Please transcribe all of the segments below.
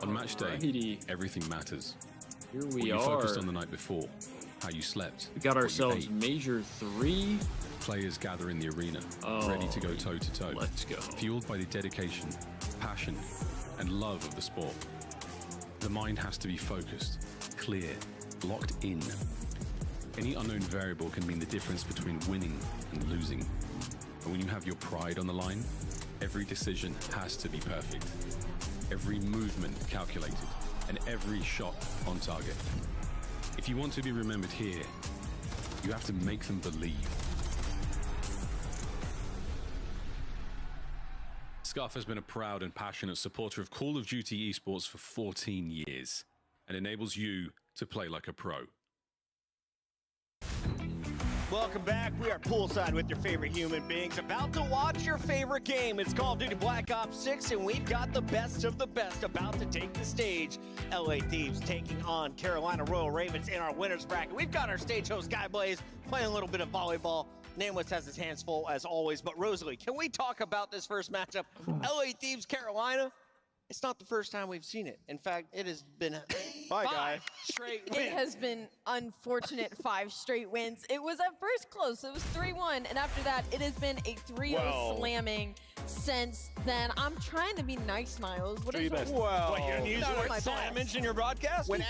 On match day, everything matters. Here What we you are. focused on the night before, how you slept, We got what you ourselves ate. Major 3. Players gather in the arena, Oh, ready to go toe-to-toe. let's go. Fueled by the dedication, passion, and love of the sport. The mind has to be focused, clear, locked in. Any unknown variable can mean the difference between winning and losing. And when you have your pride on the line, every decision has to be perfect. Every movement calculated, and every shot on target. If you want to be remembered here, you have to make them believe. Scuff has been a proud and passionate supporter of Call of Duty esports for 14 years and enables you to play like a pro. Welcome back. We are poolside with your favorite human beings, about to watch your favorite game. It's Call of Duty Black Ops 6, and we've got the best of the best about to take the stage. LA Thieves taking on Carolina Royal Ravens in our winners bracket. We've got our stage host, Guy Blaze, playing a little bit of volleyball. Nameless has his hands full as always, but Rosalie, can we talk about this first matchup? LA Thieves, Carolina. It's not the first time we've seen it. In fact, it has been five straight wins. It has been unfortunate 5 straight wins. It was at first close. It was 3-1. And after that, it has been a 3-0 slamming since then. I'm trying to be nice, Miles. What is it? Well, you're gonna use the word my slammage in your broadcast? When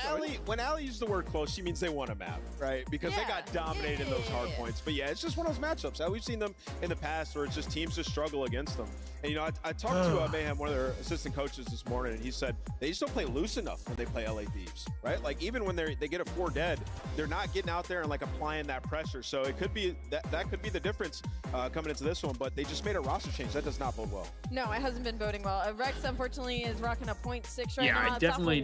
Allie used the word close, she means they won a map, right? Because they got dominated in those hard points. But yeah, it's just one of those matchups. We've seen them in the past where it's just teams just struggle against them. And you know, I talked to Mayhem, one of their assistant coaches this morning, and he said they just don't play loose enough when they play LA Thieves, right? Like even when they get a 4 dead, they're not getting out there and like applying that pressure. So it could be that could be the difference coming into this one. But they just made a roster change. That does not bode well. No, it hasn't been boding well. Rex, unfortunately, is rocking a 0.6 right now. I definitely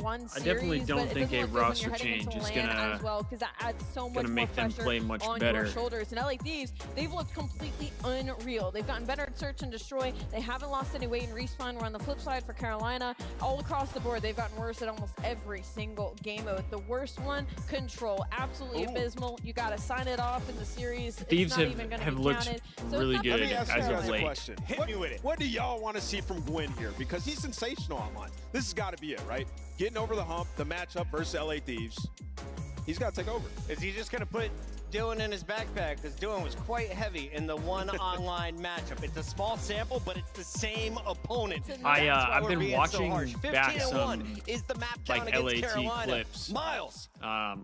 don't think a roster change is gonna because that adds so much make them play much better. Your shoulders. And LA Thieves, they've looked completely unreal. They've gotten better at search and destroy. They haven't lost any weight in respawn. We're on the flip side for Carolina. All across the board, they've gotten worse at almost every single game mode. The worst one, control, absolutely abysmal. You got to sign it off in the series. Thieves it's not even gonna have be looked counted. So really it's good Let me ask you as of guys a late. question. Hit me with it. What do y'all want to see from Gwyn here? Because he's sensational online. This has got to be it, right? Getting over the hump, the matchup versus LA Thieves. He's got to take over. Is he just going to put Dylan in his backpack? Because Dylan was quite heavy in the one online matchup. It's a small sample, but it's the same opponent. I've been watching back 15-1 some is the map count like against LAT Carolina. clips, Miles.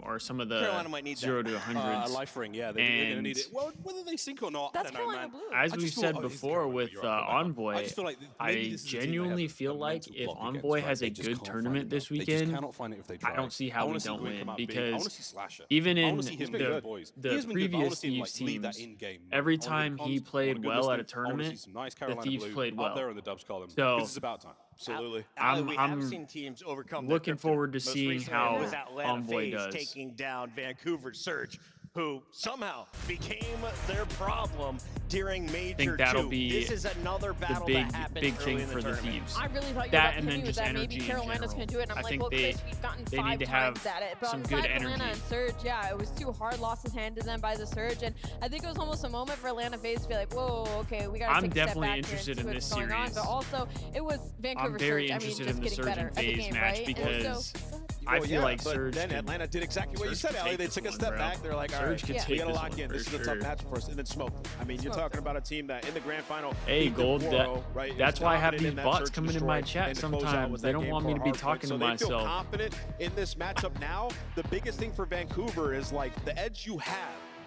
or some of the Carolina might need 0 to 100s. Life ring, yeah, they're going to need it. Well, whether they sync or not, That's I don't know, Carolina man. Blue. As I we've just said feel- before with Envoy, I just feel like maybe I this is a team they genuinely have feel a like mental if block Envoy against, has right? a They just good can't tournament find it. this They just weekend, cannot find it if they try. I don't see I how wanna we see don't Gwyn come win out big. I because want to see Slasher. even I in wanna see him beat the boys. He has been good, but I wanna previous see him, Thieves lead that teams, in-game. every I wanna time good he comms, played I wanna good well at a listening. I wanna tournament, see some nice the Carolina Thieves Blue played up well. there in the dubs column. So- This is about time. Absolutely. We I'm have seen teams overcome looking their kryptonite. forward to Most seeing recently, how it was Atlanta Envoy Faze does. taking down Vancouver Surge, who somehow became their problem during Major 2. think that'll be this is another battle the that happens big early thing in the for the tournament. Thieves. I really thought you That were and then with just that. energy Maybe in Carolina's general. going to do it. And I'm I like, think well, they- Chris, we've gotten they 5 need to have times at it. But some on the good side of Atlanta energy. and Surge, yeah, it was too hard. Lost his hand to them by the Surge. And I think it was almost a moment for Atlanta Faze to be like, whoa, okay, we got to I'm take a step definitely back interested here in and this see what's going on. series. But also, it was Vancouver I'm very Surge. interested I mean, in the just Surge getting and better at the Faze game, match right? because And I feel like but Surge then could- Atlanta did exactly what you said, Surge Allie. could They take took a this step one, back. bro. They're like, all Surge right, could Yeah. take we got to this lock one in. for This is a sure. tough match for us. And then smoke. I mean, you're talking about a team that in the grand final. Hey, beat Gold, Deguaro, right? that's why I have Dominant these in that bots search and coming in my destroy chat and to close out sometimes. with They that don't game want for me a to be hard talking fight. to So they feel myself. confident in this matchup now. The biggest thing for Vancouver is like the edge you have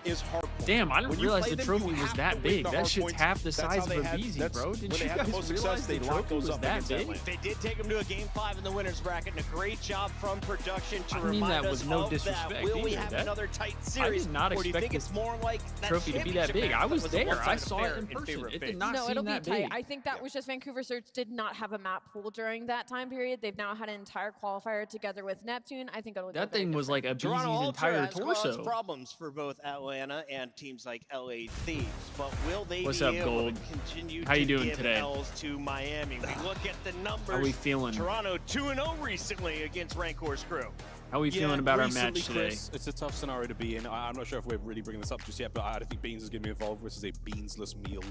is hard points. Damn, I didn't When you realize play the them, trophy you was have to that win big. the That hard shit's points. half the That's size how of they a had- BZ, that's bro. Didn't when you they had the guys most realize success, the they locked trophy those was up that against big? Atlanta. They did take him to a game 5 in the winners bracket, and a great job from production to I mean remind that us with no of disrespect that. Will we either. have That- another tight I series? did not or do you expect think this it's more like that trophy to be that championship big. match I was that there. a I one-sided saw affair it in favor person. of It Faze? did not No, seem it'll be that tight. big. I think that was just Vancouver Surge did not have a map pool during that time period. They've now had an entire qualifier together with Neptune. I think it'll be That very thing was like a Toronto BZ's Ultra entire has caused torso. problems for both Atlanta and teams like LA Thieves, but will they What's be up, able Gold? to continue How to you doing give today? L's to Miami? We look at the numbers. How we feeling? Toronto 2-0 recently against Rancor's crew. How are we feeling about our match today? Chris, it's a tough scenario to be in. I'm not sure if we're really bringing this up just yet, but I think Beans is going to be involved. This is a beansless meal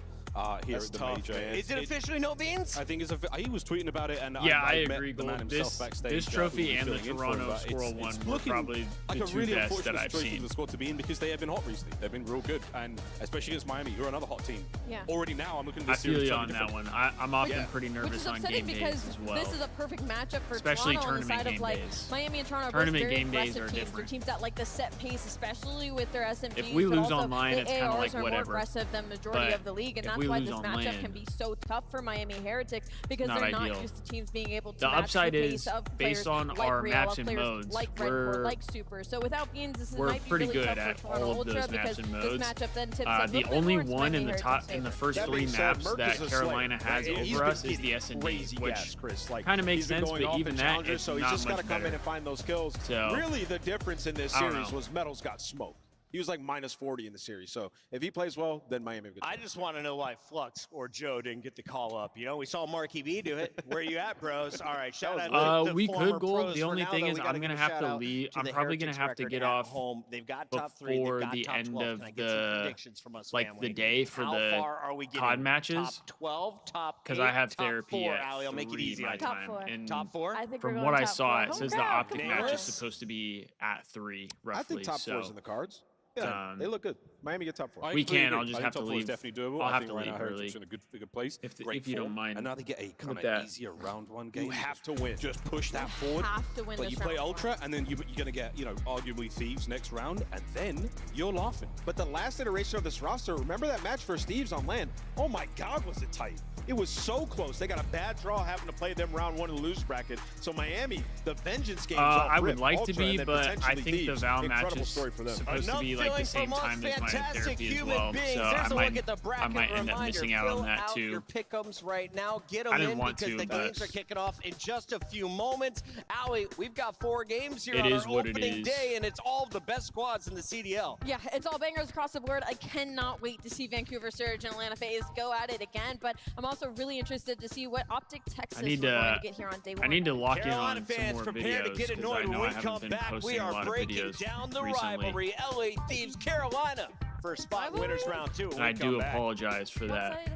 here That's at the tough, major. man. Is it officially no beans? I think it's he was tweeting about it, and Yeah, I agree, met the man Gold. himself backstage. This who trophy was and the filling in for him, Toronto but Squirrel it's one were looking probably like the a two really best unfortunate that I've situation seen. for the squad to be in because they have been hot recently. They've been real good, and especially against Miami, who are another hot team. Yeah. Already now, I'm looking at I this feel series you totally on that different. one. I'm often pretty Which nervous is on upsetting game because days as well. this is a perfect matchup for Especially Toronto on the tournament side of game like days. Miami and Toronto are Tournament both very game days aggressive are teams. different. They're teams that like the set pace, especially with their SMGs. If we but lose also online, the it's kinda ARs like are whatever. more aggressive than majority But of the league, and if that's we why lose this on matchup land, can be so tough for Miami Heretics because not they're not ideal. used to teams being able to The match upside the pace is, of based players on like our Real, maps of and players modes, like Redcore, like Super. So without Beans, this we're might be pretty really good tough at for Toronto all of Ultra those maps because and this modes. matchup then tips a The little bit only towards one Miami in the Heretics' top in favor. the first That three being said, maps Merc that is a Carolina slayer, has right? He's over been us is the getting S&D, crazy which gas, Chris. Like, kind of makes he's been sense, going but off even in that challenges, it's so he's not just got to much come in better. and find those kills. So, really, the difference in this I don't series know. was Metals got smoked. He was like minus 40 in the series. So if he plays well, then Miami will get I just want to know why Flux or Joe didn't get the call up. You know, we saw Marky B do it. Where you at, bros? All right, shout out to the we former could Gold. pros. The For only now, thing though, is we gotta I'm give gonna a have shout to out leave. to I'm the probably gonna Heretics have to record get at off home. They've got top 3, they've before got the top end 12. of Can I get some the predictions from us, like family? the day for How the far are we COD getting? matches. Top 12, top 8, Because I have top therapy 4. at Allie, I'll make it 3 easy. my Top time. 4. And Top 4? I think we're from going what I top saw, 4. it Home says the crowd, optic come match on. is supposed to be at 3 roughly. I think top 4 is so in the cards. Yeah, they look good. Miami get top 4. I We completely can, agree. I'll just I think have to top 4 is leave. definitely doable. I'll I have think to right now leave Heretics early. are in a good place. Great if you don't form. mind. And now they get a kind that. of easier round 1 game. You have to win. Just push that forward. Have to win But this you play round. Ultra, and then you're going to get, arguably Thieves next round, and then you're laughing. But the last iteration of this roster, remember that match versus Thieves on land? Oh my God, was it tight. It was so close. They got a bad draw having to play them round 1 in the lose bracket. So Miami, the vengeance game is off I would rip. like to Ultra, be, and then but I potentially think the Thieves. Val match Incredible is story for them. supposed to Enough be like the feeling same from us, time as my fantastic therapy as human well. beings. So There's I a might, look at the bracket end up reminder. missing out Fill on that out your too. pick'ems right now. Get them I didn't in want because to, the but- games are kicking off in just a few moments. Allie, we've got 4 games here It on is our what it opening is. day, and it's all the best squads in the CDL. Yeah, it's all bangers across the board. I cannot wait to see Vancouver Surge and Atlanta Faze go at it again, but I'm also really interested to see what Optic Texas we're going to get here on day 1. I need to lock in Carolina on some fans, more prepare to videos get because annoyed I know when I we haven't come been back. posting We a are lot of breaking videos down the recently. rivalry. LA Thieves, Carolina, for spot winners round 2. And I do apologize for that.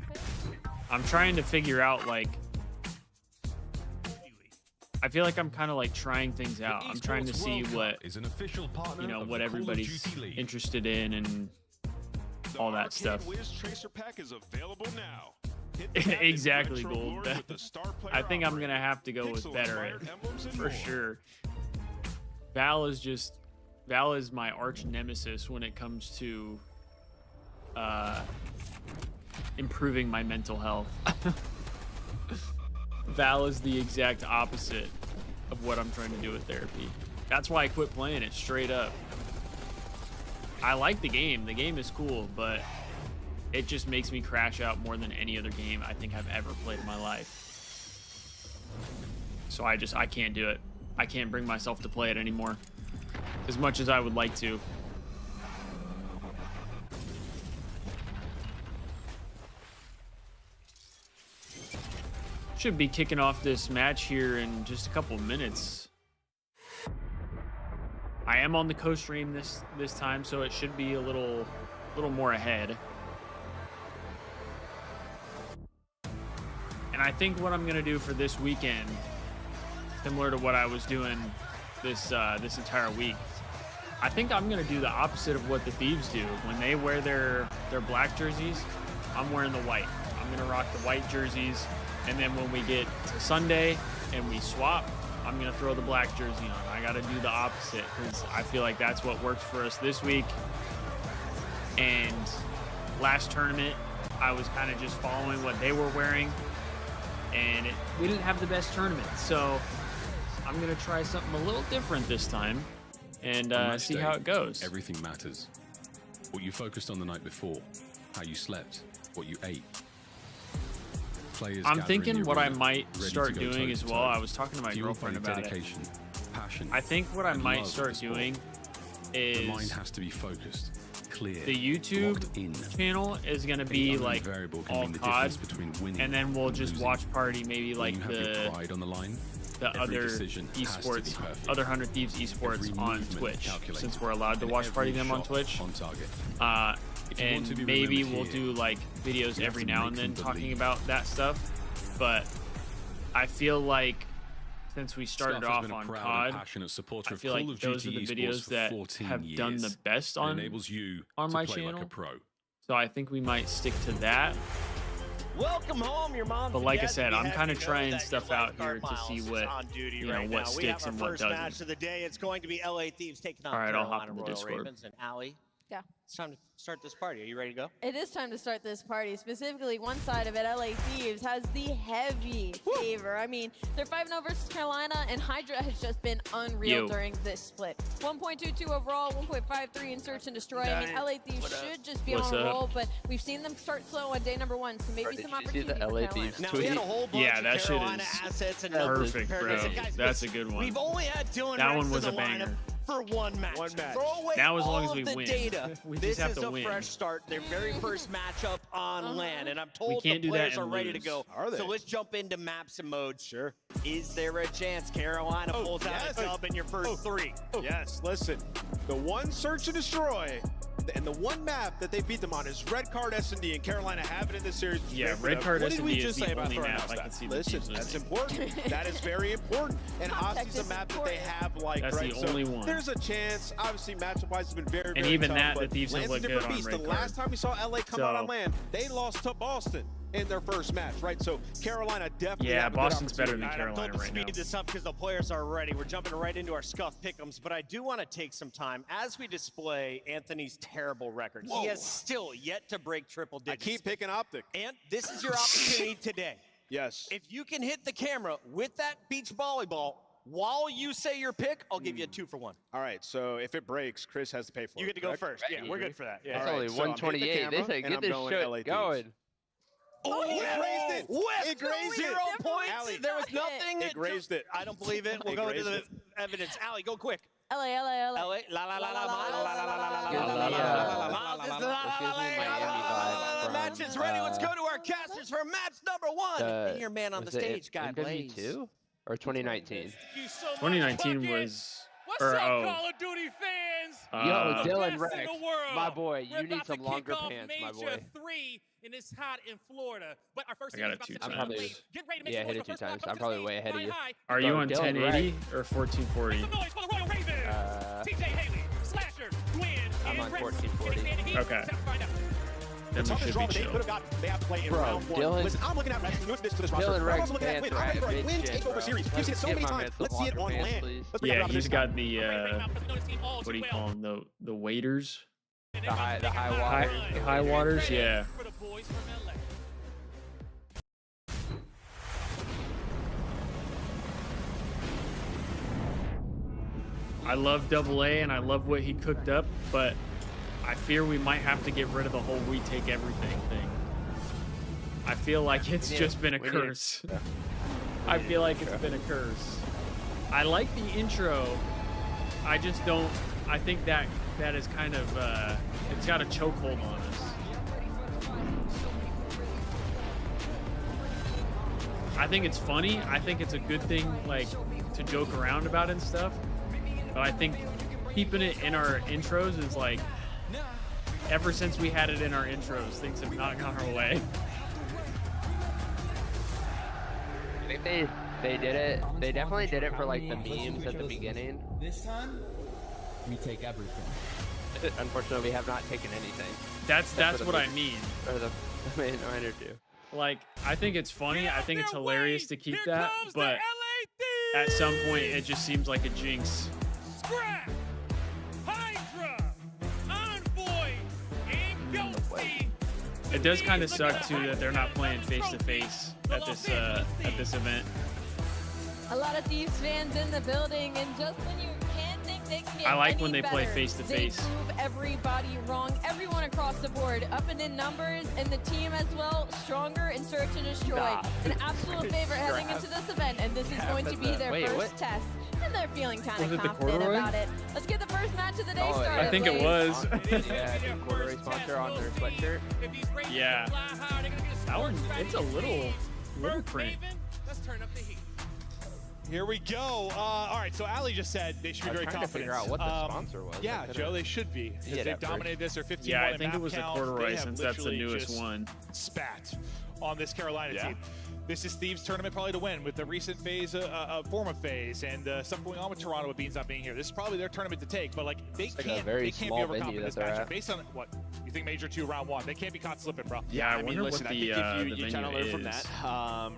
I'm trying to figure out, like, I feel like I'm kind of like trying things out. I'm trying to see what, is an official partner what everybody's interested in and all that stuff. Wiz Tracer Pack is available now. Hit the tab in Exactly, retro Gold. glory with the star player I think I'm operator. gonna have to go with better Pixel-inspired emblems and for more. sure. Val is my arch nemesis when it comes to improving my mental health. Val is the exact opposite of what I'm trying to do with therapy. That's why I quit playing it straight up. I like the game. The game is cool, but it just makes me crash out more than any other game I think I've ever played in my life. So I can't do it. I can't bring myself to play it anymore. As much as I would like to. Should be kicking off this match here in just a couple of minutes. I am on the co-stream this time, so it should be a little more ahead. And I think what I'm gonna do for this weekend, similar to what I was doing this entire week, I think I'm gonna do the opposite of what the Thieves do. When they wear their black jerseys, I'm wearing the white. I'm gonna rock the white jerseys, and then when we get to Sunday and we swap, I'm gonna throw the black jersey on. I gotta do the opposite because I feel like that's what works for us this week. And last tournament, I was kind of just following what they were wearing, and we didn't have the best tournament. So I'm gonna try something a little different this time and see how it goes. Everything matters. What you focused on the night before, how you slept, what you ate. Players I'm gather in thinking the what I arena, might ready to start go doing as toe-to-toe, well. I was talking to my fueled girlfriend by about it. dedication, passion, I think what I and might love of start the sport. doing The mind is has to be focused, clear, the YouTube locked in. channel is gonna Any be unknown like variable can all mean the COD, difference between winning and then we'll just losing. watch party maybe When like you have your the pride on the line, the Every other decision has to be esports, perfect. other 100 Thieves Every esports on movement Twitch, calculated, since we're allowed to and watch party every them on shot Twitch. on target. If you And want to be maybe remembered we'll here, do like videos you have every to now make and then them talking believe. about that stuff. But I feel like since we started Scarf has off been a on proud and COD, passionate supporter I of feel Call like of those are Duty the esports videos for that 14 have done the years. best It on enables you on to my play channel. like a pro. So I think we might stick to that. Welcome home, your mom. But like I said, I'm kind of trying stuff out here to see what, what sticks and what First match doesn't. of the day. It's going to be LA Thieves taking on All right, I'll hop Carolina in the Royal Discord. Ravens. And Allie, Yeah. it's time to start this party. Are you ready to go? It is time to start this party. Specifically, one side of it, LA Thieves, has the heavy favor. I mean, they're 5-0 versus Carolina, and Hydra has just been unreal during this split. 1.22 overall, 1.53 in search and destroy. I mean, LA Thieves should just be on a roll, but we've seen them start slow on day number 1, so maybe some opportunity for Carolina. Now, we had a whole bunch Yeah, that of shit Carolina is assets and perfect, numbers. bro. Guys, That's a good one. We've only had Dylan That Rex one in was the a banger. lineup for one match. One match. Throw away Now as long all as we of the win. data. We this just have is to a win. fresh start. Their very first matchup on land, and I'm told can't the do that players and are ready to lose. go. Are they? So let's jump into maps and modes. Sure. Is there a chance Carolina pulls out yes. a dub in your first three? Yes, listen. The one search and destroy, and the one map that they beat them on is Red Card S&D, and Carolina have it in this series. Yeah, Great for Red them. Card What did we S&D is just say the about only throwing map house I that? can see the Listen, Thieves that's losing. important. That is very important. And Context Osty's a is map that they important. have liked, That's right? the only one. There's a chance. Obviously, matchup-wise, has been very, And very even tough, that, the but Thieves have Land's a looked different good on beast. Red The Card. last time we saw LA come out on So- land, they lost to Boston in their first match, right? So Carolina definitely Yeah, have a good Boston's better opportunity. than All right, I'm Carolina told to right now. speed this up because the players are ready. We're jumping right into our scuff pick'ems, but I do want to take some time as we display Anthony's terrible record. He has still yet to break triple I digits. keep picking Optic. And this is your opportunity today. Yes. If you can hit the camera with that beach volleyball while you say your pick, I'll give you a 2-for-1. All right, so if it breaks, Chris has to pay for it. You get to go correct? first. Yeah, we're good for that. Yeah. All It's only right, so I'm hitting the 128. They camera, say and get I'm this going shit LA Thieves. going. Oh, It grazed it. Whipped. It grazed 0 it. points. Allie. There was nothing. It grazed it. I don't believe it. We'll It go into the grazed evidence. Allie, go quick. LA. LA. La la la la la la la la la la Excuse me, Miami vibe Match is ready. Let's go to our casters for match number 1. And your man on the was it stage, Guy Blaze. MW2 or 2019? 2019 was, or Call of Duty fans? Yo, The Dylan best Rex, in the world. my boy, We're you need about to some longer kick off pants, my Major boy. 3, and it's hot in Florida. But our first I got series it about two to times. take I'm probably- place. Get ready to make Yeah, some hit noise it for 2 the first times. block I'm of probably the way stage. ahead of you. Fly high. are you Bro, on Dylan 1080 or 1440? Make some noise for the Royal Ravens. TJ Haley, Slasher, Gwyn, I'm and on Rex. 1440. Get it, Heat. Okay. Time to find out. Then we Toughest should draw be they chill. could have got. They have to play in Bro, round 1. Dylan- Listen, I'm looking at Rex. You know this to this roster. Dylan I'm Rex also looking at pants Win. are I'm ready for a big Win shit, takeover bro. series. You've seen it so Get many my times. man some Let's see it longer on pants, land. please. Let's bring it Yeah, out he's this got time. the, what do you call them? The waiters? The high High, water. high waters? Yeah. For the boys from LA. I love AA and I love what he cooked up, but I fear we might have to get rid of the whole we take everything thing. I feel like it's just been a we need- curse. I feel like it's been a curse. I like the intro. I just don't. I think that is kind of it's got a chokehold on us. I think it's funny. I think it's a good thing, like, to joke around about and stuff. But I think keeping it in our intros is like, ever since we had it in our intros, things have not gone our way. I think they did it. They definitely did it for like the memes at the beginning. This time, we take everything. Unfortunately, we have not taken anything. That's for the what I meme. mean. Or the main or two. Like, I think it's funny. I think it's hilarious to keep Here that, comes the but LA at some point it just seems like a jinx. Scrap, Hydra, Envoy, and Ghosty. It does kind of suck too that they're not playing face to face at this event. A lot of Thieves fans in the building, and just when you can't think they can get I like any when they play better, face-to-face. They prove everybody wrong. Everyone across the board, up and in numbers, and the team as well, stronger in search and destroy. Nah. An absolute favorite heading into this event, and this is going to be their Wait, first what? test. And they're feeling kind Was of it the confident corduroy? about it. Let's get the first match of the day Oh, started. I think it Blaze. was. Yeah, the corduroy sponsor on their sweatshirt. Yeah. That one, it's a little print. Let's turn up the heat. Here we go. All right, so Ali just said they should be very confident. To figure out what the sponsor was. Yeah, Joe, they should be. Because they've dominated this. They're 15. Yeah, I think it was the corduroy since that's the newest one. Spat on this Carolina team. This is Thieves tournament probably to win with the recent phase, form of phase, and stuff going on with Toronto with Beans not being here. This is probably their tournament to take, but like they can't be overconfident in this matchup. Based on what you think, Major 2 round 1, they can't be caught slipping, bro. Yeah, I mean, listen, I think if you kind of learn from that,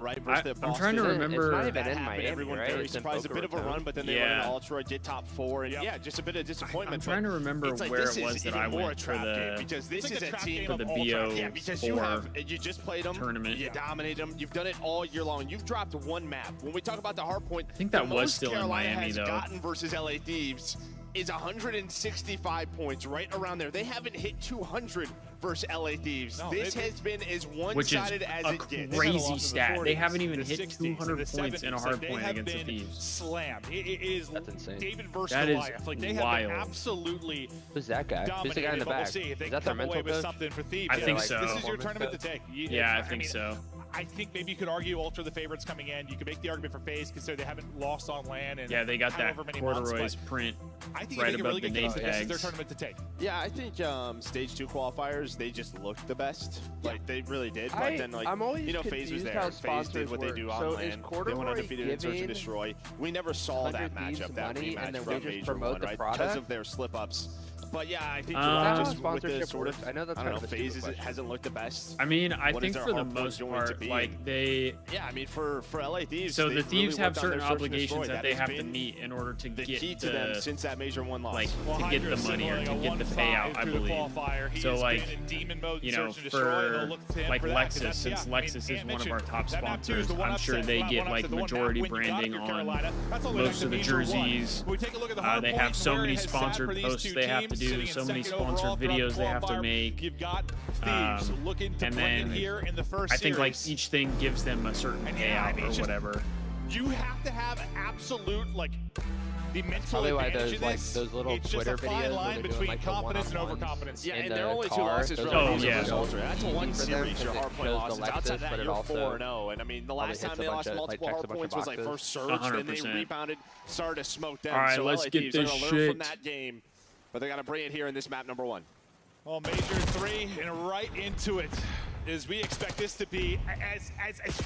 right? Versus I'm trying to remember. It's not even in Miami, everyone right? very surprised. A bit of a run, but then they went into Ultra, did top 4, and yeah, just a bit of disappointment. I'm trying to remember where it was that I went for the because this is a team for the BO. Yeah, because you just played them, tournament. You dominated them. You've done it all year long. You've dropped one map. When we talk about the hard point, I think that was still Carolina in Miami, has gotten versus LA Thieves is 165 points, right around there. They haven't hit 200 versus LA Thieves. No, this has been as one-sided as it gets. Crazy stat. They haven't even hit 60s, 200 points in a hard point against the Thieves. Thieves. Slammed. It is That's insane. David versus That is Goliath. Like they wild. have been absolutely Who's that guy? Who's the guy in the dominated, but we'll back? see if they Is that come their away mental with coach? something for Thieves. I think like, so. This is your tournament to take. Yeah, I think so. I think maybe you could argue Ultra the favorites coming in. You could make the argument for Faze considering they haven't lost on land. And Yeah, they got that corduroy's print I think right they above really the good name case that this is their tags. tournament to take. Yeah, I think stage 2 qualifiers, they just looked the best. Like they really did. But then like I'm always Faze was confused there. how Faze did sponsors what they work. do So on is land. They went Corduroy undefeated in Search and giving Destroy. We never saw 100 that matchup, that money, and rematch then from we just Major promote 1, the right? product? Because of their slip-ups. But yeah, I think Is just with the sort of, I know that's I don't know, kind of a Faze stupid question. hasn't looked the best. I mean, I What think is their for the hard point most going to part, be? like they. Yeah, I mean, for LA Thieves, So they the Thieves really have worked on certain their Search and Destroy. obligations that they has have to been meet in order to the get key to them since that Major 1 loss. like Well, to get the Hydra's money or to signaling a get the payout, 1-5 I through the believe. qualifier. He So has like, been in demon mode, you know, Search and Destroy, and they'll for look to him like for that, 'cause Lexus, that's- since yeah, I mean, Lexus is Ant one of mentioned our top that map too is sponsors, the one I'm sure upset, they one get upset, like the one map majority when you got it branding through on Carolina. That's all the way back most to of the Major 1. jerseys. When we take a look at the hard They points have so where it many has sat sponsored for these posts two they have to teams, do, sitting in so many second overall sponsored throughout videos the they have to qualifier. make. You've got Thieves looking to and bring it then here in the first I think like series. each thing gives them a certain And yeah, I payout mean, or it's just- whatever. You have to have absolute like the mental Probably why advantage those in like this. those little It's Twitter just a videos fine where line they're doing between like the confidence and one-on-ones overconfidence. Yeah, in and the their only 2 car. losses Those really are Oh, was yeah. versus Ultra. That's one for them series your because hard it point shows the losses. Lexus, Outside that, but it you're also 4-0. And I mean, the last hits time a they bunch lost of- like, multiple checks a hard bunch of points was like boxes. first surge, then they 100%. rebounded, started to smoke them. All right, so let's LA get Thieves are this gonna learn shit. from that game, but they got to bring it here in this map number 1. Well, Major 3 and right into it. As we expect this to be as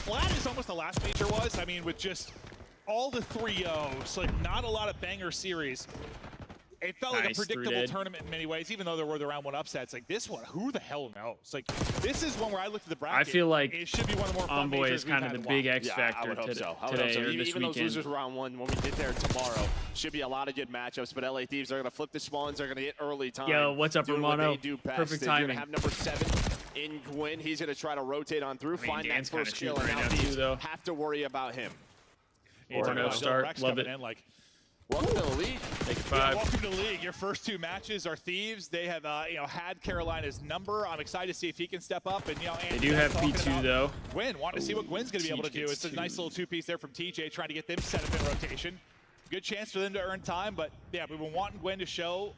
flat as almost the last Major was. I mean, with just all the 3-0s, like not a lot of banger series. It felt like a Nice, predictable 3-dead. tournament in many ways, even though there were the round 1 upsets. Like this one, who the hell knows? Like this is one where I looked at the bracket. I feel like it should be one of the more fun Envoy majors is kind we've of had the in a big while. X I factor would hope so. I would today hope so. or this Even those weekend. losers round 1, when we get there tomorrow, should be a lot of good matchups. But LA Thieves are going to flip the spawns. They're going to get early time. Yo, what's up, doing Romano? what they do best. Perfect They're going timing. to have number 7 in Gwyn. He's going to try to rotate on through, I mean, find that Dan's kinda first kill, shooting and right now now, too, Thieves though. have to worry about him. It's 4-0 like start, Rex love coming it. in like, Welcome to the league. Take it yeah, 5. welcome to the league. Your first 2 matches are Thieves. They have had Carolina's number. I'm excited to see if he can step up. And They do have P2 though. Gwyn, wanting to see what Gwyn's going to be able to do. gets It's a 2. nice little 2-piece there from TJ, trying to get them set up in rotation. Good chance for them to earn time, but yeah, we've been wanting Gwyn to show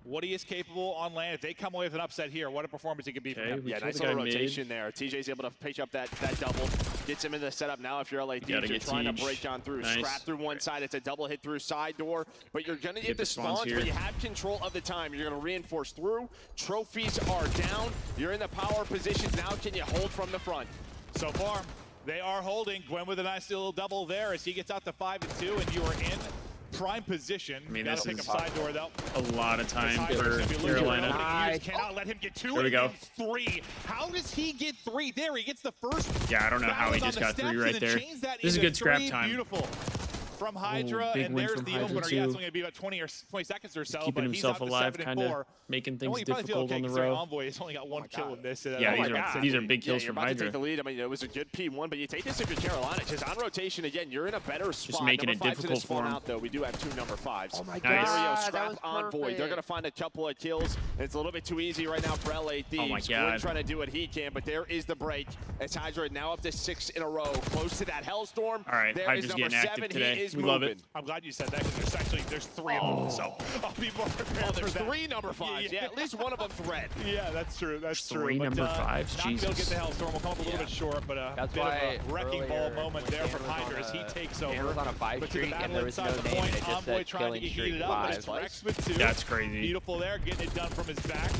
what he is capable on land. If they come away with an upset here, what a performance it could be for him. we Yeah, killed nice the guy little mid. rotation there. TJ's able to pitch up that double, gets him into the setup. Now if you're LA Thieves, gotta you're get trying to Tej. break on through. Nice. Scrap through one side, it's a double hit through side door, but you're gonna get Get the the spawns spawns, here. but you have control of the time. You're gonna reinforce through. Trophies are down. You're in the power positions now. Can you hold from the front? So far, they are holding. Gwyn with a nice little double there as he gets out to 5 and 2, and you are in prime position. I mean, That'll this pick is up side door though. a lot of time Hydra's for gonna be losing Carolina. it. You just cannot let him get 2 There we go. and 3. How does he get 3 there? He gets the first. Yeah, I don't know how he balance just on the got 3 steps right and then there. chains that This is into good scrap 3. time. Beautiful. From Hydra, big and win there's from the Hydra, opener. Yeah, too. it's only going to be about 20 seconds or so, Keeping but himself he's out alive, to 7 kind and of 4. making Well, things you probably feel difficult okay on the 'cause their row. Envoy has only got 1 kill in this. Yeah, these are big kills you're from about to take Hydra. the lead. I mean, it was a good P1, but you take this if you're Carolina. Just on rotation again, you're in a better spot. making number it 5's gonna difficult spawn for him. out, though. We do have 2 number 5s. Oh my Nice. Mario, God, that scrap was Envoy. They're perfect. going to find a couple of kills. It's a little bit too easy right now for LA Thieves. Oh my Gwyn God. trying to do what he can, but there is the break. As Hydra now up to 6 in a row, close to that Hellstorm. All right, there Hydra's is number getting active 7. today. He stays We moving. love it. I'm glad you said that because there's 3 of them, so I'll be more prepared for There's that. 3 number 5s. Yeah, at least one of them's red. Yeah, that's true. That's true. 3 But, number 5s. not gonna Jesus. get the Hellstorm. We'll come up a little bit short, but a That's bit why of a wrecking ball earlier moment there from Hydra as he takes over. Dan was on a 5 But to the streak and battle there was no inside the name point, and it just Envoy said trying to killing get streak heated up, but 5. it's Rex with 2. That's crazy. Beautiful there, getting it done from his back.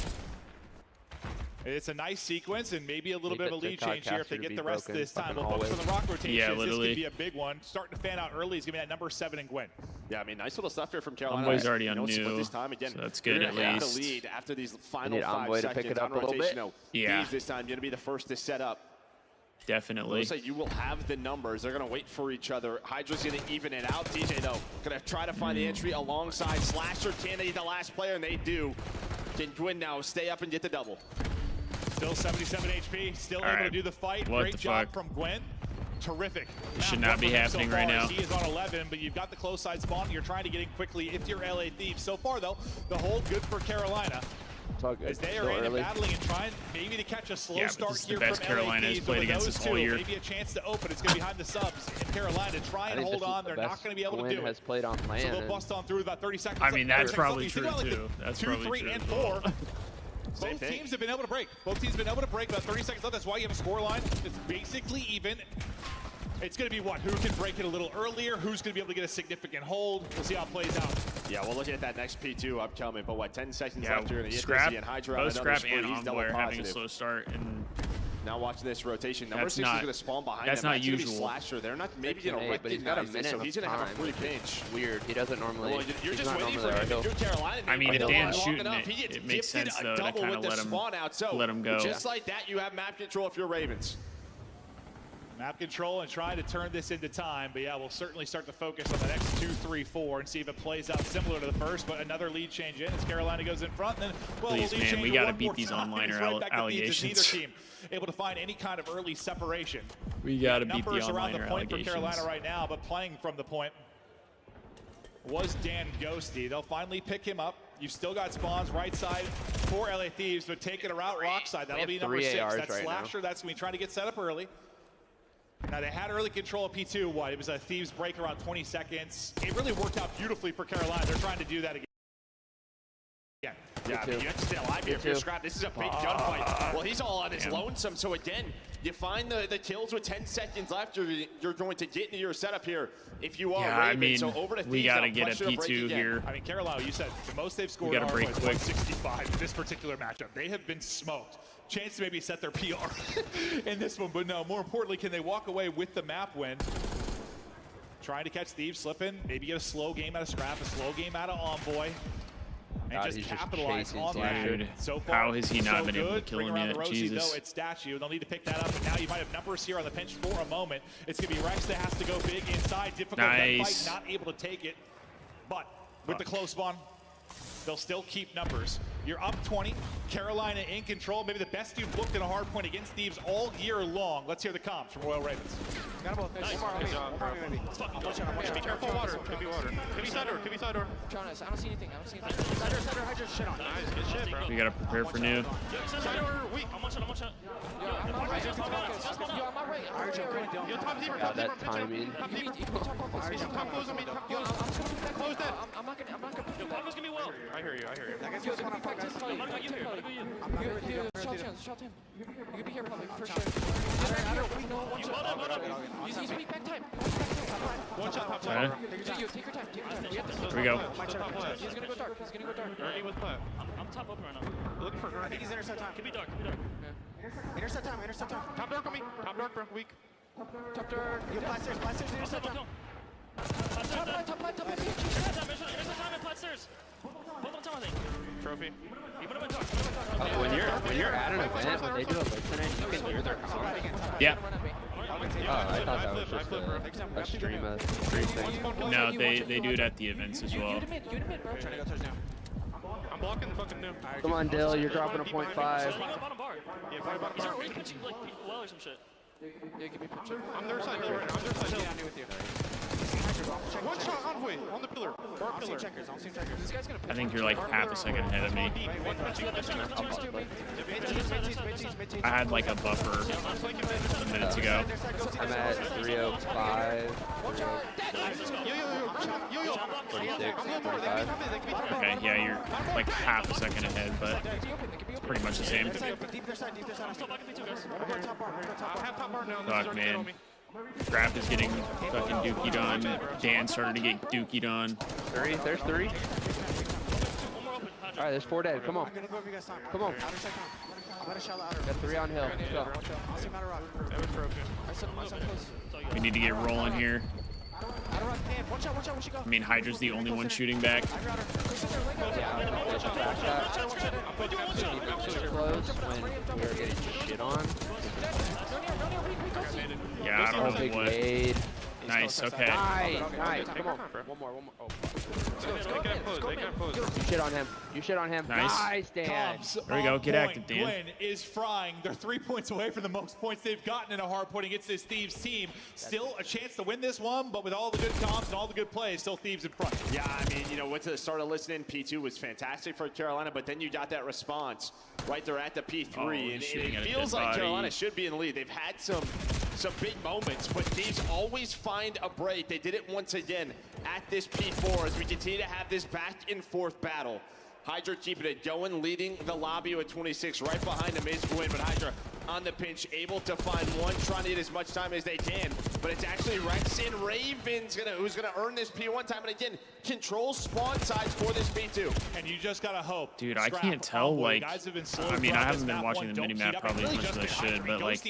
It's a nice sequence and maybe a little bit of a lead change here if they get the rest of this time. We'll focus on the rock rotations. Yeah, This literally. could be a big one. Starting to fan out early is going to be at number 7 and Gwen. Yeah, I mean, nice little stuff here from Carolina. Envoy's already on Split new, this time again. so that's good You're at gonna have least. the lead after these final 5 Envoy to seconds pick it up on a little rotation. bit. No, Yeah. Thieves this time going to be the first to set up. Definitely. Looks like you will have the numbers. They're going to wait for each other. Hydra's going to even it out. DJ, though, going to try to find the entry alongside Slasher. Can they get the last player? And they do. Can Gwyn now stay up and get the double? Still 77 HP, still All able to right. do the fight. What Great the job fuck? from Gwen. Terrific. Should Map not be one for him happening so right far now. as he is on 11, but you've got the close side spawn. You're trying to get in quickly if you're LA Thieves. So far, though, the hold good for Carolina. It's all good. As they Still are in and early. battling and trying maybe to catch a slow Yeah, but start this is the here best from Carolina LA has Thieves. played With against those us all two, year. Maybe a chance to open. It's going to be behind the subs. And Carolina try I and think hold this is on. the They're best not going to be able Gwen to do has it. played on land. So they'll and bust on through with about 30 seconds I mean, left. that's 30 probably seconds left. true, You think too. about it, That's 2, probably 3, true and as 4. well. Both teams have been able to break. Both teams have been able to break. About 30 seconds left. That's why you have a score line. It's basically even. It's going to be what? Who can break it a little earlier? Who's going to be able to get a significant hold? We'll see how it plays out. Yeah, we'll look at that next P2 upcoming. But what, 10 seconds Yeah, left here in the Scrap, and Hydra on both another Scrap spree. and He's double Envoy are having a positive. slow start, and Now watching this rotation, number That's 6 is not- going to spawn behind that's them. not That's gonna be usual. Slasher. They're not maybe going to but he's got a recognize minute it, so of he's going to have a time, free which is pinch. Weird. He doesn't normally. Well, you're he's just not waiting for normally him. our If you're Carolina, I mean, if they'll Dan's long shooting enough, it, he gets it makes gifted sense, a though, to double kinda with the let him- spawn out. So let him go. just like that, you have map control if you're Ravens. Map control and trying to turn this into time. But yeah, we'll certainly start to focus on the next 2, 3, 4 and see if it plays out similar to the first. But another lead change in as Carolina goes in front. And then, well, Please, lead man, change we in gotta one beat more these time. online It's or right back to Thieves as allegations. Neither team able to find any kind of early separation. we got to beat the Numbers around online the or point for allegations. Carolina right now, but playing from the point was Dan Ghosty. They'll finally pick him up. You've still got spawns right side for LA Thieves, but taking a route rock side. That'll be number 6. ARs That's right now. Slasher. That's going to be trying to get set up early. Now, they had early control of P2. What? It was a Thieves break around 20 seconds. It really worked out beautifully for Carolina. They're trying to do that again. Yeah, I mean, you have to stay alive here if you're Scrap. This is a big gunfight. Well, he's all on his lonesome. So again, you find the kills with 10 seconds left. You're going to get into your setup here if you are Yeah, Ravens. I mean, So over to we Thieves, got to now get a pressure to break P2 again. here. I mean, Carolina, you said the most they've scored gotta are break like quick. 165 in this particular matchup. They have been smoked. Chance to maybe set their PR in this one, but no, more importantly, can they walk away with the map win? Trying to catch Thieves slipping, maybe get a slow game out of Scrap, a slow game out of Envoy, and God, just he's just capitalize chasing on that. Dude, So far, how has he not so been able to good. kill Bring him around yet? the Rosie, Jesus. though, it's statue. They'll need to pick that up, but now you might have numbers here on the pinch for a moment. It's going to be Rex that has to go big inside. Difficult Nice. gunfight, not able to take it, but with the close spawn, they'll still keep numbers. You're up 20. Carolina in control. Maybe the best you've looked at a hard point against Thieves all year long. Let's hear the comps from Royal Ravens. Got them both. Nice. Be careful, water. Could be water. Could be side door. Could be side door. Jonas, I don't see anything. Side door, Hydra, shit on. Nice. Good shit, bro. We got to prepare for new. Side door, weak. I'm on shot. Yo, I'm not right. Yo, I'm right. Yo, top zebra. God, that timing. Top zebra. Top close on me. Top close. Close that. I'm not gonna. Yo, Paco's gonna be well. I hear you. Yo, I'm gonna practice. I'm gonna go you here. Shot him. You could be here probably for sure. He's weak. Back time. One shot, top Okay. side. Yo, take your time. Here we go. He's gonna go dark. Ernie with plat. I'm top open right now. Looking for her. I think he's intercept time. Could be dark. Intercept time. Top dark on me. Top dark, bro. Weak. Top dark. Yo, blasters, intercept time. Top right. Trophy. When you're at an event, when they do a listening, you can hear their comments. Yeah. Oh, I thought that was just a stream thing. No, they do it at the events as well. You to mid, bro. Trying to go touchdown. I'm blocking the fucking new. Come on, Dill, you're dropping a .5. Yeah, probably bottom bar. Pitching like well or some shit. Yeah, give me a picture. I'm their side hill right now. I'm their side hill. Yeah, I'm with you. One shot Envoy on the pillar. I'll see checkers. I'll see checkers. This guy's gonna. I think you're like half a second ahead of me. I had like a buffer minutes ago. I'm at 305. 46, 45. Okay, yeah, you're like half a second ahead, but it's pretty much the same. Fuck, man. Graf is getting fucking dookied on. Dan started to get dookied on. 3, there's 3. All right, there's 4 dead. Come on. Come on. Got 3 on hill. Let's go. We need to get rolling here. I mean, Hydra's the only one shooting back. Close when we were getting shit on. Yeah, I don't know what. Nice, okay. Nice. Come on. One more. Oh. You shit on him. You shit on him. Nice. Dan. There we go. Get active, Dan. Gwen is frying. They're 3 points away from the most points they've gotten in a hard point against this Thieves team. Still a chance to win this one, but with all the good comps and all the good plays, still Thieves in front. Yeah, I mean, you know, went to the start of listening. P2 was fantastic for Carolina, but then you got that response right there at the P3, and it feels like Carolina should be in the lead. They've had some big moments, but Thieves always find a break. They did it once again at this P4 as we continue to have this back and forth battle. Hydra keeping it going, leading the lobby with 26. Right behind him is Gwyn, but Hydra on the pinch, able to find one, trying to get as much time as they can. But it's actually Rex and Ravens who's gonna earn this P1 time, and again, controls spawn sides for this P2. And you just gotta hope. Dude, I can't tell, like, I mean, I haven't been watching the minimap probably as much as I should, but like,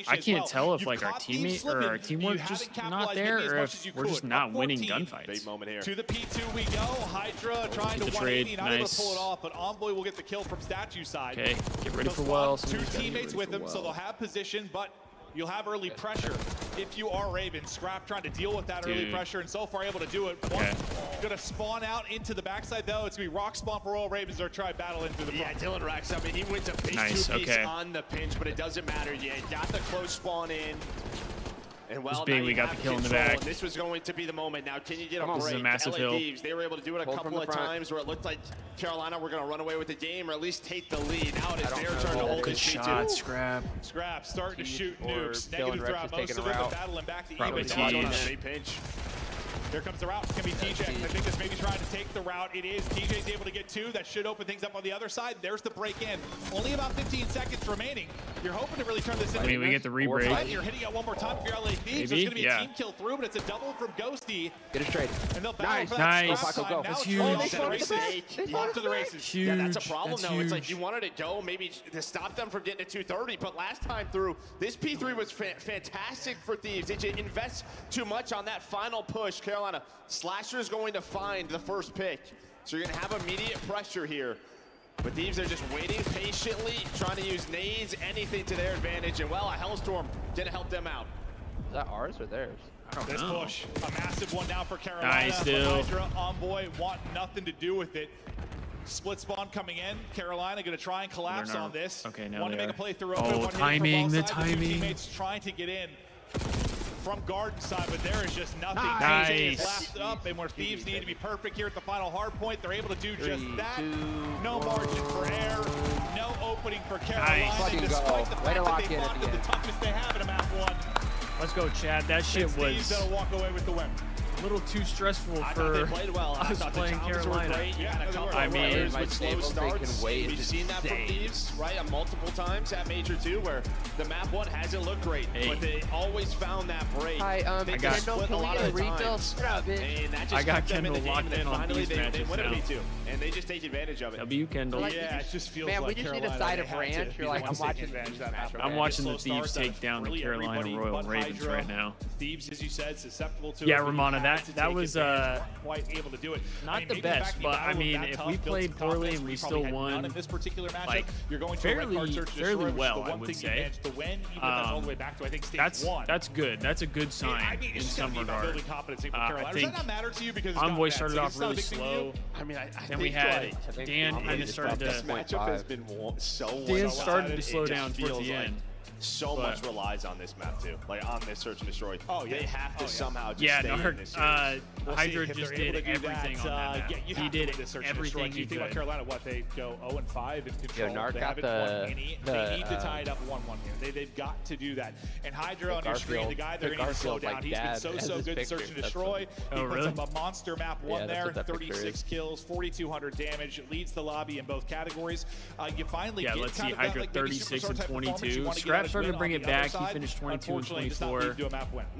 I can't tell if like our teammate or our teamwork's just not there, or if we're just not winning gunfights. Big moment here. To the P2 we go. Hydra trying to 180, not able to pull it off, but Envoy will get the kill from Statue side. Okay, get ready for Wells. 2 teammates with them, so they'll have position, but you'll have early pressure if you are Raven. Scrap trying to deal with that early pressure, and so far able to do it. One gonna spawn out into the backside though. It's gonna be rock spawn for Royal Ravens or try battle into the front. Yeah, Dylan Rex, I mean, he wins a base 2-piece on the pinch, but it doesn't matter yet. Got the close spawn in. And well, we got the kill in the back. This was going to be the moment. Now, can you get a break? This is a massive hill. Thieves, they were able to do it a couple of times where it looked like Carolina were going to run away with the game or at least take the lead. Now it is their turn to hold this shot, Scrap. Scrap starting to shoot nukes. Negative throughout most of it, but battling back to probably Big pinch. Here comes the route. It's going to be TJ. I think this may be trying to take the route. It is. TJ's able to get 2. That should open things up on the other side. There's the break in. Only about 15 seconds remaining. You're hoping to really turn this into. I mean, we get the re-break. You're hitting it one more time for your LA Thieves. There's going to be a team kill through, but it's a double from Ghosty. Get it straight. And they'll battle for that scrap go. That's huge. Off to the races. Huge. Yeah, that's a problem though. It's like you wanted to go maybe to stop them from getting to 230, but last time through, this P3 was fantastic for Thieves. They just invest too much on that final push. Carolina, Slasher's going to find the first pick. So you're going to have immediate pressure here. But Thieves are just waiting patiently, trying to use nades, anything to their advantage. And well, a Hellstorm didn't help them out. Is that ours or theirs? This push, a massive one now for Carolina. Nice, dude. Hydra, Envoy want nothing to do with it. Split spawn coming in. Carolina going to try and collapse on this. Okay, now Want to they make are. a play through open. Timing, the timing. Teammates trying to get in from garden side, but there is just nothing. Nice. Lapped up, and where Thieves need to be perfect here at the final hard point, they're able to do just that. No margin for error, no opening for Carolina. Nice. Despite the fact that they fought the toughest they have in a map 1. Let's go, Chad. That shit was Thieves that'll walk away with the win. a little too stressful I for thought they played well. I us thought the playing Toms were Carolina. great. I mean, with slow starts. We've seen that from Thieves, right, multiple times at Major 2, where the map 1 hasn't looked great, but they always found that break. Hi, they got split a lot of the times, and that just I got kept them in Kendall the game, locked and in on finally these they matches win a now. B2, and they just take advantage of it. W Kendall. Yeah, it just feels Man, like we just need Carolina, a side they of had ranch. to You're be like, the I'm ones taking watching advantage of that matchup. I'm watching the Slow Thieves start, take down the really Carolina everybody Royal but Ravens Hydra. right now. Thieves, as you said, susceptible to Yeah, it, but Romana, you have to that take was advantage. Quite able to do it. not the making it best, back in but battle I mean, that if tough, we built played some poorly confidence, and we you still probably had none won, in this particular matchup, like, you're going to a red card search to destroy, fairly which is well, the I one would thing you say. managed to win, even if that's all the way back to I think stage 1. That's good. That's a good sign I mean, in it's just some gonna be about regard. building confidence for Carolina. I Does think that not matter to you because it's Envoy gotten started bad, off so really it's not a big thing to slow. you? I mean, Then we had Dan Dan kind of started this to matchup has been so Dan started to It slow just down towards feels the like end. so much relies on this map too, like on this search and destroy. Oh yeah, they have to somehow just yeah, stay in this series. Hydra just did everything on that map. He did everything he could. Think about Carolina, what they go 0-5 in control. Narc they got haven't won any. They need to tie it up 1-1 here. They've got to do that. And Hydra on your screen, the guy they're going to slow down. He's been so good in search and destroy. He puts up a monster map one there, 36 kills, 4,200 damage, leads the lobby in both categories. You finally get let's see, kind of Hydra that, like, 36 and 22. Scrap started to bring it back. He finished 22 and 24.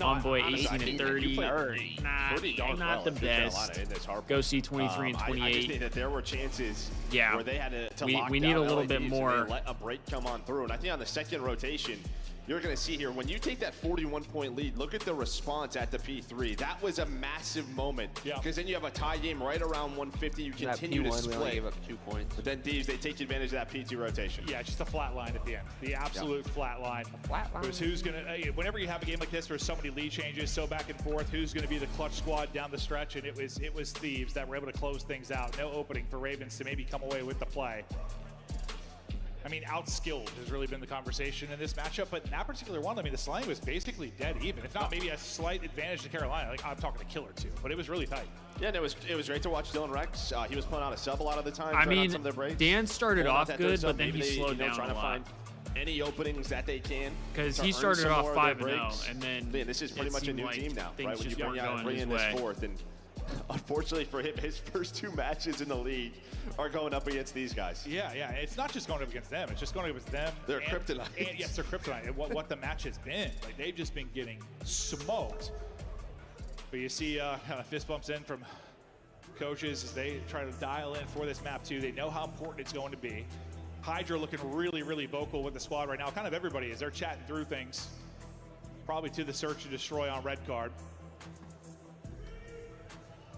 Envoy 18 and 30. Not the best. Go see 23 and 28. I just think that there were chances where they had to lock we down need a little LA bit Thieves more. and they let a break come on through. And I think on the second rotation, you're going to see here, when you take that 41-point lead, look at the response at the P3. That was a massive moment. Because then you have a tie game right around 150. You continue to split. Gave up 2 points. But then Thieves, they take advantage of that P2 rotation. Yeah, just a flat line at the end. The absolute flat line. It was who's going to, whenever you have a game like this where so many lead changes, so back and forth, who's going to be the clutch squad down the stretch? And it was Thieves that were able to close things out. No opening for Ravens to maybe come away with the play. I mean, outskilled has really been the conversation in this matchup, but in that particular one, I mean, the slang was basically dead even, if not maybe a slight advantage to Carolina. Like, I'm talking to Killer too, but it was really tight. Yeah, and it was great to watch Dylan Rex. He was playing on a sub a lot of the time. I mean, on some of their breaks. Dan started off good, but then he slowed down trying a to lot. find any openings that they can. Because he started off 5-0, and then man, this is pretty much a new team now, right? When you bring in this fourth, and unfortunately for him, his first 2 matches in the league are going up against these guys. Yeah, it's not just going up against them. It's just going up against them. They're kryptonite. And yes, they're kryptonite. And what the match has been, like, they've just been getting smoked. But you see fist bumps in from coaches as they try to dial in for this map too. They know how important it's going to be. Hydra looking really, really vocal with the squad right now. Kind of everybody is. They're chatting through things. Probably to the search and destroy on red card.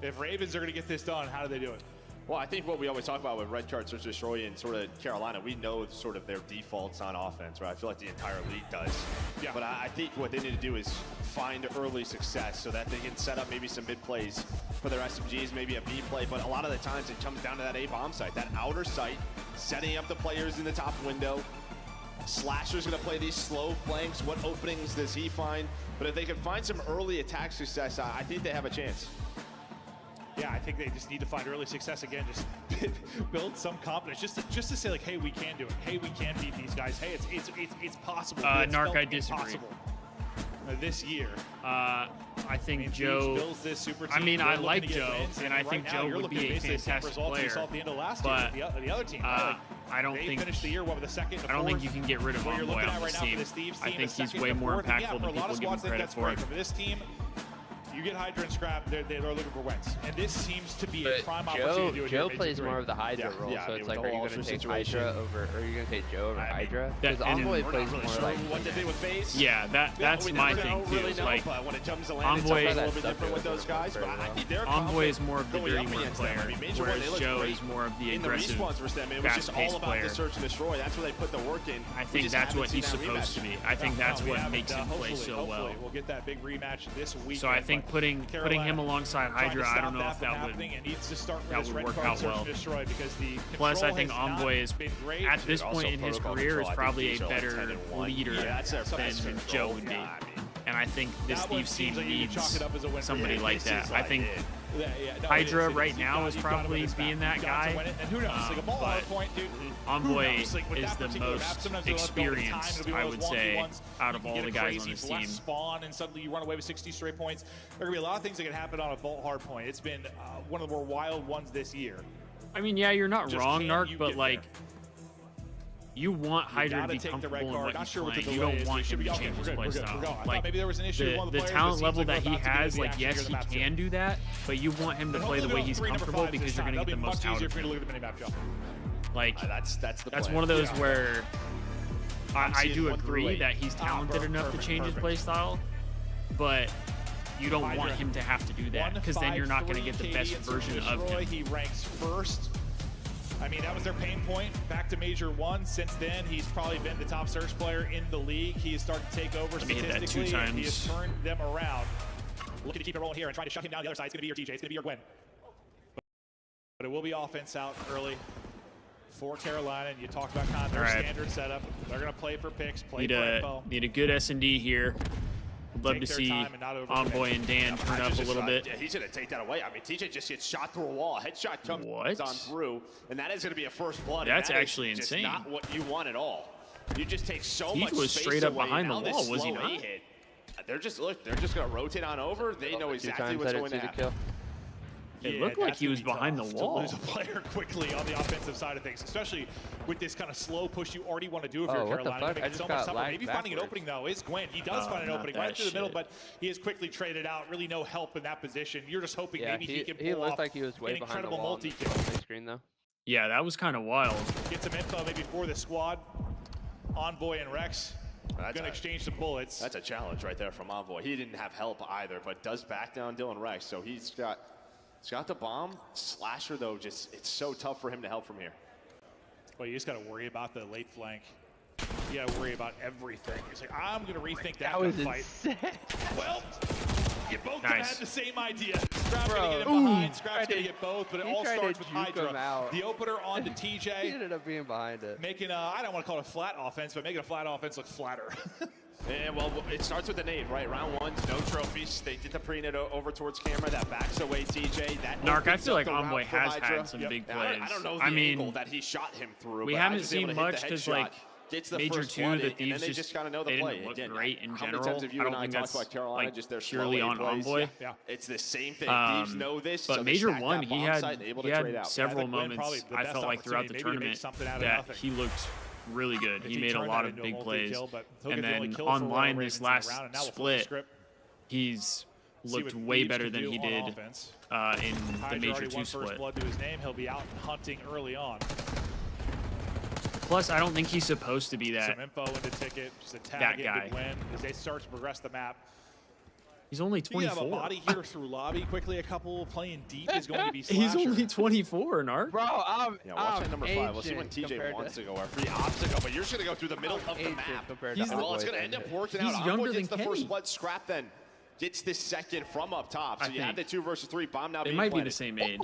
If Ravens are going to get this done, how do they do it? Well, I think what we always talk about with red card search and destroy in sort of Carolina, we know sort of their defaults on offense, right? I feel like the entire league does. Yeah. But I think what they need to do is find early success so that they can set up maybe some mid plays for their SMGs, maybe a B play. But a lot of the times it comes down to that A bomb site, that outer site, setting up the players in the top window. Slasher's going to play these slow flanks. What openings does he find? But if they can find some early attack success, I think they have a chance. Yeah, I think they just need to find early success again. Just build some confidence, just to say like, hey, we can do it. Hey, we can beat these guys. Hey, it's possible. Narc, I disagree. This year, I think Joe. This super team. I mean, I like Joe, and I think Joe would be a fantastic player. But the other team, I don't think finished the year with the second. I don't think you can get rid of Envoy on this team. I think he's way more impactful than people give him credit for. For this team, you get Hydra and Scrap, they're looking for wins. And this seems to be a prime opportunity to do it. Joe plays more of the Hydra role, so it's like, are you going to take Hydra over, or are you going to take Joe over Hydra? Because Envoy plays more like... What they did with Faze? Yeah, that's my thing too. Really like, when it comes to land, Envoy it's a little bit different with those guys, but I think they're Envoy is more of the dirty work player, whereas Joe is more of the aggressive, it was just all about the search and destroy. That's where they put the work in. I think that's what he's supposed to be. I think that's what makes him play so well. We'll get that big rematch this week. So I think putting him alongside Hydra, I don't know if that would work out well. Plus, I think Envoy is, at this point in his career, is probably a better leader than Joe would be. And I think this Thieves team needs somebody like that. I think Hydra right now is probably being that guy, but Envoy is the most experienced, I would say, out of all the guys on this team. Spawn and suddenly you run away with 60 straight points. There are going to be a lot of things that can happen on a Vault hardpoint. It's been one of the more wild ones this year. I mean, yeah, you're not wrong, Narc, but like, you want Hydra to be comfortable in what he's playing. You don't want him to change his play style. Like, the talent level that he has, like, yes, he can do that, but you want him to play the way he's comfortable because you're going to get the most out of him. Like, that's one of those where I do agree that he's talented enough to change his play style, but you don't want him to have to do that because then you're not going to get the best version of him. He ranks first. I mean, that was their pain point back to Major 1. Since then, he's probably been the top search player in the league. He has started to take over statistically, and he has turned them around. Looking to keep it rolling here and trying to shut him down the other side. It's going to be your TJ. It's going to be your Gwen. But it will be offense out early for Carolina, and you talked about kind of their standard setup. They're going to play for picks, play for info. Need a good S&D here. Would love to see Envoy and Dan turn up a little bit. Yeah, he's going to take that away. I mean, TJ just gets shot through a wall. A headshot comes on through, and that is going to be a first blood. That's actually insane. Not what you want at all. You just take so much space away. He was straight up behind the wall, was he not? They're just going to rotate on over. They know exactly what's going to happen. It looked like he was behind the wall. To lose a player quickly on the offensive side of things, especially with this kind of slow push you already want to do if you're Carolina. Make it so much tougher. Maybe finding an opening, though, is Gwen. He does find an opening right through the middle, but he is quickly traded out. Really no help in that position. You're just hoping maybe he can pull off like he was way an incredible multi-kill. Screen, though. Yeah, that was kind of wild. Get some info maybe for the squad. Envoy and Rex. Going to exchange some bullets. That's a challenge right there from Envoy. He didn't have help either, but does back down Dylan Rex, so he's got the bomb. Slasher, though, just it's so tough for him to help from here. Well, you just got to worry about the late flank. You got to worry about everything. He's like, I'm going to rethink that fight. Well, you both had the same idea. Scrap's going to get him behind. Scrap's going to get both, but it all starts with Hydra. The opener on to TJ. He ended up being behind it. Making I don't want to call it a flat offense, but making a flat offense look flatter. And well, it starts with the nade, right? Round one, no trophies. They did the pre-nade over towards camera. That backs away TJ. Narc, I feel like Envoy has had some big plays. I don't know the angle that he shot him through. We haven't seen much because, like, Major 2, the Thieves they just got to know the they play. didn't look great in general. How many times have you I and don't I think talked that's about Carolina, like just their purely on Envoy. Yeah. It's the same thing. Thieves know this. But so Major 1, he had several Yeah, moments, I felt like, throughout the tournament that he looked really good. He made a lot of big plays. And then online this last split, he's looked way better than he did in the Major 2 split. Blood to his name. He'll be out hunting early on. Plus, I don't think he's supposed to be that, Some info into ticket, just a tag in guy. to win as they start to progress the map. He's only 24. You have a body here through lobby. Quickly, a couple playing deep is going to be Slasher. He's only 24, Narc. Bro, watch that number 5. We'll see when TJ wants to go or free opts to go, but you're just going to go through the middle of the map. Well, it's going to end up working out. He's younger than the first blood. Scrap then gets the second from up top. So you have the 2 versus 3 bomb now. They might be the same age.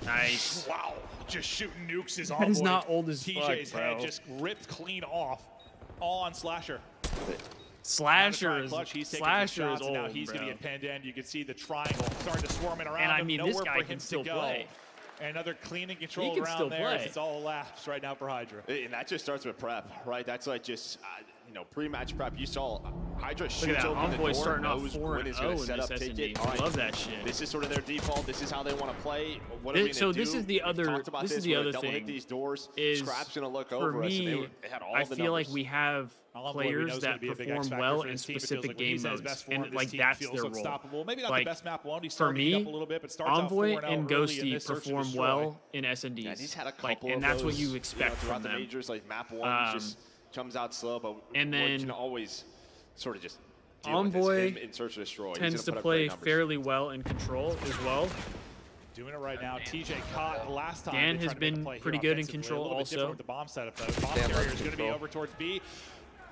Nice. Wow. Just shooting nukes is on. That is not old as TJ's fuck, head bro. just ripped clean off on Slasher. Slasher is old, and now he's going to get pinned in. You can see the triangle starting to swarm in around and I him. mean, Nowhere this guy for him can still to go. play. Another clean and control He can around still there. play. It's all elapsed right now for Hydra. And that just starts with prep, right? That's like just, pre-match prep. You saw Hydra Look shoots at that. open the Envoy door, starting off knows 4-0 when it's going to set up, in take this it. SND. I love that shit. This is sort of their default. This is how they want to play. What are we So going to do? this is the other. This is the other double hit thing. these doors. Is Scrap's going to look for over us. me, And they had all I the feel like numbers. we have players that perform well in specific game modes, and like that's their role. Maybe not like the best map one. for me, up a little bit, but starts Envoy out and 4-0 early in Ghosty this search and perform destroy. well in SNDs. Yeah, he's had a couple and of that's what those, you expect throughout from the them. majors, like map 1 just comes out slow, but and then can always sort of just Envoy in search and destroy. tends to play fairly well in control as well. Doing it right now. TJ caught last time. Dan has been pretty good in control also. With the bomb setup though. Bomb carrier is going to be over towards B.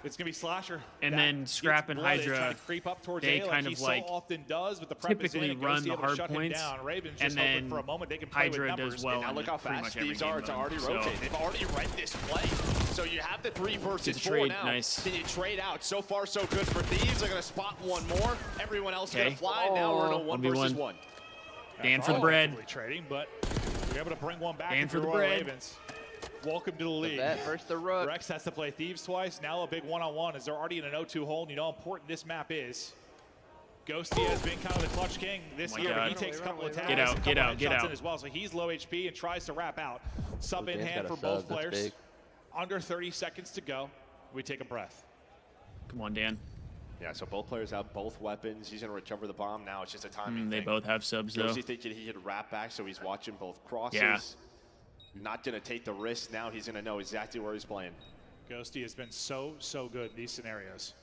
It's going to be Slasher. And then Scrap and Hydra, creep up towards they A kind like of he like so often does, but the prep typically run the hard points, and then for a moment they can play Hydra with does well. And now look how fast Thieves are to already rotate. They've already read this play. So you have the 3 versus 4 now. Nice. Then you trade out. So far, so good for Thieves. They're going to spot one more. Everyone else going to fly. Now we're in a 1 versus 1. Dan for the bread. Trading, but we're able to bring one back. Dan for the bread. Ravens. Welcome to the league. Versus the Rook. Rex has to play Thieves twice. Now a big one-on-one as they're already in an 0-2 hole, and you know how important this map is. Ghosty has been kind of the clutch king this year, but he takes a couple of tags. Get out. As well, so he's low HP and tries to wrap out. Sub in hand for both players. Under 30 seconds to go. We take a breath. Come on, Dan. Yeah, so both players have both weapons. He's going to recover the bomb. Now it's just a timing They thing. both have subs, though. Ghosty thinking he could wrap back, so he's watching both crosses. Yeah. Not going to take the risk. Now he's going to know exactly where he's playing. Ghosty has been so good in these scenarios.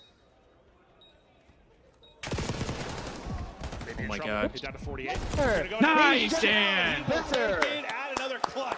Oh my God. He's down to 48. Nice, Dan! Add another clutch.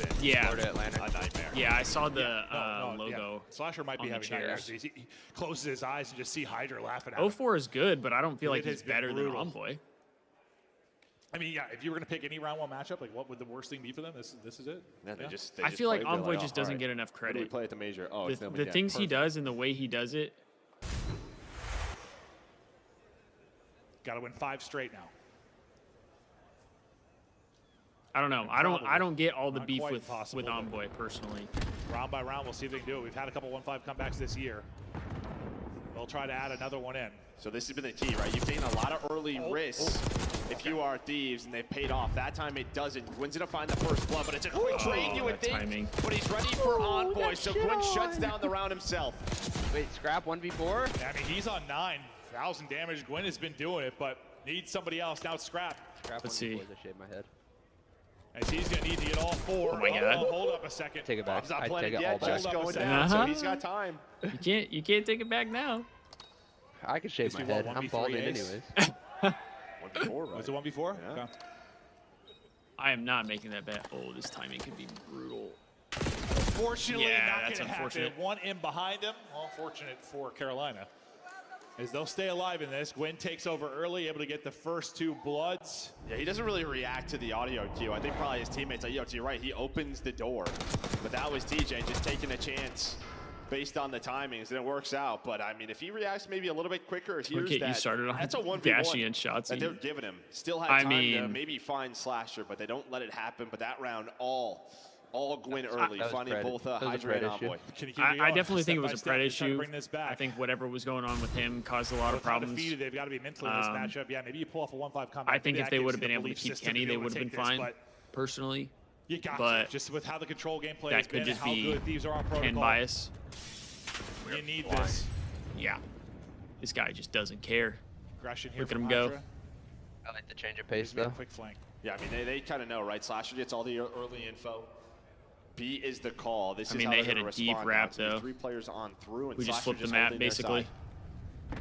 been Atlanta. a nightmare. Yeah, I saw the logo. Slasher might be having nightmares. He closes his eyes and just see Hydra laughing at him. 04 is good, but I don't feel like he's better than Envoy. I mean, yeah, if you were going to pick any round 1 matchup, like what would the worst thing be for them? This is it. Yeah, Yeah. They I feel like played, Envoy like, just all doesn't right, get enough what do we credit. play at the major? Oh, The, it's them the again. things he Perfect. does and the way he does it. Got to win 5 straight now. I don't know. I don't get all the Not beef quite with impossible, but- Envoy personally. Round by round, we'll see if they can do it. We've had a couple 1-5 comebacks this year. They'll try to add another one in. So this has been the key, right? You've taken a lot of early risks if you are Thieves, and they've paid off. That time it doesn't. Gwen's going to find the first blood, but it's a quick trade, you would think. Timing. But he's ready for Envoy, so Gwen shuts down the round himself. Wait, Scrap 1v4? I mean, he's on 9,000 damage. Gwen has been doing it, but needs somebody else. Now it's Scrap. Scrap Let's 1v4 see. I shaved my head. As he's going to need to get all 4. Oh my God. Hold up a second. Take it back. Bob's not I planning take it all yet, back. just Hold up a going second. down, so Uh-huh. he's got time. You can't take it back now. I can shave Used my to be head. what, I'm 1v3 balding ace? anyways. 1v4, right? Was it 1v4? Yeah. Okay. I am not making that bet. Oh, this timing could be brutal. Fortunately, Yeah, not that's going to happen. unfortunate. One in behind him. All fortunate for Carolina. As they'll stay alive in this, Gwen takes over early, able to get the first 2 bloods. Yeah, he doesn't really react to the audio cue. I think probably his teammates like, yo, to your right, he opens the door. But that was TJ just taking a chance based on the timings, and it works out. But I mean, if he reacts maybe a little bit quicker, here's Get that. you started on That's a 1v1 dashing in shots. that they're giving him. Still had I time to mean- maybe find Slasher, but they don't let it happen. But that round, all Gwen early, That was finding Pred. both That was a Hydra and Pred issue. Envoy. Can you keep it I going? definitely think it was a Step by Pred step, try to issue. bring this back. I think whatever was going on with him caused a lot of With how problems. defeated they've got to be mentally in this matchup. Yeah, maybe you pull off a 1-5 comeback. I think Maybe if that they gives would have you been the able to belief keep system Kenny, be they able would to have been take this, fine. but Personally, you got but to. Just with how the control gameplay that has been could and just how be good Thieves are on protocol. Ken bias. You need this. Yeah, this guy just doesn't care. Aggression here Look at from him go. Hydra. I like the change of pace He's made a though. quick flank. Yeah, I mean, they kind of know, right? Slasher gets all the early info. B is the call. This I is mean, how they they're hit gonna a deep respond now. wrap, It's gonna be though. 3 players on through, and We just Slasher flipped the map, holding their basically. side.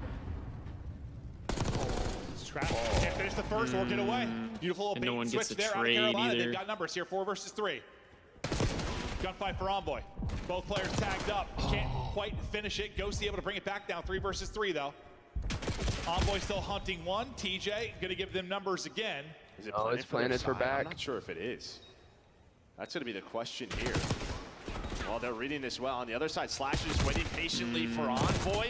Scrap. Can't finish the first or get away. Beautiful little And bait no one switch gets a there out of trade Carolina. either. They've got numbers here, 4 versus 3. Gunfight for Envoy. Both players tagged up. Can't quite finish it. Ghosty able to bring it back down. 3 versus 3 though. Envoy still hunting 1. TJ gonna give them numbers again. Is it Oh, it's their planted for side? back. I'm not sure if it is. That's going to be the question here. Well, they're reading this well. On the other side, Slasher is waiting patiently for Envoy.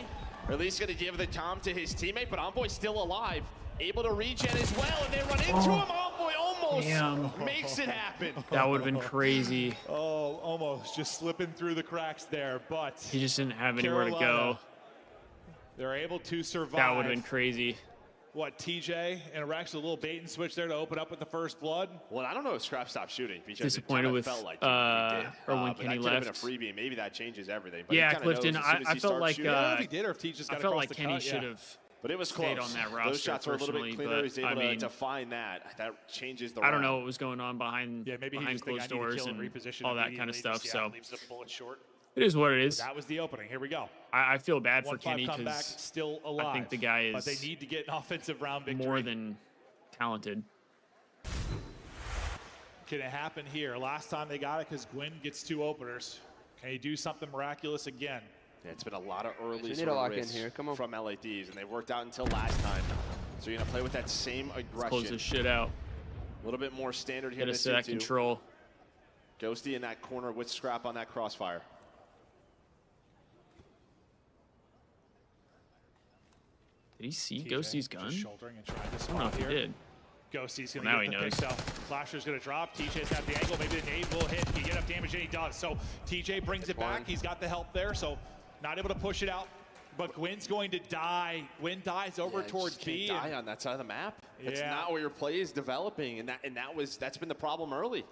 Or at least going to give the Tom to his teammate, but Envoy's still alive. Able to regen as well, and they run into him. Envoy almost makes it happen. That would have been crazy. Oh, almost just slipping through the cracks there, but He just didn't have anywhere to go. they're able to survive. That would have been crazy. What, TJ and Rex, a little bait and switch there to open up with the first blood. Well, I don't know if Scrap stopped shooting. Because Disappointed it kinda with, felt like or when but Kenny that could have left. been a freebie. Maybe that changes everything. But Yeah, he kinda Clifton, knows as soon I as he felt starts like shooting. I don't know if he did or if he just got I felt across like the Kenny cut, should yeah. have But it was stayed close. on that Those roster shots were a little bit personally, cleaner. but, He's able I mean, to find that. That changes the I don't round. know what was going on behind Yeah, maybe he behind just think I closed need to doors kill and and reposition all that kind of immediately, stuff. just, yeah, So leaves the bullet short. it is what it is. That was the opening. Here we go. I feel bad for 1-5 Kenny comeback, because still alive. I think the guy But they is need to get an offensive round victory. more than talented. Can it happen here? Last time they got it because Gwen gets 2 openers. Can he do something miraculous again? Yeah, it's been a lot of early need sort to of lock in risks here. Come on. from LADs, and they worked out until last time. So you're going to play with that same Let's close aggression. this shit out. A little bit more standard here. Get us to that Mitsutu. control. Ghosty in that corner with Scrap on that crossfire. Did he see TJ Ghosty's just gun? shouldering and trying to I don't know spot if he here. did. Ghosty's Well, going now to he get the knows. picks out. Flasher's going to drop. TJ's got the angle. Maybe the nade will hit. He get up damage, and he does. So TJ brings it back. He's got the help there. So not able to push it out. But Gwen's going to die. Gwen dies over Yeah, you towards just B. can't die on that side of the map. That's Yeah. not where your play is developing, and that's been the problem early.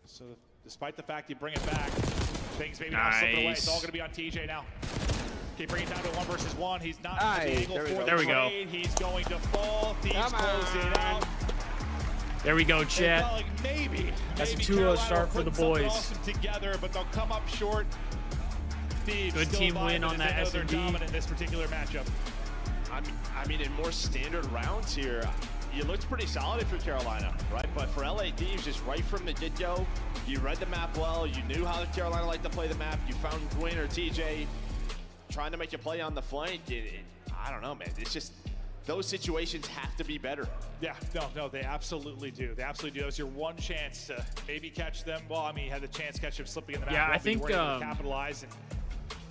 So despite the fact you bring it back, things maybe not slipping away. It's all Nice. going to be on TJ now. Can he bring it down to 1 versus 1? He's not Nice. at the angle There we for go. the There we go. trade. He's going to fall. Thieves Come close it out. There we go, It chat. felt like maybe That's a 2-0 Carolina start will for the put something boys. awesome together, but they'll come up short. Thieves Good still team vibing win on as that they know they're S&D. dominant in this particular matchup. I mean, in more standard rounds here, you looked pretty solid for Carolina, right? But for LA Thieves, just right from the get-go, you read the map well. You knew how Carolina liked to play the map. You found Gwen or TJ trying to make a play on the flank. I don't know, man. It's just those situations have to be better. Yeah, no, they absolutely do. They absolutely do. That was your one chance to maybe catch them. Well, I mean, you had the chance to catch them slipping in the map. Yeah, I but you think weren't able to capitalize. And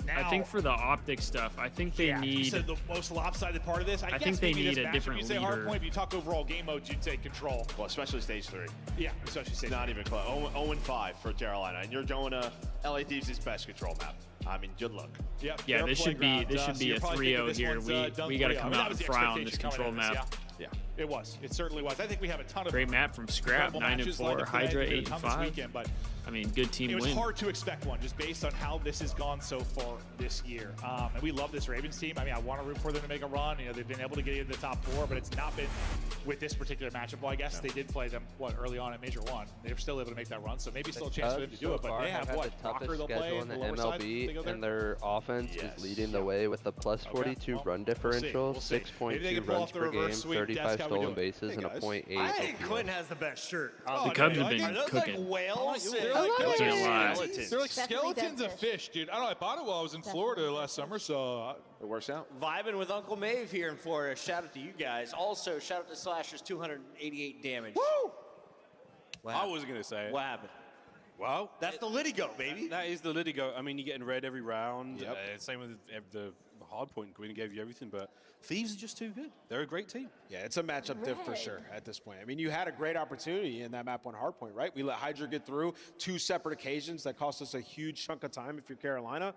now, I think for the optic stuff, I think they need. You said the most lopsided part of this. I guess think they maybe need this a matchup, different you'd say leader. hard point, but you talk overall game modes, you'd say control. Well, especially stage 3. Yeah, especially stage Not 3. even close. 0-5 for Carolina, and you're going to LA Thieves' best control map. I mean, good luck. Yep, Yeah, this should be so a you're probably 3-0 thinking here. this one's, We got to 3-0. come I mean, out and that was the fry on this expectation control coming into map. this, yeah. It was. It certainly was. I think we have a ton of Great map from Scrap, incredible matches lined 9-4, up today. Hydra They're gonna come this 8-5. weekend, but I mean, good team it was win. hard to expect one just based on how this has gone so far this year. And we love this Ravens team. I mean, I want to root for them to make a run. You know, they've been able to get into the top 4, but it's not been with this particular matchup. Well, I guess they did play them, early on in Major 1. They were still able to make that run, so maybe still a chance for them to do it. But they have, the toughest Walker they'll play schedule in the the lower side. MLB, and their offense is leading the way with a plus 42 run differential, 6.2 runs per game, 35 stolen bases, and a .8 I think OPS. Quinn has the best shirt. The Cubs have been Are those cooking. like whales? They're They're like Definitely skeletons dead of fish, dude. I don't know. I bought it while I was in Florida last summer, so It works out. Vibing with Uncle Maeve here in Florida. Shout out to you guys. Also, shout out to Slasher's 288 damage. Woo! What I happened? wasn't going to say it. What happened? Well, That's the Litigo, baby. that is the Litigo. I mean, you're getting red every round. Yep. Same with the hard point. Queen gave you everything, but Thieves are just too good. They're a great team. Yeah, it's a matchup diff for sure at this point. I mean, you had a great opportunity in that map 1 hardpoint, right? We let Hydra get through 2 separate occasions that cost us a huge chunk of time if you're Carolina.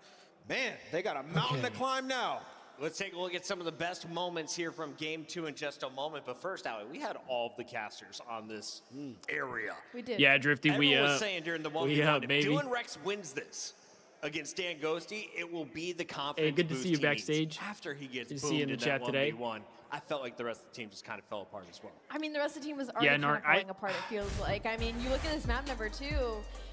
Man, they got a mountain to climb now. Let's take a look at some of the best moments here from Game 2 in just a moment. But first, Ali, we had all of the casters on this area. We did. Yeah, Drifty, Everyone was saying during the 1v1, we up, if baby. Dylan Rex wins this against Dan Ghosty, it will be the confidence Hey, good to boost see you he needs. backstage. After he gets Good to see boomed you in the chat that today. 1v1, I felt like the rest of the team just kind of fell apart as well. I mean, the rest of the team was already Yeah, kind of falling apart, it feels like. I mean, you look at this map number 2,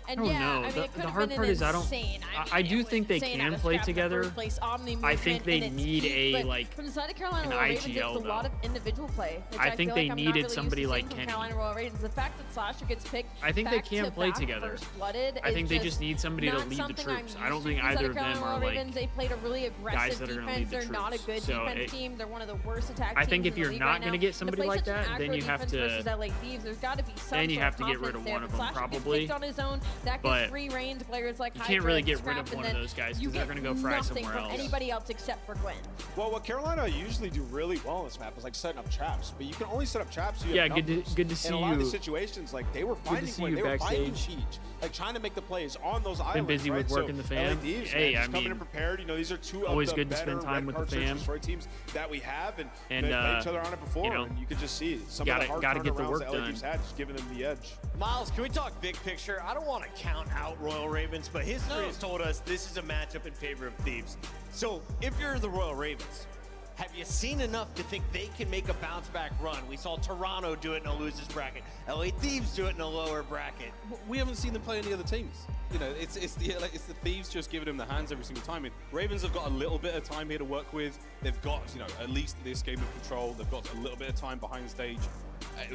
and I don't yeah, know. I mean, The- it could the have hard been part an is I don't- insane. I mean, do it was think they insane can out of play Scrap in the together. first place, Omni I think movement they in its need peak, a, but like, from the side of Carolina an Royal Ravens, it IGL was a lot of individual play. Which I I think feel they like I'm not needed really somebody used to like seeing from Kenny. Carolina Royal Ravens. The fact that Slasher gets picked I think they back can to play back together. first-blooded I think is they just need somebody to not lead the something I'm troops. used I don't to think from the side either of Carolina them Royal are like Ravens. They played a really aggressive that are gonna lead defense. the They're not a troops. good So defense team. They're one of the worst attack I teams think if in the you're league not right gonna now. get somebody play like such an that, then aggro you have defense to- versus LA Thieves. There's got to be some then you sort have of to get rid confidence of there. one of But them, Slasher gets probably. picked on his own. That But gets free range players like you Hydra can't really and get rid Scrap, of and one of then those guys you because they're get gonna go fry nothing somewhere from else. anybody else except for Gwen. Well, what Carolina usually do really well in this map is like setting up traps, but you can only set up traps. So you have numbers. good to see in you. a lot of these situations, like they were finding see Gwen, you they were finding backstage. Cheech, like trying to make the plays on those islands. Been busy right? with working so the fam. LA Thieves, Hey, man, just I coming in mean, prepared. You know, these are 2 always of the good to spend better time red with the card search fam. destroy teams that we have, and And, they played each other on it before, you know, and you could just see some gotta- of the hard gotta get the turnarounds work that LA done. Thieves had, just giving them the edge. Miles, can we talk big picture? I don't want to count out Royal Ravens, but history has told us this is a matchup in favor of Thieves. So if you're the Royal Ravens, have you seen enough to think they can make a bounce back run? We saw Toronto do it in a losers bracket. LA Thieves do it in a lower bracket. We haven't seen them play any other teams. You know, it's the Thieves just giving them the hands every single time. I mean, Ravens have got a little bit of time here to work with. They've got, you know, at least this game of control. They've got a little bit of time behind stage.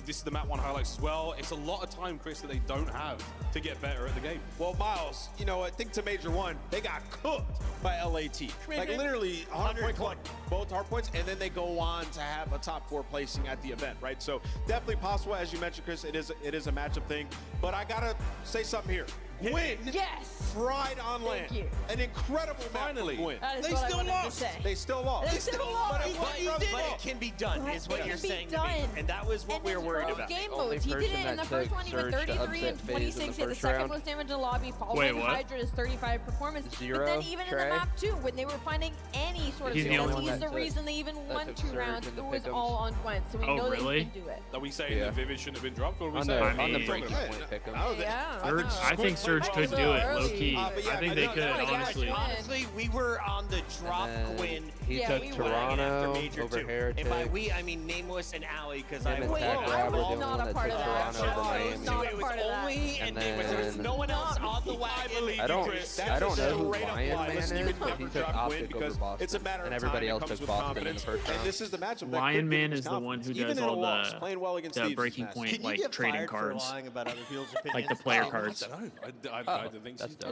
This is the map 1 highlights as well. It's a lot of time, Chris, that they don't have to get better at the game. Well, Miles, you know, I think to Major 1, they got cooked by LAT. Like literally 100 point, both hard points, and then they go on to have a top 4 placing at the event, right? So definitely possible, as you mentioned, Chris. It is a matchup thing. But I gotta say something here. Win. Yes. Fried on land. Thank you. An incredible Finally. win. That is They what I still wanted to lost. say. They still lost. They still lost. But it can be done, is what It you're can be saying to done. me. And that was what And we were then worried both about. game Only modes. He did person it in the that first took one. He went Surge to 33 and upset Faze in the 26. He had the first second round. most damage in the lobby, followed Wait, by what? Hydra's 35 performance. But Zero, then even in Trey. the map too, when they were finding any sort of He's the success, only one he's that the took- reason they even that won took 2 Surge rounds. in It the was pick'ems. all on Gwen, so we Oh, know really? that he can do it. Are we saying Yeah. that Vivid shouldn't have been dropped? What are we On saying? the, I on the mean- breaking Yeah, point pick 'em. Yeah. Surge, I think Surge could do it, low key. but yeah, I think I they know- could, oh my gosh, honestly. Honestly, we were on the drop And then Quinn. he Yeah, took we were. Toronto after Major over 2. Heretic. And by we, I mean Nameless and Allie, because I Him and was Tag I Lab were was the not only a one part that of took that. Toronto over I was Miami. not it a was part of that. only And and there was then- no one else on the wagon. I don't Chris, I don't know who straight up Lion lie. Man Listen, you is, can but never he took drop Gwen Optic because over Boston. it's a matter of and everybody time. else It comes took with Boston in the confidence. first And round. this is the matchup that Lion could Man give is the confidence. one who Even does in a all loss, the playing well against the Thieves is breaking massive. point, Can you like get trading fired cards. for lying about other people's opinions? Like the player I cards. don't know. I don't think That's so.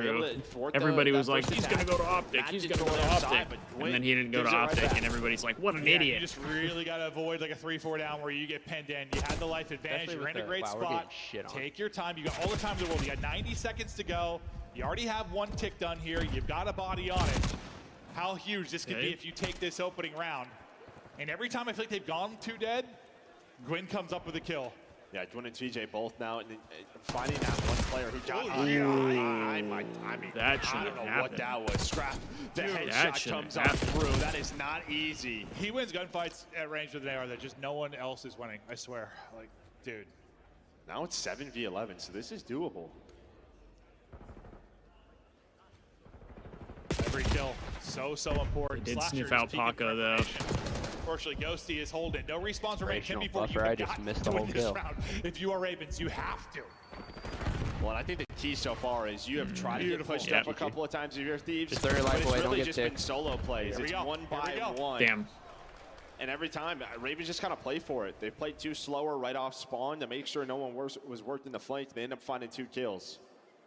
true. Everybody was like, he's going to go to Optic, he's going to go to Optic. And then he didn't go to Optic, and everybody's like, what an idiot. You just really got to avoid like a 3-4 down where you get pinned in. You had the life advantage. You're in a great spot. Take your time. You got all the time in the world. You got 90 seconds to go. You already have 1 tick done here. You've got a body on it. How huge this could be if you take this opening round. And every time I feel like they've gone 2 dead, Gwyn comes up with a kill. Yeah, Dwin and TJ both now, and finding that one player who got. I mean, that I don't know happen. what that was. Scrap. The headshot comes out through. That is not easy. He wins gunfights at range with an AR that just no one else is winning. I swear. Like, dude. Now it's 7v11, so this is doable. Every kill, so important. They did Slasher sniff is out peeking Paco, for though. information. Unfortunately, Ghosty is holding. No respawns remain. 10 before you buffer, I have just got missed to the win whole this kill. round. If you are Ravens, you have to. Well, and I think the key so far is you have tried to get pushed up a couple of times with your Thieves, Just throw your but life it's away, don't really get just sick. been solo plays. It's one by one. Damn. And every time, Ravens just kind of play for it. They played too slower right off spawn to make sure no one was worked in the flank. They end up finding 2 kills.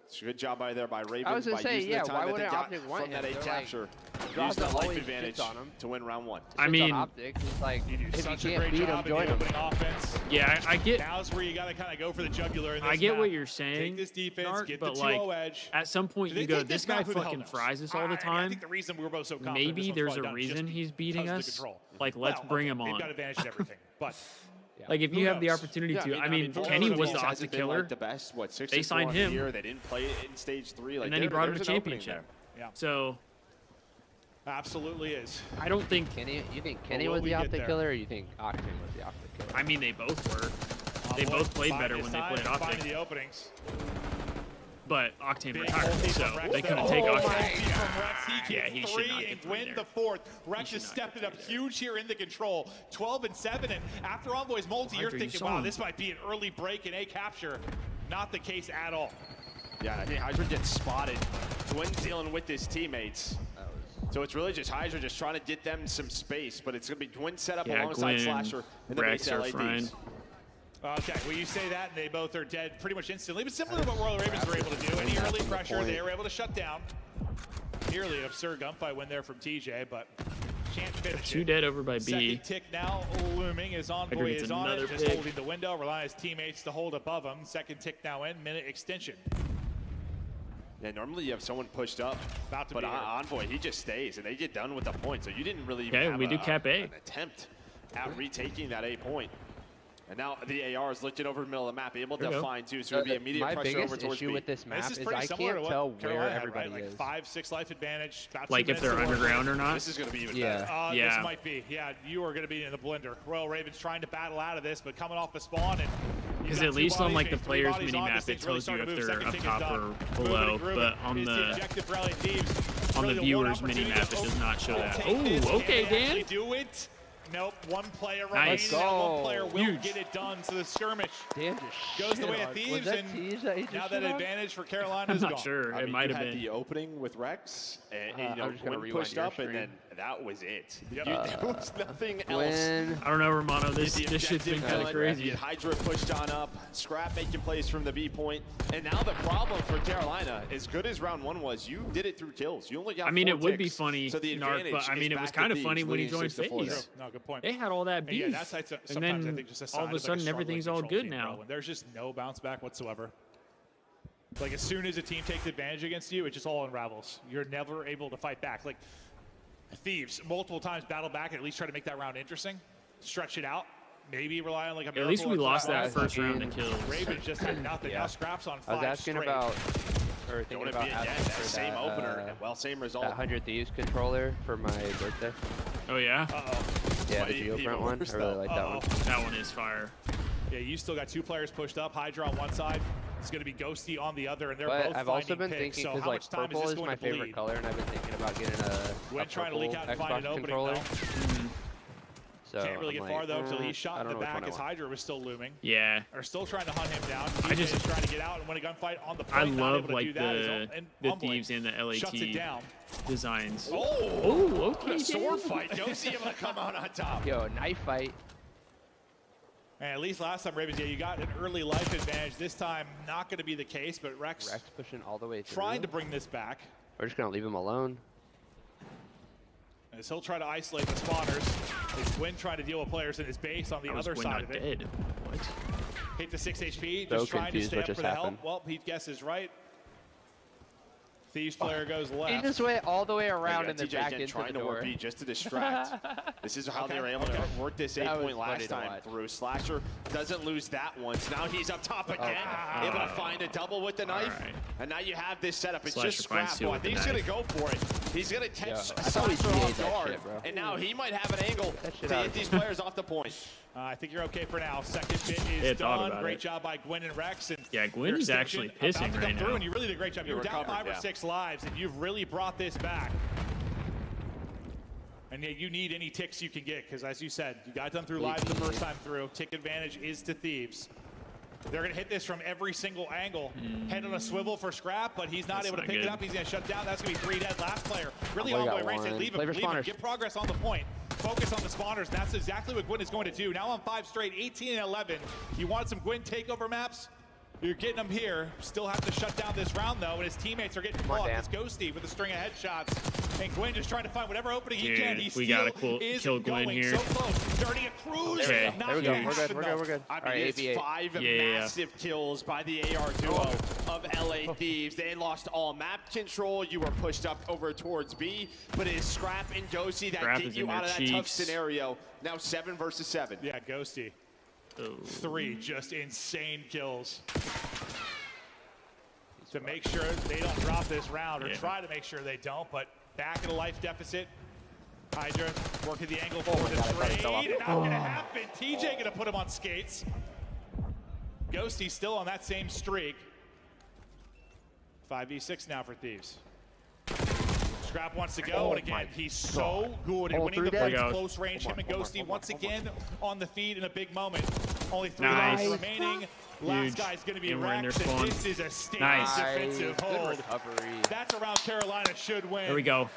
It's a good job by Ravens I was gonna by say, using yeah, the time why that they wouldn't got Optic want from him? that A They're capture. Like, Use the Optic life always advantage shits on him. to win round 1. I mean, Optic, it's like, You do if you such a can't great beat him, job in join the him. opening offense. Yeah, I get. Now's where you got to kind of go for the jugular in this I get map. what you're saying, Take this defense, Narc, get the but 2-0 like, edge. at some point If you they go, take this map, guy who the hell fucking knows? fries us all I the mean, I time. think the reason we were both so confident Maybe this one's there's a probably done is reason just he's beating because of the us. control. Like, let's Well, bring him They've on. got advantage in everything, but Like, if who you have the knows? opportunity Yeah, to, I mean, Thieves Kenny was the hasn't Optic been, killer, like, the best, what, 6 They signed him. Year. They didn't play in stage 3. Like, and then he brought him a there's an opening championship. Yeah. So absolutely is. I don't think. You think Kenny will was we the get Optic there? killer, or you think Octane was the Optic killer? I mean, they both were. They both played better when they played Finding Optic. the openings. But Octane Big retired, ulti so from Rex they there. couldn't take Oh Octane. my from Rex. He Yeah, gets he should 3 not get and 3 win there. the 4th. Rex should is not stepping get up 3 huge here in the control. 12-7, and after Envoy's multi, you're Hydra, you thinking, saw wow, him. this might be an early break in A capture. Not the case at all. Yeah, I think Hydra gets spotted. Dwin's dealing with his teammates. So it's really just Hydra just trying to get them some space, but it's going to be Dwin set up alongside Gwen, Slasher in the Rex base are LA fine. Thieves. Okay, well, you say that, and they both are dead pretty much instantly, but similar to what Royal Ravens were able to do. Any early pressure, they were able to shut down. Nearly an absurd gunfight win there from TJ, but can't finish 2 it. dead over by B. Second tick now looming as Hydra Envoy gets is on it, another just pick. holding the window, relying on his teammates to hold above him. Second tick now in, minute extension. Yeah, normally you have someone pushed up, About to but be here. Envoy, he just stays, and they get done with the point. So you didn't really even Okay, have we do cap A. an attempt at retaking that A point. And now the AR is looking over the middle of the map, able There to you go. find 2, so it'll be immediate My pressure over biggest towards issue B. with this map This is is pretty I similar to can't what tell where Carolina had, everybody right? is. Like 5-6 life advantage. About 2 Like if minutes they're to go. underground or not. This is going to be even Yeah. better. Yeah. This might be. Yeah, you are going to be in the blender. Royal Ravens trying to battle out of this, but coming off the spawn. And Because at least on like the players minimap, it tells you if they're up top or below. But on the viewers minimap, it does not show that. Oh, okay, Dan. Do it. Nope, one player Nice. remaining. Now one Go. player will Huge. get it done. So the skirmish Dan just goes the shit way on- of Thieves, Was that and Thieves that he just now shit that on? advantage for Carolina I'm is not gone. sure. I It mean, might you have had been. the opening with Rex, and you I'm know, just gonna Gwyn rewind pushed your up, and stream. then that was it. Yep. There was nothing else. Gwyn, I don't know, Romano. This The shit's been objective kind of done, crazy. you had Hydra pushed on up, Scrap making plays from the B point, and now the problem for Carolina, as good as round 1 was, you did it through kills. You only got I mean, 4 it would be ticks, funny, so the Narc, advantage but I is mean, it was back kind to of funny Thieves, when he leading joined 6-4 Faze. now. No, good point. They had all that And beef. yeah, that's sometimes and I then think just a all sign of a like sudden, struggling everything's all control good team, bro. now. When there's just no bounce back whatsoever. Like as soon as a team takes advantage against you, it just all unravels. You're never able to fight back. Like Thieves, multiple times battle back and at least try to make that round interesting, stretch it out, maybe rely on like a miracle. At least we like lost that Scrap. first round of kills. Ravens just had nothing. Yeah. Now Scrap's on 5 I was asking straight. about, or Don't thinking want to about be again, asking that for same that, opener, well, same result. that 100 Thieves controller for my birthday. Oh, yeah? Uh-oh. Yeah, Might the even be Geoprint one. worse, I really though. like that one. That one is fire. Yeah, you still got 2 players pushed up. Hydra on one side. It's going to be Ghosty on the other, and they're But both I've also finding been picks. thinking, So because how like much time purple is is this my going to favorite bleed? color, and I've been thinking about getting When a trying to leak out purple and find an Xbox opening, controller. though. So Can't really I'm get far like, though until he's I shot in don't the know which one back I as want. Hydra was still looming. Yeah. Are still trying to hunt him down. I just- is trying to get out and win a gunfight on the I point. Not love able to like do that as the Envoy Thieves and the shuts it LAT down. designs. Oh, okay, A sword Dan. fight. Ghosty able to come out on top. Yo, knife fight. And at least last time, Ravens, yeah, you got an early life advantage. This time, not going to be the case, but Rex pushing all the way through. trying to bring this back. We're just gonna leave him alone. As he'll try to isolate the spawners. It's Gwyn trying to deal with players in his base on the How is other Gwyn side not of it. dead? What? Hit the 6 HP, So just trying to confused stay what up just for the happened. help. Well, he guesses right. Thieves player goes left. He just went all the way around and then TJ back again into trying the to door. work B just to distract. This is how they were able to work this 8-point last time through. Slasher doesn't lose that one. So now he's up top again, able to find a double with the knife. Right. And now you have this setup. It's Slasher just scrap. finds two with the He's going to knife. go for it. He's going to catch I thought he Slasher off DA'd that guard. shit, bro. And now he might have an angle to get these players off the point. I think you're okay for now. Second bit Yeah, is thought done. about Great it. job by Gwen and Rex. And Yeah, Gwen your is extension actually pissing about to come right through, now. And you really did a great job. You were down 5 or 6 lives, and you've really brought this back. And yeah, you need any ticks you can get, because as you said, you got done through lives the first time through. Tick advantage is to Thieves. They're going to hit this from every single angle. Head on a swivel for Scrap, but he's not able to pick it up. He's going to shut down. That's going to be 3 dead. Last player. Really on way. Race it. Leave him. Leave him. Get progress on the point. Focus on the spawners. That's exactly what Gwen is going to do. Now on 5 straight, 18 and 11. You want some Gwen takeover maps? You're getting them here. Still have to shut down this round, though, and his teammates are getting caught. It's Ghosty with a string of headshots. And Gwen just trying to find whatever opening he can. He we gotta kill Gwen here. So close. Starting a cruise. Okay. There we go. We're good. I mean, All right, it's 8v8. 5 massive kills by the AR duo of LA Thieves. They lost all map control. You were pushed up over towards B, but it is Scrap and Ghosty that get you out of that tough scenario. Now 7 versus 7. Yeah, Ghosty. 3 just insane kills. To make sure they don't drop this round, or try to make sure they don't, but back in a life deficit. Hydra working the angle for the trade, and not gonna happen. TJ gonna put him on skates. Ghosty still on that same streak. 5v6 now for Thieves. Scrap wants to go, and again, he's so good at winning the fight close range. Him and Ghosty once again on the feed in a big moment. Only 3 lives remaining. Last guy's going to be Rex, and this is a standing defensive hold. That's a round Carolina should win. There we go.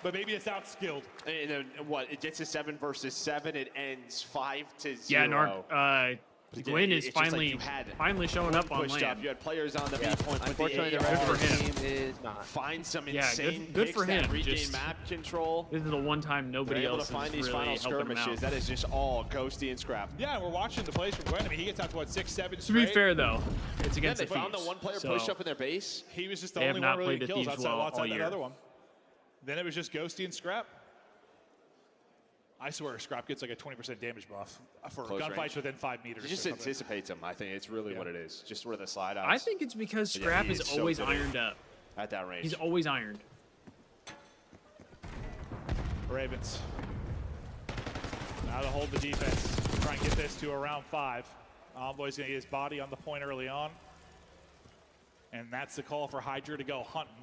But maybe it's outskilled. And then what? It gets to 7 versus 7. It ends 5-0. Yeah, Gwen is finally showing up on land. land. You had players on the B point. Unfortunately, the rest of the team is not. Find some insane good for him. That regain map control. This is the one time nobody else able to find is these really final helping him skirmishes. out. That is just all Ghosty and Scrap. Yeah, we're watching the plays from Gwen. I mean, he gets out to what, 6-7 straight. To be fair, though, it's against they the found Thieves. the one player push up in their base. He was just the only one really kills outside that year. other one. Then it was just Ghosty and Scrap. I swear, Scrap gets like a 20% damage buff for gunfights within 5 meters. He just anticipates them. I think it's really what it is. Just where the slide outs. I think it's because Scrap is always ironed up. At that range. He's always ironed. Ravens. Now to hold the defense. Try and get this to around 5. Envoy's going to get his body on the point early on. And that's the call for Hydra to go hunting.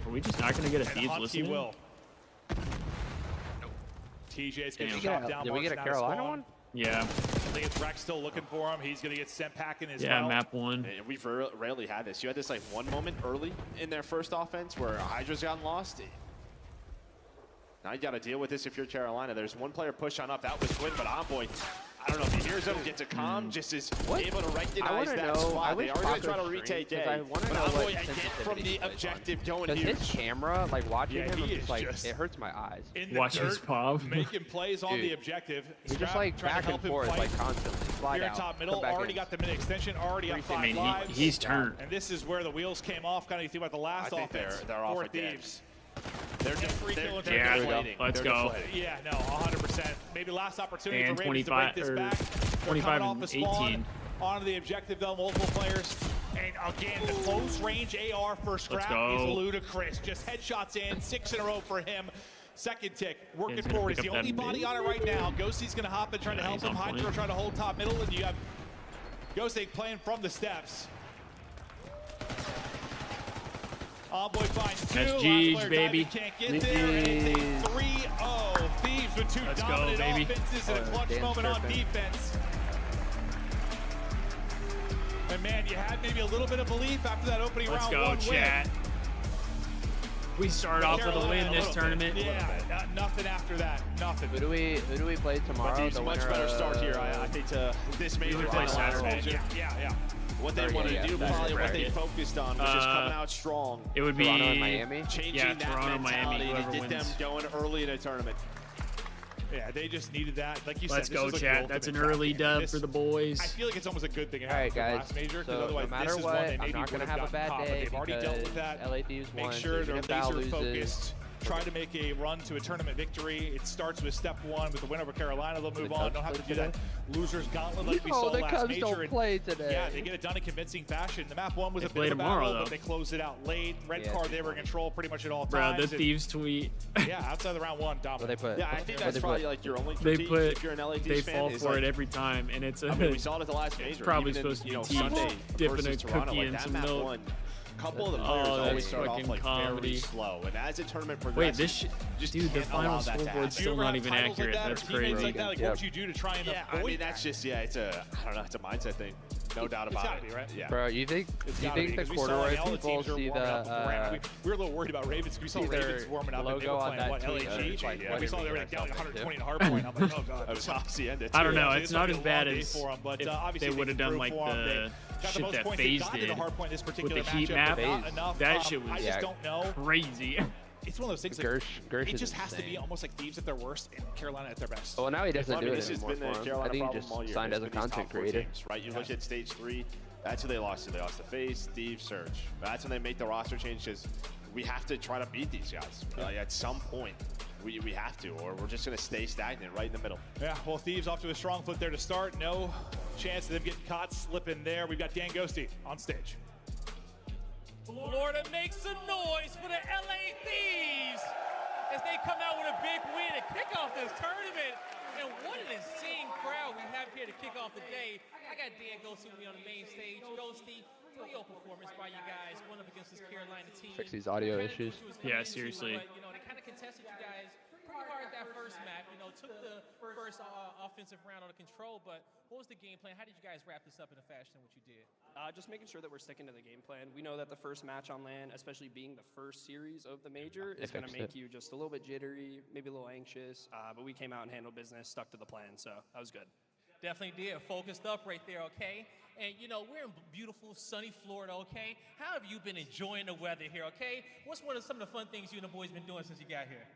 Are we just not going to get a Thieves listening? He will. TJ's going to chop down. Did we get a Carolina one? Yeah. I think it's Rex still looking for him. He's going to get sent packing as well. Yeah, map 1. And we've rarely had this. You had this like one moment early in their first offense where Hydra's gotten lost. Now you got to deal with this if you're Carolina. There's one player push on up. That was Gwen, but Envoy, I don't know if he hears him, gets a comm, just is able to recognize that spot. They are going to try to retake A. But Envoy, again, from the objective going here. His camera, like watching him, it's like, it hurts my eyes. Watch his pop. Making plays on the objective. He's just like back and forth, like constantly. Slide here out, top middle, already got the mid extension, already up 5 lives. He's turned. And this is where the wheels came off. Kind of you think about the last offense for Thieves. They're deflating. Let's go. Yeah, no, 100%. Maybe last opportunity and for Ravens to break this back. 25 and 18. Onto the objective, though, multiple players. And again, the close range AR for Scrap is ludicrous. Just headshots in, 6 in a row for him. Second tick, working forward. He's the only body on it right now. Ghosty's going to hop and try to help him. Hydra trying to hold top middle, and you have Ghosty playing from the steps. Envoy finds 2. That's Jeej, baby. Can't get there. And it's a 3-0. Thieves with 2 dominant offenses and a clutch moment on defense. And man, you had maybe a little bit of belief after that opening round 1 win. Let's go, chat. We start off with a win this tournament. Yeah, nothing after that. Nothing. Who do we play tomorrow? The much better start here. I think this major play Saturday. Yeah. What they wanted to do, probably what they focused on, was just coming out strong. It would be Toronto and Miami. Changing that mentality to get them going early in a tournament. Yeah, they just needed that. Like you Let's said, go, this is chat. like That's an ultimate early trap game. dub for the boys. I feel like it's almost a good thing it All right, happened guys. for last major, because So otherwise no matter this is what, one they I'm maybe not going to would have a gotten bad caught, but day they've already dealt with that. LA Thieves Make won. sure they're Val laser focused. loses. Try to make a run to a tournament victory. It starts with step 1 with the win over Carolina. They'll move on. Don't have to do that losers gauntlet like we saw the last Cubs major. don't play today. Yeah, they get it done in convincing fashion. The map 1 was a play bit of a tomorrow, battle, though. but they closed it out late. Red card, they were in control pretty much at all Bro, times. the Thieves tweet. Yeah, outside the round 1, dominant. What they put? Yeah, I think that's probably like your only They critique put. if you're an LA They Thieves fan. fall is for like, it every time, and it's. I mean, we saw it at the last major. Probably even supposed in, to you be know, Thieves Sunday dipping versus a Toronto, cookie like in that some map milk. 1. A couple of the Oh, players that's always start off fucking like comedy. very slow, and as the tournament progresses, Wait, this just dude, the can't allow final that to scoreboard's happen. still not even accurate. Like that, That's or teammates crazy. like that, like, what would you do to try and Yeah, I avoid mean, that's just, yeah, it's a, I don't know, it's a mindset thing. No doubt about It's gotta it. be, right? Yeah. Bro, you think It's the gotta be, 'cause we saw, corduroy like, all the people teams are see warming up beforehand. the We were a little worried about Ravens because we saw see their Ravens warming up and they logo were on playing, that what, tweet? LAG? Like, When we saw they were what down like do you 120 in hard point, I'm like, oh, God. That was Hacienda, I don't too. know. Yeah, It's it's not gonna as be a bad long day as for 'em, but, if obviously they would have done improved like for 'em. the They got the shit most that points. They Faze got to did the hard point this with particular the heat matchup, map. but not enough. That shit was I just don't know. crazy. It's one of those things. Like, Gersh it is just has to be insane. almost like Thieves at their worst and Carolina at their best. Well, now he doesn't I do mean, it this has anymore been the for him. I Carolina think he problem just all year. signed It's as a been these content top 4 creator. teams, right? You look at stage 3, that's who they lost to. They lost to Faze, Thieves, Surge. That's when they make the roster changes. We have to try to beat these guys. At some point, we have to, or we're just going to stay stagnant right in the middle. Yeah, well, Thieves off to a strong foot there to start. No chance of them getting caught slipping there. We've got Dan Ghosty on stage. Florida makes some noise for the LA Thieves as they come out with a big win to kick off this tournament. And what an insane crowd we have here to kick off the day. I got Dan Ghosty with me on the main stage. Ghosty, 3-0 performance by you guys, going up against this Carolina team. Fix these audio issues. Yeah, seriously. But, you know, they kind of contested you guys pretty hard that first map. You know, took the first offensive round under control. But what was the game plan? How did you guys wrap this up in a fashion in what you did? Just making sure that we're sticking to the game plan. We know that the first match on land, especially being the first series of the major, is going to make you just a little bit jittery, maybe a little anxious. But we came out and handled business, stuck to the plan, so that was good. Definitely did. Focused up right there, okay? And, you know, we're in beautiful, sunny Florida, okay? How have you been enjoying the weather here, okay? What's some of the fun things you and the boys been doing since you got here?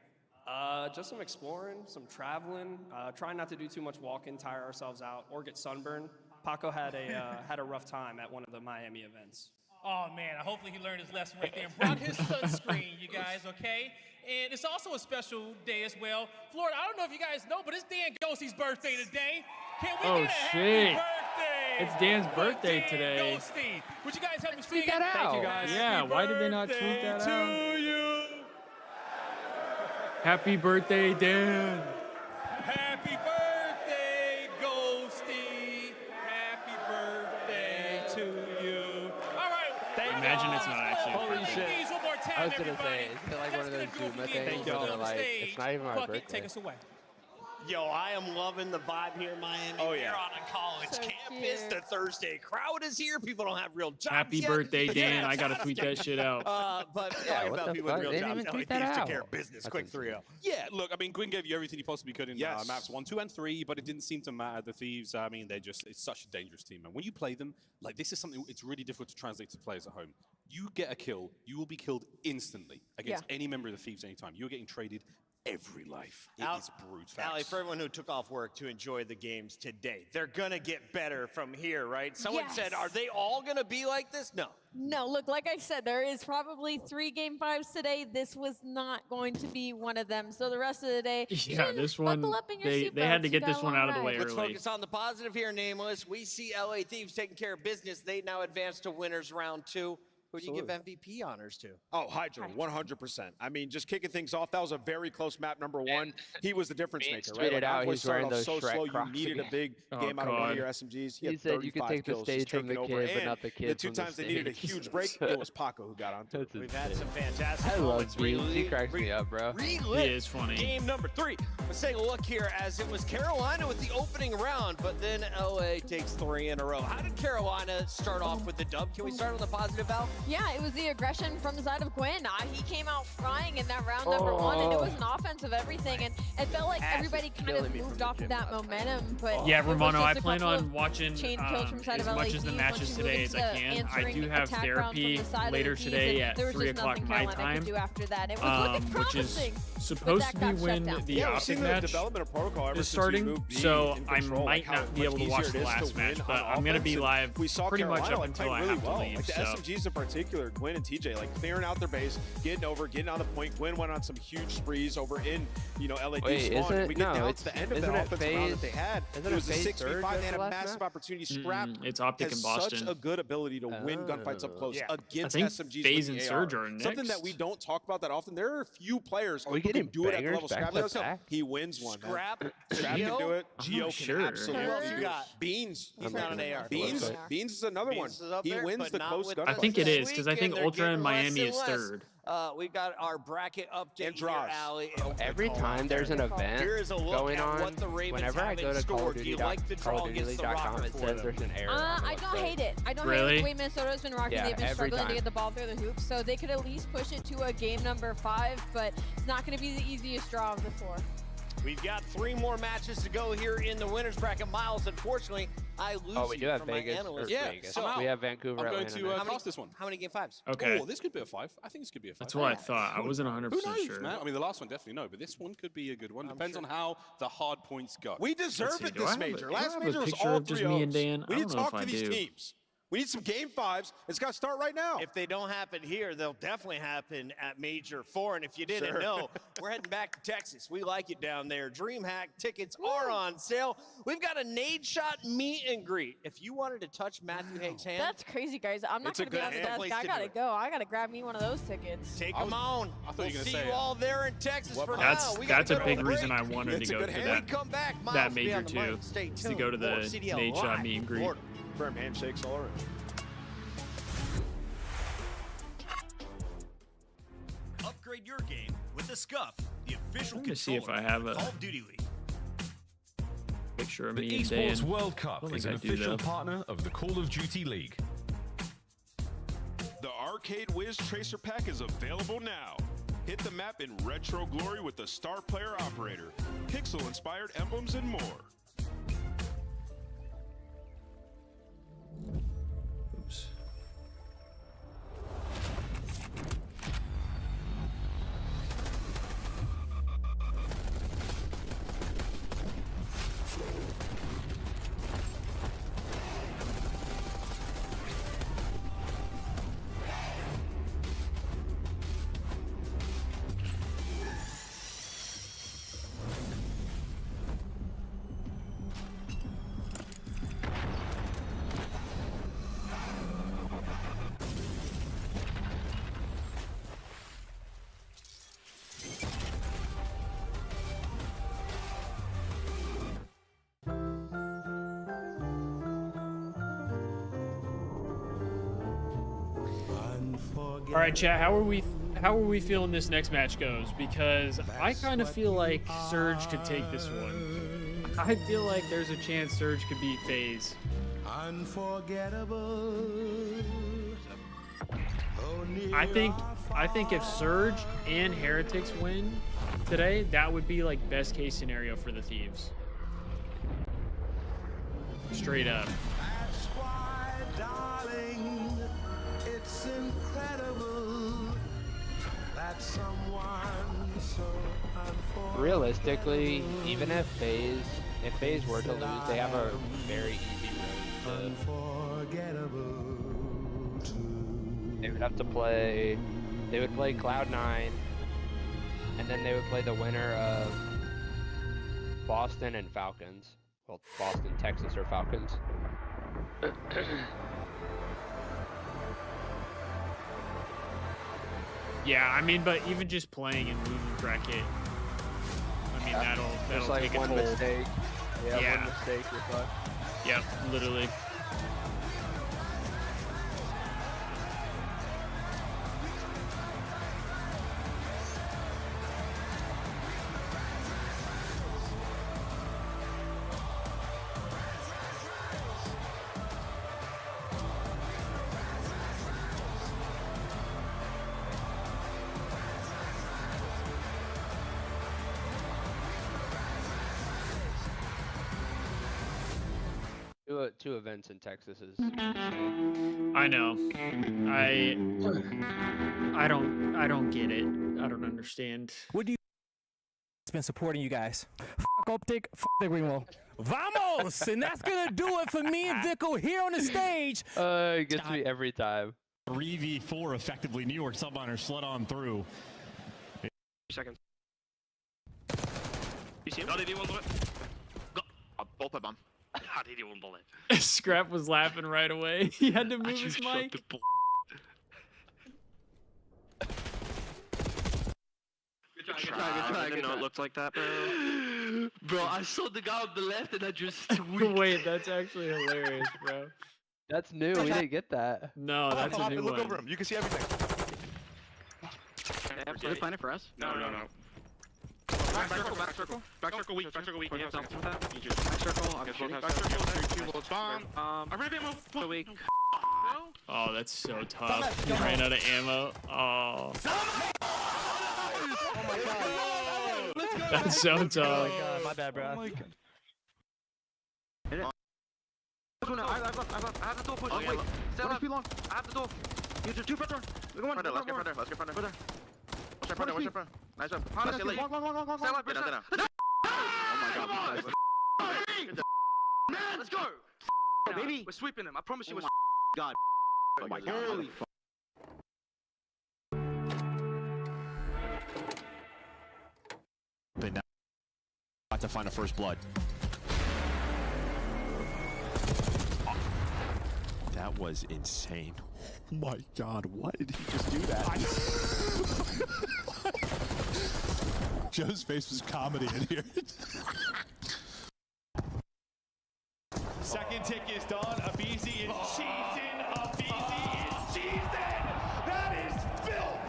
Just some exploring, some traveling, trying not to do too much walking, tire ourselves out, or get sunburned. Paco had a rough time at one of the Miami events. Oh, man, hopefully he learned his lesson right there and brought his sunscreen, you guys, okay? And it's also a special day as well. Florida, I don't know if you guys know, but it's Dan Ghosty's birthday today. Can we get a happy birthday? It's Dan's birthday Dan today. Ghosty. Would you guys help me Tweet sing that it? out. Thank you, guys. Yeah, why did they not tweet that to out? you. Happy birthday, Dan. Happy birthday, Ghosty. Happy birthday to you. All right. Imagine it's not actually. Holy shit. Please, one more time, I was gonna everybody. say, is it like one of those That's gonna do Zuma it for me. things Thank where you. they're like, it's not even my Bucket, birthday. take us away. Yo, I am loving the vibe here in Miami. Oh, yeah. We're on a college So campus. cute. The Thursday crowd is here. People don't have real jobs Happy yet. birthday, Dan. I gotta Fantastic. tweet that shit out. But Yeah, talking what about the people fuck? with real They didn't jobs, even LA tweet that Thieves took out. care of business. That's Quick insane. 3-0. Yeah, look, I mean, Gwyn gave you everything he possibly could in Yes. maps 1, 2, and 3, but it didn't seem to matter. The Thieves, I mean, it's such a dangerous team. And when you play them, like, this is something it's really difficult to translate to players at home. You get a kill, you will be killed instantly against any member of the Thieves anytime. You're getting traded every life. It is brutal. Allie, for everyone who took off work to enjoy the games today, they're going to get better from here, right? Someone said, are they all going to be like this? No. No, look, like I said, there is probably 3 Game 5s today. This was not going to be one of them. So the rest of the day, Yeah, this one, buckle up in your they had to seatbelts. get You this got a one long out of the way ride. Let's early. focus on the positive here, Nameless. We see LA Thieves taking care of business. They now advance to winners round 2. Who do you give MVP honors to? Oh, Hydra, 100%. I mean, just kicking things off, that was a very close map, number 1. He was the difference maker, right? tweeted out Envoy he's wearing started off those so Shrek slow, you Crocs needed a again. big game out of one of your SMGs. He said you could take the stage from the kid, but not the kid The 2 from the times they needed a stage. huge break, it was Paco who got onto it. We've had some fantastic I moments. love Beans. He cracks me up, bro. Relit He is funny. Game number 3. Let's take a look here as it was Carolina with the opening round, but then LA takes 3 in a row. How did Carolina start off with the dub? Can we start on the positive, Val? Yeah, it was the aggression from the side of Gwyn. He came out flying in that round number 1, and it was an offense of everything. And it felt like everybody kind of moved off of that momentum. But yeah, Romano, I plan plan on watching as much as the matches today as I can. I do have therapy later today at 3 o'clock my time, which is supposed to be when the Optic match is starting. So I might not be able to watch the last match, but I'm going to be live pretty much up until I have to leave. Like the SMGs in particular, Gwyn and TJ, like clearing out their base, getting on the point. Gwyn went on some huge sprees over in, LAD spawn. We get down to the end of that offensive round that they had. It was a 6v5. They had a massive opportunity. Scrap it's Optic in Boston. Such a good ability to win gunfights up close against SMGs. Faze and Surge are next. Something that we don't talk about that often. There are a few players who can do it at the level Scrap does. He wins one. Scrap can do it. Geo can absolutely Who else do you it. got? Beans. He's not an AR. Beans is another one. He wins the close gunfight. I think it is, because I think Ultra in Miami is third. We've got our bracket update here, Allie. Every time there's an event going on, whenever I go to CallOfDuty.com, it says there's an error. I don't hate it. I don't hate it the way Minnesota's been rocking. They've been struggling to get the ball through the hoops, so they could at least push it to a game number 5, but it's not going to be the easiest draw of the 4. We've got 3 more matches to go here in the winners bracket. Miles, unfortunately, I lose we do have Vegas. Vegas. So we have Vancouver. I'm going to cross this one. How many game 5s? Okay. Oh, this could be a 5. I think this could be a 5. That's what I thought. I wasn't 100% sure. Man? I mean, the last one definitely no, but this one could be a good one. Depends on how the hard points go. We deserve it this major. Last major was picture all of just 3 me and Dan? We I need don't to know talk if to I these do. teams. We need some game 5s. It's got to start right now. If they don't happen here, they'll definitely happen at Major 4. And if you didn't know, we're heading back to Texas. We like it down there. DreamHack tickets are on sale. We've got a nade shot meet and greet. If you wanted to touch Matthew Haig's hand, That's crazy, guys. I'm not going to be on the desk. I got to go. I got to grab me one of those tickets. Take them on. We'll see you all there in Texas for now. That's a big reason I wanted to go to When we come back, Miles that will be major on the mic. too, Stay tuned. to go to More the CDL nade shot live meet and greet. Florida. Firm handshakes all around. Upgrade your game with the Scuff, the official I'm gonna see if I controller have of a Call of Duty League. picture of The me and Dan. Esports World Cup is an official partner of the Call of Duty League. The Arcade Wiz Tracer Pack is available now. Hit the map in retro glory with the Star Player Operator, pixel-inspired emblems, and more. Oops. All right, chat. How are we feeling this next match goes? Because I kind of feel like Surge could take this one. I feel like there's a chance Surge could beat Faze. Unforgettable. I think if Surge and Heretics win today, that would be like best case scenario for the Thieves. Straight up. That's why, darling, it's incredible that someone so unforgettable. Realistically, even if FaZe were to lose, they have a very easy road to. They would have to play. They would play Cloud9, and then they would play the winner of Boston and Falcons. Well, Boston, Texas, or Falcons. Yeah, I mean, but even just playing in losing bracket, I mean, that'll like take a one toll. mistake. Yeah, Yeah. one mistake, you're fucked. Yep, literally. 2 events in Texas is. I know. I don't get it. I don't understand. What do you? It's been supporting you guys. Fuck Optic, fuck the Green Wall. Vamos! And that's gonna do it for me and Vico here on the stage. It gets me every time. 3v4 effectively. New York Subminer slid on through. 2 seconds. You see him? God, he one bullet. Both of them. God, he one bullet. Scrap was laughing right away. He had to move his mic. Good try. I didn't know it looked like that, bro. Bro, I saw the guy on the left and I just tweaked. Wait, that's actually hilarious, bro. That's new. We didn't get that. No, that's a new look one. over him. You can see everything. Are they planning for us? No. Back circle, weak. Back circle, weak. Yeah, something with that. Back circle, obviously. Back circle, 2 bullets bomb. I'm ready to move. So weak. Oh, that's so tough. He ran out of ammo. Oh. Oh my god. Let's go. That's so tough. Oh my god, my bad, bro. Oh my god. I have the door push. Wait, stay left. Long. I have the door. Use your 2 front door. Let's get front door. Watch your front. Nice one. Stay left. Oh my god. Man, let's go. Baby. We're sweeping him. I promise you. God. Oh my god. They now have to find a first blood. That was insane. Oh my god, why did he just do that? Joe's face was comedy in here. Second tick is done. Abizi is cheesing. Abizi is cheesing. That is filth.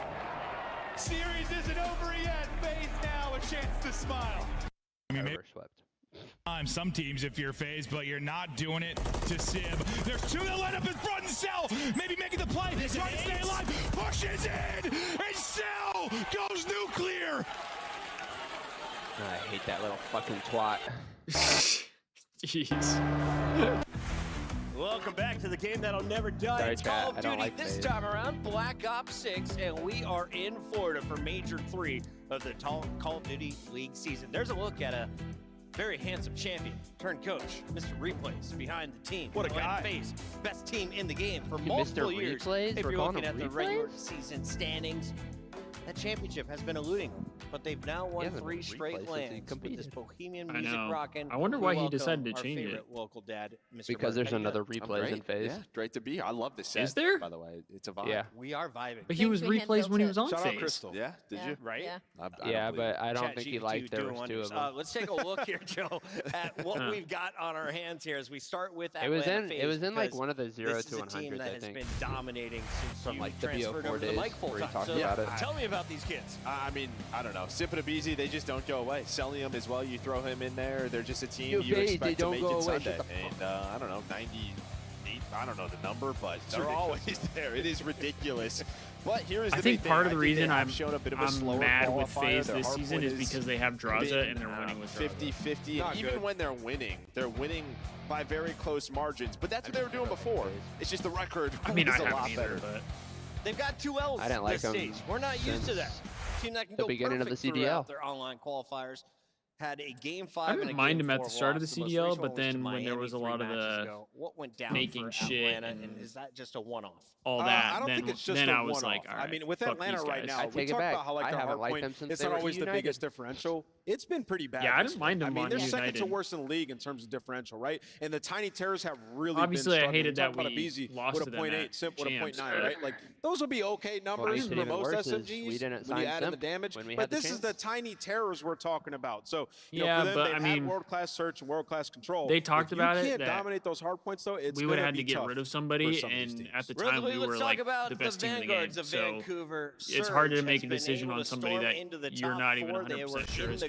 Series isn't over yet. Faze now a chance to smile. Overswept. Some teams if you're Faze, but you're not doing it to Sib. There's 2 that line up in front and Cell. Maybe making the play. Trying to stay alive. Pushes in. And Cell goes nuclear. I hate that little fucking twat. Jeez. Welcome back to the game that'll never die. Sorry, It's chat. Call of I don't Duty like this Faze. time around, Black Ops 6, and we are in Florida for Major 3 of the Call of Duty League season. There's a look at a very handsome champion, turned coach, Mr. Replays, behind the team. What a guy. Faze, best team in the game for Mr. multiple years. Replays? If We're you're calling looking him at the regular Replays? season standings, that championship has been eluding them, but they've now won hasn't 3 been straight replaced since he lands with competed. this bohemian I music know. rocking. I wonder We why he welcome decided to our change it. favorite local dad, Mr. Because Murphy. there's How you another doing? replays in Faze. Yeah, great to be. I love this set. Is there? By the way, it's a vibe. Yeah. We are vibing. But he was replaced when he was on Shout out Faze. Crystal. Yeah, did you? Right? Yeah. I Yeah, don't believe but I don't think he ChatGPT liked there doing was 2 of wonders. them. Let's take a look here, Joe, at what we've got on our hands here as we start with It was Atlanta in Faze, like because one of the 0 this to is a team 100s, that I has think. been dominating since From, you like, the transferred BO4 over to the days mic full where he time. talked So about it. tell me about these kids. I mean, I don't know. Sip and Abizi, they just don't go away. Selling them as well. You throw him in there. They're just a team Yo, you Faze, expect they to don't make go it away. Sunday. Shut the And I don't know, 98. I don't know the number, but they're ridiculous. always there. It is ridiculous. But here is the I big think thing. part of the I think reason they have I'm shown a bit of a slower mad with qualifier. Faze Their this hard season point is because they have Draza been, and they're winning with 50-50. Not And even good. when they're winning by very close margins. But that's what they were doing before. It's just the record I mean, I was a lot haven't either, better. but They've got 2 L's I didn't like this them stage. We're not used to since that. Team that can the go beginning of the perfect CDL. throughout their online qualifiers. Had a game 5 I and a didn't mind game him at 4 the start of loss. the most CDL, recent but one was to then when there Miami was a 3 lot of matches the ago. What went down making for shit Atlanta, and is that just a one-off? all that, I don't then, think it's just then a I was one-off. like, all right, I mean, with fuck Atlanta these right guys. now, I we take it talk back. about how like I their haven't hard liked point, them since it's they not were always the United. biggest differential. It's been pretty bad. Yeah, I this didn't mind year. them I mean, on they're second to United. worst in the league in terms of differential, right? And the Tiny Terrors have really Obviously, I been struggling. hated Talk that about we Abizi lost with to a them 0.8, at Simp with a champs, 0.9, right? Like those will be okay numbers makes it for even most worse is SMGs we didn't when sign you add in the Simp damage. when we But had the this is the chance. Tiny Terrors we're talking about. So you Yeah, know, for them, but, they've I had mean, world-class search and world-class control. they talked If about it you can't that dominate those hard points, though, it's we would have gonna had to be get tough rid of for somebody, some of these and teams. at the time we Let's were talk like about the best team in the game. Vanguards of So Vancouver. it's hard to Surge make has a been decision able on to somebody storm that into the you're top not even 4. They were 100% sure in is the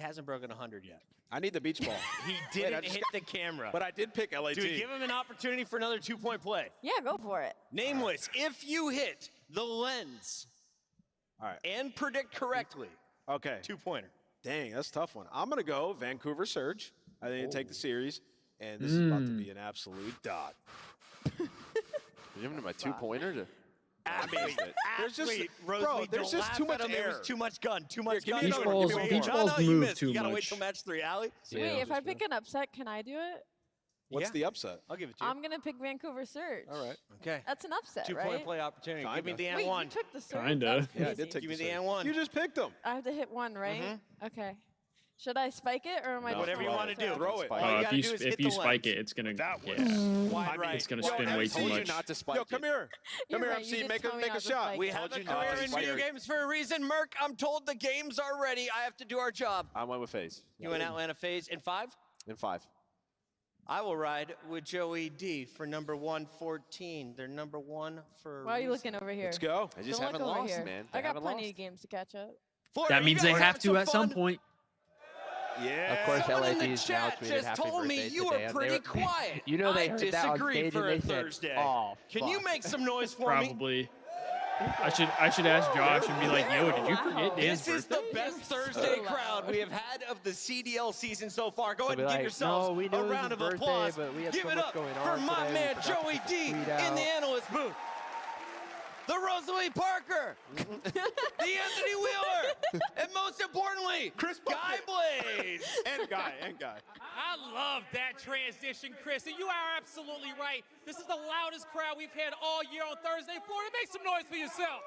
hasn't broken 100 yet. I need the beach ball. He didn't hit the camera. But I did pick LAT. Do we give him an opportunity for another 2-point play? Yeah, go for it. Nameless, if you hit the lens and predict correctly, Okay. 2-pointer. Dang, that's a tough one. I'm going to go Vancouver Surge. I think they take the series, and this is about to be an absolute dot. You're giving him a 2-pointer to... There's just, Rosalie, there's just too much There was air. too much gun. Too much gun. Beach balls you move missed. too You gotta much. wait till match 3, Allie. Wait, if I pick an upset, can I do it? What's the upset? I'll give it to you. I'm gonna pick Vancouver Surge. All right. Okay. That's an upset, 2-point right? play opportunity. Kinda. Give me the Wait, N1. you took the Surge? Kinda. Yeah, I did take Give me the the Surge. N1. You just picked them. I have to hit one, right? Okay. Should I spike it or am I just Whatever you gonna want to let it do. throw? Throw it. All you gotta do is hit if the you spike lens. it, it's gonna Wide right. it's gonna spin way too told you much. not to spike Yo, come here. Come You're here, right, MC. you did Make tell me a not to shot. spike We it. have a you not career to in spike video it. games for a reason. Merc, I'm told the games are ready. I have to do our job. I went with Faze. You went Atlanta Faze in 5? In 5. I will ride with Joey D for number 114. They're number 1 for a Why are you reason. looking over here? Let's go. I just Don't haven't look over lost, here. man. I got haven't plenty lost. of games to catch up. Florida, That you means they guys have having to at some fun? point. Yeah. Of course, Someone in the LAD's chat now tweeted just happy told me birthday you today, were and they pretty were- quiet. You know they I heard that on disagree stage for and a they said, Thursday. "Oh, Can you fuck." make some noise for me? Probably. I should ask Josh and be like, yo, did you forget Dan's This is the birthday? best Thursday crowd we have had of the CDL season so far. Go ahead They'll and be give like, yourselves "No, we knew a it was round his of birthday, applause. but we had Give so it much up going for on my today, man we forgot to Joey put the D tweet in out." the analyst booth. The Rosalie Parker, the Anthony Wheeler, and most importantly, Guy Blaze. And Guy. I love that transition, Chris, and you are absolutely right. This is the loudest crowd we've had all year on Thursday. Florida, make some noise for yourself.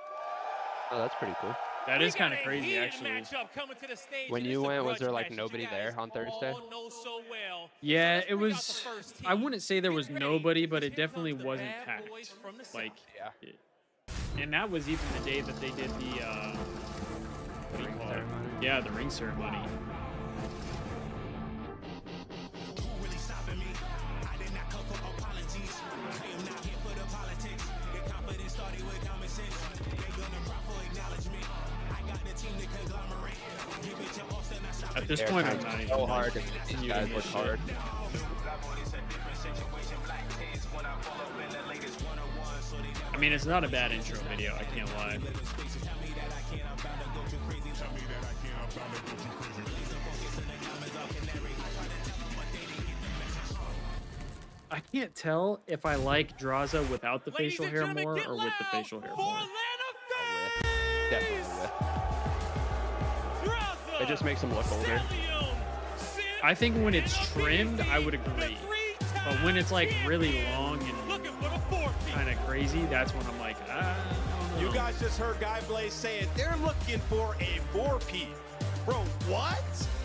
Oh, that's pretty cool. That We is kind of got a crazy, heated actually. matchup coming to the stage, When and you it's a went, was grudge there like match that nobody you there guys on Thursday? all know so well. Yeah, Let's it bring out was. the first I team. wouldn't say there was Get ready. nobody, but it Taking on definitely the wasn't bad packed. boys from the Like, Yeah. and that was even the day that they did the what do you call it? ceremony. Yeah, the ring ceremony. At this point, I'm not even so hard. These continuing guys this work shit. hard. I mean, it's not a bad intro video, I can't lie. I can't tell if I like Draza without the Ladies facial and hair gentlemen, more get or with the loud facial hair for more. Atlanta Definitely Faze. with. Draza, It just makes them look older. Celium, Sid, I think when it's and trimmed, I would the agree. three-time But when it's like really champion. long and Looking for the fourth. kind of crazy, that's when I'm like, I don't know. You guys just heard Guy Blaze saying they're looking for a 4P. Bro, what?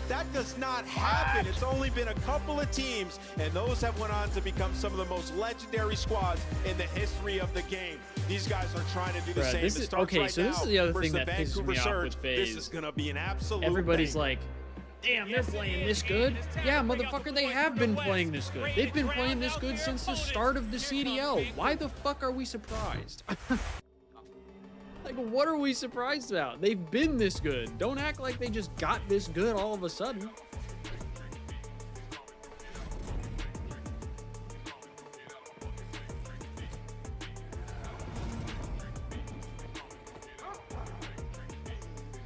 That does not happen. It's only been a couple of teams, and those have went on to become some of the most legendary squads in the history of the game. These guys are trying to do the Bruh, same. this It is- starts okay, right so this now is the other versus thing the that pisses Vancouver me off Surge. with Faze. This is going to be an absolute Everybody's banger. like, damn, they're playing this good. Yeah, motherfucker, they have been playing this good. They've been playing this good since the start of the CDL. Why the fuck are we surprised? Like, what are we surprised about? They've been this good. Don't act like they just got this good all of a sudden.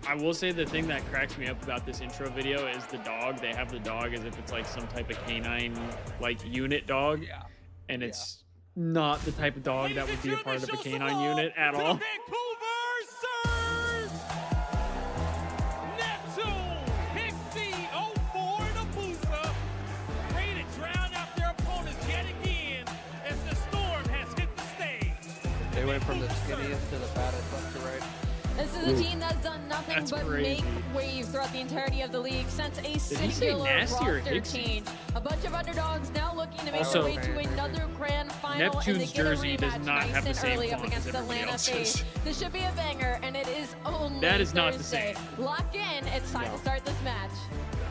I will say the thing that cracks me up about this intro video is the dog. They have the dog as if it's like some type of canine like unit dog. Yeah. And it's not the type of dog that would be a part of a canine unit at all. Vancouver Surge! Neptune, Pixie, 04 and Abusa, ready to drown out their opponents yet again as the storm has hit the stage. They went from the skinniest to the fattest left to right. This is a team that's done nothing That's but crazy. make waves throughout the entirety of the league since a he say singular nasty or roster Hicksy? change. A bunch of underdogs now looking to make Also, their way to another grand final, and they Neptune's get a jersey does rematch not nice have the and same early up font against as everybody Atlanta else's. Faze. This should be a banger, and it is only That is not the Thursday. same. Lock in. It's time to start this match.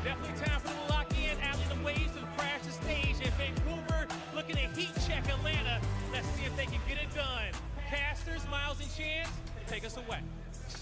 Definitely time for them to lock in. Alley the waves and crash the stage. And Vancouver looking to heat check Atlanta. Let's see if they can get it done. Casters, Miles, and Chance, take us away.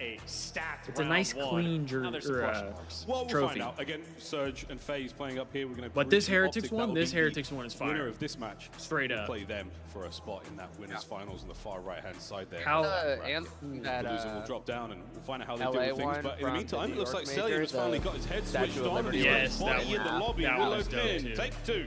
a stacked It's a round nice, one. clean Now there's some question marks. Well, we'll trophy. find out. Again, Surge and FaZe playing up here. We're going to. But this Heretics one, is fire. Winner of this match. Straight We'll up. play them for a spot in that winners finals on the far right-hand side there. How and that, the loser will drop down, and we'll find out how they LA deal with things. one But in the from meantime, the it looks New like York Celia has major, finally the got his head Statue switched of on, and Liberty he's Yes, got a that party in the one- lobby. that Willow was dope, Pin, too. take two.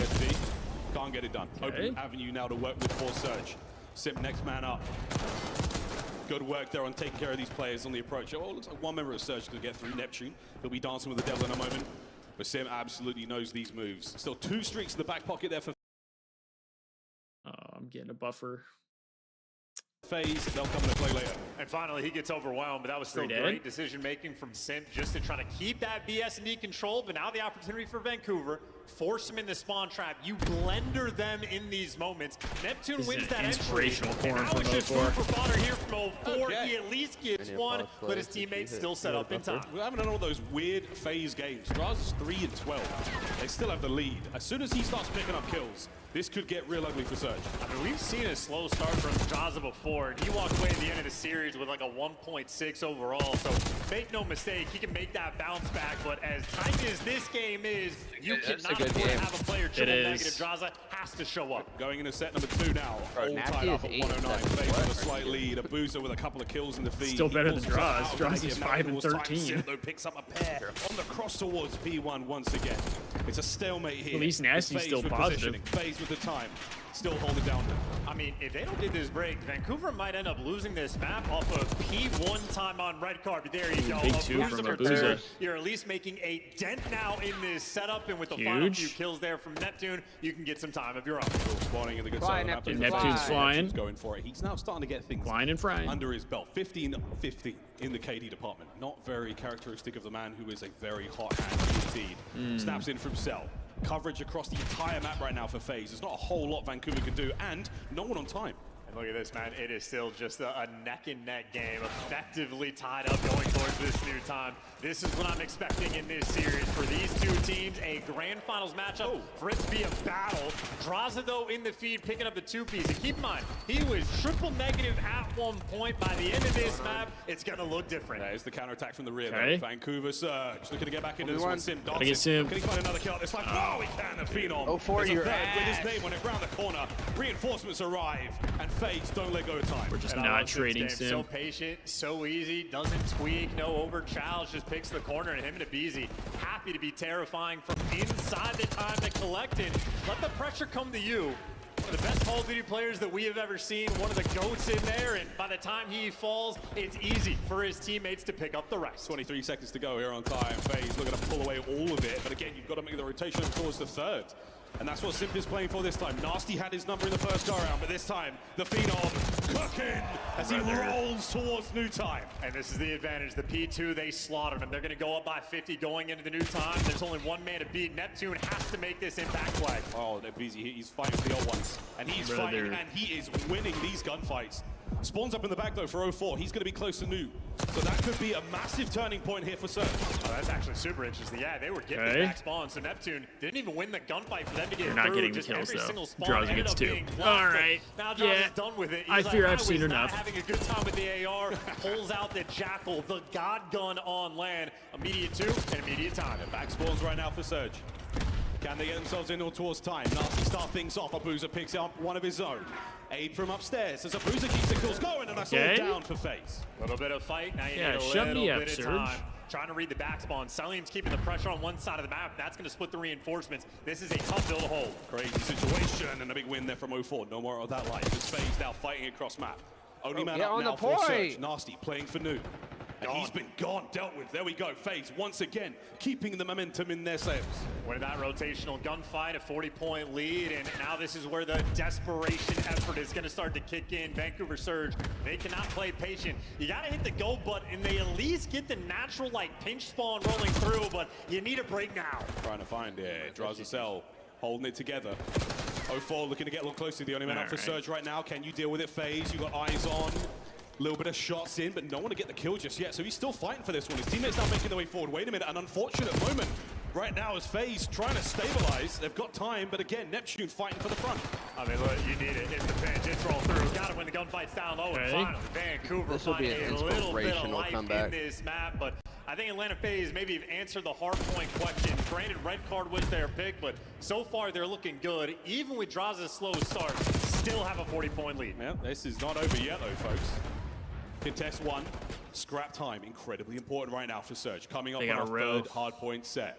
ASD. Can't get it done. Open avenue now to work with Force Surge. Sim next man up. Good work there on taking care of these players on the approach. Oh, looks like one member of Surge could get through Neptune. He'll be dancing with the devil in a moment. But Sim absolutely knows these moves. Still 2 streaks in the back pocket there for I'm getting a buffer. Faze, they'll come to play later. And finally, he gets overwhelmed, but that was still great decision-making from Simp just to try to keep that BS&D control, but now the opportunity for Vancouver, force him in the spawn trap. You blender them in these moments. Neptune wins that inspirational entry. corner And now from it's just 04. food for fodder here from 04. He at least gets one, but his teammates still set up in time. We're having all those weird Faze games. Draz is 3-12. They still have the lead. As soon as he starts picking up kills, this could get real ugly for Surge. I mean, we've seen a slow start from Jaza before, and he walked away at the end of the series with like a 1.6 overall, so make no mistake, he can make that bounce back, but as tight as this game is, you cannot afford to have a player triple negative. Jaza has to show up. Going into set number 2 now, all tied up at 109. Faze with a slight lead, a boozer with a couple of kills in the feed. Still better than Draz. Draz is 5-13. Simp picks up a pair on the cross towards P1 once again. It's a stalemate here. At least Nasty's still positive. Faze with the time, still holding down. I mean, if they don't get this break, Vancouver might end up losing this map off of P1 time on red card. But there you go. Big two from Abuza. You're at least making a dent now in this setup, and with the final few kills there from Neptune, you can get some time of your own. Spawning in the good side of the map. Neptune's flying. Going for it. He's now starting to get things flying and frying under his belt. 15-15 in the KD department. Not very characteristic of the man who is a very hot hand indeed. Snaps in from Cell. Coverage across the entire map right now for Faze. There's not a whole lot Vancouver can do, and no one on time. And look at this, man. It is still just a neck-and-neck game, effectively tied up going towards this new time. This is what I'm expecting in this series for these two teams. A grand finals matchup for it to be a battle. Draza, though, in the feed, picking up the two-piece. And keep in mind, he was triple negative at one point. By the end of this map, it's going to look different. There's the counterattack from the rear. Though. Vancouver Surge looking to get back into this one. Sim Can he find another kill? It's like, wow, he can. The Phenom. 04, There's a your third ass. with his name on it, round the corner. Reinforcements arrive, and Faze don't let go of time. We're just And not trading Sim. Sim. So patient, so easy, doesn't tweak, no over challenge, just picks the corner, and him and Abizi happy to be terrifying from inside the time to collect it. Let the pressure come to you. One of the best Call of Duty players that we have ever seen, one of the GOATs in there, and by the time he falls, it's easy for his teammates to pick up the rest. 23 seconds to go here on time. Faze looking to pull away all of it, but again, you've got to make the rotation towards the third. And that's what Simp is playing for this time. Nasty had his number in the first go-around, but this time, the Phenom cooking as he rolls towards new time. And this is the advantage. The P2, they slaughtered him. They're going to go up by 50 going into the new time. There's only one man to beat. Neptune has to make this impact play. Oh, they're busy. He's fighting for the old ones. And he's fighting, and he is winning these gunfights. Spawns up in the back, though, for 04. He's going to be close to new. So that could be a massive turning point here for Surge. Oh, that's actually super interesting. Yeah, they were getting the back spawn, so Neptune didn't even win the gunfight for them to get You're not through. getting the Just kills, every though. single spawn Draza ended gets up 2. being blocked. All right. Now Draza's Yeah. done with it. He's I like, fear I've was seen not enough. having a good time with the AR. Pulls out the Jackal, the God gun on land. Immediate 2 and immediate time. Back spawns right now for Surge. Can they get themselves in or towards time? Nasty start things off. Abuza picks up one of his own. Aid from upstairs as Abuza keeps the kills going, and that's all down for Faze. A little bit of fight. Now you Yeah, need a shove little me up, bit of Surge. time. Trying to read the back spawn. Salim's keeping the pressure on one side of the map. That's going to split the reinforcements. This is a tough bill to hold. Crazy situation, and a big win there from 04. No more of that life. It's Faze now fighting across map. Only man up now for Surge. Nasty playing for new. And he's been gone, dealt with. There we go. Faze once again keeping the momentum in their sails. Winning that rotational gunfight, a 40-point lead, and now this is where the desperation effort is going to start to kick in. Vancouver Surge, they cannot play patient. You got to hit the go button, and they at least get the natural pinch spawn rolling through, but you need a break now. Trying to find it. Draws a cell, holding it together. 04 looking to get a little closer. The only man up for Surge right now. Can you deal with it, Faze? You got eyes on. Little bit of shots in, but no one to get the kill just yet. So he's still fighting for this one. His teammates now making their way forward. Wait a minute, an unfortunate moment right now as Faze trying to stabilize. They've got time, but again, Neptune fighting for the front. I mean, look, you need it. It's the pinch. It's roll through. Got to win the gunfights down low. And finally, Vancouver finding a little bit of life in this map. But I think Atlanta Faze maybe have answered the hard point question. Granted, red card was their pick, but so far they're looking good. Even with Draza's slow start, still have a 40-point lead. Yeah, this is not over yet, though, folks. Contest 1, scrap time, incredibly important right now for Surge. Coming up on our third hard point set.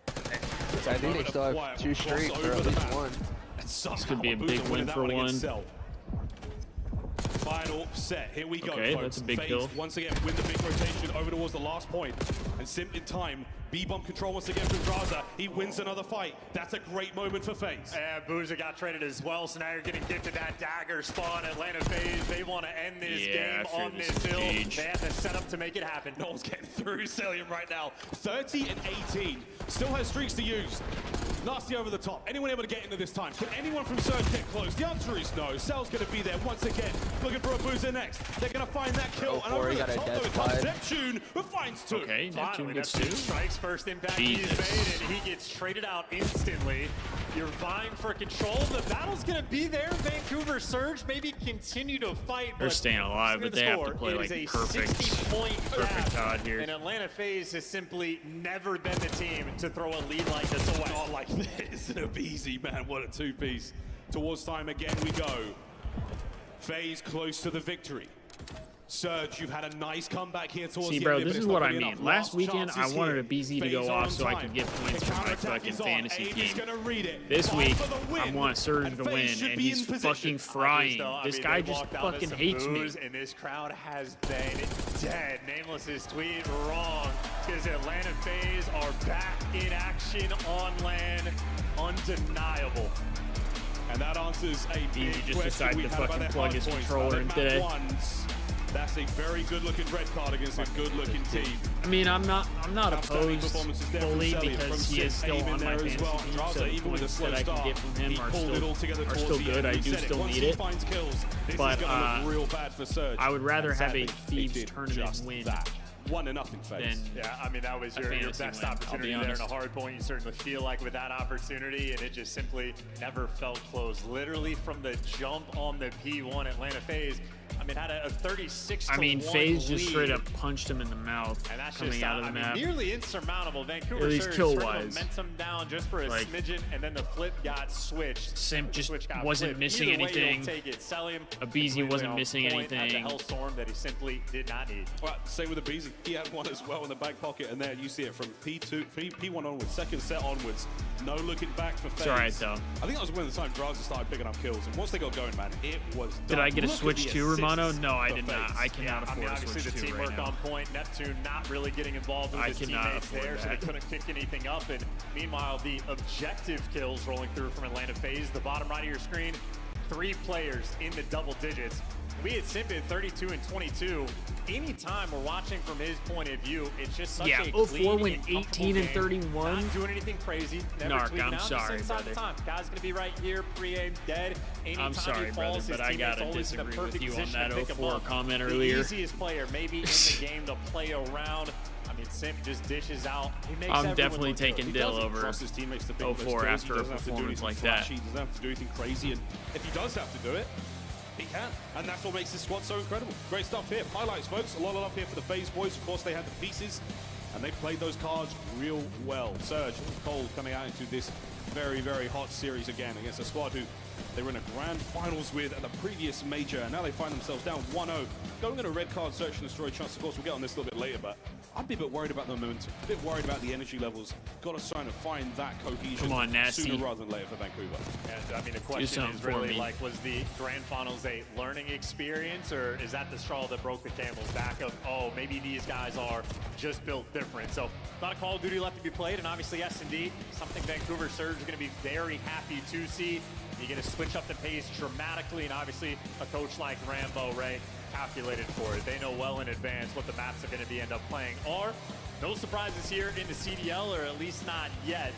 I think they still have 2 straight or at least 1. This could be a big win for one. Final set. Here we go, Okay, folks. that's a big Faze kill. once again win the big rotation over towards the last point. And Sim in time. B-bomb control once again from Draza. He wins another fight. That's a great moment for Faze. And Boozer got traded as well, so now you're getting gifted that dagger spawn. Atlanta Faze, they want to end this game on this hill. They have the setup to make it happen. No one's getting through Celium right now. 30 and 18. Still has streaks to use. Nasty over the top. Anyone able to get into this time? Can anyone from Surge get close? The answer is no. Cell's going to be there once again. Looking for a Boozer next. They're going to find that kill. And over the top, though, it comes Neptune, who finds two. Okay, Neptune gets Neptune two. strikes first impact he's made, and he gets traded out instantly. You're vying for control. The battle's going to be there. Vancouver Surge maybe continue to fight. They're staying alive, but they have to play like perfect Todd here. And Atlanta Faze has simply never been the team to throw a lead like this away. Not like this. It'll be easy, man. What a two-piece. Towards time again we go. Faze close to the victory. Surge, you've had a nice comeback here towards See, the bro, end, this but is it's what not I gonna be mean. enough. Last weekend, I chances wanted here. a BZ to Faze go are off on so I time. could get points The for my counterattack fucking is on. fantasy Abe is team. gonna read it. This Fight week, for the win. I want Surge And to Faze win, should and be he's in position. fucking frying. This guy just fucking hates me. And this crowd has been dead. Nameless's tweet wrong, because Atlanta Faze are back in action on land. Undeniable. And that answers a big just question decided we to had about fucking their plug hard his points. controller Now, in map today. ones, that's a very good-looking red card against a good-looking team. I mean, I'm not Outstanding opposed performances there from fully Celium, because from he is Sim, still Abe in on my there as fantasy well. team, Draza, so even with a points slow that I can start, get from him he are pulled it all together still towards the good. end. I We do said it. still Once need he it. finds kills, this But, is gonna look real bad for Surge. I would rather And have sadly, a they Thieves did tournament just win that. 1-0 Faze. Yeah, I mean, that was your fantasy best win, I'll opportunity be there and a honest. hard point. You certainly feel like with that opportunity, and it just simply never felt close. Literally from the jump on the P1, Atlanta Faze, I mean, had a 36 I mean, to 1 Faze just lead. straight up punched him in the mouth And that's coming just, out of the I map. mean, nearly insurmountable. Vancouver At least Surge kill-wise. momentum down just for a Like, smidgen, and then the flip got switched. Simp just Switch got wasn't flipped. missing Either way, you'll anything. take it. Celium A BZ completely wasn't on missing point, had anything. the Hellstorm that he simply did not need. Well, same with the BZ. He had one as well in the back pocket, and there you see it from P1 onwards, second set onwards. No looking back for Faze. It's alright, though. I think that was when the time Draza started picking up kills, and once they got going, man, it was done. Did I get a Look at switch the too, Romano? assists No, I for did not. Faze. I cannot I mean, afford a obviously switch the two right teamwork now. on point. Neptune not really getting involved with I his cannot teammates afford there, so that. they couldn't pick anything up. And meanwhile, the objective kills rolling through from Atlanta Faze. The bottom right of your screen, 3 players in the double digits. We had Simpid 32 and 22. Anytime we're watching from his point of view, it's just such a 04 clean went and comfortable 18 and game. 31. Not doing anything crazy. Never Narc, tweaking I'm out, sorry, just inside brother. the time. Guy's gonna be right here, pre-aim, dead. Anytime I'm sorry, he brother, falls, but his I teammates gotta always in the disagree with perfect you on position that to pick him 04 up. comment The earlier. easiest player maybe in the game to play around. I mean, Simp just dishes out. He makes I'm everyone definitely look taking good. Dill doesn't over trust his teammates to pick up those 04 kills. after He a doesn't have to do performance anything like that. flashy. He doesn't have to do anything crazy, and if he does have to do it, he can. And that's what makes this squad so incredible. Great stuff here. Highlights, folks. A lot of love here for the Faze boys. Of course, they had the pieces, and they played those cards real well. Surge and Cole coming out into this very hot series again against a squad who they were in a grand finals with at the previous major, and now they find themselves down 1-0. Going on a red card search and destroy chance. Of course, we'll get on this a little bit later, but I'd be a bit worried about the momentum, a bit worried about the energy levels. Got to try to find that cohesion Come on, Nasty. sooner rather than later for Vancouver. And I mean, the question something is for really me. like, was the grand finals a learning experience, or is that the straw that broke the camel's back of, oh, maybe these guys are just built different? So, a lot of Call of Duty left to be played, and obviously S&D, something Vancouver Surge is going to be very happy to see. You're going to switch up the pace dramatically, and obviously a coach like Rambo Ray calculated for it. They know well in advance what the maps are going to be end up playing are. No surprises here in the CDL, or at least not yet.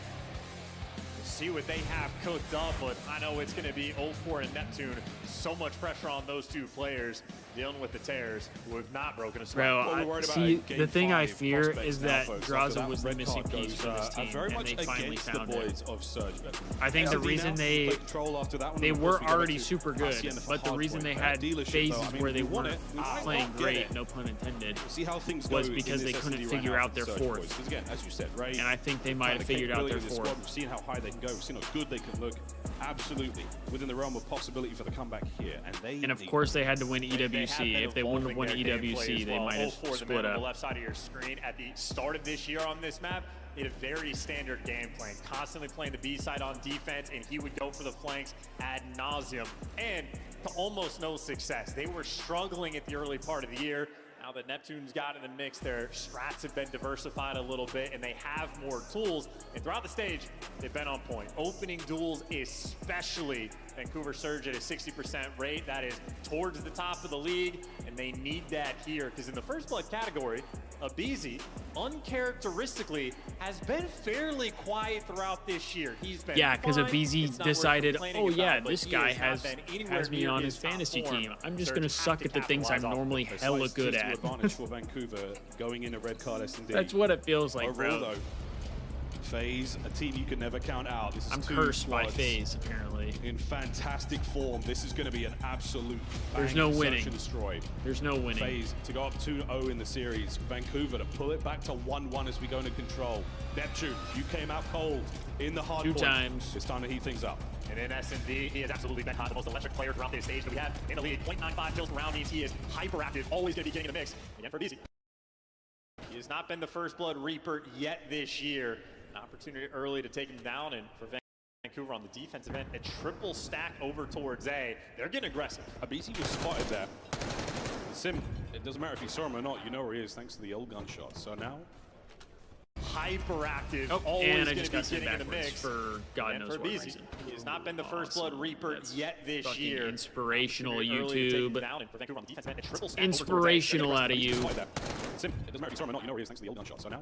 We'll see what they have cooked up, but I know it's going to be 0-4 and Neptune. So much pressure on those two players dealing with the tears who have not broken a sweat. Bro, see, the thing I fear is that Draza was the missing piece for this team, very and much they finally against found the boys it. of Surge. I think the LD reason now, they take control after that one, they and of were course we go already back to super good, Hacienda for but the hard reason point they there. had Dealership, phases though, I mean, where they we won weren't it. We playing get great, it. no pun intended, See how things was go because in they this couldn't SSD figure right out now their for Surge fourth. boys. 'Cause again, as you said, Ray, And I think they might have figured out their fourth. We've seen how high they can go. We've seen how good they can look. Absolutely within the realm of possibility for the comeback here. And of course, they had to win EWC. If they wouldn't have won EWC, they might have 0-4 the man split on the up. left side of your screen at the start of this year on this map. He had a very standard game plan, constantly playing the B side on defense, and he would go for the flanks ad nauseum. And to almost no success. They were struggling at the early part of the year. Now that Neptune's got in the mix, their strats have been diversified a little bit, and they have more tools. And throughout the stage, they've been on point. Opening duels, especially Vancouver Surge at a 60% rate. That is towards the top of the league, and they need that here, because in the first blood category, Abizi, uncharacteristically, has been fairly quiet throughout this year. He's been because fine. Abizi It's not worth decided, complaining oh yeah, about, but this he guy has not been anywhere has me near on his top fantasy form. team. I'm just Surge gonna has suck to at the things I'm capitalize off normally this. hella good Slight at. advantage for Vancouver going in a red card S&D. That's what it feels like, Overall, bro. though, Faze, a team you can never count out. This is I'm two cursed by squads Faze, apparently. in fantastic form. This is going to be an absolute There's bang, no search winning. and destroy. There's no winning. Faze to go up 2-0 in the series. Vancouver to pull it back to 1-1 as we go into control. Neptune, you came out cold in the hard Two point. times. It's time to heat things up. And in S&D, he has absolutely been hot, the most electric player throughout this stage that we have in the league. 0.95 kills per round means he is hyperactive, always going to be getting in the mix. Again for Beezy. He has not been the first blood Reaper yet this year. An opportunity early to take him down, and for Vancouver on the defensive end, a triple stack over towards A. They're getting aggressive. Abizi was spotted there. Sim, it doesn't matter if you saw him or not, you know where he is thanks to the old gunshot. So now, hyperactive, and always I going to just be got sent getting in the backwards mix. for God And knows for what Beezy, reason. he has not been the first blood Reaper That's yet this fucking year. inspirational, Opportunity early to take him YouTube. down, and for Vancouver on the defensive end, a triple stack over towards A. Inspirational out of you. Sim, it doesn't matter if you saw him or not, you know where he is thanks to the old gunshot. So now,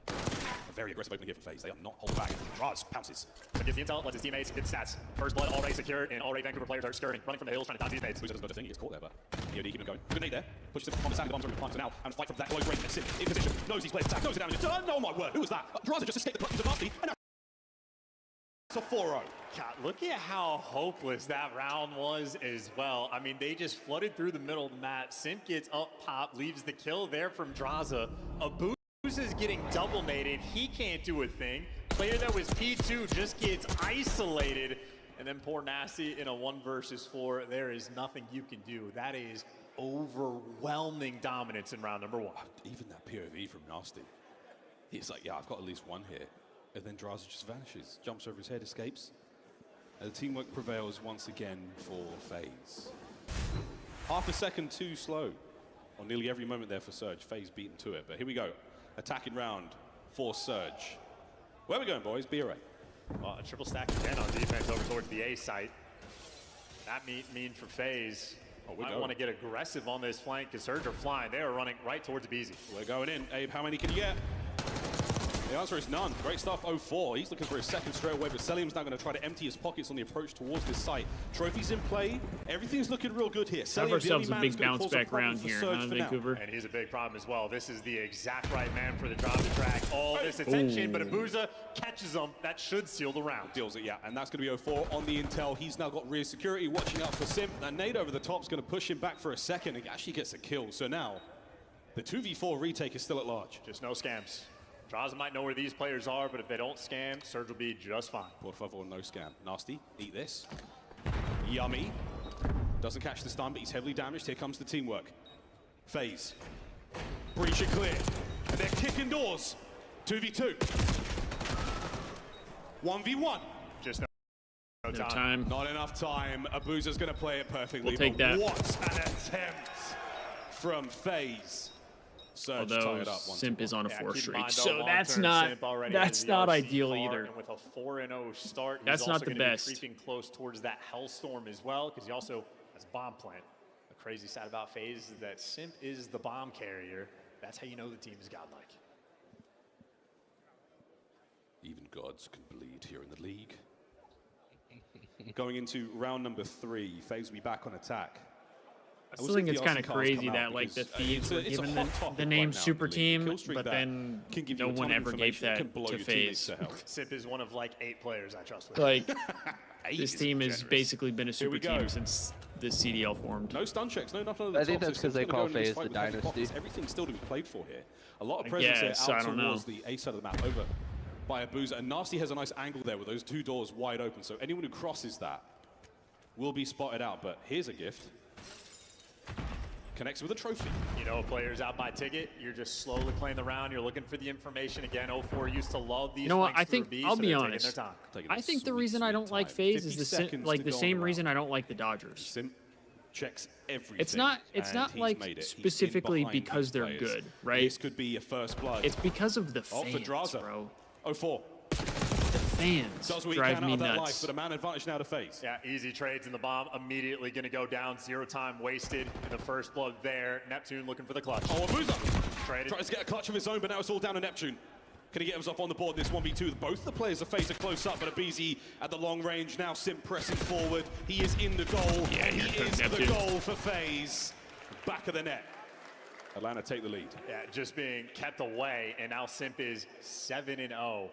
a very aggressive opening here for Faze. They are not holding back. Draz pounces. But gives the intel, lets his teammates get stats. First blood already secured, and already Vancouver players are skirting, running from the hills, trying to dodge these mates. Boozer doesn't go to thing, he gets caught there, but EOD keep him going. Good nade there. Pushes him on the side of the bombs over the flank. So now, and fight from that close range. And Sim in position. Knows he's played attack. Knows the damage. Oh my word, who was that? Draz just escaped the clutches of Nasty. And now it's a 4-0. God, look at how hopeless that round was as well. I mean, they just flooded through the middle of the map. Simp gets up top, leaves the kill there from Draza. Abu is getting double naded. He can't do a thing. Player that was P2 just gets isolated. And then poor Nasty in a 1 versus 4. There is nothing you can do. That is overwhelming dominance in round number 1. Even that POV from Nasty. He's like, yeah, I've got at least one here. And then Draza just vanishes, jumps over his head, escapes. And the teamwork prevails once again for Faze. Half a second too slow on nearly every moment there for Surge. Faze beaten to it, but here we go. Attacking round for Surge. Where are we going, boys? Be array. Well, a triple stack again on defense over towards the A site. That mean for Faze. I want to get aggressive on this flank because Surge are flying. They are running right towards Beezy. We're going in. Abe, how many can you get? The answer is none. Great stuff, 0-4. He's looking for his second straight away, but Selim's now going to try to empty his pockets on the approach towards this site. Trophies in play. Everything's looking real good here. Have ourselves a big bounce back round here, huh, Vancouver? And he's a big problem as well. This is the exact right man for the drop to track all this attention, but Abuza catches him. That should seal the round. Deals it, yeah. And that's going to be 0-4 on the intel. He's now got rear security watching out for Simp. That nade over the top is going to push him back for a second. He actually gets a kill. So now, the 2v4 retake is still at large. Just no scams. Draza might know where these players are, but if they don't scam, Surge will be just fine. Por favor, no scam. Nasty, eat this. Yummy. Doesn't catch the stun, but he's heavily damaged. Here comes the teamwork. Faze. Breach it clear. And they're kicking doors. 2v2. 1v1. Just no time. Not enough time. Abuza's going to play it perfectly. We'll take that. What an attempt from Faze. Surge Although tied up Simp is on a 4 streak, mind, so though, that's long-term not RC ideal card, either. And with a 4-0 start, That's he's not also the gonna best. Be creeping close towards that Hellstorm as well, because he also has bomb plant. The crazy side about Faze is that Simp is the bomb carrier. That's how you know the team is godlike. Even gods can bleed here in the league. Going into round number 3, Faze will be back on attack. I still think it's kind of crazy that like the Thieves were given the name Super Team, but then no one ever gave that to Faze. Simp is one of like 8 players I trust with. Like, this team has basically been a super team since this CDL formed. No stun checks, no nothing. I think that's because they call Faze the Dynasty. Everything's still to be played for here. A lot of presence here out towards the A side of the map, over by Abuza. And Nasty has a nice angle there with those 2 doors wide open. So anyone who crosses that will be spotted out. But here's a gift. Connects with a trophy. You know, players out by ticket, you're just slowly playing the round. You're looking for the information. Again, 04 used to love these. You know what? I think I'll be honest. I think the reason I don't like Faze is the same reason I don't like the Dodgers. Simp checks everything. It's not and he's like made it. He's in specifically behind because these they're players. good, right? This could be a first blood. It's because of the Oh, fans, for Draza. bro. 0-4. The fans Does what he drive can me out of that life, nuts. but a man advantage now to Faze. Yeah, easy trades in the bomb. Immediately going to go down. 0 time wasted in the first blood there. Neptune looking for the clutch. Oh, Abuza Traded. tries to get a clutch of his own, but now it's all down to Neptune. Can he get himself on the board this 1v2? Both the players of Faze are close up, but Abizi at the long range. Now Simp pressing forward. He is in the goal. Yeah, and he is Neptune. the goal for Faze. Back of the net. Atlanta take the lead. Yeah, just being kept away, and now Simp is 7-0.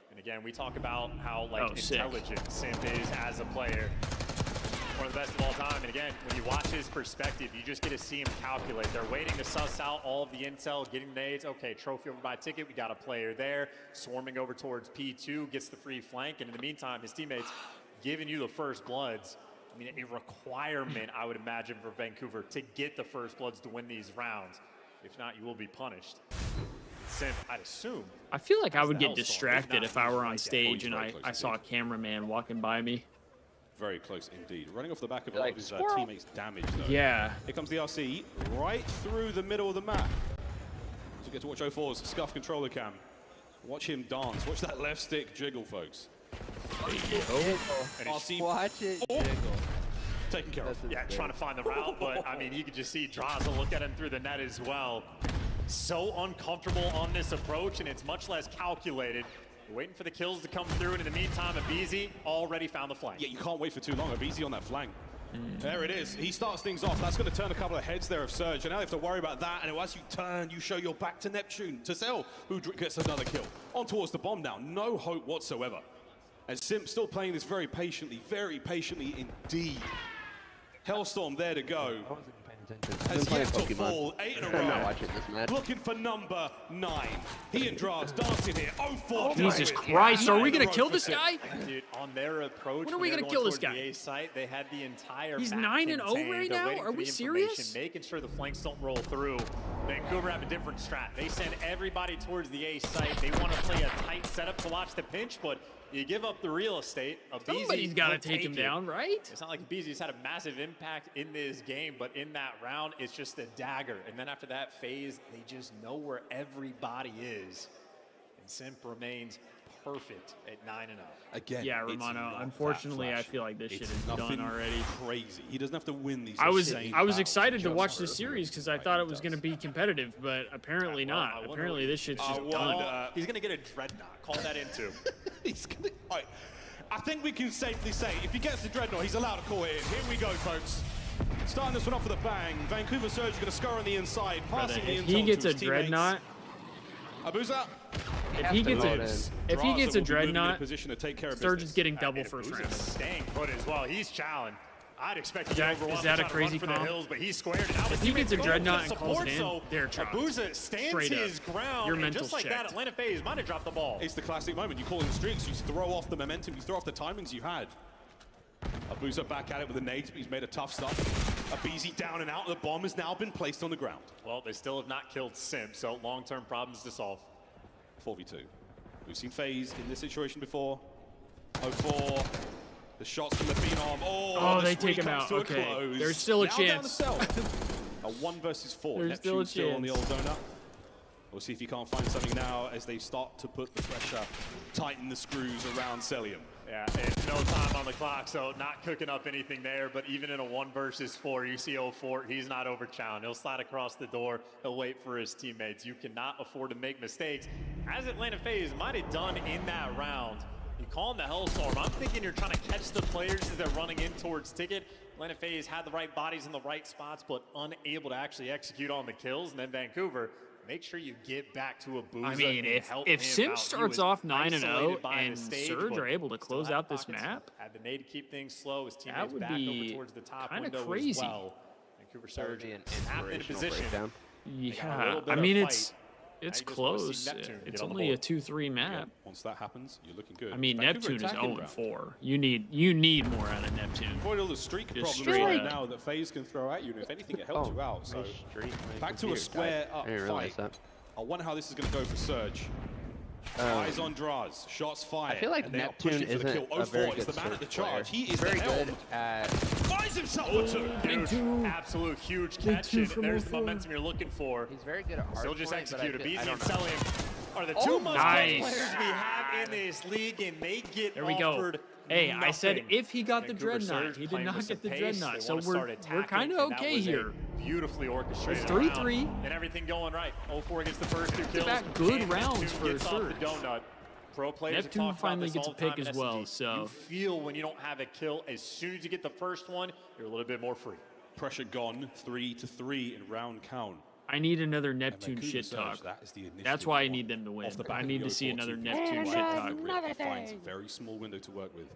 And again, we talk about how intelligent Simp is as a player. One of the best of all time. And again, when you watch his perspective, you just get to see him calculate. They're waiting to suss out all of the intel, getting the nades. Okay, trophy over by ticket. We got a player there. Swarming over towards P2, gets the free flank. And in the meantime, his teammates giving you the first bloods. I mean, a requirement, I would imagine, for Vancouver to get the first bloods to win these rounds. If not, you will be punished. Simp, I'd assume. I feel like I has would the get Hellstorm. distracted if I were on stage and very I close saw a cameraman walking by me. Very close indeed. Running off the back of a Like lot of his teammates' damage, though. Yeah. Here comes the RC right through the middle of the map. So you get to watch 0-4's scuff controller cam. Watch him dance. Watch that left stick jiggle, folks. RC. Watch it Oh. jiggle. Taken care of. Yeah, trying to find the route, but I mean, you could just see Draza look at him through the net as well. So uncomfortable on this approach, and it's much less calculated. You're waiting for the kills to come through, and in the meantime, Abizi already found the flank. Yeah, you can't wait for too long. Abizi on that flank. There it is. He starts things off. That's going to turn a couple of heads there of Surge. And now you have to worry about that. And as you turn, you show your back to Neptune, to Cell, who gets another kill. On towards the bomb now. No hope whatsoever. And Simp still playing this very patiently indeed. Hellstorm there to go. Has yet to fall. 8 in a row. I'm not watching this match. Looking for number 9. He and Draz dancing here. 0-4. Jesus Christ, are we going to kill this guy? Dude, on their approach, When are we going gonna to kill this The guy? A site, they had the entire He's map 9-0 contained. right They're now? waiting Are for we the serious? information, making sure the flanks don't roll through. Vancouver have a different strat. They send everybody towards the A site. They want to play a tight setup to watch the pinch, but you give up the real estate. Somebody's got to take him down, right? It's not like Abizi's had a massive impact in this game, but in that round, it's just a dagger. And then after that phase, they just know where everybody is. And Simp remains perfect at 9-0. Again, Yeah, it's Romano, not unfortunately, that I feel like this It's shit is nothing done already. Crazy. He doesn't have to win these. I was insane excited to battles watch just this for- series because I thought it was going to be competitive, but apparently not. Apparently this shit's just done. He's going to get a dreadnought. Call that in too. He's gonna. All right. I think we can safely say if he gets the dreadnought, he's allowed to call it in. Here we go, folks. Starting this one off with a bang. Vancouver Surge going to score on the inside, passing the If intel he gets to a his teammates. dreadnought, Abuza. if he gets a dreadnought, position to take care of Surge business. is getting double first round. Staying put as well. He's challenged. I'd expect him Jack, to is that a crazy for the comp? hills, but he's squared it out. If he gets a dreadnought and calls it in, so they're chopped. Abuza stands Straight up. his ground, Your and mental's just like that, checked. Atlanta Faze might have dropped the ball. It's the classic moment. You call in the streaks, you throw off the momentum, you throw off the timings you had. Abuza back at it with a nade, but he's made a tough stop. Abizi down and out. The bomb has now been placed on the ground. Well, they still have not killed Simp, so long-term problems to solve. 4v2. We've seen FaZe in this situation before. 0-4. The shots from the Phenom. Oh, the they spree take him comes out. to a Okay. close. There's still a Now down chance. to Cell. A 1 versus 4. There's still a Neptune's still on the chance. old donut. We'll see if he can't find something now as they start to put the pressure, tighten the screws around Celium. Yeah, and no time on the clock, so not cooking up anything there. But even in a 1 versus 4, you see 0-4, he's not overchallenged. He'll slide across the door. He'll wait for his teammates. You cannot afford to make mistakes, as Atlanta Faze might have done in that round. You call him the Hellstorm. I'm thinking you're trying to catch the players as they're running in towards Ticket. Atlanta Faze had the right bodies in the right spots, but unable to actually execute on the kills. And then Vancouver, make sure you get back to Abuza. I mean, if Simp starts off 9-0 and Surge are able to close out this map, had the nade to keep things slow. His that teammates would back over be towards the top kind window of crazy. as well. Vancouver Surge An snapped into inspirational position. breakdown. Yeah, I mean it's close. It's only a 2-3 map. Once that happens, you're looking good. I mean, Vancouver Neptune is attacking round. 0-4. You need more out of Neptune. Avoid all the streak Just problems straight right up. now that FaZe can throw at you, and if anything, it helps you out. So Streak, my back to a computer square died. up I didn't realize fight. that. I wonder how this is going to go for Surge. Eyes on Draz, shots fired. I feel like and they are Neptune pushing for the isn't kill. a 0-4 very is good the man at the Surge player. charge. He is He's very the helm. good at himself for two. Huge, absolute huge catch. And there's the momentum you're looking for. He's very good at hard Still just point, but execute. I Beezy and don't know. Sellium are the Oh two most nice. players we have in this league, and they get There we go. offered Hey, I said nothing. if he got the Vancouver Dreadnought, Surge he did playing not with get the some pace. Dreadnought, They so wanna start we're attacking, kind of and that okay was a here. Beautifully orchestrated. It's 3-3. round, and everything going right. 0-4 gets the first two kills. Back-to-back good and rounds Neptune for gets off the Surge. donut. Pro players Neptune have talked finally about this gets all a the time pick in as well, SCG. so- You feel when you don't have a kill, as soon as you get the first one, you're a little bit more free. Pressure gone, 3-3 in round count. I need another Neptune Vancouver shit Surge, talk. that is the initiative That's why I one. need them to win. Off the back I of need the to see 0-4 another 2. Neptune shit talk. He finds a very small window to work with.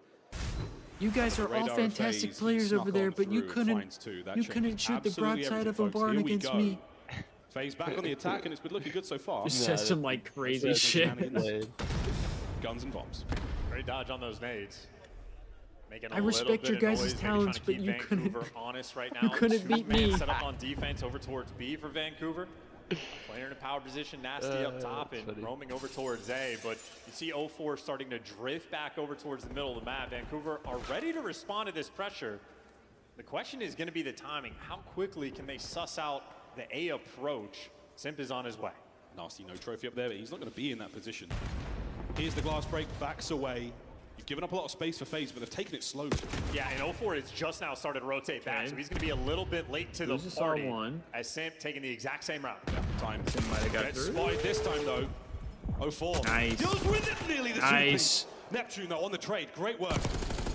You guys On are the all radar of fantastic Faze, he players snuck over there, on but you through and couldn't. finds two. That You changes couldn't shoot the absolutely broadside of a everything, folks. barn Here we against go. me. Faze back on the attack, and it's been looking good so far. Just says some like crazy shit. Guns and bombs. Great dodge on those nades. Making a I respect little your bit of guys' noise, maybe talents, trying to but keep you Vancouver couldn't- honest right now. you couldn't beat Two-man me. Set up on defense over towards B for Vancouver. Player in a power position, nasty up top, and roaming over towards A. But you see 0-4 starting to drift back over towards the middle of the map. Vancouver are ready to respond to this pressure. The question is going to be the timing. How quickly can they suss out the A approach? Simp is on his way. Nasty no trophy up there, but he's not going to be in that position. Here's the glass break, backs away. You've given up a lot of space for Faze, but they've taken it slowly. Yeah, and 0-4 has just now started to rotate back, so he's going to be a little bit late to the Who's this party. R1? As Simp taking the exact same route. Time. Simp might have got Gets through. spotted this time, though. 0-4. Nice. Deals with it nearly the Nice. Neptune, though, on the trade. Great work.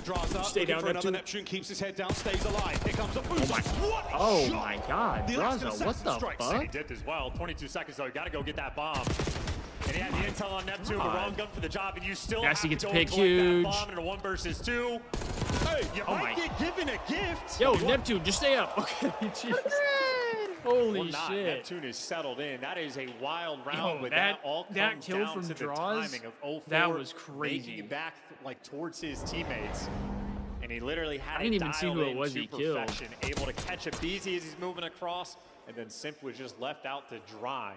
Draws up, Stay looking down, for another Neptune. Neptune, keeps his head down, stays alive. Here comes a boost. What a Oh shot! my god, The Alaskan Braza, what assassin the strikes. And he fuck? dipped as well. 22 seconds, though. You got to go get that bomb. And he had the intel on Neptune, the wrong gun for the job, and you still Yes, have he to gets go picked and collect huge. that bomb in a 1 versus 2. Hey, you Oh might my- get given a gift. Yo, Neptune, just stay up. Okay, jeez. Holy Or not. shit. Neptune is settled in. That is a wild round, Yo, but that- that all that comes kill down from to draws, the timing of 0-4 that was crazy. making it back like towards his teammates. And he literally had I didn't it even see dialed who it in was to he killed. perfection, able to catch a Beezy as he's moving across, and then Simp was just left out to dry.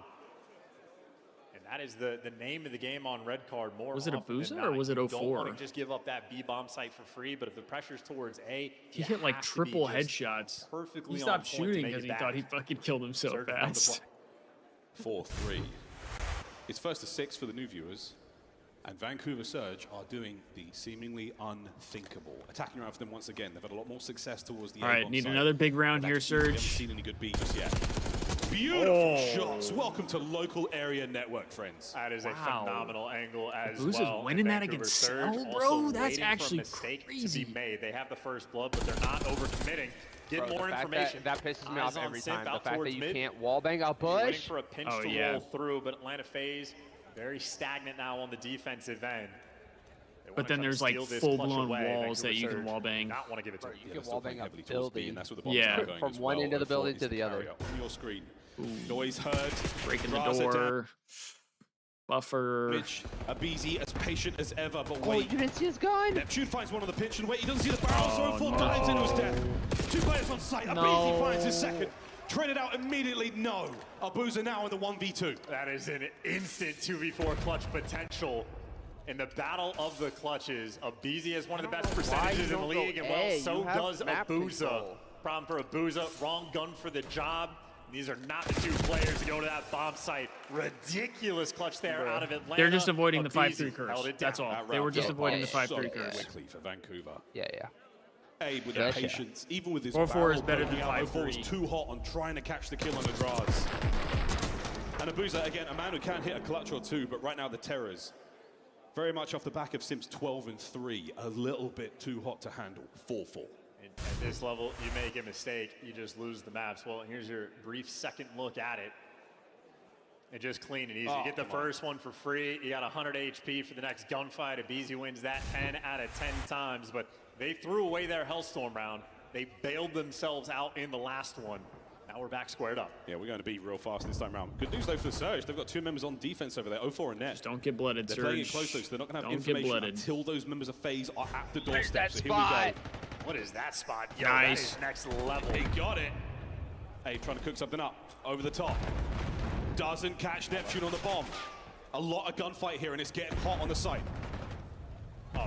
And that is the name of the game on red card more Was it a often than Booza or not. was it You don't 0-4? want to just give up that B bomb site for free, but if the pressure's towards A, He you hit like have to be triple just headshots. perfectly He on stopped point to shooting make because it he thought he back. fucking killed him so Surge on the fast. 4-3. It's 1st to 6 for the new viewers. And Vancouver Surge are doing the seemingly unthinkable. Attacking around for them once again. They've had a lot more success towards the All right, A-bomb need side. another big round But here, actually, we haven't Surge. seen any good B just yet. Beautiful Oh. shots. Welcome to local area network, friends. That is a Wow. phenomenal angle as Booza's well. winning that Vancouver against Surge Cell, also bro? That's waiting for a actually mistake crazy. to be made. They have the first blood, but they're not overcommitting. Get Bro, more the fact information. That pisses me Eyes off on every Simp time. The out fact that towards you mid. can't wallbang a Waiting push. for a pinch Oh, to yeah. roll through, but Atlanta Faze very stagnant now on the defensive end. They But wanna then try to there's like steal this full-blown clutch away. walls that Vancouver you can Surge wallbang. not want to give it to Bro, them. you Yeah, can they're still wallbang playing a heavily towards B, building. and that's what the bombs Yeah. are going From as one well. end of the 0-4 building gets to the other. carry on your screen. Noise heard. Breaking the Draws it down. door. Buffer. Mitch, Abizi as patient as ever, but Oh, wait. you didn't see his gun? Neptune finds one on the pinch and wait, he doesn't see the barrel, Oh, so 4 no. dives into his death. 2 players on site, No. Abizi finds his second. Traded out immediately, no. Abuza now in the 1v2. That is an instant 2v4 clutch potential. In the battle of the clutches, Abizi has one of the best percentages in the league, and well, so does Abuza. Problem for Abuza, wrong gun for the job. These are not the 2 players to go to that bomb site. Ridiculous clutch there out of Atlanta. They're just avoiding the Abizi 5-3 curse. held it That's down. all. That They were round just got avoiding the so 5-3 curse. quickly for Vancouver. Yeah, yeah. Abe with Yeah, the yeah. patience, even with his 4-4 is barrel better poking than out, 0-4 was 5-3. too hot on trying to catch the kill on the draws. And Abuza, again, a man who can hit a clutch or 2, but right now the terrors. Very much off the back of Sims 12-3, a little bit too hot to handle. 4-4. And at this level, you make a mistake, you just lose the maps. Well, here's your brief second look at it. And just clean and easy. Oh, You get the come on. first one for free. You got 100 HP for the next gunfight. Abizi wins that 10 out of 10 times. But they threw away their Hellstorm round. They bailed themselves out in the last one. Now we're back squared up. Yeah, we're going to beat real fast this time around. Good news, though, for the Surge. They've got 2 members on defense over there, 0-4 and net. Just don't get blooded, They're Surge. playing it close, though, so they're not going to have Don't get information blooded. until those members of Faze are at the There's doorstep. that So here spot. we go. What is that spot? Yo, Nice. that is next level. He got it. Hey, trying to cook something up over the top. Doesn't catch Neptune on the bomb. A lot of gunfight here, and it's getting hot on the site. Oh,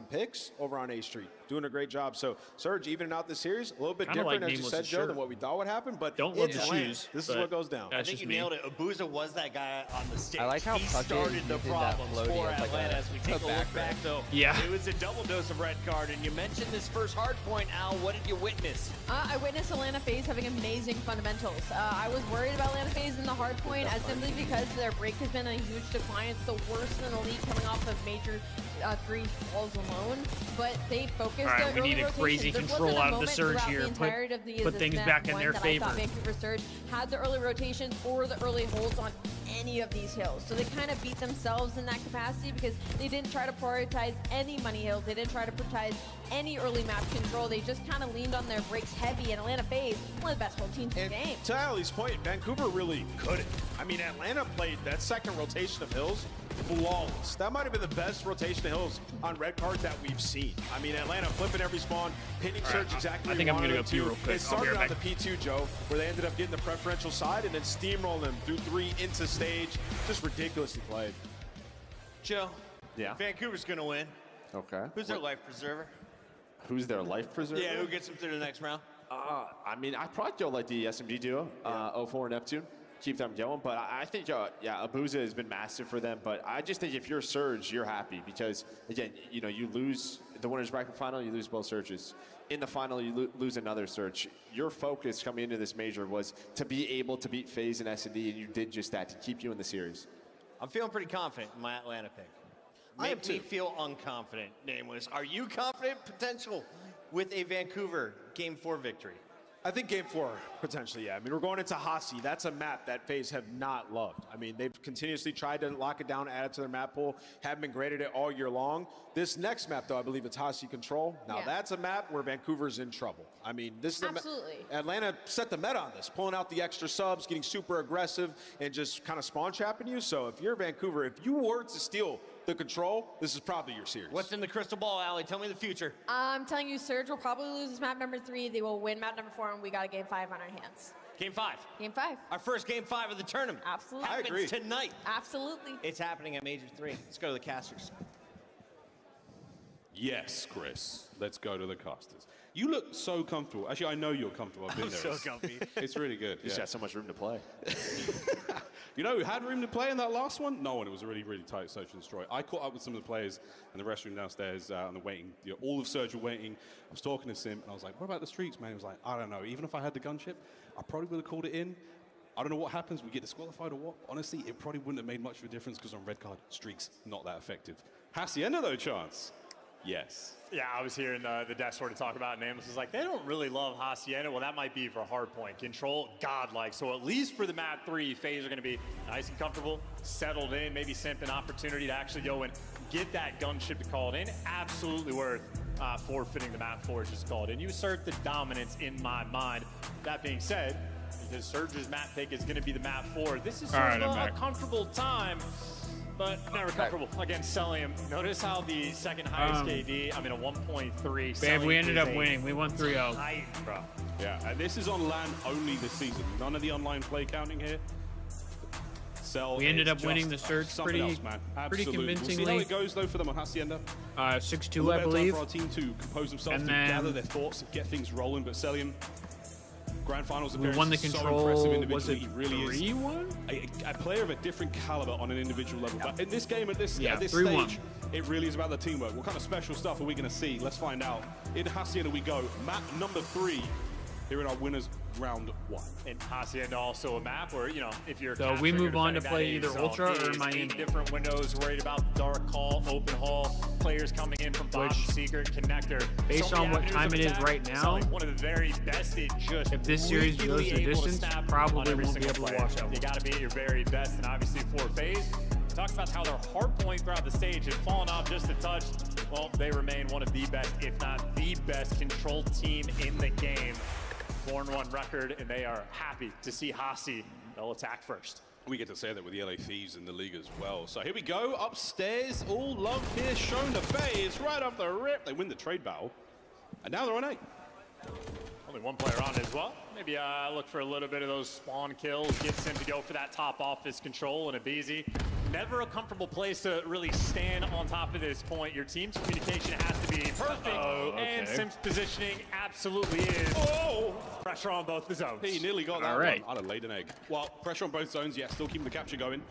some picks over on A Street. Doing a great job. So Surge evening out this series, a little bit Kinda different, like as you Nameless' said, Joe, shirt. than what we thought would happen. But Don't love it's the land. shoes, This is but what goes down. I think you nailed it. Abuza was that guy on the stage. I like how he Puckett started the using that problems floaty for as like Atlanta. a- As we take a look background. back, though, Yeah. it was a double dose of red card. And you mentioned this first hard point, Al. What did you witness? I witnessed Atlanta Faze having amazing fundamentals. I was worried about Atlanta Faze in the hard point as simply because their break has been a huge decline. It's the worst in the league coming off of major 3 falls alone. But they focused All right, their we early need a rotations. crazy There control wasn't a out of the moment Surge throughout here. the entirety of the Put things Snap back in one their that favor. I thought Vancouver Surge had the early rotations or the early holds on any of these hills. So they kind of beat themselves in that capacity because they didn't try to prioritize any money hills. They didn't try to prioritize any early map control. They just kind of leaned on their brakes heavy, and Atlanta Faze, one of the best whole teams in the game. To Ali's point, Vancouver really couldn't. I mean, Atlanta played that second rotation of hills flawless. That might have been the best rotation of hills on red card that we've seen. I mean, Atlanta flipping every spawn, pinning Surge exactly. I think I'm going to go pee real quick. It started on the P2, Joe, where they ended up getting the preferential side and then steamrolling them through 3 into stage. Just ridiculously played. Joe. Yeah. Vancouver's going to win. Okay. Who's their life preserver? Who's their life preserver? Yeah, who gets them through the next round? I mean, I'd probably go like the SMG duo, 04 and Neptune. Keep them going, but I think, yeah, Abuza has been massive for them, but I just think if you're Surge, you're happy because, again, you know, you lose the winner's bracket final, you lose both Surges. In the final, you lose another Surge. Your focus coming into this major was to be able to beat FaZe and S&D, and you did just that to keep you in the series. I'm feeling pretty confident in my Atlanta pick. Make me feel unconfident, Nameless. Are you confident potential with a Vancouver Game 4 victory? I think Game 4, potentially, yeah. I mean, we're going into Hasi. That's a map that FaZe have not loved. I mean, they've continuously tried to lock it down, add it to their map pool, haven't been great at it all year long. This next map, though, I believe it's Hasi Control. Now, that's a map where Vancouver's in trouble. I mean, this is Atlanta set the meta on this, pulling out the extra subs, getting super aggressive, and just kind of spawn trapping you. So if you're Vancouver, if you were to steal the control, this is probably your series. What's in the crystal ball, Allie? Tell me the future. I'm telling you, Surge will probably lose this map number 3. They will win map number 4, and we got a Game 5 on our hands. Game 5. Game 5. Our first Game 5 of the tournament. Absolutely. Happens tonight. Absolutely. It's happening at Major 3. Let's go to the casters. Yes, Chris. Let's go to the casters. You look so comfortable. Actually, I know you're comfortable. I've been there. So comfy. It's really good. You just had so much room to play. You know who had room to play in that last one? No one. It was a really, really tight search and destroy. I caught up with some of the players in the restroom downstairs on the waiting. You know, all of Surge were waiting. I was talking to Sim, and I was like, what about the streaks, man? He was like, I don't know. Even if I had the gunship, I probably would have called it in. I don't know what happens. We get disqualified or what. Honestly, it probably wouldn't have made much of a difference because on red card, streaks, not that effective. Hacienda, though, chance. Yes. Yeah, I was hearing the desk sort of talk about it, and Amos was like, they don't really love Hacienda. Well, that might be for hardpoint. Control, godlike. So at least for the map 3, FaZe are going to be nice and comfortable, settled in, maybe Simp an opportunity to actually go and get that gunship to call it in. Absolutely worth forfeiting the map 4 just called in. You assert the dominance in my mind. That being said, because Surge's map pick is going to be the map 4, this is sort of a comfortable time. But never comfortable against Celium. Notice how the second highest KD, I'm in a 1.3. Babe, we ended up winning. We won 3-0. Yeah, and this is on LAN only this season. None of the online play counting here. We ended up winning the search pretty convincingly. We'll see how it goes, though, for them on Hacienda. 6-2, I believe. For our team to compose themselves, to gather their thoughts, and get things rolling. But Celium, Grand Finals appearance, we won the control. So impressive individually. Was it he really 3-1? A player of a different caliber on an individual level. But in this game, at this stage, it really is about the teamwork. What kind of special stuff are we going to see? Let's find out. In Hacienda we go. Map number 3. Here in our winners round 1. And Hacienda also a map where, you know, if you're so we move on to play either Ultra or Miami. Different windows, worried about dark hall, open hall, players coming in from bottom, secret, connector. Based on what time it is right now, one of the very best. It just if this series goes the distance, probably won't be able to watch out. You got to be at your very best, and obviously for FaZe, talk about how their hard point throughout the stage had fallen off just a touch. Well, they remain one of the best, if not the best, control team in the game. 4-1 record, and they are happy to see Hasi. They'll attack first. We get to say that with the LA Thieves in the league as well. So here we go, upstairs. All love here shown to FaZe right off the rip. They win the trade battle, and now they're on 8. Only one player on it as well. Maybe look for a little bit of those spawn kills. Gets him to go for that top office control and a BZ. Never a comfortable place to really stand on top of this point. Your team's communication has to be perfect. And Sim's positioning absolutely is. Pressure on both the zones. He nearly got that one. I'd have laid an egg. Well, pressure on both zones, yeah, still keeping the capture going.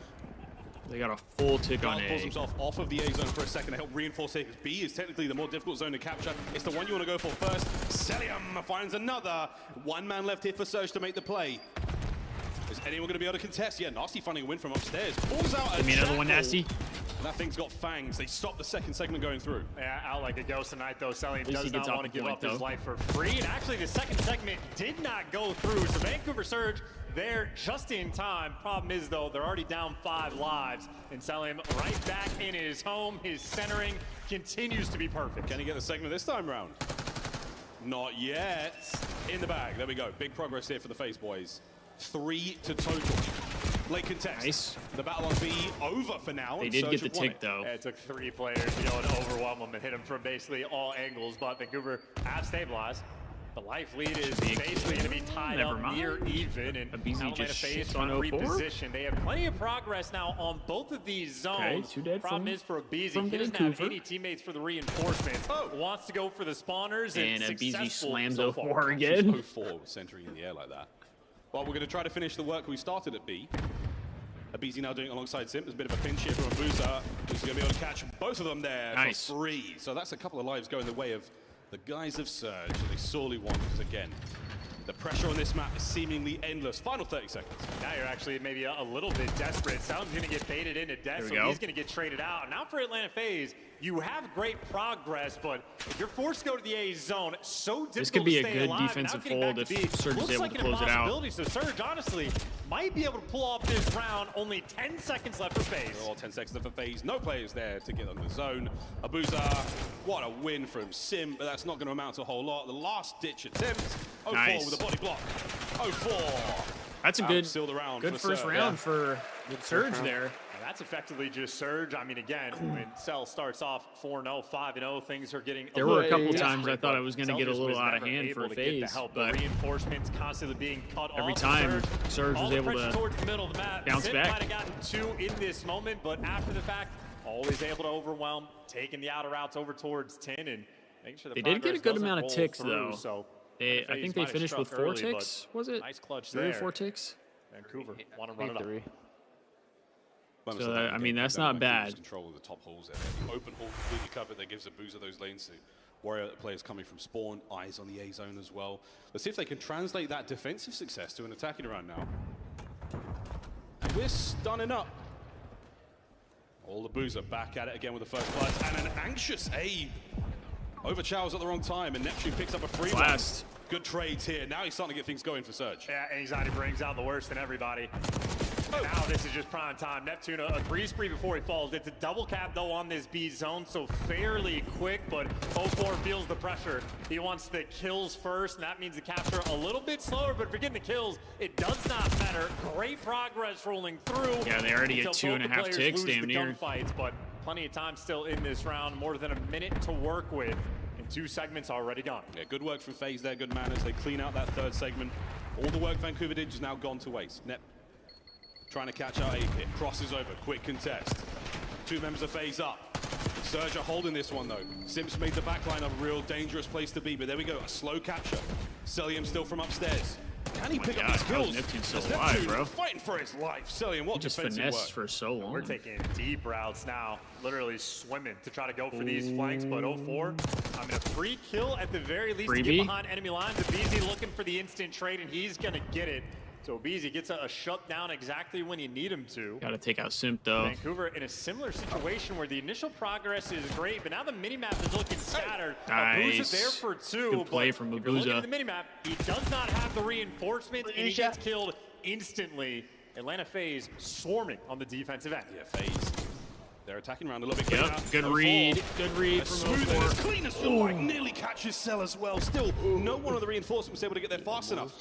They got a full tick on A. Pulls himself off of the A zone for a second to help reinforce it. B is technically the more difficult zone to capture. It's the one you want to go for first. Celium finds another. One man left here for Surge to make the play. Is anyone going to be able to contest? Yeah, Nasty finding a win from upstairs. Pulls out a Give me another one, Nasty. That thing's got fangs. They stop the second segment going through. Yeah, out like a ghost tonight, though. Sellium least he does gets not off want to the give point, up his though. life for free. And actually, the second segment did not go through. So Vancouver Surge, they're just in time. Problem is, though, they're already down 5 lives. And Sellium right back in his home. His centering continues to be perfect. Can he get the segment this time round? Not yet. In the bag. There we go. Big progress here for the Faze boys. 3 to total. Late contest. Nice. The battle on B over for now. They did get the tick, though. Yeah, it took 3 players to go and overwhelm them and hit them from basically all angles. But Vancouver have stabilized. The life lead is basically going to be tied up near even. And Abizi just Faze shits trying on to 04. reposition. They have plenty of progress now on both of these zones. Okay, 2 dead Problem from- is for Abizi, from he doesn't have Vancouver. any teammates for the reinforcements. Wants to go for the spawners And and Abizi successful slams so 04 far. again. Just 04 centering in the air like that. Well, we're going to try to finish the work we started at B. Abizi now doing it alongside Simp. There's a bit of a pinch here from Abuza, who's going to be able to catch both of them there Nice. for free. So that's a couple of lives going the way of the guys of Surge that they sorely want, because again, the pressure on this map is seemingly endless. Final 30 seconds. Now you're actually maybe a little bit desperate. Sound's going to get baited into death, so There we go. he's going to get traded out. Now for Atlanta Faze, you have great progress, but if you're forced to go to the A zone, so difficult This could be to a stay good alive. Now defensive getting back hold to if B Surge is looks able like to an close it out. impossibility. So Surge, honestly, might be able to pull off this round. Only 10 seconds left for Faze. All 10 seconds left for Faze. No players there to get on the zone. Abuza, what a win from Sim, but that's not going to amount to a whole lot. The last ditch attempt. 04 Nice. with a body block. 04. That's a good, Seal the round good for first Surge. round for Surge round. there. And that's effectively just Surge. I mean, again, when Cell starts off 4-0, 5-0, things are getting There were a couple little times I desperate, thought but I was going to Cell get a just little was out of never hand able for to get the Faze, help. but The reinforcements constantly being cut every off. time Surge all was the able pressure to towards the middle of the map. bounce Sim back. might have gotten 2 in this moment, but after the fact, always able to overwhelm, taking the outer routes over towards 10 and making sure the They did get a progress good doesn't amount of roll ticks, through, though. So I Faze think they might have finished with struck 4 early, but ticks, was it? Nice clutch 3 there. or 4 ticks? Vancouver want to run it up. 3. So, I mean, that's not bad. Control of the top holes there. The open hole completely covered. That gives Abuza those lanes to Warrior players coming from spawn. Eyes on the A zone as well. Let's see if they can translate that defensive success to an attacking round now. And we're stunning up. All Abuza back at it again with the first blast. And an anxious Abe. Over Chow's at the wrong time, and Neptune picks up a free one. Blast. Good trades here. Now he's starting to get things going for Surge. Yeah, anxiety brings out the worst in everybody. And now this is just prime time. Neptune, a 3 spree before he falls. It's a double cap, though, on this B zone, so fairly quick, but 04 feels the pressure. He wants the kills first, and that means the capture a little bit slower, but if you're getting the kills, it does not matter. Great progress rolling through. Yeah, they already get 2.5 ticks, damn near. Gunfights, but plenty of time still in this round. More than a minute to work with, and 2 segments already gone. Yeah, good work from Faze there, good manners. They clean out that 3rd segment. All the work Vancouver did is now gone to waste. Nep trying to catch out A-Pit, crosses over, quick contest. 2 members of Faze up. Surge are holding this one though. Simps made the backline a real dangerous place to be, but there we go, a slow capture. Cellium still from upstairs. Can he pick up his kills? Neptune's still As alive, Neptune bro. Fighting for his life. Cellium, what He just defensive finessed work. for so long. We're taking deep routes now, literally swimming to try to go for these flanks, but 04, I mean, a free kill at the very least to Freebie. get behind enemy lines. Abizi looking for the instant trade, and he's going to get it. So Abizi gets a shutdown exactly when you need him to. Got to take out Simp, though. Vancouver in a similar situation where the initial progress is great, but now the minimap is looking scattered. Nice. Abuza there for 2. Good play but from if you're looking Abuza. at the minimap, he does not have the reinforcements, and he gets killed instantly. Atlanta Faze swarming on the defensive end. Yeah, Faze. They're attacking around a little bit cleaner. Yep, good 04. read. Good read As from smooth and 04. as clean as feel like nearly catches Cell as well. Still, no one of the reinforcements able to get there fast enough.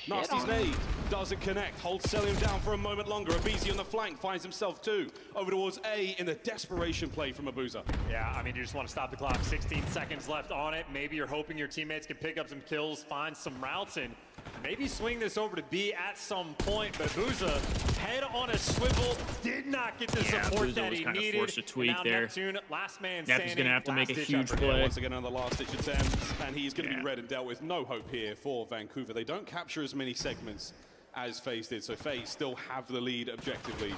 Nasty's nade doesn't connect. Holds Cellium down for a moment longer. Abizi on the flank finds himself 2. Over towards A in the desperation play from Abuza. Yeah, I mean, you just want to stop the clock. 16 seconds left on it. Maybe you're hoping your teammates can pick up some kills, find some routes, and maybe swing this over to B at some point. But Abuza, head on a swivel, did not get the support Abuza that was he kinda needed. forced to tweak now there. Neptune, last man Nep is standing. going to have to make a last-ditch huge effort. play. Once again on the last ditch attempt, and he's going to be read and dealt with. No hope here for Vancouver. They don't capture as many segments as Faze did, so Faze still have the lead objectively.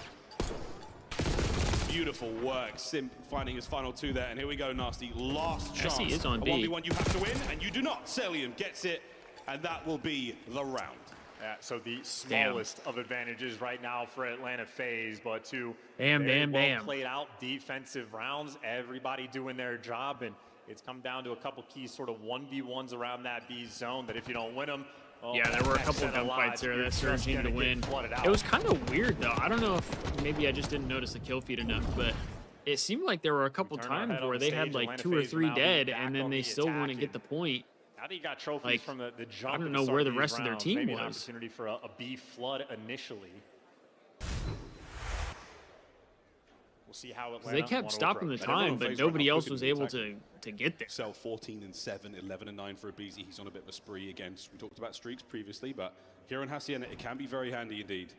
Beautiful work. Simp finding his final 2 there, and here we go, Nasty. Last chance. He is on a B. 1v1 you have to win, and you do not. Cellium gets it, and that will be the round. Yeah, so the smallest of advantages right now for Atlanta Faze, but two played out defensive rounds, everybody doing their job, and it's come down to a couple key sort of 1v1s around that B zone that if you don't win them, well, yeah, there were a couple of gunfights there that Surge needed to win. It was kind of weird though. I don't know if maybe I just didn't notice the kill feed enough, but it seemed like there were a couple times where they had like 2 or 3 dead, and then they still wouldn't get the point. Now that you got trophies from the jump, I don't know where the rest of their team maybe was. An opportunity for a B flood initially. We'll see how Atlanta. They kept stopping the time, but nobody else was able to get there. Cell 14 and 7, 11 and 9 for Abizi. He's on a bit of a spree again. We talked about streaks previously, but here on Hacienda, it can be very handy indeed.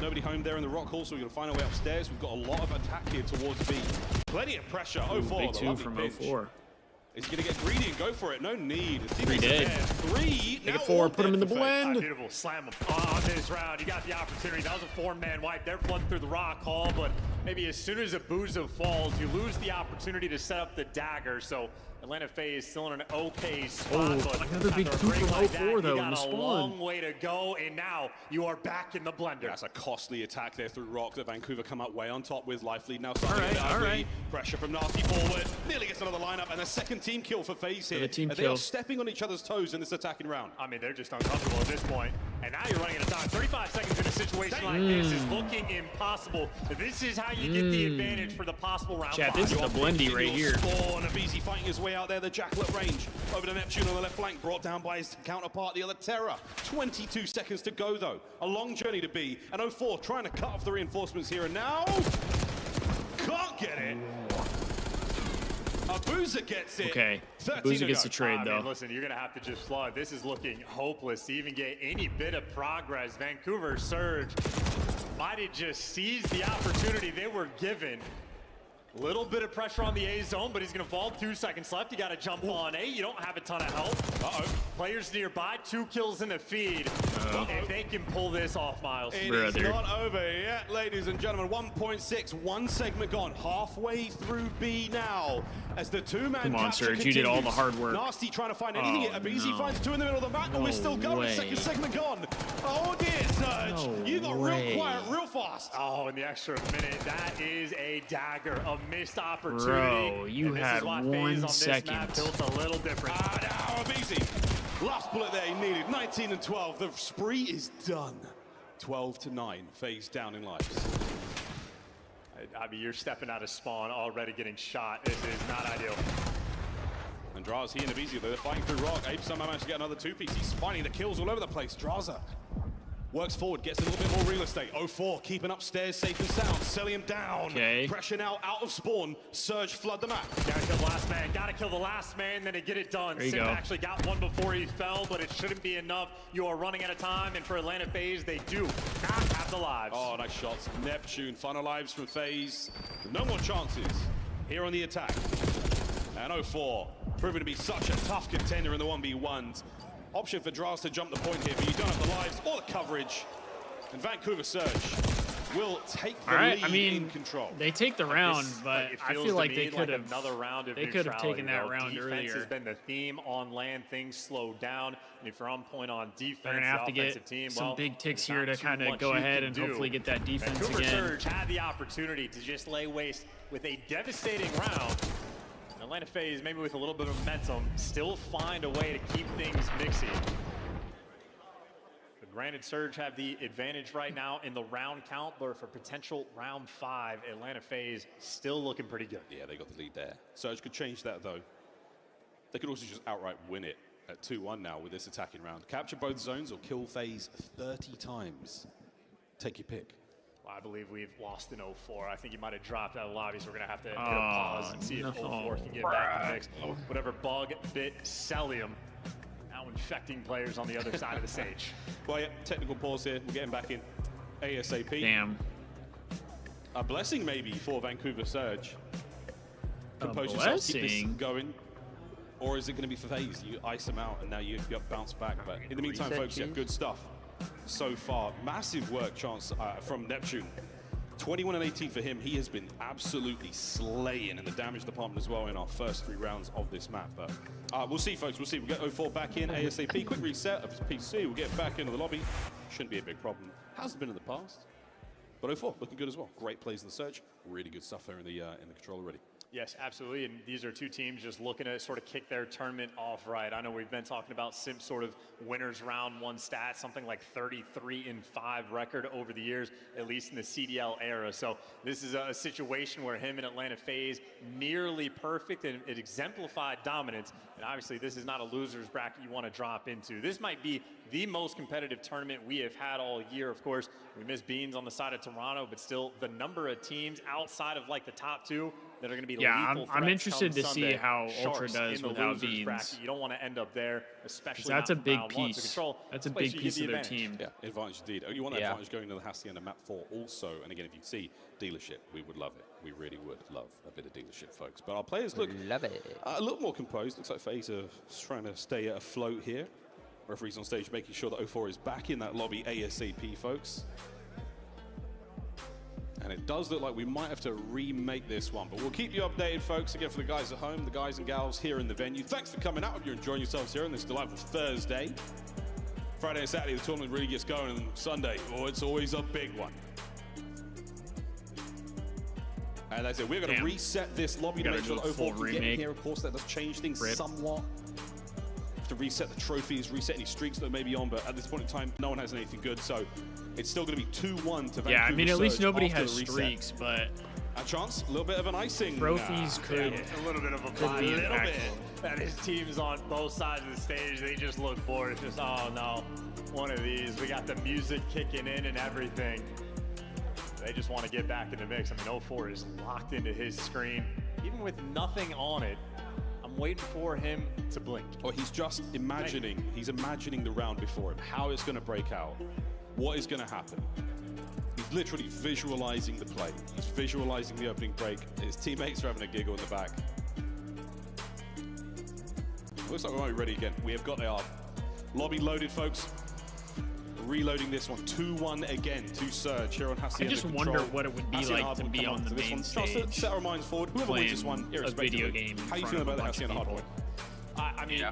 Nobody home there in the rock hall, so we're going to find our way upstairs. We've got a lot of attack here towards B. Plenty of pressure. 04. Big 2 from 04. Is he going to get greedy and go for it? No need. 3 dead. 3. Take it forward, put him in the blend. Beautiful. Slam him on this round. You got the opportunity. That was a 4-man wipe. They're flooding through the rock hall, but maybe as soon as Abuzo falls, you lose the opportunity to set up the dagger. So Atlanta Faze still in an okay spot. But another big 2 from 04 though in the spawn. spawn. A long way to go, and now you are back in the blender. That's a costly attack there through rock that Vancouver come out way on top with. Life lead now starting to ugly. Pressure from Nasty forward. Nearly gets another lineup, and a second team kill for Faze here. They are stepping on each other's toes in this attacking round. I mean, they're just uncomfortable at this point. And now you're running out of time. 35 seconds in a situation like this is looking impossible. This is how you get the advantage for the possible round. Chat, this is the blendy right here. Spawn, Abizi fighting his way out there. The Jackal at range. Over to Neptune on the left flank, brought down by his counterpart, the other Terror. 22 seconds to go, though. A long journey to be. And 04 trying to cut off the reinforcements here. And now, can't get it. Abuza gets it. Okay, Abuza gets the trade, though. I mean, listen, you're going to have to just flood. This is looking hopeless to even get any bit of progress. Vancouver Surge might have just seized the opportunity they were given. Little bit of pressure on the A zone, but he's going to fall. 2 seconds left. You got to jump on A. You don't have a ton of help. Players nearby. 2 kills in the feed. If they can pull this off, Miles. It is not over yet, ladies and gentlemen. 1.6, 1 segment gone. Halfway through B now. As the 2-man Come on, Surge. You did all the hard work. Nasty trying to find anything. Abizi finds 2 in the middle of the map, and we're still going. Second segment gone. Oh dear, Surge. You got real quiet real fast. Oh, in the extra minute, that is a dagger. A missed opportunity. Bro, you had 1 second. Built a little different. Now Abizi. Last bullet there he needed. 19 and 12. The spree is done. 12 to 9. Faze down in lives. I mean, you're stepping out of spawn already getting shot. This is not ideal. And Draza, he and Abizi, they're fighting through rock. Abe somehow managed to get another 2-piece. He's finding the kills all over the place. Draza works forward, gets a little bit more real estate. 04 keeping upstairs safe and sound. Selling him down. Pressure now out of spawn. Surge flood the map. Gotta kill the last man. Gotta kill the last man, then to get it done. Sim actually got one before he fell, but it shouldn't be enough. You are running out of time, and for Atlanta Faze, they do not have the lives. Oh, nice shots. Neptune, final lives from Faze. No more chances here on the attack. And 04 proving to be such a tough contender in the 1v1s. Option for Dras to jump the point here, but you don't have the lives or the coverage. And Vancouver Surge will take the lead in control. They take the round, but I feel like they could have another round of taken that round defense earlier. Has been the theme on land. Things slow down, and if you're on point on defense, they're gonna have to get some big ticks here to kind of go ahead and hopefully get that defense Vancouver again. Surge had the opportunity to just lay waste with a devastating round. Atlanta Faze, maybe with a little bit of momentum, still find a way to keep things mixy. But granted, Surge have the advantage right now in the round count, but for potential round 5, Atlanta Faze still looking pretty good. Yeah, they got the lead there. Surge could change that, though. They could also just outright win it at 2-1 now with this attacking round. Capture both zones or kill Faze 30 times. Take your pick. I believe we've lost in 04. I think he might have dropped out of the lobby, so we're going to have to hit a pause and see if 04 can get back in the mix. Whatever bug bit Celium, now infecting players on the other side of the stage. Well, yeah, technical pause here. We're getting back in ASAP. Damn. A blessing maybe for Vancouver Surge. Compose A yourself, keep this blessing? going. Or is it going to be for Faze? You ice them out and now you bounce back. But in the meantime, folks, yeah, good stuff so far. Massive work chance from Neptune. 21 and 18 for him. He has been absolutely slaying in the damage department as well in our first 3 rounds of this map. But we'll see, folks. We'll see. We'll get 04 back in ASAP. Quick reset of his PC. We'll get back into the lobby. Shouldn't be a big problem. Has been in the past. But 04 looking good as well. Great plays in the search. Really good stuff there in the control already. Yes, absolutely. And these are 2 teams just looking to sort of kick their tournament off right. I know we've been talking about Simp sort of winners round 1 stat, something like 33-5 record over the years, at least in the CDL era. So this is a situation where him and Atlanta Faze nearly perfect, and it exemplified dominance. And obviously this is not a loser's bracket you want to drop into. This might be the most competitive tournament we have had all year. Of course, we missed Beans on the side of Toronto, but still the number of teams outside of like the top 2 that are going to be lethal I'm threats interested come to Sunday. see how Ultra Sharks does in the without losers Beans. bracket. You don't want to end up there, especially That's not a from big round 1 to piece. control. That's a Place big you piece get of the their advantage. team. Yeah, advantage indeed. You want that advantage going into the Hacienda map 4 also. And again, if you see dealership, we would love it. We really would love a bit of dealership, folks. But our players look a little more composed. Looks like Faze are trying to stay afloat here. Referees on stage making sure that 04 is back in that lobby ASAP, folks. And it does look like we might have to remake this one, but we'll keep you updated, folks. Again, for the guys at home, the guys and gals here in the venue, thanks for coming out. Hope you're enjoying yourselves here on this delightful Thursday. Friday and Saturday, the tournament really gets going, and Sunday, oh, it's always a big one. And that's it. We're going to reset this lobby to make sure that 04 can get in here. Of course, that does change things somewhat. To reset the trophies, reset any streaks that may be on, but at this point in time, no one has anything good, so it's still going to be 2-1 to Vancouver. Yeah, I mean, at least Surge nobody after has the reset. streaks, but a chance, a little bit of an icing. Trophies could a little bit of a could be impactful. That his team's on both sides of the stage. They just look bored. It's just, oh no, one of these. We got the music kicking in and everything. They just want to get back in the mix. I mean, 04 is locked into his screen, even with nothing on it. I'm waiting for him to blink. Or he's just imagining, he's imagining the round before him, how it's going to break out, what is going to happen. He's literally visualizing the play. He's visualizing the opening break. His teammates are having a giggle in the back. Looks like we might be ready again. We have got our lobby loaded, folks. Reloading this one, 2-1 again to Surge here on Hacienda I just Control. wonder what it would be Hacienda like to Hardpoint be coming on the to this main one. stage. Set our minds forward. Whoever wins this one, a irrespectively. video game in How you front feeling of a about the bunch of Hacienda people. Hardpoint? I mean,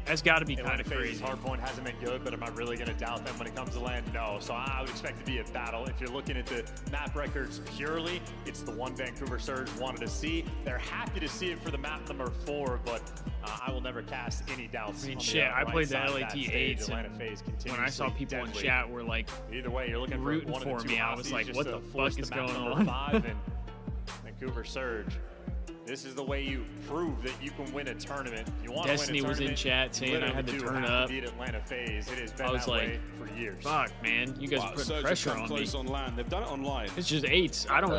that's got to be Atlanta kind of Faze's crazy. hardpoint hasn't been good, but am I really going to doubt them when it comes to land? No. So I would expect it to be a battle. If you're looking at the map records purely, it's the one Vancouver Surge wanted to see. They're happy to see it for the map number 4, but I will never cast any doubts. I mean, on shit, I right played the side of LAT that stage. 8s, Atlanta and Faze when I saw continuously people in deadly. chat were like Either way, you're looking rooting for, one for of the two me, I was hosties like, just what to the force fuck is the map going number on? 5 and Vancouver Surge. This is the way you prove that you can win a tournament. You want Destiny to win a was in tournament, chat saying I had to turn up. Beat Atlanta Faze. It has been I was that like, way for years. fuck, man, you guys are putting Surge pressure have come on me. close on land. They've done it online. It's just 8s. I don't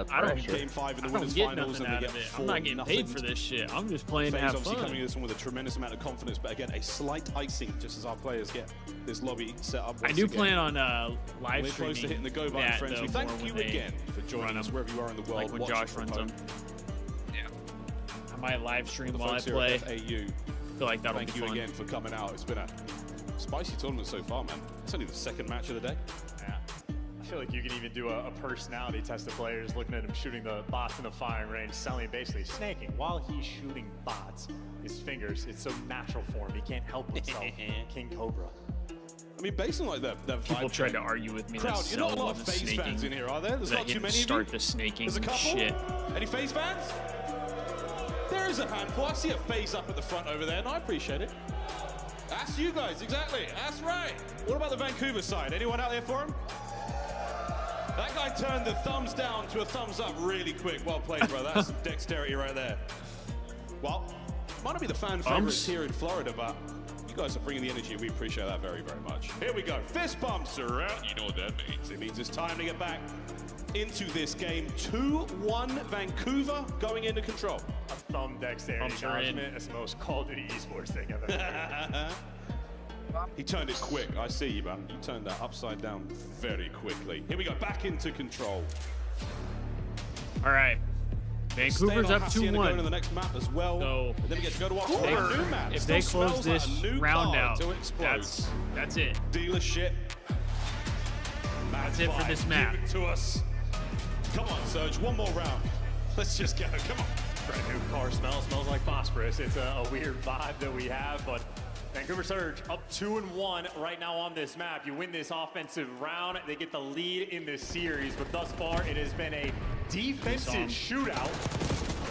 Game 5 in the I don't winners get finals, nothing and out they of get it. I'm not getting paid 4-0. for this shit. I'm just playing to Faze have obviously fun. coming into this one with a tremendous amount of confidence, but again, a slight icing just as our players get this lobby set up. I do once plan again. on live We're streaming close to hitting the go button, that, friends. though, We thank more you when they again for joining run us them. wherever you are in the world. Like when watching Josh from runs home. them. I might live stream The while I folks here play. at FAU, I feel like that'll thank be you fun. again for coming out. It's been a spicy tournament so far, man. It's only the second match of the day. Yeah. I feel like you can even do a personality test of players, looking at him shooting the bots in the firing range, selling basically snaking while he's shooting bots. His fingers, it's so natural for him. He can't help himself. King Cobra. I mean, based on like that People vibe tried check, to argue with me crowd, that you're not a Cell lot of wasn't FaZe fans snaking. in here, are there? There's that not he too didn't many of you. start the snaking There's a couple. shit. Any FaZe fans? There is a handful. I see a FaZe up at the front over there, and I appreciate it. That's you guys, exactly. That's right. What about the Vancouver side? Anyone out there for him? That guy turned the thumbs down to a thumbs up really quick. Well played, bro. That's some dexterity right there. Well, might not be the fan favorites here in Florida, but you guys are bringing the energy. We appreciate that very, very much. Here we go. Fist bumps are out. You know what that means. It means it's time to get back into this game. 2-1 Vancouver going into control. A thumb dexterity acknowledgement. It's the most Call of Duty esports thing I've ever heard. He turned it quick. I see you, man. You turned that upside down very quickly. Here we go. Back into control. All right. Vancouver's up 2-1. Going to the next map as well. So and then we get to go to our new map. if they Still close smells like this a new round car out, till it explodes. that's it. Dealership. That's it for this map. Give it to us. Come on, Surge, one more round. Let's just go, come on. Brand new car smells like phosphorus. It's a weird vibe that we have, but Vancouver Surge up 2-1 right now on this map. You win this offensive round, they get the lead in this series, but thus far it has been a defensive shootout.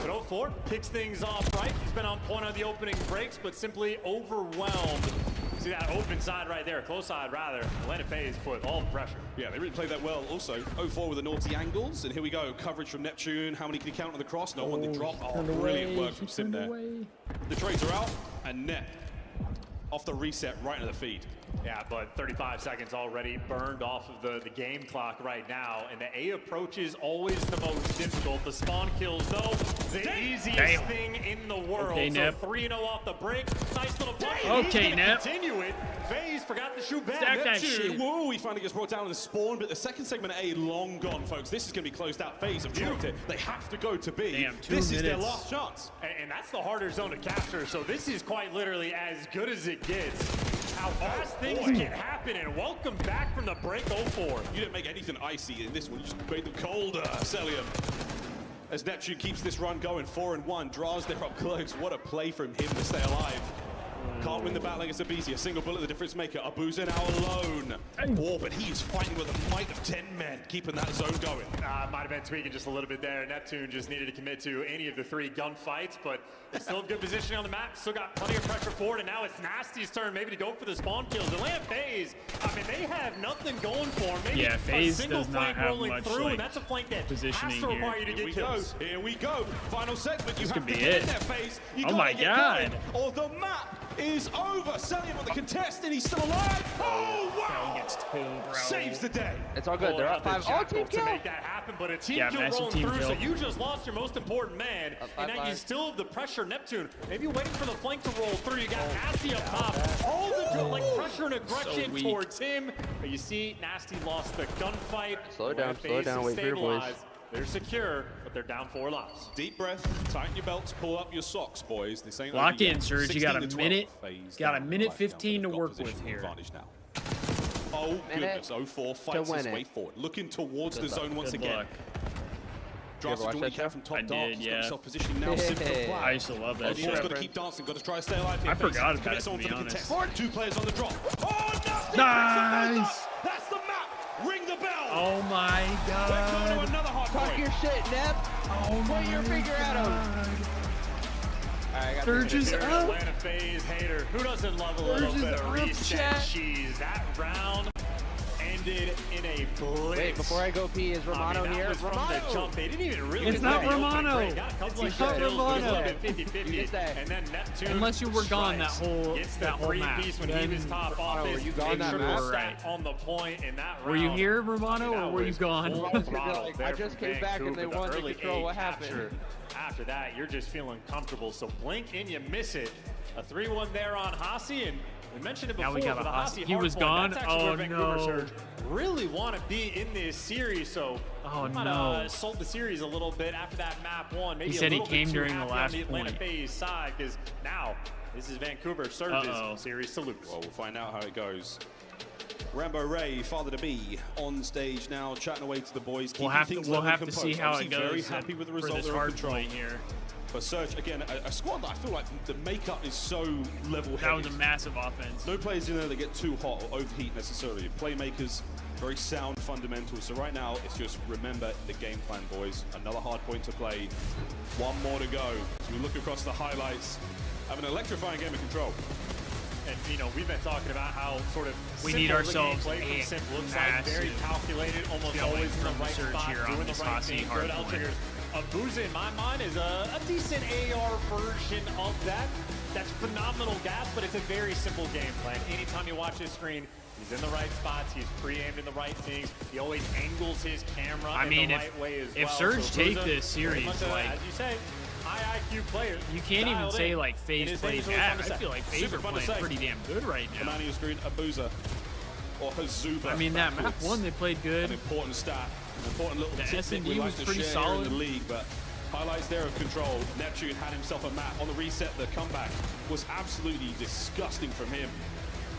But 04 picks things off right. He's been on point on the opening breaks, but simply overwhelmed. See that open side right there, close side rather. Atlanta Faze put all the pressure. Yeah, they really played that well. Also, 04 with the naughty angles, and here we go. Coverage from Neptune. How many can he count on the cross? No one did drop. Oh, brilliant work from Sim there. The trades are out, and Nep off the reset right into the feed. Yeah, but 35 seconds already burned off of the game clock right now, and the A approach is always the most difficult. The spawn kills, though, the easiest thing in the world. Okay, so Nep. 3-0 off the break. Nice little play. Okay, Nep. Continue it. Faze forgot to shoot back. Stack that shit. Whoa, he finally gets brought down in the spawn, but the second segment of A long gone, folks. This is going to be closed out. Faze have choked it. They have to go to B. Damn, 2 this minutes. is their last chance. And that's the harder zone to capture, so this is quite literally as good as it gets. How fast things can happen, and welcome back from the break 04. You didn't make anything icy in this one, you just made them colder, Celium. As Neptune keeps this run going, 4-1, draws there up close. What a play from him to stay alive. Can't win the battle against Abizi. A single bullet, the difference maker. Abuza now alone. Oh, but he is fighting with a might of 10 men, keeping that zone going. Might have been tweaking just a little bit there. Neptune just needed to commit to any of the 3 gunfights, but still have good positioning on the map. Still got plenty of pressure forward, and now it's Nasty's turn maybe to go for the spawn kills. Atlanta Faze, I mean, they have nothing going for them. Maybe Yeah, Faze a single does not flank have rolling much, through, like, and that's a flank that positioning has to require you to Here get we kills. go. Here we go. Final segment. You This have could to be get it. in there, Faze. You Oh gotta my get God. going, or the map is over. Celium with the contest, and he's still alive. Oh, wow. Gets killed, bro. Saves the day. It's all good. They're up 5. Oh, team To kill. make that happen, but a team Yeah, kill massive rolling team through, kill. so you just lost your most important man, and now you still have the pressure. Neptune, maybe waiting for the flank to roll through. You got Nasty up top, all the like pressure and aggression weak. towards him. But you see, Nasty lost the gunfight. Slow down, Faze is wait for your boys. stabilized. They're secure, but they're down 4 lives. Deep breath, tighten your belts, pull up your socks, boys. This ain't Lock over yet. in, Surge. You got a 16 to 12. minute. Faze Got a down, minute life 15 to down, work got with positional here. advantage now. Oh, goodness. 04 fights his way forward. Looking towards the zone once Good again. luck. Draws watch a that can show? from top I dark. did, He's yeah. got himself positioned now. Sim for the I flag. used to love that O's shit. got to keep dancing. Got to try to stay alive here. I Faze. forgot about Commit it, someone to for be the honest. contest. 2 players on the drop. Oh, Nasty! Nice! That's the map. Ring the bell. Oh my We're going to God. another hard Talk point. your shit, Nep. Oh Point your finger at him. Surge is If you're an up. Atlanta Faze hater, who doesn't love a little Surge bit is of up, reset chat. cheese? That round ended in a blitz. Wait, before I go pee, is Romano that here? was from the jump. They didn't even really It's play not the opening Romano. break. Got a couple of It's not kills, but it was a little Romano. bit 50-50. You stay. And then Neptune Unless you were gone that strikes, whole gets the that whole map. piece when he Then- was top Romano, offense. were you gone Make that sure to map? stat on the point in that round. Were you here, Romano, That or were you was gone? full throttle Like, there I just from came back and Vancouver. they The won the early control. A What happened? capture. After that, you're just feeling comfortable. So blink and you miss it. A 3-1 there on Hasi, and we mentioned it before. Now we got for a the Hasi. Hasi He was hardpoint, gone? That's actually Oh, where Vancouver no. Surge really want to be in this series. So Oh, we might no. sold the series a little bit after that map 1. Maybe He said a he little came bit too during the happy last on the Atlanta point. Faze side, because now this is Vancouver Surge's series to lose. Well, we'll find out how it goes. Rambo Ray, father to be, on stage now, chatting away to the boys. We'll keeping have to things we'll level have and to see composed. how it Obviously goes. very happy with the for result. this They're in hard control. point here. But Surge, again, a squad that I feel like the makeup is so level-headed. That was a massive offense. No players in there that get too hot or overheat necessarily. Playmakers, very sound fundamentals. So right now, it's just remember the game plan, boys. Another hard point to play. 1 more to go. As we look across the highlights, have an electrifying game of control. And, you know, we've been talking about how sort of We simple need the ourselves gameplay from a Simp looks like. Very massive calculated, almost feeling always in the from right Surge spot, here on doing the this right Hasi thing. hard Good L point. triggers. Abuza, in my mind, is a decent AR version of that. That's phenomenal gas, but it's a very simple game plan. Anytime you watch his screen, he's in the right spots. He's pre-aimed in the right things. He always angles his camera I in mean, the if- right way as if well. Surge So take Abuza, this very series, much a, like- as you say, high IQ player. You can't even dialed say in. like And Faze his plays name is bad. always I fun to feel like say. Faze Super are fun to playing say. pretty damn good right now. Commanding your screen, Abuza or Hazuba. I mean, that map backwards. 1 they played An good. important stat, an important little The tidbit S&D we like was to pretty share solid. in the league, but highlights there of control. Neptune had himself a map on the reset. The comeback was absolutely disgusting from him.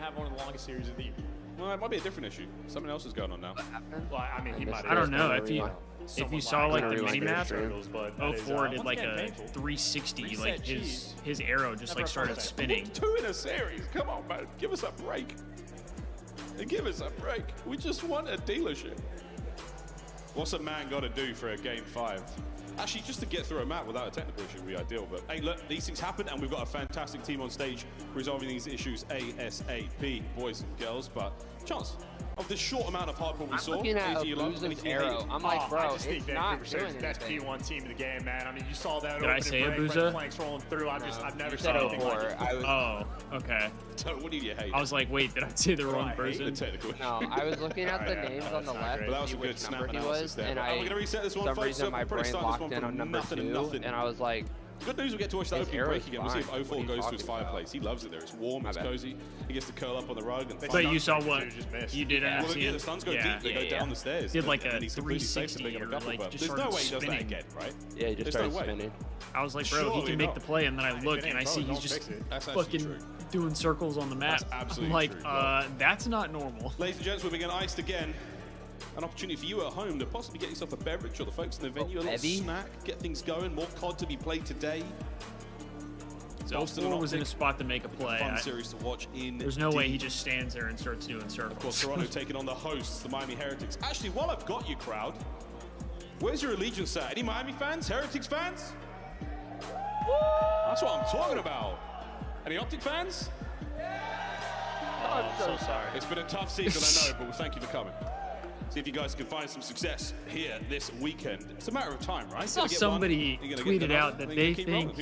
to have one of the longest series of the year. Well, it might be a different issue. Something else is going on now. Well, I mean, he might. I don't know if you saw like the mini map. 04 did like a 360, like his arrow just like started spinning. 2 in a series. Come on, man. Give us a break. Give us a break. We just want a dealership. What's a man got to do for a game 5? Actually, just to get through a map without a technical issue would be ideal. But hey, look, these things happen, and we've got a fantastic team on stage resolving these issues ASAP, boys and girls. But chance of the short amount of hardcore we saw, looking at AZ, you love, Abuza's arrow. I'm like, bro, I just think it's not Vancouver doing is the best anything. P1 team in the game, man. I mean, you saw that. Did I say Abuza? Flanks rolling through. I've never said seen anything like 04. it. Oh, okay. So what do you hate? I was like, wait, did I say the wrong I hate person? the technical issue. No, I was looking at the names on the left But that to was see a good which snap number he analysis was, there. and But I, we're gonna reset this for one, some folks. reason, So my we'll probably brain start this locked one in from on number nothing, 2, nothing. and I was like, Good news, we get to watch that His opening arrow's break again. We'll see if fine. 04 What are you goes to his talking about? fireplace. He loves it there. It's warm, it's bad. cozy. He gets to curl up on the rug. And But you saw what you did Well, at yeah, the stuns go deep. They go down the stairs. Did like and a he's completely safe to pick 360 up a or couple, like but just there's no started way he does that spinning. again, right? yeah, he just There's started no way. spinning. I was like, bro, he Surely can make not. the play, and then I look and I see he's just fucking doing circles on the map. That's I'm absolutely like, true. that's not normal. Ladies and gents, we're being iced again. An opportunity for you at home to possibly get yourself a beverage, or the folks in the venue a little heavy. snack, get things going. More COD to be played today. So Boston 4 and was in a Optic, spot to make a play. fun series to watch in. There's no way he just stands there and starts doing circles. Of course, Toronto taking on the hosts, the Miami Heretics. Actually, while I've got you, crowd, where's your allegiance at? Any Miami fans? Heretics fans? That's what I'm talking about. Any Optic fans? I'm so sorry. It's been a tough season, I know, but thank you for coming. See if you guys can find some success here this weekend. It's a matter of time, right? I saw somebody tweeted out that they think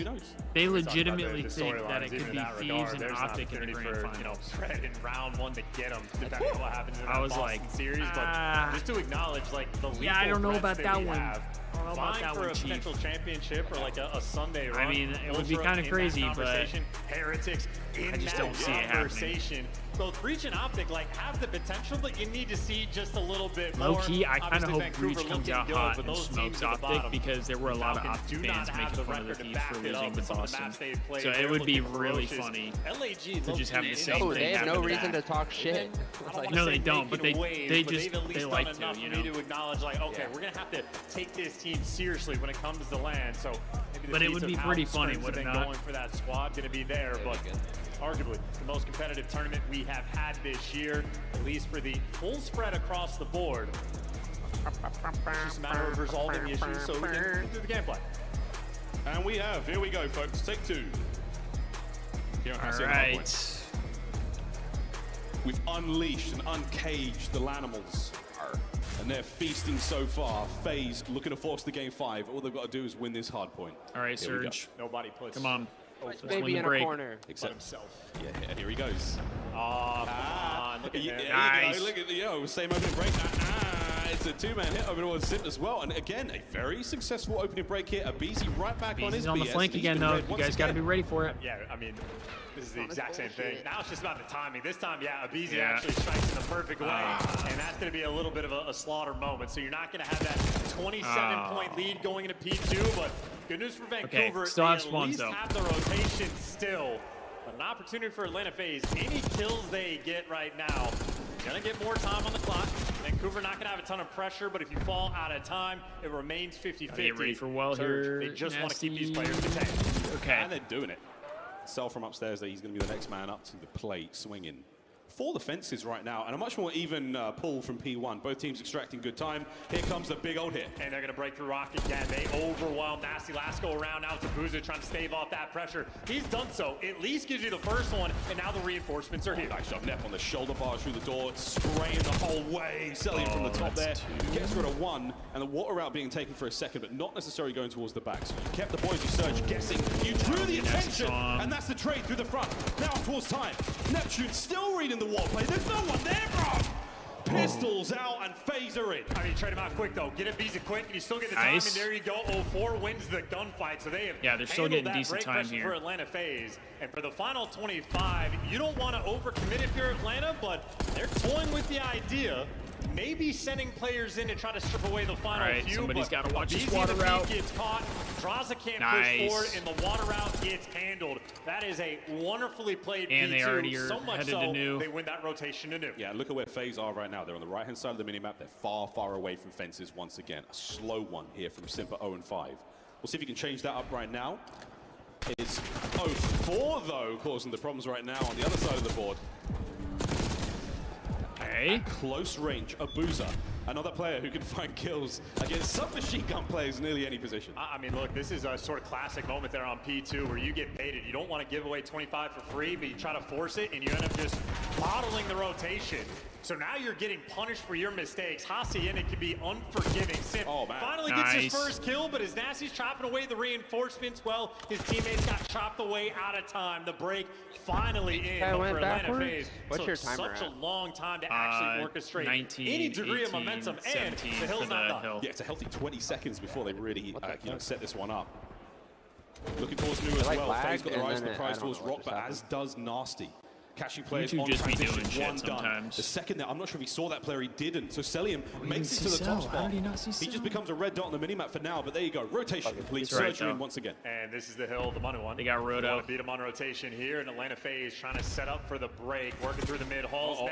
they legitimately think that it could be Thieves and Optic in the grand finals. Fred in round 1 to get them, depending on what happens in I that was Boston like, series. But just to acknowledge, like, the lethal I don't know threats about that we one. have. I don't know about Vying that for one, a Chief. potential championship or like a Sunday run. I mean, it would be Ultra kind of in crazy, that but conversation, Heretics in I just that don't see it happening. conversation. So Breach and Optic like have the potential, but you need to see just a little bit more. Low key, I kind of Obviously, hope Vancouver Breach comes looking out good, hot but and those smokes teams at the Optic bottom, because there were a lot of Falcons Optic do not fans have making the fun of the record to Thieves back for it up, losing but to some of the Boston. maps they've played, So they're it would be looking really ferocious. funny LAG to just have the same No, thing they have happen no to reason that. to talk shit. Like, No, they don't, but they but just they've at least they done like enough to, for you me know. to acknowledge, like, okay, we're gonna have to take this team seriously when it comes to land. So maybe the But it feats would of be how pretty the funny, Springs would have it been not? going for that squad gonna be there, but arguably the most competitive tournament we have had this year, at least for the full spread across the board. It's just a matter of resolving the issues so we can do the gameplay. And we have, here we go, folks, take 2. Here on All Hacienda right. Hardpoint. We've unleashed and uncaged the Lanimals. And they're feasting so far. Faze looking to force the game 5. All they've got to do is win this hard point. All right, Here we go. Surge. Nobody puts. Come on. Let's win baby the in break. a corner. Except himself. Yeah, here he goes. Oh, come on. Look at Yeah, him. there you Nice. go. Look at the same opening break. It's a 2-man hit over towards Sim as well. And again, a very successful opening break here. Abizi right back on his He's on the BS, flank and he's again, been though. red You once guys got to again. be ready for it. Yeah, I mean, this is the exact same thing. Now it's just about the timing. This time, yeah, Abizi Yeah. actually strikes in the perfect way, and that's going to be a little bit of a slaughter moment. So you're not going to have that 27-point lead going into P2, but good news for Vancouver. still they have at spawns, least though. have the rotation still. But an opportunity for Atlanta Faze. Any kills they get right now, gonna get more time on the clock. Vancouver not gonna have a ton of pressure, but if you fall out of time, it remains 50-50. Get ready for well Surge, here. They just want to keep these Nasty. players contained. Okay. And they're doing it. Sell from upstairs there. He's going to be the next man up to the plate, swinging for the fences right now. And a much more even pull from P1. Both teams extracting good time. Here comes the big old hit. And they're going to break through Rock again. They overwhelm Nasty last go around. Now it's Abuza trying to stave off that pressure. He's done so. At least gives you the first one, and now the reinforcements are here. Nice job. Nep on the shoulder bar through the door, spraying the whole way. Selling from the top there. Gets rid of 1, and the water route being taken for a second, but not necessarily going towards the back. So you kept the boys of Surge guessing. You drew the attention, and that's the trade through the front. Now towards time. Neptune still reading the wall play. There's no one there, bro. Pistols out and Phaser in. I mean, trade him out quick, though. Get it Beezy quick, and you still get the time, and there you go. 04 wins the gunfight, so they have they're still handled getting that decent break time pressure here. for Atlanta Faze. And for the final 25, you don't want to overcommit if you're Atlanta, but they're toying with the idea. Maybe sending players in to try to strip away the final few. Somebody's got to watch this Beezy water the route. gets caught. Draza can't push forward, and the water route gets handled. That is a wonderfully played And they B2, already are so much headed so to new. they win that rotation to new. Yeah, look at where Faze are right now. They're on the right-hand side of the minimap. They're far, far away from fences once again. A slow one here from Simpa 0-5. We'll see if you can change that up right now. It's 0-4, though, causing the problems right now on the other side of the board. at close range, Abuza, another player who can find kills against submachine gun players in nearly any position. I mean, look, this is a sort of classic moment there on P2 where you get baited. You don't want to give away 25 for free, but you try to force it, and you end up just bottling the rotation. So now you're getting punished for your mistakes. Hacienda can be unforgiving. Simp finally gets his first kill, but as Nasty's chopping away the reinforcements, well, his teammates got chopped away out of time. The break finally in for Atlanta Faze. What's your Such timer a long time to actually orchestrate 19, any degree 18, of momentum, and 17 the hill's for not the done. hill. Yeah, it's a healthy 20 seconds before they really set this one up. Looking towards New as well. Faze got the rise of the prize towards Rock, but as does Nasty. Catching players on just be doing transition, shit one done. sometimes. The second there, I'm not sure if he saw that player, he didn't. So Celium makes it to the top spot. He just becomes a red dot on the minimap for now, but there you go. Rotation complete. Surge in once again. And this is the hill, the money one. They got Roto. Want to beat him on rotation here, and Atlanta Faze trying to set up for the break, working through the mid halls.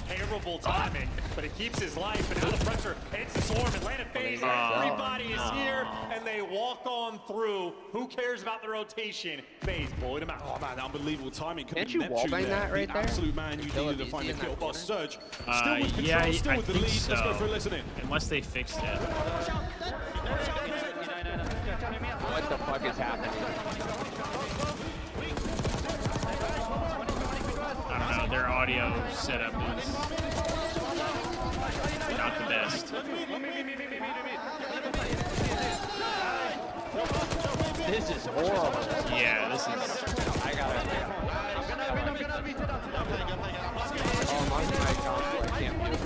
Terrible timing, but it keeps his life, and now the pressure hits the swarm. Atlanta Faze, everybody is here, and they walk on through. Who cares about the rotation? Faze pulling him out. Oh man, unbelievable timing. Can't you wallbang that right there? Absolute man you needed to find the kill. But Surge still with control, yeah, still with the lead. So. Let's go for a listen in. Unless they fixed it. What the fuck is happening? I don't know, their audio setup is not the best. This is horrible. Yeah, this is... I got it. Oh, my console, I can't mute.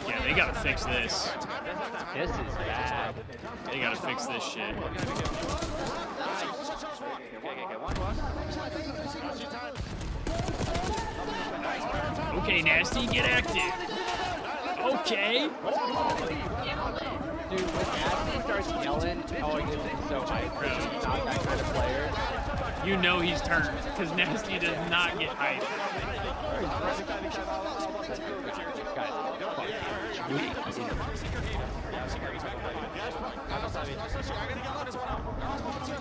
Yeah, they gotta fix this. This is bad. They gotta fix this shit. Okay, Nasty, get active. Okay. Dude, when Nasty starts yelling, oh, he gets so hyped. He's not that kind of player. You know he's turned, because Nasty does not get hyped.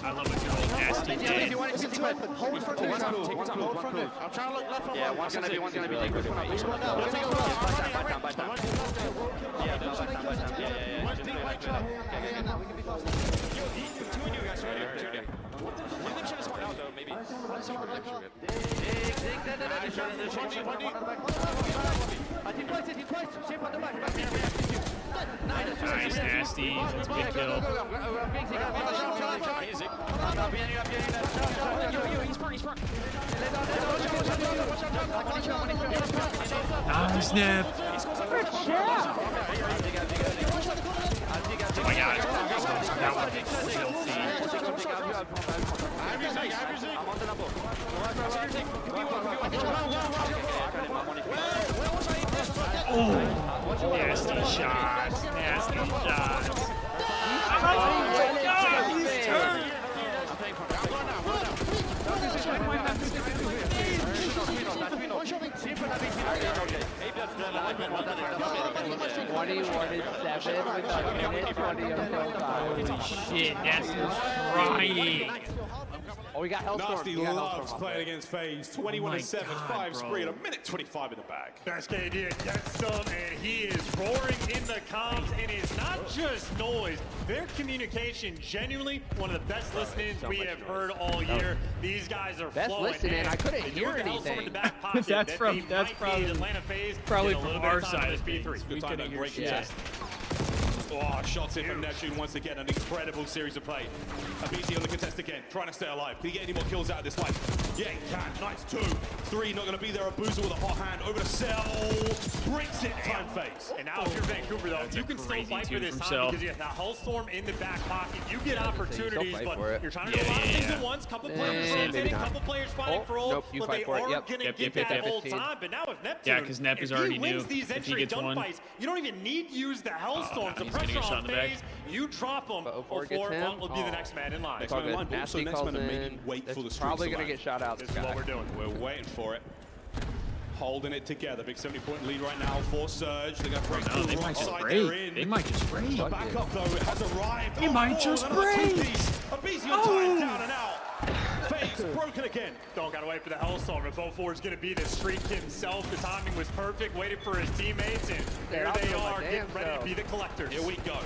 I love a good old Nasty day. I'm trying to look left. Yeah, one's gonna be really good. Nice, Nasty. That's a big kill. Nice snap. Oh my god. That one is filthy. Oh, nasty shots. Nasty shots. Oh my god, he's turned. 21-7 with a minute 20 of profile. Holy shit, Nasty's crying. Oh, we got Hellstorm. Nasty loves playing against Faze. 21-7, 5 spree, and a minute 25 in the bag. Best KD against them, and he is roaring in the comms, and it's not just noise. Their communication, genuinely one of the best listenings we have heard all year. These guys are best flowing. Listening, I couldn't hear anything. That's probably probably from our side of B3. Good time, a great contest. Oh, shots in from Neptune once again. An incredible series of play. Abisi on the contest again, trying to stay alive. Can he get any more kills out of this fight? Yeah, he can. Nice 2. 3 not going to be there. Abuza with a hot hand over to Cell. Breaks it. Time Faze. And now if you're Vancouver, though, you can still fight for this time because you have that Hellstorm in the back pocket. You get opportunities, but you're trying to do a lot of things at once. Couple players rotating, couple players fighting for ult, but they are going to get that whole time. But now if Neptune, yeah, because Nep is already new. These If he entry gets one, gunfights, you don't even need to use the Hellstorm to pressure on Faze. You drop them before Font will be the next man in line. Next man in line, but also next man and maybe wait for the streak. Probably going to get shot out. This is what we're doing. We're waiting for it. holding it together. Big 70-point lead right now for Surge. They're going to break No, they through might just outside. break. They're in. They might just break. The backup, though, has arrived. They might just break. Abizi on time, down and out. Faze broken again. Don't gotta wait for the Hellstorm. If 04 is gonna be the streak himself, the timing was perfect. Waited for his teammates, and there they are, getting ready to be the collectors. Here we go.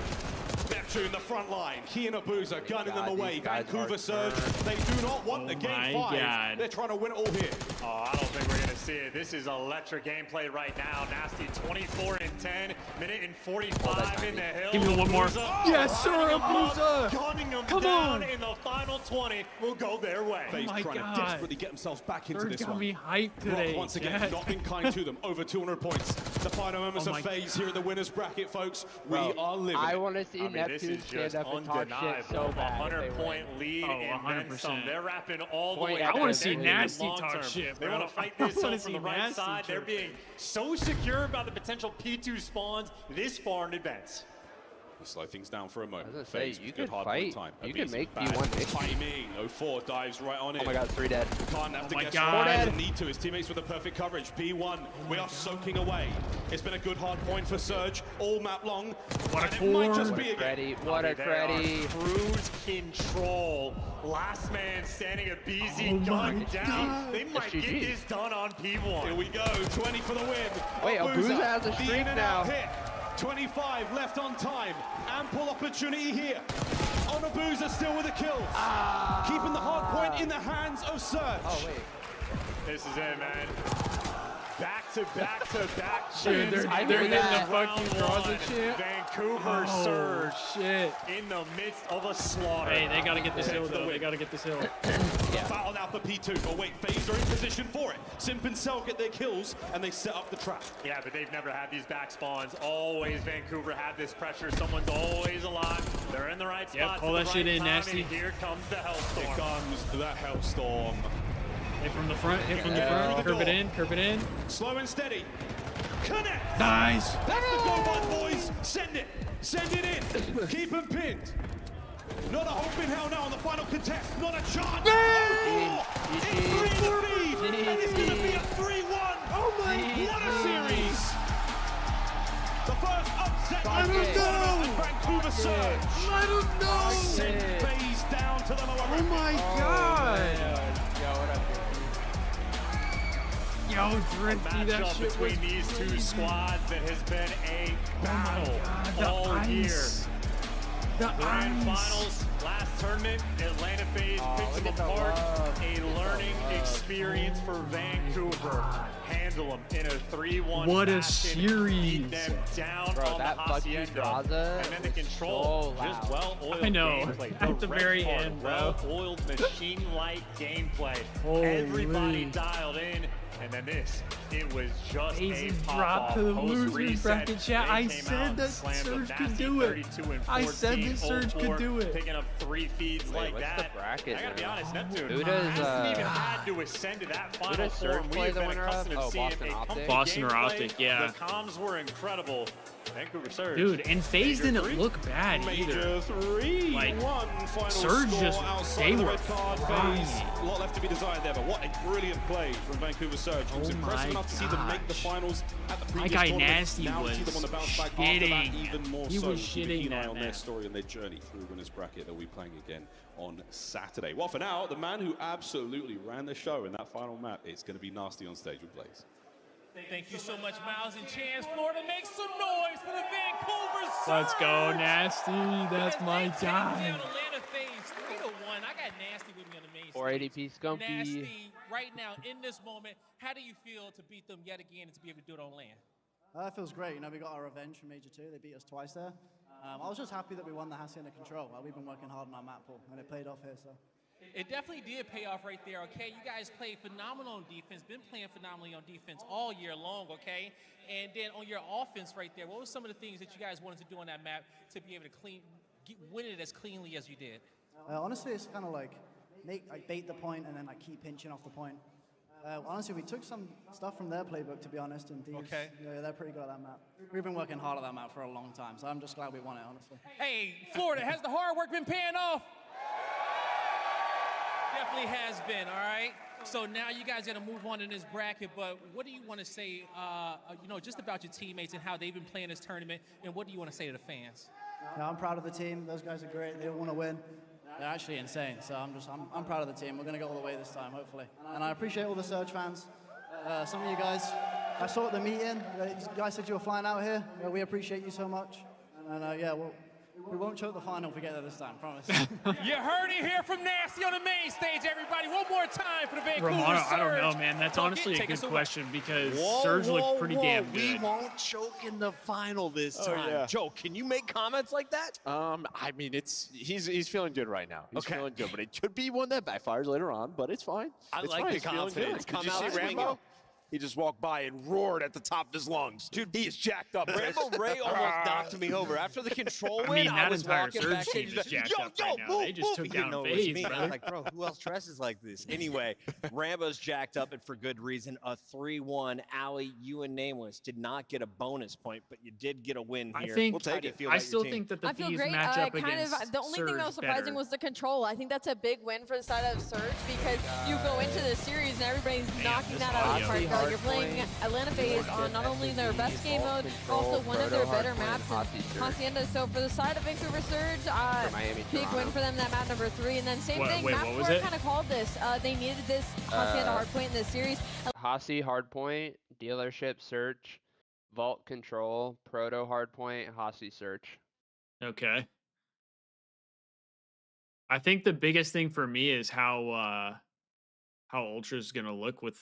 Neptune, the front line. He and Abuza gunning them away. Vancouver Surge, they do not want the game 5. They're trying to win it all here. Oh, I don't think we're gonna see it. This is electric gameplay right now. Nasty 24 and 10, minute and 45 in the hill. Give me one more. Yes, sir, Abuza. Gunning them Come down on. in the final 20 will go their way. Faze my trying God. to desperately get themselves back into Surge this got one. me hyped Rock today, once again, Jack. not been kind to them. Over 200 points. The final members of Faze here in the winners bracket, folks. We are living I it. want to see Neptune stand up and talk shit so bad. 100-point lead and then some. They're wrapping all the way. I want to up. see They're Nasty long talk term. shit, They bro. want to fight I this wanna out from see the right Nasty side. They're talk. being so secure about the potential P2 spawns this far in advance. Slow things down for a moment. I was gonna Faze, say, you good could hard fight. point time. You could Abizi, make bad P1 victory. timing. 04 dives right on it. Oh my God, 3 dead. Can't have to my guess God. right. 4 dead. Doesn't need to. His teammates with the perfect coverage. P1, we are soaking away. It's been a good hard point for Surge all map long. What a and it might just core. be again. What a credit. Cruise control. Last man standing a BZ gun down. They might get GG. this done on P1. Here we go. 20 for the win. Wait, Abuza has a the streak in and now. out hit. 25 left on time. Ample opportunity here. On Abuza still with a kill. Keeping the hard point in the hands of Surge. Oh, wait. This is it, man. Back to back to back. Dude, they're hitting the fucking draws and Round shit. Vancouver Oh, Surge shit. in the midst of a slaughter. Hey, they gotta get this hill though. They gotta get this hill. Foul now for P2. Oh wait, Faze are in position for it. Simp and Cell get their kills and they set up the trap. Yeah, but they've never had these back spawns. Always Vancouver had this pressure. Someone's always alive. They're in the right spot. call that shit in, Nasty. Here comes the Hellstorm. Here comes that Hellstorm. Hit from the front, hit from the front. Curve it in, curve it in. Slow and steady. Connect. Nice. That's the go button, boys. Send it. Send it in. Keep them pinned. Not a hope in hell now on the final contest. Not a chance. Oh, it's 3 in the lead. And it's going to be a 3-1. Oh my, what a series. The first upset of the tournament in Vancouver Surge. I don't know. Send Faze down to the lower Oh my God. Yo, what up, dude? Yo, Drifty, that Matchup shit was between these two crazy. squads that has been a battle The all year. ice. The Grand ice. Finals, last tournament, Atlanta Faze picks them apart. A learning experience for Vancouver. Handle them in a 3-1 What a fashion. series. Beat them down Bro, on that the fucking Hacienda. Draza And then the was control, so just loud. well-oiled I know. gameplay. At the Direct very hard, end, bro. well-oiled machine-like gameplay. Holy. Everybody dialed in. And then this, it was just Easy a pop drop off to the post losers reset. bracket chat. They I came said out that and slammed them Surge could nasty do it. 32 and I said that 14, Surge could 04, do it. Picking up 3 feeds Wait, like what's that. the bracket I gotta be now? honest, Neptune Who does, hasn't even had to ascend to that final does Surge form. We play have the been winner accustomed of? to Oh, seeing Boston a Optic? comfy Boston or gameplay. Optic, yeah. The comms were incredible. Vancouver Surge. Dude, and Faze Major didn't 3. look bad Major either. 3. Like, One final Surge score just- outside they of the were red card flying. phase. A lot left to be desired there, but what a brilliant play from Vancouver Surge. It was Oh impressive my enough to see them make the gosh. finals at the My previous guy tournament. Nasty Now to was see them on the bounce back after that, shitting. even more He so. was Keep a shitting keen eye that on their man. story and their journey through winners bracket that we'll be playing again on Saturday. Well, for now, the man who absolutely ran the show in that final map, it's going to be Nasty on stage with Blaze. Thank you so much, Miles and Chance. Florida, make some noise for the Vancouver Surge. Let's go, Nasty. That's my They take guy. down Atlanta Faze 3-1. I got Nasty with me on the main stage. 480p Scumpy. Nasty, right now, in this moment, how do you feel to beat them yet again and to be able to do it on land? It feels great. You know, we got our revenge from Major 2. They beat us twice there. I was just happy that we won the Hacienda Control. We've been working hard on our map pool, and it paid off here. So. It definitely did pay off right there, okay? You guys played phenomenal on defense, been playing phenomenally on defense all year long, okay? And then on your offense right there, what were some of the things that you guys wanted to do on that map to be able to win it as cleanly as you did? Honestly, it's kind of like bait the point and then keep pinching off the point. Honestly, we took some stuff from their playbook, to be honest, and Thieves, Okay. yeah, they're pretty good at that map. We've been working hard at that map for a long time, so I'm just glad we won it, honestly. Hey, Florida, has the hard work been paying off? Definitely has been, all right? So now you guys got to move on in this bracket, but what do you want to say, just about your teammates and how they've been playing this tournament, and what do you want to say to the fans? Yeah, I'm proud of the team. Those guys are great. They all want to win. They're actually insane. So I'm proud of the team. We're going to go all the way this time, hopefully. And I appreciate all the Surge fans. Some of you guys, I saw at the meeting, you guys said you were flying out here. We appreciate you so much. And we won't choke the final if we get there this time, promise. You heard it here from Nasty on the main stage, everybody. One more time for the Vancouver Romano, Surge. I don't know, man. That's honestly a good question because Surge looked pretty damn good. We won't choke in the final this time. Joe, can you make comments like that? I mean, he's feeling good right now. He's feeling good, but it could be one that backfires later on, but it's fine. I it's like fine. the confidence. Did you see Rambo? He just walked by and roared at the top of his lungs. Dude, he is jacked up. Rambo Ray almost knocked me over. After the control win, I was walking back and he's like, yo, They just took down Faze, I was like, bro, who else dresses like this? Anyway, Rambo's jacked up, and for good reason. A 3-1. Allie, you and Nameless did not get a bonus point, but you did get a win here. I still think that the I feel Thieves great. match up Kind against of, the only thing that was Surge surprising better. was the control. I think that's a big win for the side of Surge because you go into the series and everybody's knocking that out of the park. You're playing Atlanta Faze on not only their best game mode, but also one of their better maps in Hacienda. So for the side of Vancouver Surge, big win for them, that map number 3. And then same thing, Map 4 kind of called this. They needed this Hacienda hardpoint in this series. Hasi hardpoint, dealership search, vault control, proto hardpoint, Hasi search. Okay. I think the biggest thing for me is how Ultra's gonna look with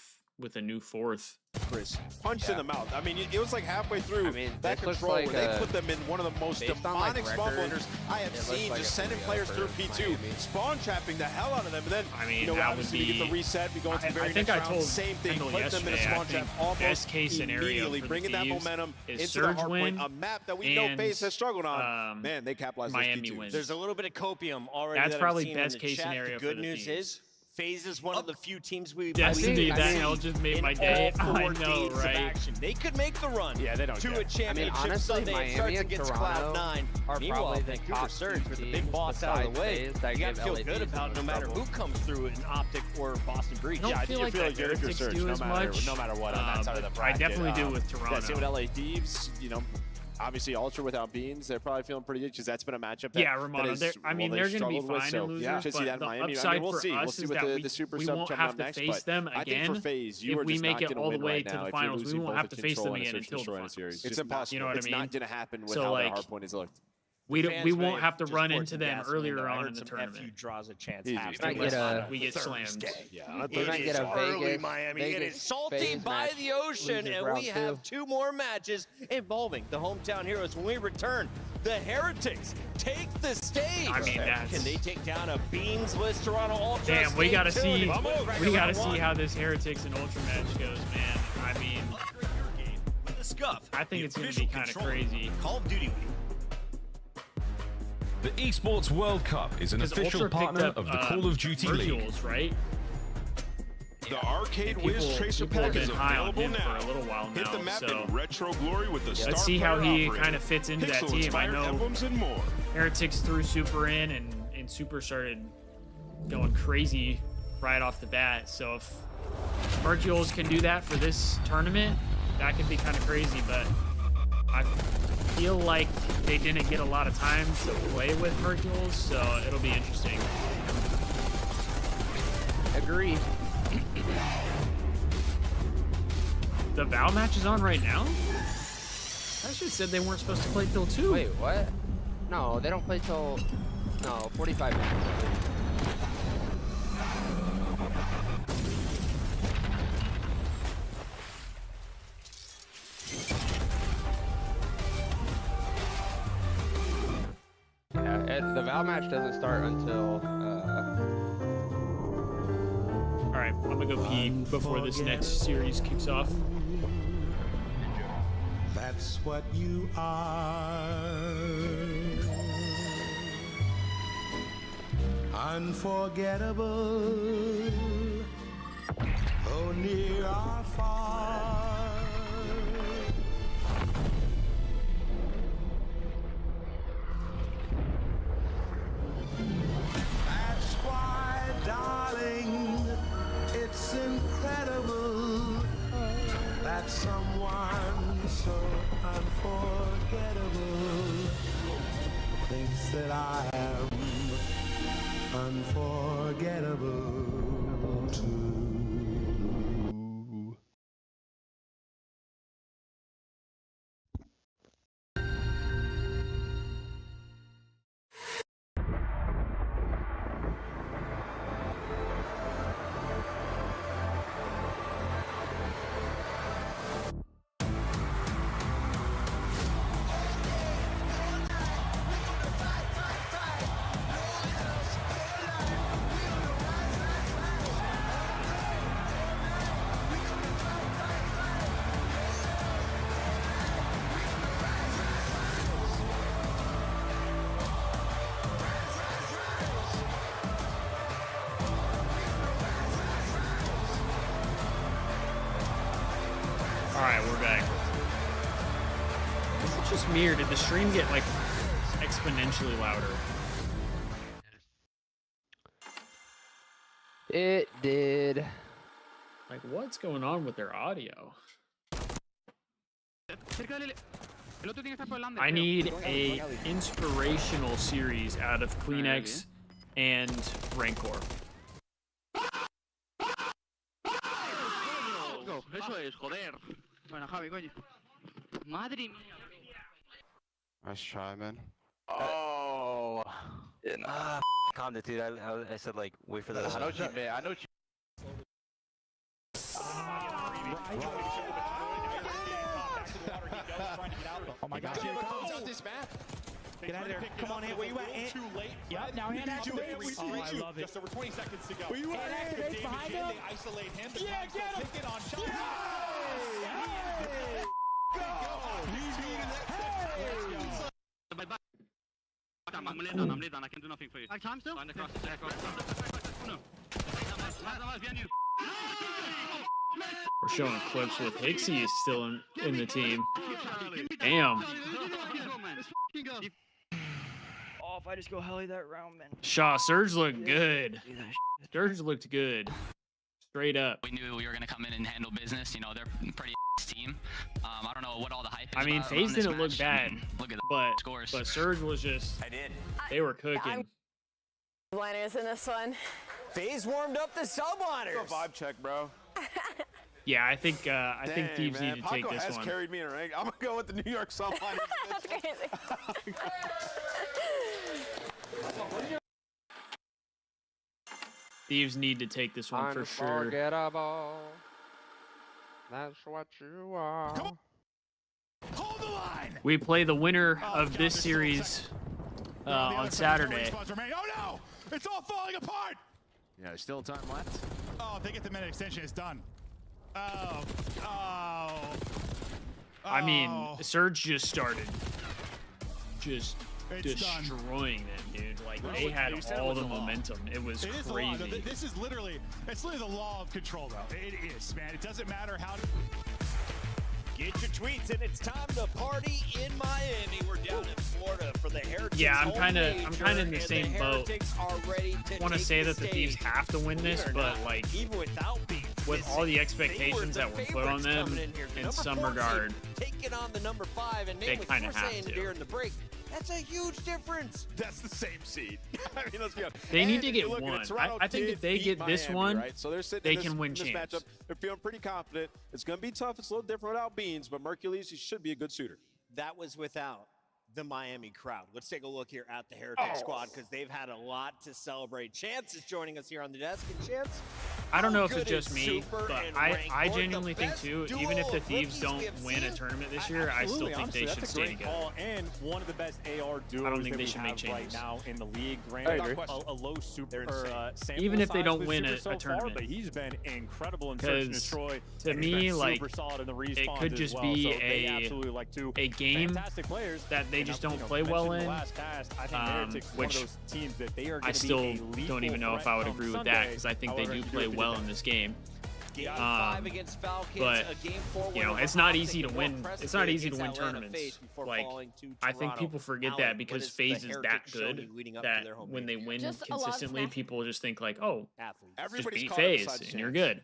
a new 4th. Chris punched in the mouth. I mean, it was like halfway through that this looks control like where they put them in one of the most demonic spawn blunders I have seen, just sending players through P2, spawn trapping the hell out of them. And then, obviously we get the reset, we go into the very next round, same thing, put them in a spawn trap almost immediately, bringing that momentum into the hardpoint, a map that we know Faze has struggled on. Man, they capitalized on P2. There's a little bit of copium already. That's that probably I've seen best in the case chat. scenario The for good the news Thieves. is Faze is one of the few teams we Destiny, that hell just made my day. I know, days of right? action. They could make the run to a championship honestly, Sunday. It Miami starts and against Toronto Cloud9. are Meanwhile, probably the Vancouver top Surge with the teams big boss out of the way. besides Faze You got to that feel give good LADs about no some matter trouble. who comes through in Optic or Boston Breach. I don't feel like good if you're Heretics Surge, do no as matter, much. no matter what on that side of the I bracket. definitely do with Toronto. Yeah, same with LA Thieves, obviously Ultra without Beans, they're probably feeling pretty good because that's been a matchup that, Romano, that is, they're going to be fine in losers, yeah, but see that in the Miami. upside we'll for see. us We'll see is what that the super we sub won't coming have up to next, face but them I think again. for Faze, you If are we just make not it gonna all the win way right to now the if you're finals, we losing won't both have the to face them control and again a search until the destroy in a finals. series. It's impossible. You know what I It's mean? not going to happen with So, how like, the hardpoint is looked. We Fans won't may have to just run pour into some them gasoline, earlier though. I on heard in the some tournament. FU draws a chance Easy. half. Might get a we get slammed. Yeah, We might get a early, Vegas, Miami. It Vegas is salty Faze by match, the ocean, losers and round we have 2 more matches involving the hometown heroes. When we return, the Heretics take the stage. I mean, that's... Can they take down a Beans-less Toronto Ultra? Damn, we gotta see. We gotta see how how this Heretics and Ultra match goes, man. I mean, I think it's gonna be kind of crazy. Call of Duty Week. The Esports World Cup is an official partner of the Call of Duty League. Right? The Arcade People- Wiz Tracer people have Pack is been high on available him for now. a little while Hit the now, map so- in retro glory with the Star Let's see how Player he Operator. kind of fits into that team. I Pixel-inspired know emblems and more. Heretics threw Super in, and Super started going crazy right off the bat. So if Hercules can do that for this tournament, that could be kind of crazy. But I feel like they didn't get a lot of time to play with Hercules, so it'll be interesting. Agree. The Val match is on right now? I should have said they weren't supposed to play till 2. Wait, what? No, they don't play till 45 minutes. Yeah, the Val match doesn't start until. All right, I'm gonna go pee before this next series kicks off. That's what you are. Unforgettable. Oh, near or far. That's why, darling, it's that I am unforgettable too. Alright, we're back. Is it just me or did the stream get like exponentially louder? It did. Like, what's going on with their audio? I need a inspirational series out of Kleenex and Rancor. Eso es, joder. Bueno, Javi, coño. Madre mía. Nice try, man. Oh. Calm down, dude. I said, like, wait for the. I know what you meant. I know what you. Oh my God. Get out of there. Come on, Ant. Where you at, Ant? Too late. Yep, now Ant activates. Oh, I love it. Just over 20 seconds to go. Where you at, Ant Ant? activates behind him. They isolate him. Yeah, get him. Take it on shot. I'm lit on. I can do nothing for you. Time still? Find across. No. We're showing clips with Hixie is still in the team. Damn. Oh, if I just go heli that round, man. Shaw, Surge looked good. Surge looked good. Straight up. We knew we were going to come in and handle business. You know, they're a pretty team. I don't know what all the hype is. I mean, Faze didn't look bad, Look at the but scores. but Surge was just. They were cooking. Liners in this one. Faze warmed up the subliners. Go vibe check, bro. Yeah, I think Thieves man. need to take Paco this has one. carried me in a rank. I'm gonna go with the New York subliners. That's crazy. Thieves need to take this one for sure. Unforgettable. That's what you are. Hold the line. We play the winner of this series on Saturday. Oh no! It's all falling apart. Yeah, there's still time left. Oh, if they get the minute extension, it's done. Oh. I mean, Surge just started just It's done. destroying them, dude. Like, they had all the momentum. It was It is the law. crazy. This is literally, it's literally the law of control, though. It is, man. It doesn't matter how. Get your tweets in. It's time to party in Miami. We're down in Florida for the Heretics. Yeah, I'm home kind of major, in the and same boat. Heretics are ready to Want to take say the that the Thieves stage. have to win this, Believe it or but not, like even without being with all the physics, expectations they were that the were put on favorites them coming in here. The in number some 4 seed regard, taking on the number 5, and they Nate, kinda was have saying to. during the break, that's a huge difference. That's the same seed. I mean, let's be honest. They need And to if get you look at it, one. Toronto I think did if they beat get this Miami, one, right? So they're sitting they in this, can win in this champs. matchup. They're feeling pretty confident. It's going to be tough. It's a little different without Beans, but Mercules, he should be a good shooter. That was without the Miami crowd. Let's take a look here at the Heretic squad because they've had a lot to celebrate. Chance is joining us here on the desk. And Chance, I don't know if good it's just is me, Super but and I Rancor, genuinely the think best too, duo even if the of Thieves rookies don't we have win a seen. tournament this year, I still think they should stay That's a great together. call and one of the best AR duos I don't think that they we should make have right changes. now in the league. I Granted, agree. a low super sample Even if they size don't with win Super a so far, tournament. but he's been incredible in Search and Because Destroy. to and he's me, been like, super solid in the it respawns could as just well. be So they absolutely like two a game fantastic players that they And just I, don't you know, play well mentioned in. the last cast, I think Heretics is one Which of those teams that they are I going to still be a lethal don't even know if threat I would come agree with Sunday. that because I think they However, do you play have to well get in this game. Game 5 against Falcons, but a game 4 you know, win it's not over easy to Hopkins, win. more impressive It's not easy to against win Atlanta tournaments. Faze before Like, falling to I think Toronto. people forget Alan, that what because is the Faze is that Heretics shown good you leading up to that their home when they major? win Just a lot of consistently, smack. people just think like, oh, Athletes. just Everybody's beat caught up Faze besides and you're Chance. good.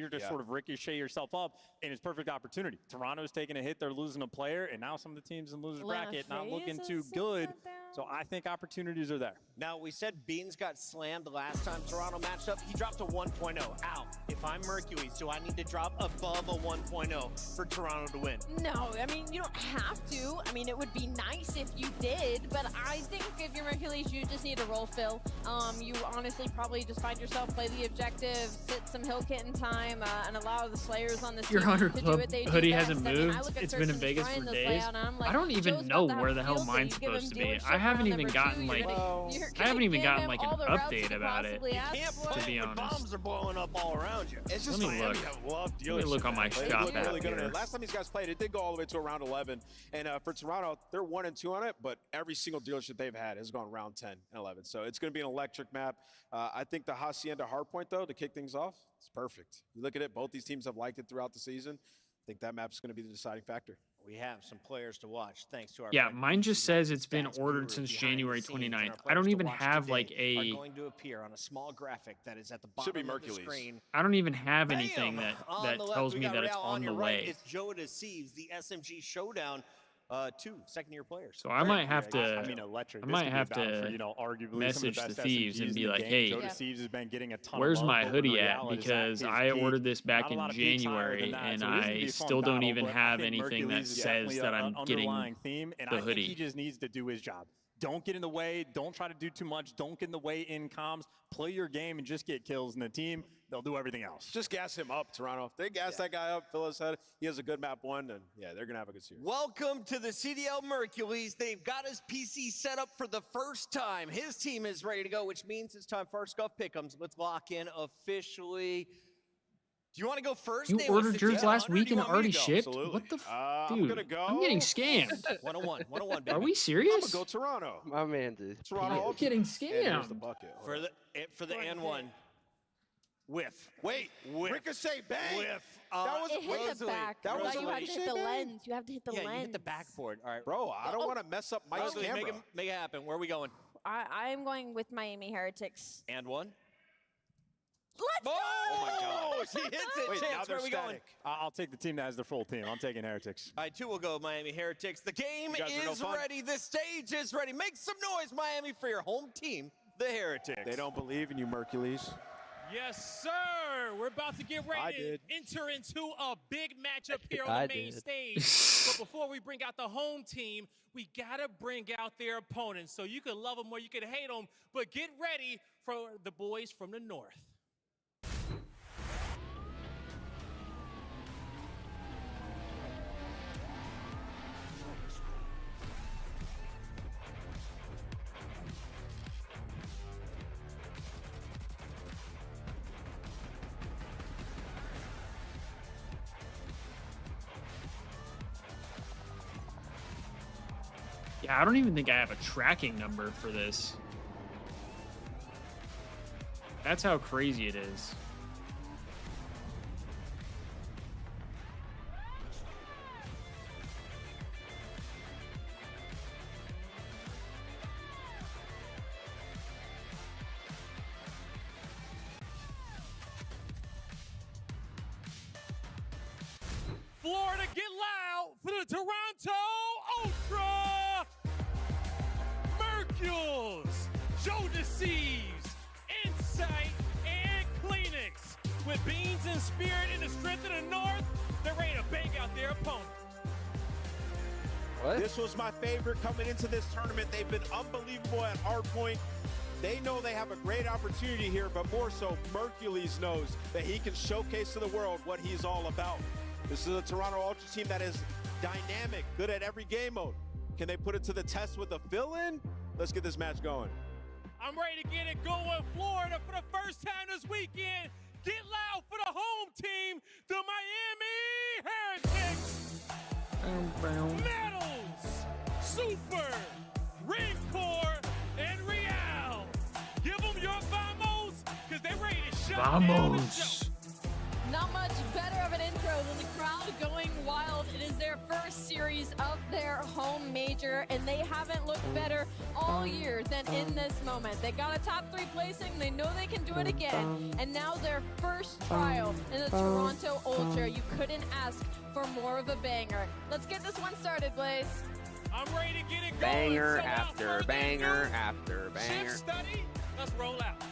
later to sort of ricochet yourself up, and it's perfect opportunity. Toronto's taking a hit, they're losing a player, and now some of the teams in loser bracket not looking too good. So I think opportunities are there. Now, we said Beans got slammed last time Toronto matched up. He dropped a 1.0. Ow. If I'm Mercules, do I need to drop above a 1.0 for Toronto to win? No, I mean, you don't have to. I mean, it would be nice if you did, but I think if you're Mercules, you just need to roll fill. You honestly probably just find yourself, play the objective, sit some hill kit in time, and allow the Slayers on this Your team 100 to do Club what they do hoodie best. hasn't I mean, I moved. look at It's been in Thurston's Vegas trying for this days. layout, and I'm like, I don't even Joe's know about to where have the hell field day. mine's You give him supposed to be. dealership I haven't round even number gotten 2, like you're I haven't gonna even give gotten him like all an the routes he update could about it. possibly ask Can't for. To play be when honest. bombs are blowing up all around you. It's just Let me Miami. look. I love Let me look on my They shop look app really good on here. it. Last time these guys played, it did go all the way to around 11. And for Toronto, they're 1-2 on it, but every single dealership they've had has gone round 10 and 11. So it's going to be an electric map. I think the Hacienda Hardpoint, though, to kick things off, it's perfect. You look at it, both these teams have liked it throughout the season. I think that map's going to be the deciding factor. We have some players to watch, thanks to our Yeah, friend mine just says it's been Stats ordered Guru since behind the January scenes, and 29th. our I players don't to even watch have today like are a going to appear on a small graphic that is at the Should be bottom of the Mercules. screen. I don't even have Bam! anything that On that the left, tells we me got that it's Real. on the your right, way. it's Joe to Thieves, the SMG Showdown, 2 second-year players. So I might have to I mean, electric. I This might could be a have battle to for, arguably message some of the the best Thieves SMGs and be in the like, game. hey, Joe Thieves has been getting a ton where's of love, my but when hoodie at? reality is at Because his I peak, ordered this back not a in lot of peaks higher January than that, and so this could be I a fun still don't battle, even but I have think anything that Mercules is says definitely that an I'm getting underlying theme, and the I think he hoodie. just needs to do his job. Don't get in the way. Don't try to do too much. Don't get in the way in comms. Play your game and just get kills. And the team, they'll do everything else. Just gas him up, Toronto. If they gas that guy up, fill his head, he has a good map 1, and yeah, they're going to have a good series. Welcome to the CDL Mercules. They've got his PC set up for the first time. His team is ready to go, which means it's time for our Scuff Pick'ems. Let's lock in officially. Do you want to go first? You Dave? What's ordered the yours deal? last Hunter, week do you and want me already to go? shipped? Absolutely. What the I'm dude? gonna go. I'm getting scammed. 101, baby. Are we I'm serious? going to go Toronto. My man, dude. Toronto. I'm getting And here's the scammed. bucket. For the N1. Whiff. Wait, Ricochet bang. Whiff. That was It hit the Rosalie. back. That I was thought you a had to hit Ricochet the bang. lens. You have to hit the Yeah, lens. you hit the backboard. All right. Bro, I don't want to mess up Mike's Rosalie, camera. make it happen. Where are we going? I'm going with Miami Heretics. And one. Let's go! Oh my gosh. He hits it. Wait, now Chance, they're where are we going? static. I'll take the team that has their full team. I'm taking Heretics. All right, 2 will go Miami Heretics. The game You guys are no is fun. ready. The stage is ready. Make some noise, Miami, for your home team, the Heretics. They don't believe in you, Mercules. Yes, sir. We're about to get ready to enter into a big matchup here on the main stage. But before we bring out the home team, we got to bring out their opponents. So you can love them or you can hate them, but get ready for the boys from the north. Yeah, I don't even think I have a tracking number for this. That's how crazy it is. Florida, get loud for the Toronto Ultra Mercules, Joe Deceives, Insight, and Kleenex. With Beans and Spirit in the strength of the North, they're ready to bang out their opponent. This was my favorite coming into this tournament. They've been unbelievable at hardpoint. They know they have a great opportunity here, but more so, Mercules knows that he can showcase to the world what he's all about. This is a Toronto Ultra team that is dynamic, good at every game mode. Can they put it to the test with a fill-in? Let's get this match going. I'm ready to get it going, Florida, for the first time this weekend. Get loud for the home team, the Miami Heretics. Medals, Super, Rancor, and Real. Give them your vamos, because they're ready to shut down the Vamos. show. Not much better of an intro than the crowd going wild. It is their first series of their home major, and they haven't looked better all year than in this moment. They got a top 3 placing. They know they can do it again, and now their first trial in the Toronto Ultra. You couldn't ask for more of a banger. Let's get this one started, Blaze. I'm ready to get it going. Banger So without after further banger ado, after banger. Shift study. Let's roll out.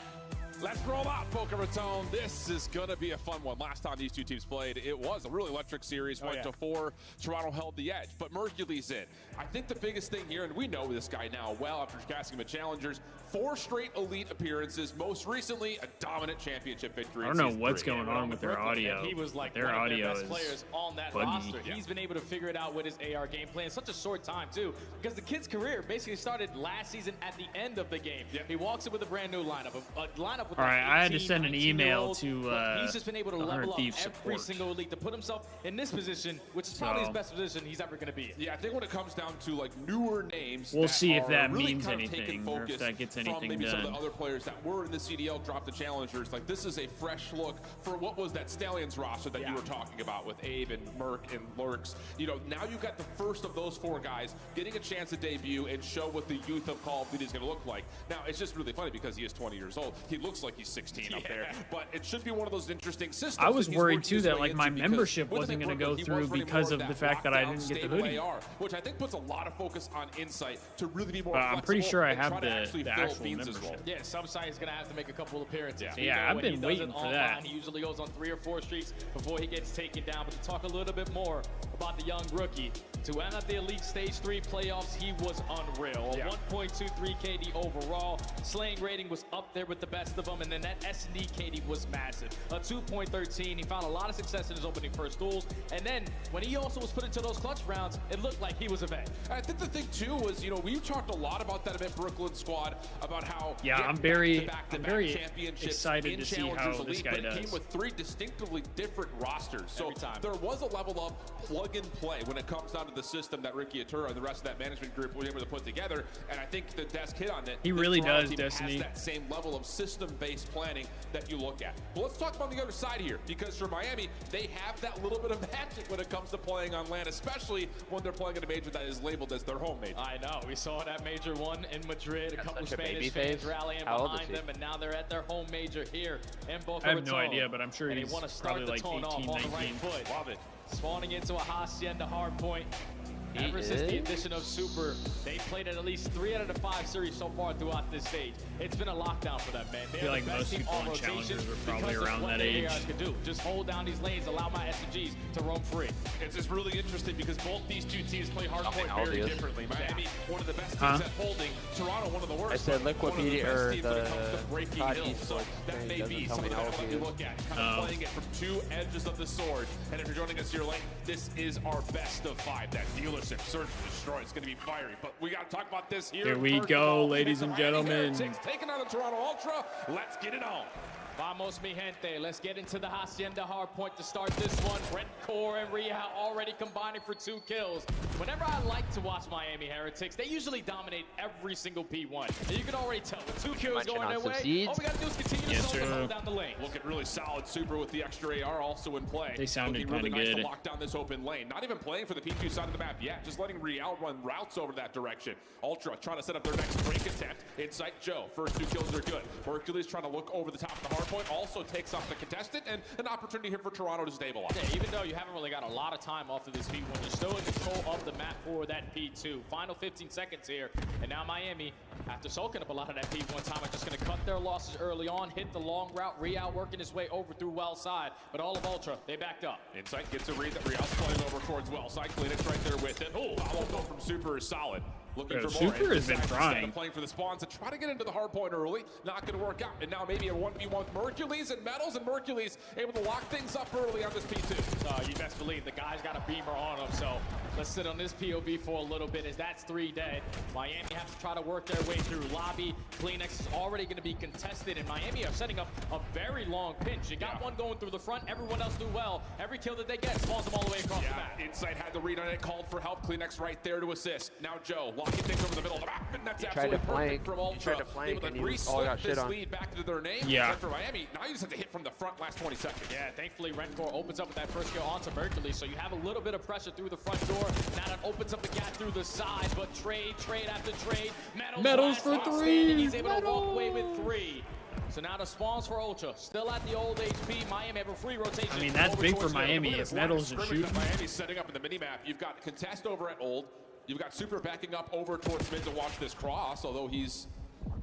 Let's roll out, Boca Raton. This is going to be a fun one. Last time these two teams played, it was a really electric series. Went to 4. Toronto held the edge, but Mercury's in. I think the biggest thing here, and we know this guy now well after casting him at Challengers, 4 straight elite appearances, most recently a dominant championship victory. I don't know what's going on with their audio. He was like their one of audio their best is players on that buggy. roster. He's been able to figure it out with his AR gameplay in such a short time too, because the kid's career basically started last season at the end of the game. He walks in with a brand new lineup, a lineup with All right, I had to 18, send an email 19-year-olds, to but he's just been able to level up Thieves every support. single league to put himself in this position, which is probably his best position he's ever going to be in. Yeah, I think when it comes down to like newer names, We'll see if that really means kind of taking anything or if focus that gets from anything maybe some of done. the other players that were in the CDL dropped the Challengers. Like this is a fresh look for what was that Stallions roster that you were talking about with Abe and Merc and Lurks. You know, now you got the first of those 4 guys getting a chance to debut and show what the youth of Call of Duty is going to look like. Now it's just really funny because he is 20 years old. He looks like he's 16 up there, but it should be one of those interesting systems. I was worried too that like my membership wasn't going to go through because of the fact that I didn't get the hoodie. Which I think puts a lot of focus on Insight to really be more But I'm pretty sure I and have try to actually the fill actual Beans' membership. role. Yeah, some side is going to have to make a couple appearances. Yeah, I've been waiting for that. He usually goes on 3 or 4 streaks before he gets taken down. But to talk a little bit more about the young rookie, to end at the Elite Stage 3 playoffs, he was unreal. A 1.23 KD overall. Slaying rating was up there with the best of them. And then that S&D KD was massive. A 2.13. He found a lot of success in his opening first duels. And then when he also was put into those clutch rounds, it looked like he was a vet. I think the thing too was, you know, we talked a lot about that at Brooklyn squad about how I'm very championships excited in to see how Challengers this Elite, guy but it does. came with 3 distinctively different rosters. So there was a level of plug and play when it comes down to the system that Ricky Atura and the rest of that management group were able to put together. And I think the desk hit on it. He really does, Destiny. Has that same level of system-based planning that you look at. But let's talk about the other side here, because for Miami, they have that little bit of magic when it comes to playing on land, especially when they're playing at a major that is labeled as their home major. I know. We saw that major 1 in Madrid. A couple of Spanish fans rallying behind them, and now they're at their home major here in Boca I have Raton. no idea, but I'm sure and he's they want to start probably the like tone 18, off on the 19. right foot. Love it. Spawning into a Hacienda hard point. Ever since the addition of Super, they played at least 3 out of the 5 series so far throughout this stage. It's been a lockdown for them, man. I feel like most people on Challengers are probably around that age. Do. Just hold down these lanes, allow my SMGs to roam free. It's just really interesting because both these two teams play hardpoint very differently. Miami, one of the best teams at holding. Toronto, one of the worst. I said Liquipedia or breaking hills. So that may be some of the battle that you look at. Kind of playing it from 2 edges of the sword. And if you're joining us here late, this is our best of 5. That dealership Search and Destroy. It's going to be fiery. But we got to talk about this here. Here we go, ladies and gentlemen. Taking on the Toronto Ultra. Let's get it on. Vamos, mi gente. Let's get into the Hacienda hardpoint to start this one. Brent Core and Rhea already combining for 2 kills. Whenever I like to watch Miami Heretics, they usually dominate every single P1. And you can already tell with 2 kills going their way, all we got to do is continue to hold down the lane. Looking really solid. Super with the extra AR also in play. They sounded really nice good. to lock down this open lane. Not even playing for the P2 side of the map yet. Just letting Real run routes over that direction. Ultra trying to set up their next break attempt. Insight Joe. First 2 kills are good. Hercules trying to look over the top of the hardpoint. Also takes off the contestant, and an opportunity here for Toronto to stabilize. Yeah, even though you haven't really got a lot of time off of this P1, you're still in control of the map for that P2. Final 15 seconds here, and now Miami, after soaking up a lot of that P1 time, are just going to cut their losses early on, hit the long route. Real working his way over through well side, but all of Ultra, they backed up. Insight gets a read that Real's playing over towards well side. Kleenex right there with it. Oh, follow-up from Super is solid. Looking for more. Super has been trying. Playing for the spawns to try to get into the hard point early. Not going to work out. And now maybe a 1v1 with Mercules and Metals, and Mercules able to lock things up early on this P2. You best believe the guy's got a beamer on him, so let's sit on this POV for a little bit as that's 3 dead. Miami has to try to work their way through lobby. Kleenex is already going to be contested, and Miami are setting up a very long pinch. You got one going through the front, everyone else do well. Every kill that they get spawns them all the way across the map. Insight had the read on it, called for help. Kleenex right there to assist. Now Joe locking things over the middle of the map, and that's absolutely perfect from Ultra. Tried to flank, and you all got shit this on. lead back into their name. Yeah. And for Miami, now you just have to hit from the front last 20 seconds. Yeah, thankfully Rencore opens up with that first kill onto Mercules, so you have a little bit of pressure through the front door. Now that opens up the gap through the side, but trade after trade. Metals for 3. He's able to walk away with 3. So now the spawns for Ultra, still at the old HP. Miami have a free rotation. I mean, that's big for Miami if Metals is shooting. Miami's setting up in the mini-map. You've got contest over at old. You've got Super backing up over towards mid to watch this cross, although he's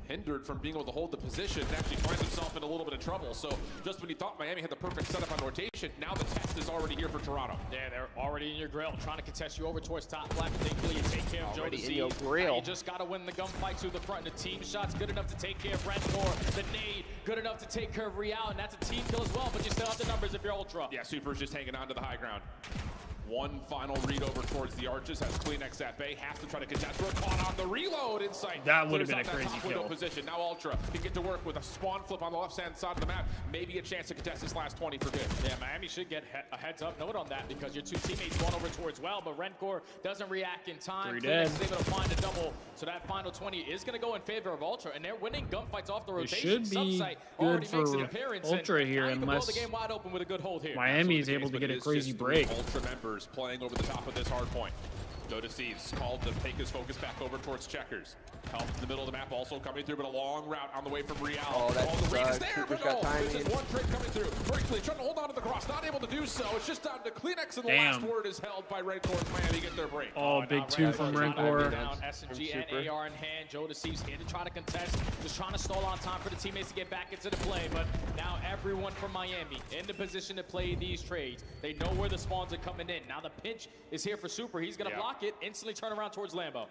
hindered from being able to hold the position and actually finds himself in a little bit of trouble. So just when you thought Miami had the perfect setup on rotation, now the test is already here for Toronto. Yeah, they're already in your grill, trying to contest you over towards top left. Thankfully, you take care of Joe Already to in your see. grill. You just got to win the gunfight to the front. And the team shot's good enough to take care of Rencore. The nade, good enough to take care of Real, and that's a team kill as well, but you still have the numbers if you're Ultra. Yeah, Super's just hanging on to the high ground. One final read over towards the arches, has Kleenex at bay, has to try to contest. We're caught on the reload inside. That would have been a Clears out crazy that top window kill. position. Now Ultra can get to work with a spawn flip on the left-hand side of the map. Maybe a chance to contest this last 20 for good. Yeah, Miami should get a heads up note on that because your two teammates going over towards well, but Rencore doesn't react in time. Three Kleenex dead. is able to find a double, so that final 20 is going to go in favor of Ultra, and they're winning gunfights off the It rotation. should be Subsite good already makes an for appearance, Ultra and here now you can blow unless the game wide open with a good hold here. Miami is Absolutely able to the get case, a but it is crazy just break. three Ultra members playing over the top of this hard point. Go to Thieves, called to take his focus back over towards Checkers. Help in the middle of the map, also coming through, but a long route on the way from Real. Oh, that the read is sucks. there, Super's but got no, timing. this is one trick coming through. Berkeley trying to hold on to the cross, not able to do so. It's just down to Kleenex, and the last Damn. word is held by Rencore. Miami get their break. Oh, big two from Rencore. Down SMG and AR in hand. Joe Deceives here to try to contest, just trying to stall on time for the teammates to get back into the play. But now everyone from Miami in the position to play these trades. They know where the spawns are coming in. Now the pinch is here for Super. He's going to block it, instantly turn around towards Lambo.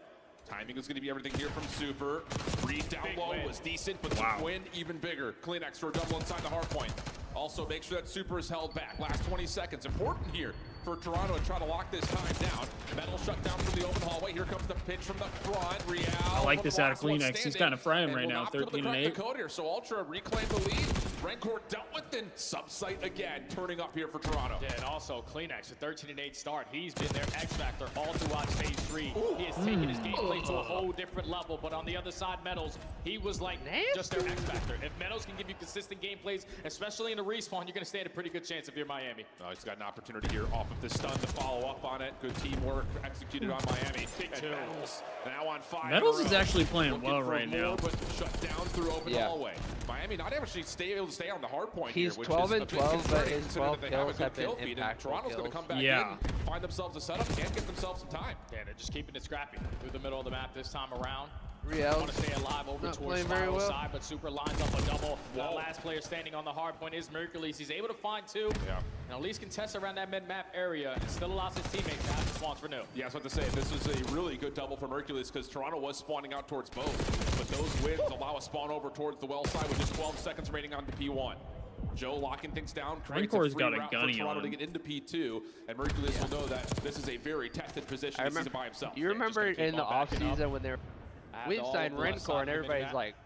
Timing is going to be everything here from Super. Read down Big low win. was decent, but the win even bigger. Kleenex for a double inside the hard point. Also, make sure that Super is held back. Last 20 seconds. Important here for Toronto to try to lock this time down. Metal shut down from the open hallway. Here comes the pitch from the front. Real. I like this out of Kleenex. He's kind of frying right now, 13 and 8. Here. So Ultra reclaim the lead. Rencore dealt with and subsite again, turning up here for Toronto. Yeah, and also Kleenex, a 13 and 8 start. He's been their X factor all throughout stage 3. He has taken his gameplay to a whole different level. But on the other side, Metals, he was like just their X factor. If Metals can give you consistent gameplays, especially in the respawn, you're going to stand a pretty good chance if you're Miami. Oh, he's got an opportunity here off of the stun to follow up on it. Good teamwork executed on Miami. Big And two. Metals now on 5. Metals in a is row. actually playing Looking well for right more, now. But shut down through open hallway. Miami not actually able to stay on the hard point He's here, which 12 is and a big 12, concern but his considering that 12 they have a kills good have been kill feed, and impactful Toronto's going to kills. come back in, find themselves a setup, and get themselves some time. Yeah, they're just keeping it scrappy through the middle of the map this time around. Real. Want to stay alive over Not towards playing very Spiral's well. side, but Super lines up a double. The last player standing on the hard point is Mercules. He's able to find two, and at least contest around that mid-map area, and still allows his teammates to have the spawns for new. Yeah, I was about to say, this was a really good double for Mercules because Toronto was spawning out towards both, but those wins allow a spawn over towards the well side with just 12 seconds remaining on the P1. Joe locking things down, creates a Rencore's free got a route for gunny Toronto on to him. get into P2, and Mercules will know that this is a very tested position. I This remember, isn't by himself. you remember in the offseason when they were we signed Rencore and everybody's like,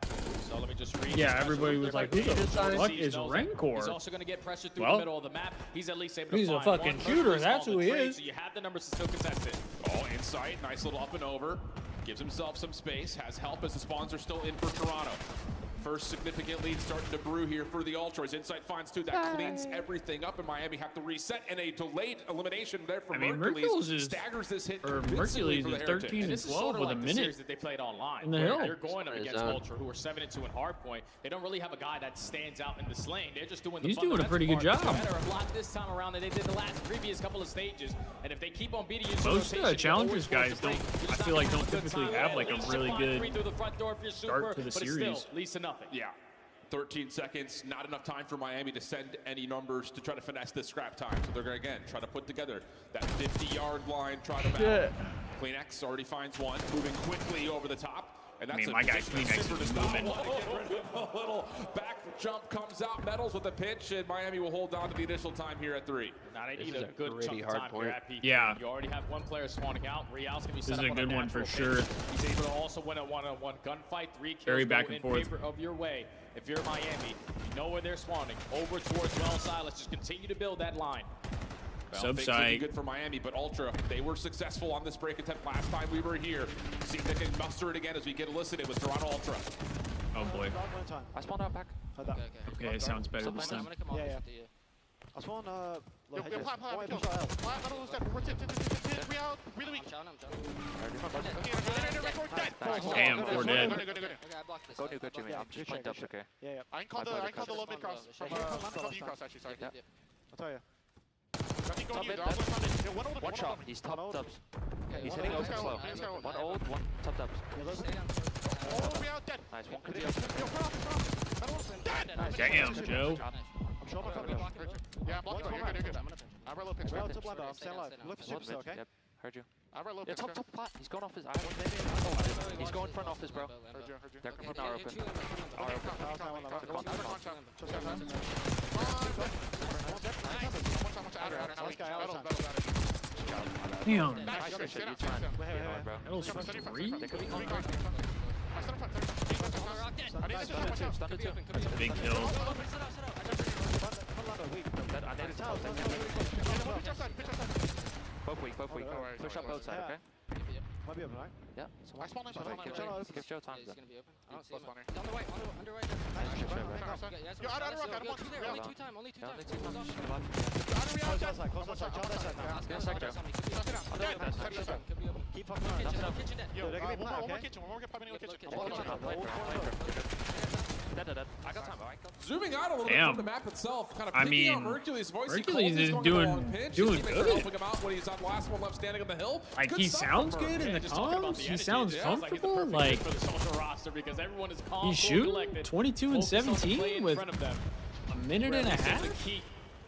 so let me just read. Yeah, everybody was like, who the fuck is He's Rencore? also going to get pressure through Well, the middle of the map. He's at least able to he's a find fucking one. shooter, Mercules that's on who the he trade, is. So you have the numbers to still contest it. Oh, insight, nice little up and over. Gives himself some space, has help as the spawns are still in for Toronto. First significant lead starting to brew here for the Ultras. Insight finds two, that cleans everything up, and Miami have to reset, and a delayed elimination there from Mercules is, staggers this hit Mercules for the is Heritage. 13 and This is 12 sort of with like a the minute series that they played online. in the where hill. They're going up His against zone. Ultra, who are 7-2 in hardpoint. They don't really have a guy that stands out in the lane. They're just doing the He's doing a pretty good fundamental job. part better a lot this time around than they did the previous couple of stages. And if they keep on beating you, Most challengers guys don't, I feel like, don't typically have like a really good start to the But it's series. still leads to nothing. Yeah. 13 seconds, not enough time for Miami to send any numbers to try to finesse this scrap time. So they're going to, again, try to put together that 50-yard line, try to battle. Kleenex already finds one, moving quickly over the top. And that's my guy Kleenex is moving. A little back jump comes out, Metals with a pitch, and Miami will hold on to the initial time here at 3. Now they This need is a a good gritty chunk of hard time point. here at PK. Yeah. You already have one player spawning out. Real's going to be This set is up a on good one for natural sure. pitch. He's able to also win a one-on-one gunfight. 3 kills Very go back and in forth. favor of your way. If you're Miami, you know where they're spawning. Over towards well side. Let's just continue to build that line. Well, things looking Subside. good for Miami, but Ultra, they were successful on this break attempt last time we were here. See if they can muster it again as we get elicited with Toronto Ultra. Oh boy. I spawned out back. Okay, it sounds better this time. I spawn, Really weak. Damn, 4 dead. Go new, good Jimmy. I'm just playing dubs, okay? Yeah, yeah. I can call the low mid cross. From the cross, actually, sorry. I'll tell you. I think going you. One shot. He's top dubs. He's hitting open slow. One old, one top dubs. Nice, one could be open. Damn, Joe. I'm sure yeah, I'm blocking. You're good. I read a little picture. Relative blind off. Stand alive. Look for super, okay? Yep, heard you. I read a little Yeah, picture. top plat. He's going off his eye. He's going front office, bro. Heard you. They're coming now open. Are Damn. That's a big kill. Both weak. Push up both sides, okay? Might be open, right? Yeah. I spawn in. Give Joe time. On the right. Yo, out of rock. I don't want to. Only two time. Close outside. Jump that side now. Keep fucking around. Yo, one more kitchen. I got time. Zooming out a little Damn. bit from the map itself, kind of I picking out mean, Hercules' voice. Hercules he is calls doing His good. helping him out when he's on the last one left standing on the hill. Like, Good he stuff sounds from Merc. good in the just talking about comms. the He energy. sounds Yeah, comfortable. he's Like, the perfect for the social roster because everyone is calm, he's cool, shooting collected, 22 and focused on the play 17 in with front of them. a minute and a This is half. the key.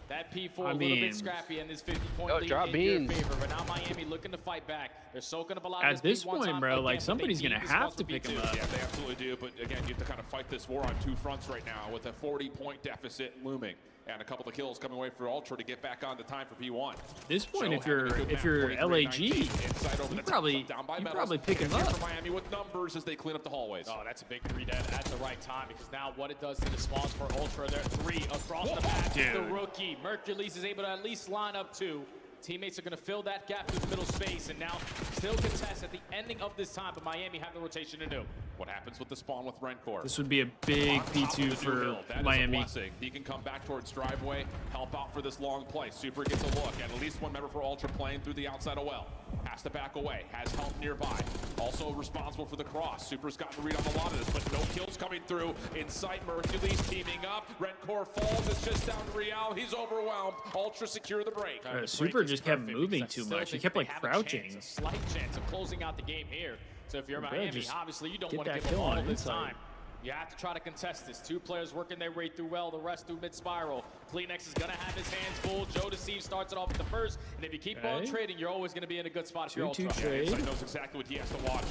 That P4 I a little mean, bit scrappy, and this 50-point lead drop in beans. your favor. But now Miami looking to fight back. They're soaking up a lot of At this P1 point, time. bro, Again, like, but somebody's they gonna need have this to one pick him P2. up. Yeah, they absolutely do. But again, you have to kind of fight this war on two fronts right now with a 40-point deficit looming. And a couple of kills coming away for Ultra to get back on the time for P1. At this point, Joe if you're having a good map, LAG, 23-19, inside over you the probably top, down by you Metals. probably pick him And here up. for Miami with numbers as they clean up the hallways. Oh, that's a big 3 dead at the right time because now what it does to the spawns for Ultra, they're 3 across the map. Dude. The rookie, Mercules is able to at least line up 2. Teammates are going to fill that gap through the middle space and now still contest at the ending of this time, but Miami have the rotation to do. What happens with the spawn with Rencor? This would be a big P2 for Miami. He can come back towards driveway, help out for this long play. Super gets a look, and at least one member for Ultra playing through the outside of well. Has to back away, has help nearby. Also responsible for the cross. Super's gotten a read on a lot of this, but no kills coming through. Inside Mercules teaming up. Rencor falls, it's just down to Real. He's overwhelmed. Ultra secure the break. Super just kept moving too much. He kept like crouching. A slight chance of closing out the game here. So if you're Yeah, Miami, just obviously you don't get want to that give them kill on all this inside. time. You have to try to contest this. 2 players working their way through well, the rest through mid-spiral. Kleenex is going to have his hands full. Joe Deceive starts it off with the first, and if you keep on trading, you're always going to be in a good spot if you're Ultra. Insight knows exactly what he has to watch.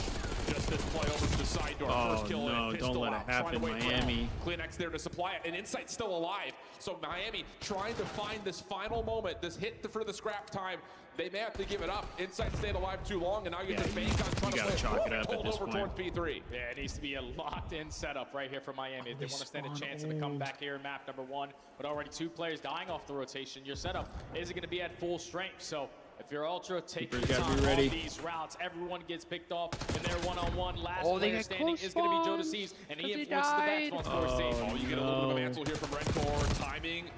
Just this play over to the side door. First kill no, and pistol don't let it out, trying to happen, wait for Miami. help. Kleenex there to supply it, and Insight's still alive. So Miami trying to find this final moment, this hit for the scrap time. They may have to give it up. Insight stayed alive too long, and now you just bank on trying to gotta chalk it up at this over point. towards P3. Yeah, it needs to be a locked-in setup right here for Miami if they want to stand a chance in the comeback here in map number 1. But already 2 players dying off the rotation. Your setup isn't going to be at full strength. So if you're Ultra, take your time on these routes. Everyone gets picked off in their one-on-one. Last player standing is going to be Joe Deceives, and he influences the back spawns for his team. Oh, you get a little bit of a mantle here from Rencor. Timing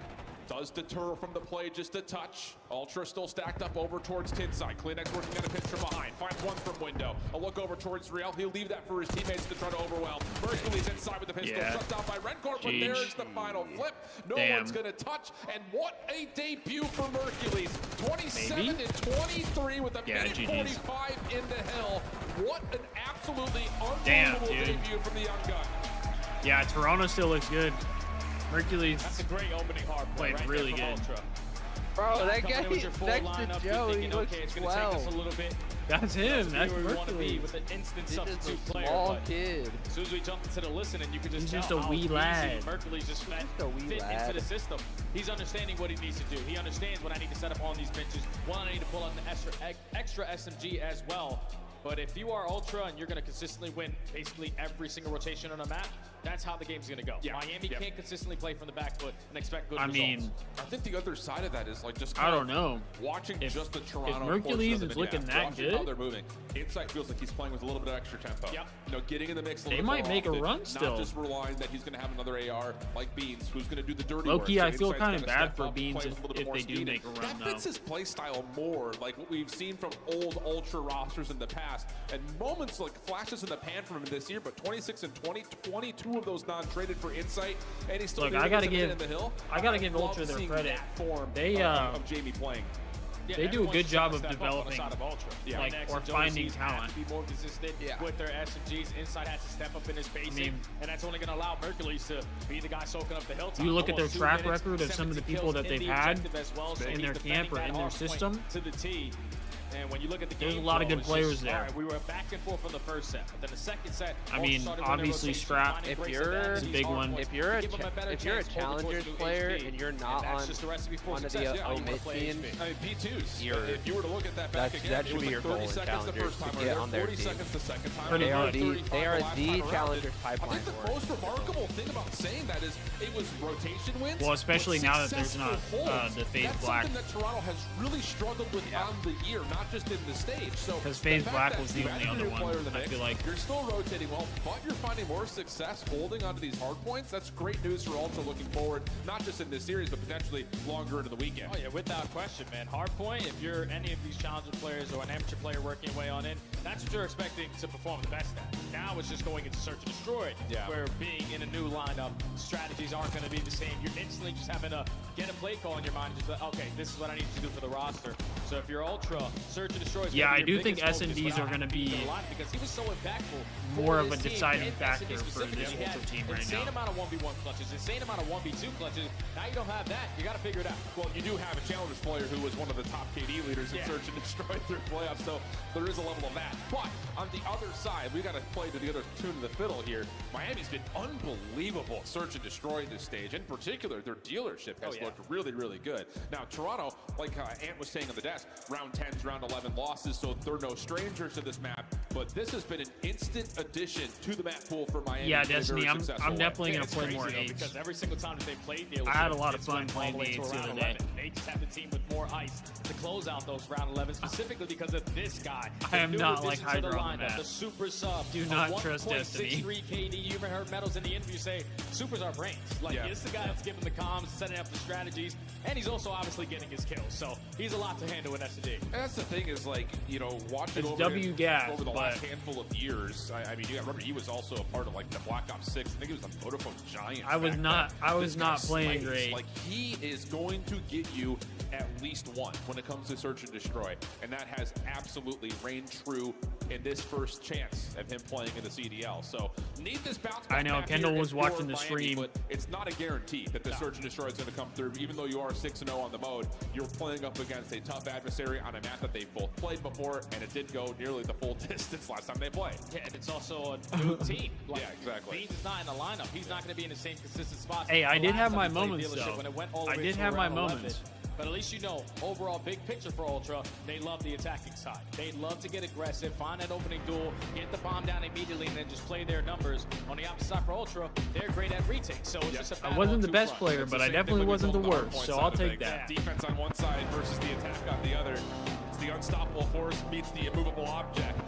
does deter from the play just a touch. Ultra still stacked up over towards Tinside. Kleenex working on a pitch from behind. Finds one from window. A look over towards Real. He'll leave that for his teammates to try to overwhelm. Mercules inside with the pistol. Shut down by Rencor, but there's the final flip. No one's going to touch. And what a debut for Mercules. 27 and 23 with a minute 45 in the hill. What an absolutely unbelievable debut from the young gun. Yeah, Toronto still looks good. Mercules. That's a great opening hard play played right really there good. from Ultra. Bro, that guy Coming with your full next lineup, to you're Joe, he thinking, looks okay, it's going to take us a little bit. That's him. That's where we want to be Mercules. with an instant He's just a substitute player. small but kid. As soon as we jump into the listening, you can just He's tell just a how wee easy lad. Mercules just fit into lad. the system. He's understanding what he needs to do. He understands what I need to set up on these benches. One, I need to pull out the extra SMG as well. But if you are Ultra and you're going to consistently win basically every single rotation on a map, that's how the game's going to go. Miami can't consistently play from the back foot and expect good results. mean, I think the other side of that is like just I don't know. Watching just the Toronto if portion Mercules of the is looking mini-app, that watching how good, they're moving. Insight feels like he's playing with a little bit of extra tempo. You know, getting in the mix a little They bit might more make a often, run still. Not just relying that he's going to have another AR like Beans, who's going to do the dirty Low-key, work. I feel Insight's kind of gonna bad step for up, Beans play with a little bit if more they do speed. make a run, That fits though. his play style more, like what we've seen from old Ultra rosters in the past. And moments like flashes in the pan from him this year, but 26 and 20, 22 of those non-traded for Insight, and he's still Look, able I to gotta get give in the hill. I gotta give love Ultra their seeing credit. that form They of Jamie playing. They do a good job of developing, like, or finding talent. To be more consistent with their SMGs. Inside has to step up in his spacing, and that's only going to allow Mercules to be the guy soaking up the hilltop. You look at their Almost 2 track minutes, record of some of the 70 people that kills they've in the had objective as well, so in he's their defending camp or that in their hard point system. to the T. And when you look at the There's game a lot of flow, good it's players just, there. all right, we were back and forth from the first set, but then the second set. I mean, obviously Strap If is you're a big one. If you're a challengers player and you're not on one of the omit teams, I mean, P2s. If you were to look at that back again, that should it was be your like goal 30 in seconds the challengers first time to around, get on their 40 team. seconds the second time They around, are the 35 they are last the time around. challengers I pipeline think the for it. most remarkable thing about saying that is it was rotation wins. Well, especially but now that there's not successful holds. the Faze That's Black. something that Toronto has really struggled with on the year, not just in the stage. So Because Faze the fact Black that was the you only added a other new one, player in the I mix, feel like. you're still rotating well, but you're finding more success holding onto these hard points. That's great news for Ultra looking forward, not just in this series, but potentially longer into the weekend. Oh yeah, without question, man. Hard point, if you're any of these challenger players or an amateur player working your way on in, that's what you're expecting to perform the best at. Now it's just going into search and destroy, where being in a new lineup, strategies aren't going to be the same. You're instantly just having to get a play call in your mind, just like, okay, this is what I need to do for the roster. So if you're Ultra, search and destroy is Yeah, gonna I be your do think biggest focus S&Ds are without going to be having to line because he was so impactful more for of a this team deciding and factor S&D for specifically. this He had Ultra team right insane now. amount of 1v1 clutches, insane amount of 1v2 clutches. Now you don't have that. You got to figure it out. Well, you do have a challengers player who was one of the top KD leaders in search and destroy through playoffs, so there is a level of that. But on the other side, we got to play to the other tune of the fiddle here. Miami's been unbelievable at search and destroy this stage. In particular, their dealership has looked really, really good. Now, Toronto, like Ant was saying on the desk, round 10s, round 11 losses, so they're no strangers to this map. But this has been an instant addition to the map pool for Miami. Yeah, Destiny, I'm definitely going to play more eights. Because every single time that they played the I had a lot of fun playing the eights the other day. They just have the team with more ice to close out those round 11s, specifically because of this guy. I am not like Hydra on the that. The super sub. Do not trust Destiny. 1.63 KD. You even heard Metals in the interview say, supers are brains. Like, this is the guy that's giving the comms, setting up the strategies, and he's also obviously getting his kills. So he's a lot to handle in SD. And that's the thing is, like, you know, watching It's over W-gas, over the but- last handful of years. I mean, you got to remember he was also a part of like the Black Ops 6. I think he was the Vodafone Giants. I was back not- then. I was This guy not playing slays. great. Like, he is going to get you at least one when it comes to search and destroy, and that has absolutely reigned true in this first chance of him playing in the CDL. So need this bounce back. I know, map Kendall here was if watching you're the Miami, stream. but it's not a guarantee that the search and destroy is going to come through. Even though you are 6-0 on the mode, you're playing up against a tough adversary on a map that they've both played before, and it did go nearly the full distance last time they played. Yeah, and it's also a new team. Like, Yeah, exactly. Beans is not in the lineup. He's not going to be in the same consistent spots. Hey, I The did last have time my he played moments, dealership though. when it went all the I way did to have my round 11. moments. But at least you know, overall, big picture for Ultra, they love the attacking side. They love to get aggressive, find that opening duel, get the bomb down immediately, and then just play their numbers. On the opposite side for Ultra, they're great at retakes. So it's just a I battle wasn't on the two best fronts. player, It's but the I same definitely thing we wasn't the built on our worst, point so side I'll of take things. that. Defense on one side versus the attack on the other. It's the unstoppable force meets the immovable object.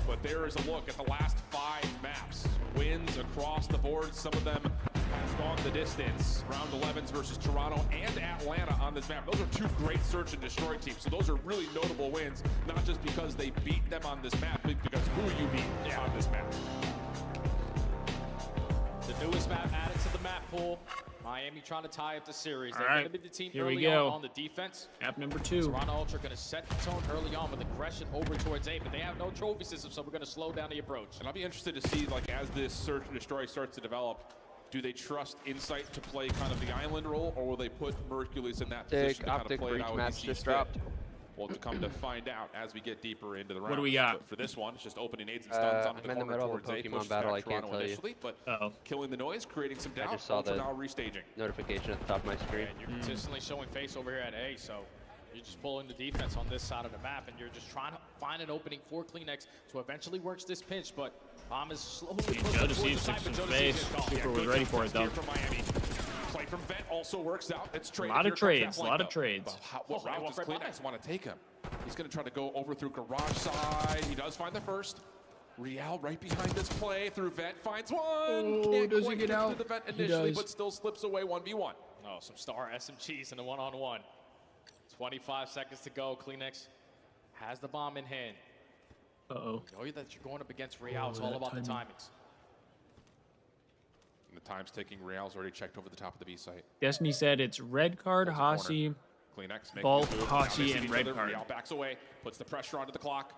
But there is a look at the last 5 maps. Wins across the board. Some of them have gone the distance. Round 11s versus Toronto and Atlanta on this map. Those are 2 great search and destroy teams. So those are really notable wins, not just because they beat them on this map, but because who you beat on this map. The newest map added to the map pool. Miami trying to tie up the series. All They're right, going to be the team here we early go. on the defense. Map number 2. Toronto Ultra going to set the tone early on with aggression over towards A, but they have no trophy system, so we're going to slow down the approach. And I'll be interested to see, like, as this search and destroy starts to develop, do they trust Insight to play kind of the island role, or will they put Mercules in that position to kind of play it out match as he just sees dropped. fit? Well, to come to find out as we get deeper into the round. What do we got? But for this one, it's just opening 8s and stuns on I'm the in the corner middle of towards a A, Pokemon pushes battle, back I can't Toronto tell you. initially, but killing the noise, creating some doubt. I just saw Ultra the now restaging. notification at the top of my screen. And you're consistently showing face over here at A, so you're just pulling the defense on this side of the map, and you're just trying to find an opening for Kleenex to eventually works this pinch, but Bomb is slowly pushing Joe towards the sees side, but some Joe face. is gone. Super was good ready for it, defense though. here from Miami. Play from Vent also works out. It's A traded. lot Here of comes that trades, a flank, lot of though. trades. What route does Kleenex want to take him? He's going to try to go over through garage side. He does find the first. Real right behind this play through Vent finds one. Oh, Can't does he quite get out? to the Vent He initially, does. but still slips away 1v1. Oh, some star SMGs in the one-on-one. 25 seconds to go. Kleenex has the bomb in hand. Uh-oh. You know that you're going up against Real. It's all about the timings. And the time's ticking. Real's already checked over the top of the B site. Destiny said it's red card, Towards the Hasi, Kleenex making Bolt, his move. Hossie, Now they and see red each other. card. Real backs away, puts the pressure onto the clock.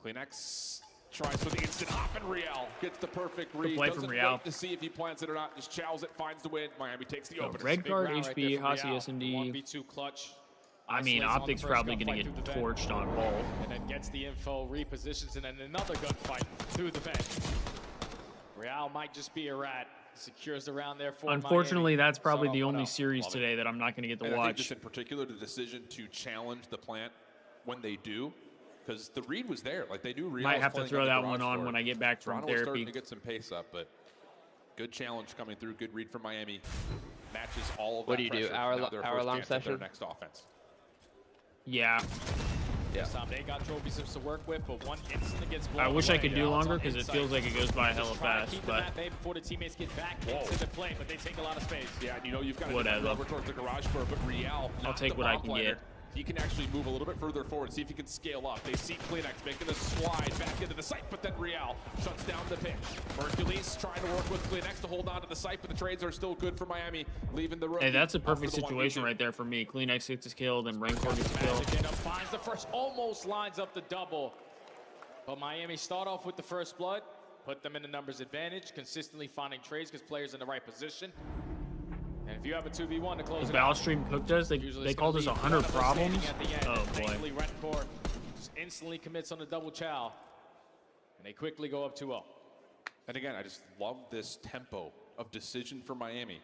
Kleenex tries for the instant hop, and Real gets the perfect read. play from Doesn't Real. wait to see if he plants it or not. Just chows it, finds the win. Miami takes the opener. Red card, round right there HP, from Hossie, Real. SMD. 1v2 clutch. I mean, Isolates on the Optic's first probably going gunfight to through get the vent. torched on Bolt. And then gets the info, repositions, and then another gunfight through the vent. Real might just be a rat. Secures the round there for Unfortunately, Miami. that's probably Start the off only 1-0. series Love it. today that I'm not going to get to And I think watch. just in particular, the decision to challenge the plant when they do, because the read was there. Like, they knew Real Might was have to playing throw the that garage one on door. when I get back from Toronto was starting therapy. to get some pace up, but good challenge coming through. Good read from Miami. Matches all of What that do you do, pressure. hour- Now their hour-long first chance at their session? next offense. Yeah. This time they got trophy sips to work with, but one instant gets blown I wish I away. could do Now it's longer on because it insight. feels like it goes by Just hella trying to fast, keep the but map made before the teammates get back into the play, but they take a lot of space. Yeah, and you know you've got to Whatever. get over towards the garage door, but Real, I'll not take the what I bomb can planner. get. He can actually move a little bit further forward, see if he can scale up. They see Kleenex making a slide back into the site, but then Real shuts down the pitch. Hercules trying to work with Kleenex to hold on to the site, but the trades are still good for Miami, leaving the road. Hey, that's a perfect situation right there for me. Kleenex gets killed and Rancor gets killed. Magic end up, finds the first, almost lines up the double. But Miami start off with the first blood, put them in the numbers advantage, consistently finding trades because players in the right position. And if you have a 2v1 to close The it out, Battlestream cooked us. They usually they it's called gonna us leave 100 one of us standing problems. at the end. Oh And boy. thankfully, Redcore just instantly commits on the double chow. And they quickly go up 2-0. And again, I just love this tempo of decision for Miami.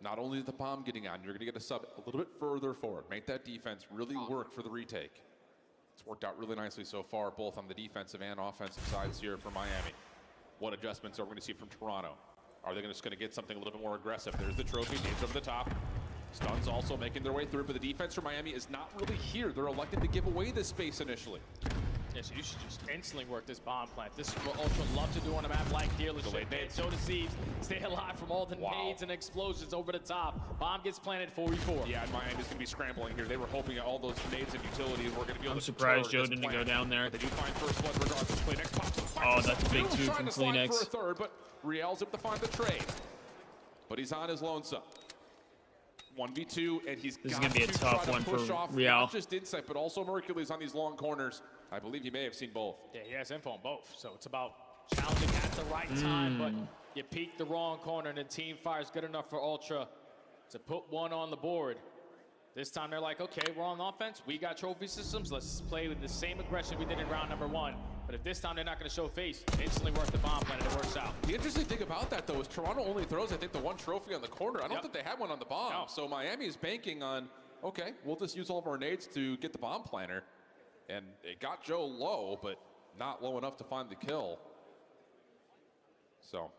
Not only is the bomb getting on, you're going to get a sub a little bit further forward. Make that defense really work for the retake. It's worked out really nicely so far, both on the defensive and offensive sides here for Miami. What adjustments are we going to see from Toronto? Are they just going to get something a little bit more aggressive? There's the trophy, names over the top. Stuns also making their way through, but the defense for Miami is not really here. They're elected to give away this space initially. Yeah, so you should just instantly work this bomb plant. This is what Ultra love to do on a map like Dealership. And so does Thieves. Stay alive from all the nades and explosions over the top. Bomb gets planted 4v4. Yeah, and Miami's going to be scrambling here. They were hoping all those nades and utilities were going to be able I'm to surprised deter Joe this didn't go plant. down there. But they do find first blood regardless. Kleenex pops up. Oh, that's a big two Trying from to slide Kleenex. for a third, but Real's able to find the trade. But he's on his lonesome. 1v2, and he's This is got gonna be a to tough try to one push for off Real. Not just Insight, but also Hercules on these long corners. I believe he may have seen both. Yeah, he has info on both. So it's about challenging at the right time, but you peek the wrong corner and the team fires good enough for Ultra to put one on the board. This time they're like, okay, we're on offense. We got trophy systems. Let's play with the same aggression we did in round number 1. But if this time they're not going to show face, instantly work the bomb plan and it works out. The interesting thing about that, though, is Toronto only throws, I think, the one trophy on the corner. I don't think they had one on the bomb. No. So Miami is banking on, okay, we'll just use all of our nades to get the bomb planner. And it got Joe low, but not low enough to find the kill. So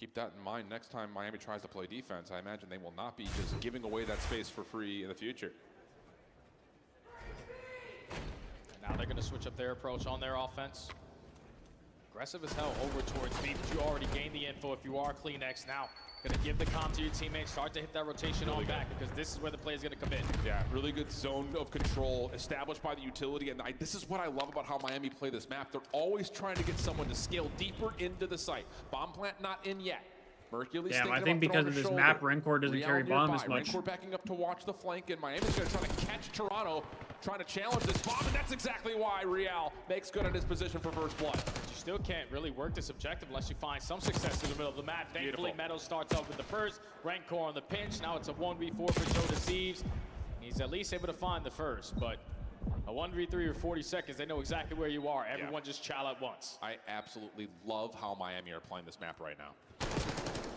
keep that in mind next time Miami tries to play defense. I imagine they will not be just giving away that space for free in the future. Now they're going to switch up their approach on their offense. Aggressive as hell over towards B, but you already gained the info if you are Kleenex. Now, going to give the comm to your teammates, start to hit that rotation on back because this is where the play is going to come in. Yeah, really good zone of control established by the utility. And this is what I love about how Miami play this map. They're always trying to get someone to scale deeper into the site. Bomb plant not in yet. Hercules Damn, I thinking think about throwing because of a this shoulder. map, Rancor doesn't Real carry bomb nearby. as much. Rancor backing up to watch the flank, and Miami's going to try to catch Toronto, trying to challenge this bomb, and that's exactly why Real makes good on his position for first blood. You still can't really work this objective unless you find some success in the middle of the map. Thankfully, Meadows starts off with the first. Rancor on the pinch. Now it's a 1v4 for Joe Deceives. He's at least able to find the first, but a 1v3 or 40 seconds, they know exactly where you are. Everyone just chow at once. I absolutely love how Miami are playing this map right now.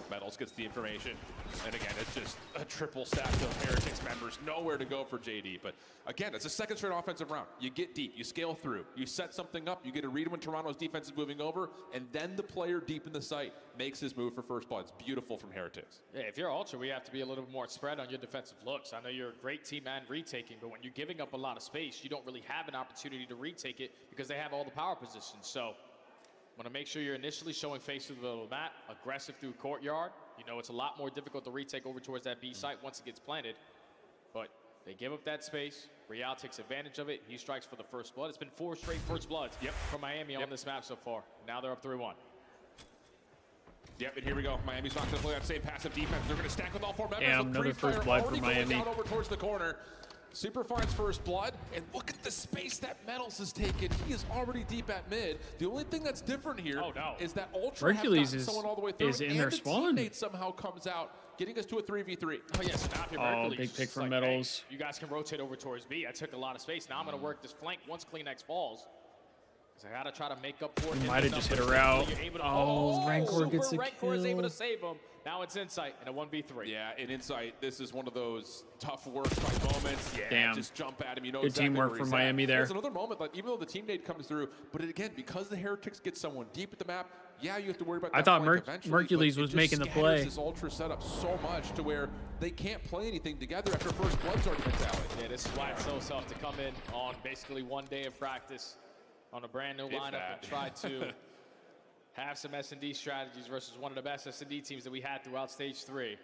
Metals gets the information, and again, it's just a triple stack of Heretics members. Nowhere to go for JD, but again, it's a second straight offensive round. You get deep, you scale through, you set something up, you get a read when Toronto's defense is moving over, and then the player deep in the site makes his move for first blood. It's beautiful from Heretics. Yeah, if you're Ultra, we have to be a little bit more spread on your defensive looks. I know you're a great team and retaking, but when you're giving up a lot of space, you don't really have an opportunity to retake it because they have all the power positions. So want to make sure you're initially showing face through the middle of the map, aggressive through courtyard. You know it's a lot more difficult to retake over towards that B site once it gets planted. But they give up that space. Real takes advantage of it. He strikes for the first blood. It's been 4 straight first bloods for Miami on this map so far. Now they're up 3-1. Yep, and here we go. Miami's not going to play that same passive defense. They're going to stack with all 4 members. Damn, another first blood for Miami. Out over towards the corner. Super finds first blood, and look at the space that Metals has taken. He is already deep at mid. The only thing that's different here is that Ultra Hercules have someone all the way through, is in and their the spawn. teammate somehow comes out, getting us to a 3v3. Oh, yes, now here, Oh, Hercules. big pick It's from like, Metals. hey, you guys can rotate over towards me. I took a lot of space. Now I'm going to work this flank once CleanX falls. I got to try to make up for it. He might have just hit her out. Oh, Rancor gets a Rancor is able kill. to save him. Now it's Insight in a 1v3. Yeah, in Insight, this is one of those tough work fight moments. Yeah, Damn. just jump at him. You know Good exactly teamwork where from he's at. Miami there. There's another moment, like even though the teammate comes through, but again, because the Heretics get someone deep at the map, yeah, you have to worry about. I that thought flank eventually, Hercules but it was just making the scatters play. This Ultra setup so much to where they can't play anything together after first blood's already been tallied. Yeah, this is why it's so tough to come in on basically 1 day of practice on a brand new lineup and try to have some S&D strategies versus one of the best S&D teams that we had throughout stage 3.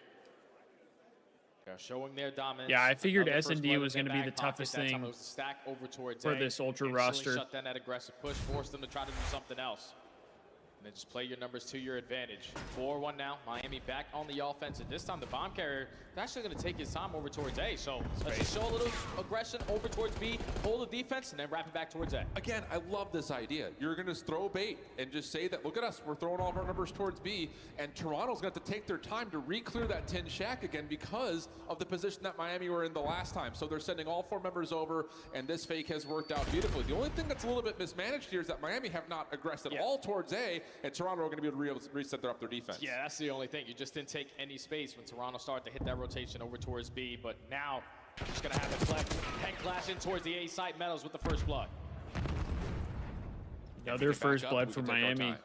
They're showing their dominance. Yeah, I figured Another first S&D blood was in going to their be the back pocket. toughest That time thing it was a stack over towards for A. this Ultra Instantly roster. Shut down that aggressive push, force them to try to do something else. And then just play your numbers to your advantage. 4-1 now. Miami back on the offense. And this time the bomb carrier is actually going to take his time over towards A. So let's just show a little aggression over towards B, hold the defense, and then wrap it back towards A. Again, I love this idea. You're going to throw bait and just say that, look at us, we're throwing all of our numbers towards B, and Toronto's going to have to take their time to re-clear that tin shack again because of the position that Miami were in the last time. So they're sending all 4 members over, and this fake has worked out beautifully. The only thing that's a little bit mismanaged here is that Miami have not aggressed at all towards A, and Toronto are going to be able to reset their defense. Yeah, that's the only thing. You just didn't take any space when Toronto started to hit that rotation over towards B, but now just going to have it collect. Head clash in towards the A side. Metals with the first blood. Another first blood for Miami.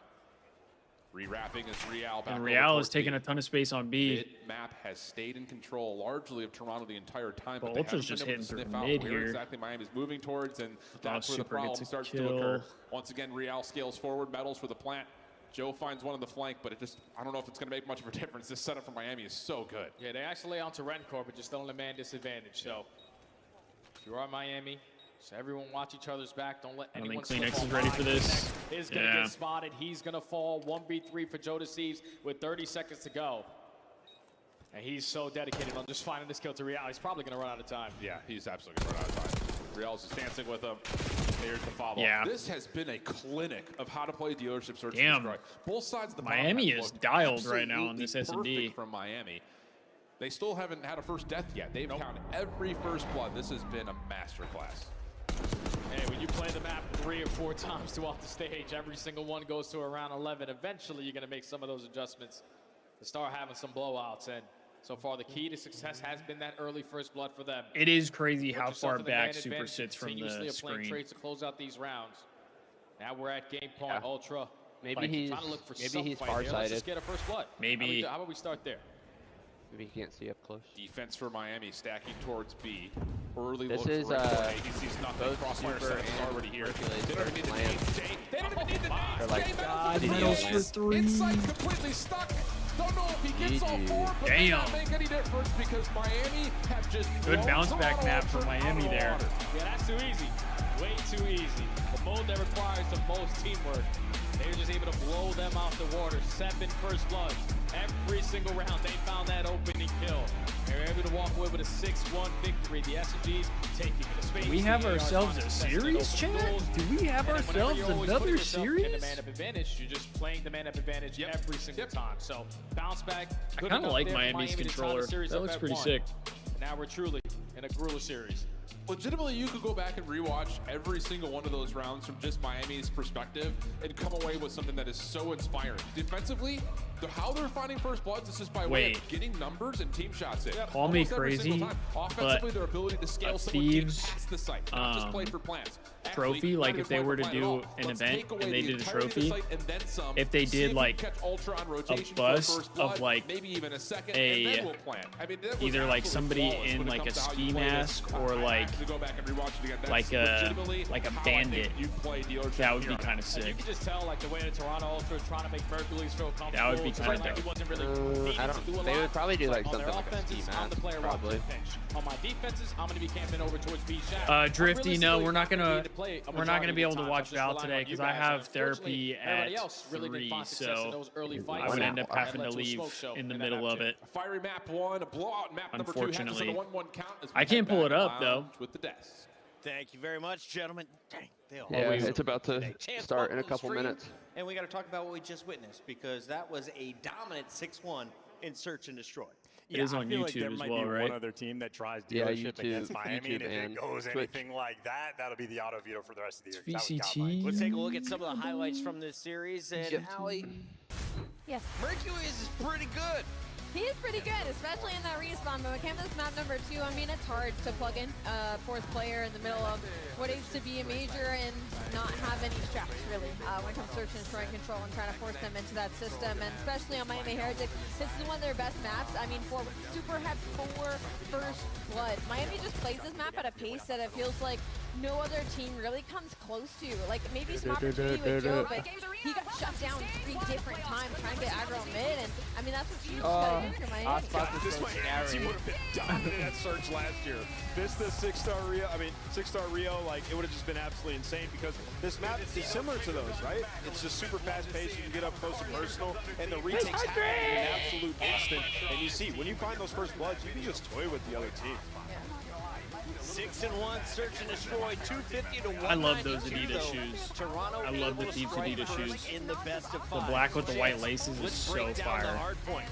Rewrapping is Real back And over Real towards is taking B. a ton of space on B. Mid-map has stayed in control largely of Toronto the entire time, Well, but they Ultra's haven't just been able to hitting sniff through out mid where here. exactly Miami's moving towards, and that's where the Super problem gets a starts to kill. occur. Once again, Real scales forward, Metals for the plant. Joe finds one on the flank, but I don't know if it's going to make much of a difference. This setup for Miami is so good. Yeah, they actually lay onto Rencor, but just still in a man disadvantage. So if you are Miami, so everyone watch each other's back. Don't let anyone slip CleanX off is ready line. for this. CleanX is going to get spotted. He's going to fall. 1v3 for Joe Thieves with 30 seconds to go. And he's so dedicated on just finding this kill to Real. He's probably going to run out of time. Yeah, he's absolutely going to run out of time. Real's just dancing with him. Here's the follow. Yeah. This has been a clinic of how to play dealership search Damn. and destroy. Both sides of the Miami bomb have is looked dialed right now on absolutely this S&D. perfect from Miami. They still haven't had a first death yet. They've counted every first blood. This has been a masterclass. Hey, when you play the map 3 or 4 times throughout the stage, every single one goes to around 11. Eventually, you're going to make some of those adjustments to start having some blowouts. And so far, the key to success has been that early first blood for them. It is crazy Put how yourself far in the back man Super advantage, sits from continuously the applying screen. trades to close out these rounds. Now we're at game point. Ultra. Maybe he's trying to look for maybe some he's fight here. Let's farsighted. just get a first blood. Maybe. How about we start there? Maybe he can't see up close. Defense for Miami stacking towards B. Early This look is, for Rancor. He sees nothing. both Crossfire Super setup is and already here. Hercules They don't even need the land. nades. They don't even need the nades. They're like, Jay God, Metals he for knows. the steal. Insight completely stuck. Don't know if he gets all 4, but may not make any difference because Miami have just Good blown bounce back Toronto map for out of Miami the there. water. Yeah, that's too easy. Way too easy. The mode that requires the most teamwork. They were just able to blow them out the water. 7 first bloods. Every single round, they found that opening kill. They were able to walk away with a 6-1 victory. The SMGs taking the space. Do we have the ARs ourselves on a contested series, open chat? goals. Do we have And then whenever ourselves you're always another putting yourself in series? the man up advantage, you're just playing the man up advantage every single time. So bounce back. I Good kind of enough like there for Miami's Miami to tie the controller. series That up looks at pretty 1. sick. And now we're truly in a grueler series. Legitimately, you could go back and rewatch every single one of those rounds from just Miami's perspective and come away with something that is so inspiring. Defensively, how they're finding first bloods is just by way of getting numbers and team shots in. Call me Almost every crazy, single time. Offensively, but their ability to scale a someone deep Thieves, past the site, not just play for plants. trophy, Actually, like not if they even were to play for do plan at all. an Let's event take away and they the did a entirety of the trophy, site and then some. if they See did we like catch Ultra on a rotation for bust first blood, of like maybe even a second, and then we'll plant. I mean, that was either like absolutely somebody flawless in when it like a comes to how you ski play this. mask or I like have to go back and rewatch it again. That's like legitimately a how I bandit. think you play dealership That would be here. kind of And you sick. can just tell like the way the Toronto Ultra is trying to make Hercules feel comfortable. That would be kind of dope. He wasn't really needing I to don't. do a They lot. would probably do like On something their like a ski offenses, I'm the mask, player probably. watching the pinch. On my defenses, I'm going to be camping over towards B shaft. Drifty, no, we're not gonna play a we're not majority gonna be of able the to time. watch I'm just Val relying today on because you I guys, have and unfortunately, therapy everybody at else really didn't 3, find success in so those early I fights. would end up That having led to a leave smoke show in the in that middle of matchup. it. A fiery map 1, a blowout map number 2. Hatches Unfortunately. in a 1-1 count as we I can't head pull back it up, lounge though. With the desk. Thank you very much, gentlemen. Dang, they all Yeah, it's about to Chance, start in welcome a to the couple stream. minutes. And we got to talk about what we just witnessed because that was a dominant 6-1 in Search and Destroy. It is on I feel like YouTube there as might well, be right? one other team that tries Yeah, dealership YouTube- against Miami, and YouTube if and it goes Twitch. anything like that, that'll be the auto veto for the rest of the year. It's 'cause that was godlike. VCT. Let's take a look at some of the highlights from this series. And Allie, Yes. Mercury is pretty good. He is pretty good, especially in that respawn. But when it came to this map number 2, I mean, it's hard to plug in fourth player in the middle of what is to be a major and not have any straps, really, when it comes to search and destroy control and trying to force them into that system. And especially on Miami Heretics, this is one of their best maps. I mean, for Super had 4 first blood. Miami just plays this map at a pace that it feels like no other team really comes close to. Like, maybe some opportunity with Joe, but he got shut down 3 different times trying to get aggro mid. And, I mean, that's what you just got to do for Miami. This Miami team would have been dominant at Search last year. This the 6-star Rio. I mean, 6-star Rio. Like it would have just been absolutely insane because this map is similar to those, right? It's just super fast paced. You can get up close and personal, and the retakes happen in an absolute instant. And you see when you find those first bloods, you can just toy with the other team. 6-1 Search and Destroy, 250 to 192. I love those Adidas shoes. Toronto I love the able to Thieves strike Adidas first shoes. in the best of The 5. black with the white Chance, laces is let's so break down the fire. hard point.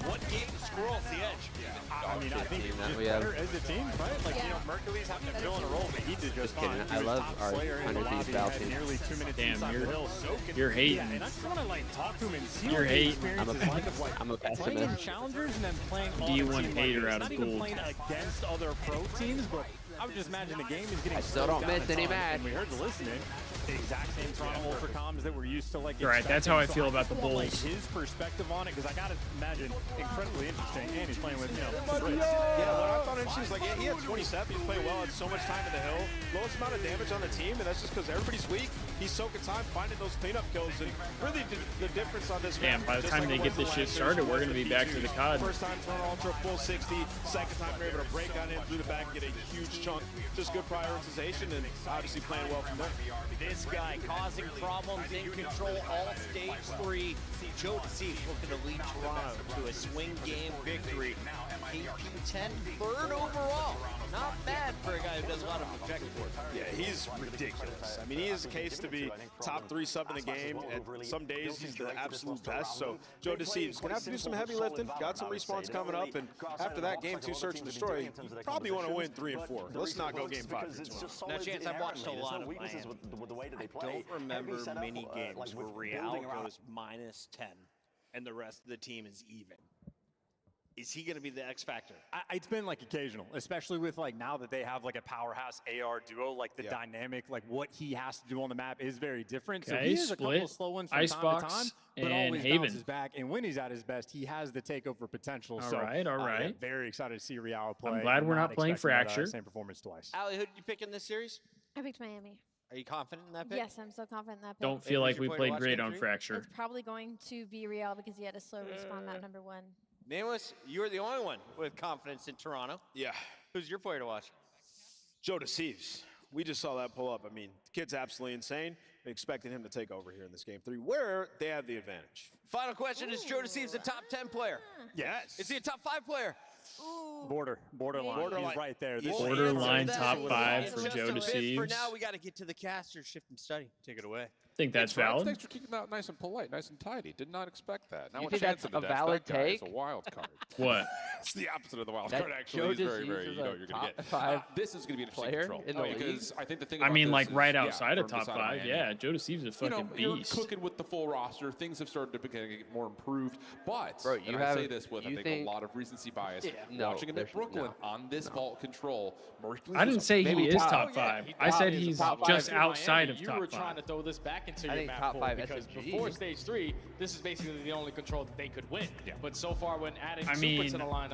What game scrolls the edge? I mean, I think Team that just we have. better as a team, right? Like, you know, Mercury's having to fill in a role, but he did just fine. kidding. He I was love top our player in the 100 lobby, Val had team. nearly 2 minutes Damn, inside you're- the hill, soaking. you're hating. Yeah, and I just want to like talk to him and see You're what the hating. experience is like of like I'm a playing in pessimist. challengers and then playing on D1 a team like hater this. out of Not even gold. playing against other pro teams, but I would just imagine the game is getting I still slowed don't down miss a any ton, match. and we heard the listening. The exact same Toronto Ultra comms that we're used to like. Right, that's how I expecting. feel So about the just want, like, Bulls. his perspective on it, because I gotta imagine incredibly interesting, and he's playing with Fritz. Yeah, what I found interesting is like he had 27. He's playing well. Had so much time in the hill. Lowest amount of damage on the team, and that's just because everybody's weak. He's soaking time finding those cleanup kills, and really the difference on this. Damn, map, by the just time like they it get was this the shit last started, series, we're gonna be back to the COD. First time Toronto Ultra full 60. Second time we're able to break down in through the back, get a huge chunk. Just good prioritization, and obviously playing well from there. This guy causing problems in control all stage 3. Joe Deceived looking to lead Toronto to a swing game victory. KP10 third overall. Not bad for a guy who does a lot of objective work. Yeah, he's ridiculous. I mean, he is a case to be top 3 sub in the game. And some days he's the absolute best. So Joe Deceives gonna have to do some heavy lifting. Got some respawns coming up, and after that game 2 Search and Destroy, you probably want to win 3 and 4. Let's not go game 5 for Toronto. Now, Chance, I've watched a lot of Miami. I don't remember many games where Real goes -10 and the rest of the team is even. Is he going to be the X factor? It's been like occasional, especially with like now that they have like a powerhouse AR duo, like the dynamic, like what he has to do on the map is very different. So Okay, he has a couple Split, of slow ones from time Icebox, to time, but and always Haven. bounces back. And when he's at his best, he has the takeover potential. All So right. yeah, very excited to see Real play. I'm glad we're not playing expecting that, Fracture. same performance twice. Allie, who did you pick in this series? I picked Miami. Are you confident in that pick? Yes, I'm so confident in that pick. Don't feel like we played great on Fracture. It's probably going to be Real because he had a slow respawn map number 1. Nameless, you're the only one with confidence in Toronto. Yeah. Who's your player to watch? Joe Deceives. We just saw that pull up. I mean, the kid's absolutely insane. Been expecting him to take over here in this game 3, where they have the advantage. Final question, is Joe Deceives a top 10 player? Yes. Is he a top 5 player? Borderline. He's right there. This Borderline is- top 5 It's for just Joe a bit. For Deceives. now, we got to get to the caster, shift and study. Take it away. I think that's valid. Thanks for keeping that nice and polite, nice and tidy. Did not expect that. Now You with think Chance that's in the a desk, valid that guy is take? a wild card. What? It's the opposite of the wild That card, actually. Joe He's very, Deceives very, is you know a what you're going to top get. 5 This is going to be interesting player control. in the league? Because I think the thing I about mean, this like is, right yeah, outside of from top this side 5. Miami, Yeah, Joe Deceives is a fucking you're beast. cooking with the full roster. Things have started to get more improved. But, Bro, you and have- I say this with, I you think, a think- lot of recency bias. No, Watching him at there's- Brooklyn no, on this vault control, Mercury I didn't say he Maybe is top- top Oh, yeah, 5. He I said probably is he's top five. just For Miami, outside of you top were 5. trying to throw this back into I your think map top pool 5 because SMG. before stage 3, this is basically the only control that they could win. Yeah. But so far, when adding I Super mean, to the lineup,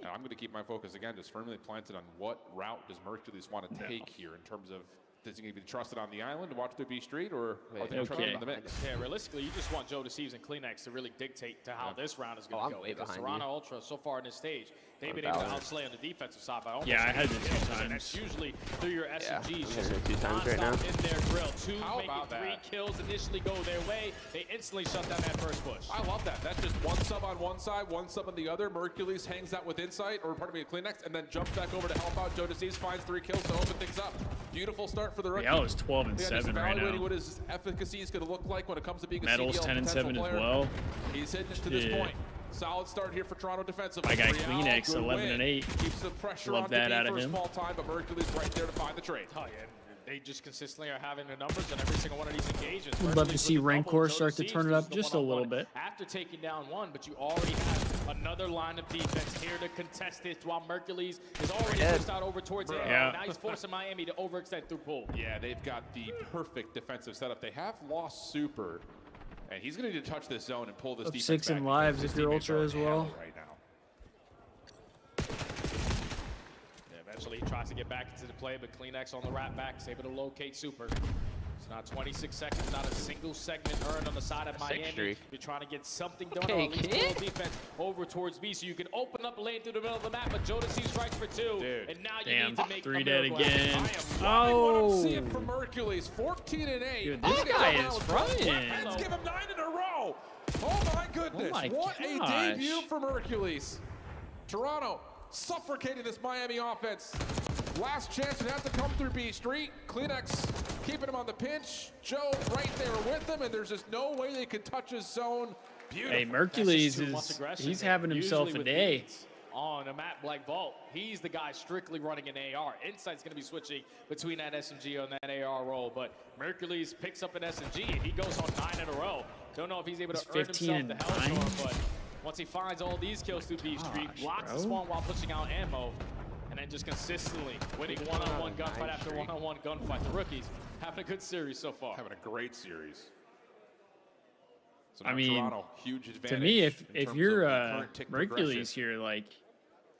And I'm going to keep my focus again, just firmly planted on what route does Mercules want to take here in terms of, does he be trusted on the island to watch through B Street, or are they trusted in the mix? Yeah, realistically, you just want Joe Deceives and Kleenex to really dictate to how this round is going to go. Because Toronto Ultra, so far in this stage, they've been able to outslay on the defensive side by almost I had it 2 times. And that's usually through your SMGs. Just 2 times right now. In their drill. 2 How making about 3 that? kills initially go their way. They instantly shut down that first push. I love that. That's just 1 sub on one side, 1 sub on the other. Mercules hangs out with Insight, or pardon me, Kleenex, and then jumps back over to help out. Joe Deceives finds 3 kills to open things up. Beautiful start for the rookie. Yeah, it was 12 and 7 right evaluating now. what his efficacy is going to look like when it comes to being Medals a CDL 10 and 7 potential as player. well. He's hitting to this point. Solid start here for Toronto defensively. I got Real, Kleenex, good 11 win. and 8. Keeps the pressure Love on that DB out of for a him. small time, but Mercury's right there to find the trade. Oh, yeah. They just consistently are having the numbers in every single one of these engagements. Would love to Mercury's see with the double, Rancor Joe start to Thieves turn it was up the just a little one-on-one bit. After taking down one, but you already have another line of defense here to contest it while Mercury's is already pushed out over towards it. Yeah. Now he's forcing Miami to overextend through pool. Yeah, they've got the perfect defensive setup. They have lost Super, and he's going to need to touch this zone and pull this Up defense 6 back in because lives his if you're teammates Ultra are as in well. hell right now. Yeah, eventually he tries to get back into the play, but Kleenex on the wrap back is able to locate Super. It's not 26 seconds, not a single segment earned on the side of Miami. You're trying to get something done, or at least pull defense over towards B, so you can open up a lane through the middle of the map. But Jodeci strikes for 2, and now you need to make 3 a dead miracle. again. What I'm seeing from Hercules, 14 and 8. Dude, this guy is frying. Let's give him 9 in a row. Oh my goodness! Oh my what a gosh. debut from Hercules. Toronto suffocating this Miami offense. Last chance would have to come through B Street. Kleenex keeping him on the pinch. Joe right there with him, and there's just no way they could touch his zone. Beautiful. Hey, Hercules he's having himself a day. On a map like Vault, he's the guy strictly running an AR. Insight's going to be switching between that SMG and that AR role, but Mercules picks up an SMG and he goes on 9 in a row. Don't know if he's able to earn himself the Hellstorm, but once he finds all these kills through B Street, blocks the spawn while pushing out ammo, and then just consistently winning one-on-one gunfight after one-on-one gunfight. The rookies having a good series so far. Having a great series. So I now mean, Toronto, huge advantage to me, if terms you're of the current tick Hercules progression. here, like,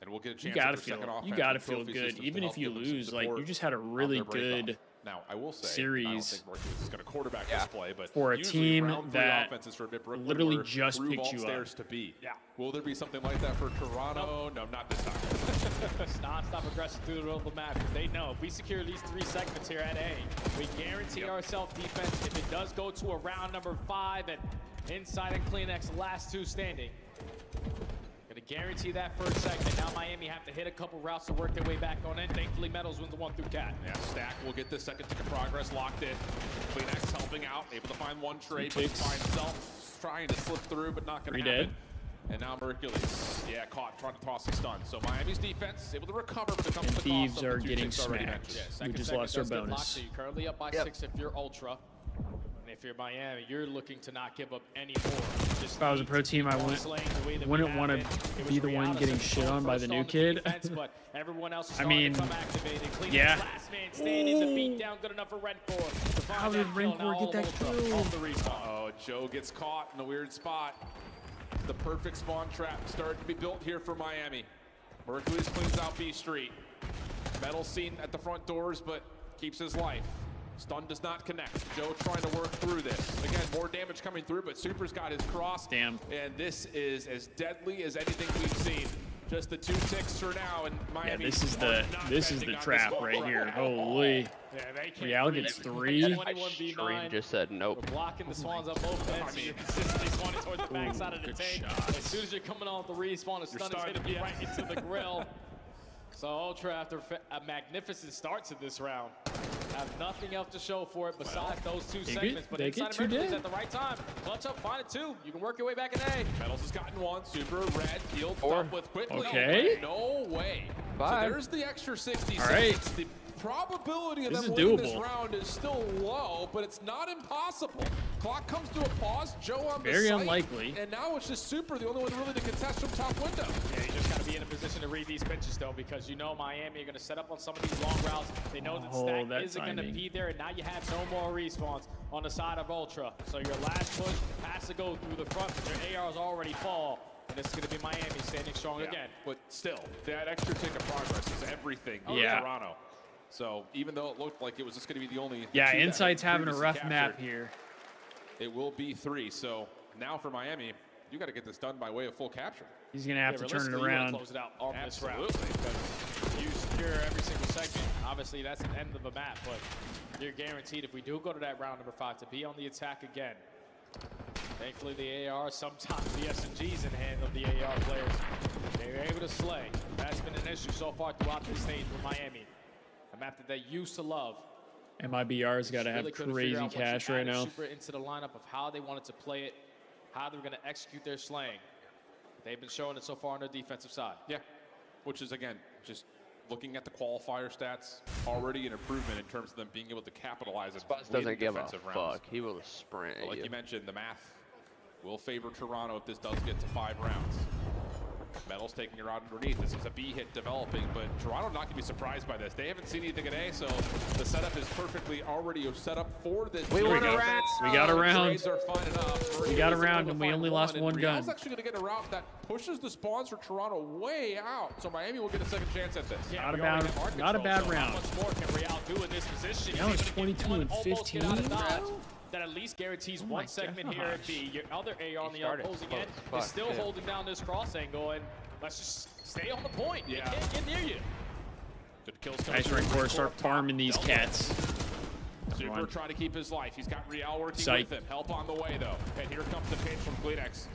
And we'll get a chance you gotta at their second feel offense with trophy good, systems even to if help you give them some lose. Like, support you just had a on really their breakoff. good Now, I will say, series I don't think Mercules is going to quarterback this play, but for a usually team round 3 that offenses for Brooklyn literally were just through picked vault you up. stairs to B. Yeah. Will there be something like that for Toronto? No, not this time. Non-stop aggression through the middle of the map. They know if we secure these 3 segments here at A, we guarantee ourselves defense. If it does go to a round number 5 and Inside and Kleenex, last 2 standing. Gonna guarantee that first segment. Now Miami have to hit a couple routes to work their way back on in. Thankfully, Metals wins the 1 through Cat. Yeah, Stack will get the second tick of progress locked in. Kleenex helping out, able to find 1 trade, but finds himself trying to slip through, but not gonna happen. Dead. And now Mercules, yeah, caught trying to toss a stun. So Miami's defense able to recover, but it comes And to the Thieves cost of are the 2 getting ticks already smacked. mentioned. We just lost our does get locked, bonus. so you're currently up by 6 if you're Ultra. And if you're Miami, you're looking to not give up any more. If I was a pro team, I wouldn't want to be the one getting shit on by the new kid. But everyone else is I mean, to come activated. yeah. Last man standing, the beat down good enough for Redcore. How did Rancor get that kill? Off the respawn. Oh, Joe gets caught in a weird spot. The perfect spawn trap starting to be built here for Miami. Mercules cleans out B Street. Metal seen at the front doors, but keeps his life. Stun does not connect. Joe trying to work through this. Again, more damage coming through, but Super's got his cross. Damn. And this is as deadly as anything we've seen. Just the 2 ticks for now, and Miami. Yeah, this is the trap right here. Holy. Yeah, they can't Real breathe. gets 3. 21v9. just said nope. We're blocking the spawns on both ends. You're consistently spawning towards the backside of the tank. As soon as you're coming off the respawn, a stun is hitting you right into the grill. So Ultra, after a magnificent start to this round, have nothing else to show for it besides those 2 segments. But inside of Mercules at the right time, clutch up, find it 2. You can work your way back in A. Metals has gotten 1. Super red, healed up with quickly. Okay. No way. 5. So there's the extra 60 All right. seconds. The probability of This them is winning this doable. round is still low, but it's not impossible. Clock comes to a pause. Joe on the Very site, unlikely. And now it's just Super, the only one really to contest from top window. Yeah, you just got to be in a position to read these benches, though, because you know Miami are going to set up on some of these long routes. They know that Stack that isn't going to timing. be there, and now you have no more respawns on the side of Ultra. So your last push has to go through the front, but your ARs already fall. And it's going to be Miami standing strong again. But still, that extra tick of progress is everything for Yeah. Toronto. So even though it looked like it was just going to be the only Yeah, 2 that Insight's had having a previously rough captured, map here. It will be 3. So now for Miami, you got to get this done by way of full capture. He's going to have to turn it realistically, you wanna around. close it out on this round. Absolutely. Because you secure every single segment. Obviously, that's the end of the map, but you're guaranteed if we do go to that round number 5 to be on the attack again. Thankfully, the AR, sometimes the SMGs in hand of the AR players, they were able to slay. That's been an issue so far throughout this stage for Miami. A map that they used to love. MIBR's got to have Really couldn't figure crazy out once you cash right added now. Super into the lineup of how they wanted to play it, how they were going to execute their slaying. They've been showing it so far on their defensive side. Yeah, which is, again, just looking at the qualifier stats, already an improvement in terms of them being able to capitalize on Doesn't give a defensive rounds. fuck. He will sprint But at like you. you mentioned, the math will favor Toronto if this does get to 5 rounds. Metals taking her out underneath. This is a B hit developing, but Toronto not going to be surprised by this. They haven't seen anything today, so the setup is perfectly already set up for this. We won a round. We got a round. Trades are fine enough. We got a round, and we only lost one gun. Real's actually going to get a route that pushes the spawns for Toronto way out, so Miami will get a second chance at this. Yeah, Not a bad round. How much more can Real do in this position? That was He's able to get 22 one, and almost get 15, out of dodge. bro. That at least guarantees Oh one my segment here at B. Your other AR on the started opposing close end as is still fuck, too. holding down this cross angle, and let's just stay on the point. Yeah. They can't get near you. Good kills. Nice Rancor, start farming these cats. Super trying to keep his life. He's got Real working Psych. with him. Help on the way, though. And here comes the pinch from Kleenex.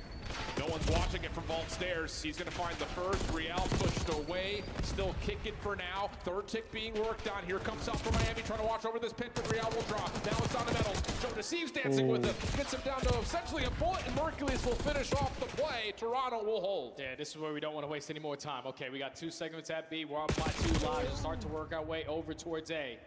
No one's watching it from Vault Stairs. He's going to find the first. Real pushed away. Still kicking for now. Third tick being worked on. Here comes South from Miami trying to watch over this pinch, but Real will drop. Now it's on the Metals. Joe Deceives dancing with him. Gets him down to essentially a bullet, and Mercules will finish off the play. Toronto will hold. Yeah, this is where we don't want to waste any more time. Okay, we got 2 segments at B. We're up by 2 lives. We'll start to work our way over towards A.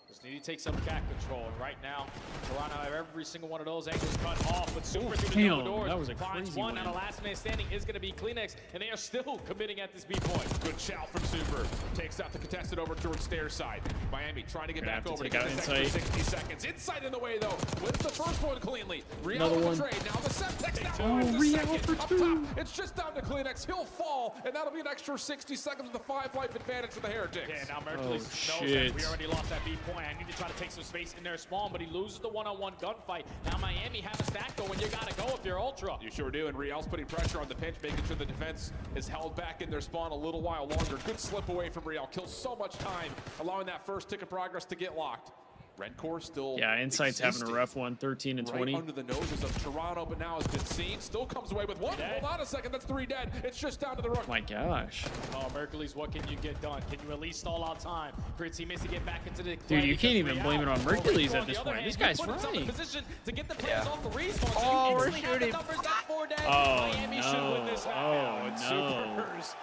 Just need to take some cat control. And right now, Toronto have every single one of those angles cut off. But Super through the double doors that was a finds crazy one. win. Now the last man standing is going to be Kleenex, and they are still committing at this B point. Good shout from Super. Takes out the contested over towards Stairs side. Miami trying to get Gonna back have to over to take get out this extra Insight. 60 seconds. Insight in the way, though. Wins the first one cleanly. Real Another with one. the trade. Now the Semtex Oh, now wins the Real second. for Up 2. top, it's just down to Kleenex. He'll fall, and that'll be an extra 60 seconds with the 5 life advantage for the Heretics. Yeah, now Mercules knows shit. that we already lost that B point. I need to try to take some space in their spawn, but he loses the one-on-one gunfight. Now Miami have a stack going. You gotta go if you're Ultra. You sure do, and Real's putting pressure on the pinch, making sure the defense is held back in their spawn a little while longer. Good slip away from Real. Kills so much time, allowing that first tick of progress to get locked. Rencor still Yeah, Insight's having a existing rough one, 13 and 20. right under the noses of Toronto, but now has been seen. Still comes away with 1. Dead. Hold on a second, that's 3 dead. It's just down to the rook. Oh my gosh. Oh, Mercules, what can you get done? Can you at least stall out time for your teammates to get back into the Dude, you can't even blame it on Mercules at this point. This guy's right. right. Position to get the players off the respawn. So Oh, you we're instantly have the shooting. numbers, got 4 dead. Oh, Miami should win this map no. now. Oh, And no. Super's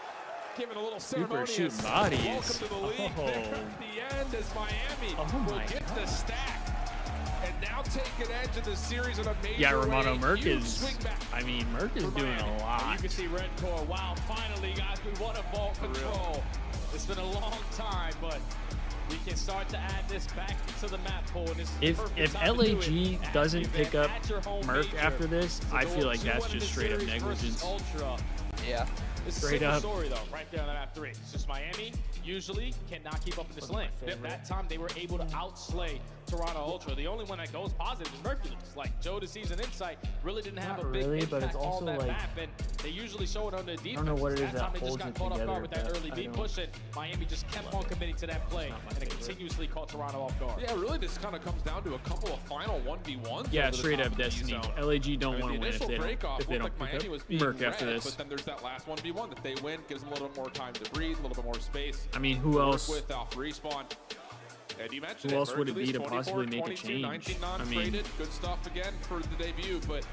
giving a little Super ceremonious shooting bodies. welcome to the league. Oh. There at the end as Miami Oh will my get the God. stack and now take an edge of the series in a major Yeah, Romano way. Merc Huge is, swing back. I mean, Merc is for doing Miami. a And lot. you can see Rencor. Wow, finally, guys, we want a vault control. It's been a long time, but we can start to add this back into the map pool. And this is the If perfect time to do LAG it. doesn't At pick the up event, at your home Merc major. after this, So I going feel like 2-1 that's in just the straight up series versus negligence. Ultra. Yeah. It's a Straight simple up. story though, right there on the map 3. It's just Miami usually cannot keep up in this lane. That time they were able to outslay Toronto Ultra. The only one that goes positive is Mercules. Like Joe Deceives and Insight really didn't have Not a big really, impact but it's also on that like- map, and they usually show it on their defense. don't know what it is that that time they just holds got it caught off guard together, with that but early I B don't- push, and Miami just kept on committing to that play, and it continuously caught Toronto off guard. Yeah, really, this kind of comes down to a couple of final 1v1s. Yeah, over the straight top up of the Destiny. zone. LAG don't I mean, want to the win if initial they don't, breakoff if they looked don't like pick Miami up was being Merc after red, this. But then there's that last 1v1 that they win, gives them a little more time to breathe, a little bit more space. I mean, who to work else? With off respawn. And you mentioned Who it, else would it be Hercules, to 24, possibly make a 22, change? 19 I mean- non-traded. Good stuff again for the debut, but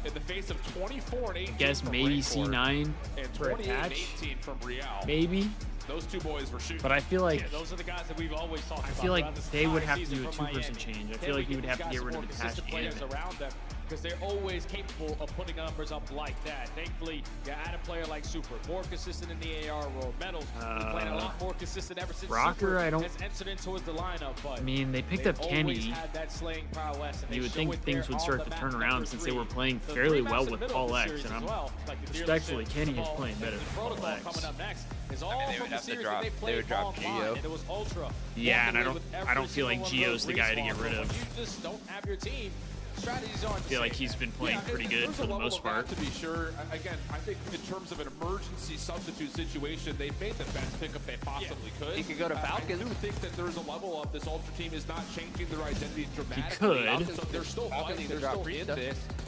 in the face of 24 and 18 Guess from maybe Rancor C9 and for a 28 and patch. 18 from Real. Maybe. Those two boys were shooting. But I feel like Yeah, those are the guys that we've always talked about. I feel like throughout this they would entire have to season do a from 2-person Miami. change. I Can feel we like you would these have to guys get rid more of the patch consistent players and around them, because they're always capable of putting numbers up like that. Thankfully, you add a player like Super, more consistent in the AR role. Metals, playing a lot more consistent ever since Rocker, Super I don't- has entered into the lineup. But I mean, they picked they've up always Kenny. had that slaying prowess, and You they would show think it things there would on start the to map turn number around since they 3. were playing The fairly three maps well in the with middle of Paul the X, series and as I'm well, like the respectfully, dealership, Kenny the is ball, playing better and the than Paul protocol X. coming up next is all I mean, they from would the have to series drop- that they they played would drop online, Geo. and it was Ultra. Yeah, and I walking away don't- with I every don't feel like single one of Geo's those the guy to get respawns. rid But of. when you just don't have your team, strategies aren't I the feel like same. he's been playing pretty good there's for a the level most of that, part. To be sure, again, I think in terms of an emergency substitute situation, they made the best pickup they possibly could. He could go to Falcons. I do think that there's a level of this Ultra team is not changing their identity dramatically. could. So they're still Falcons fighting. could They're drop still in Priesta. this.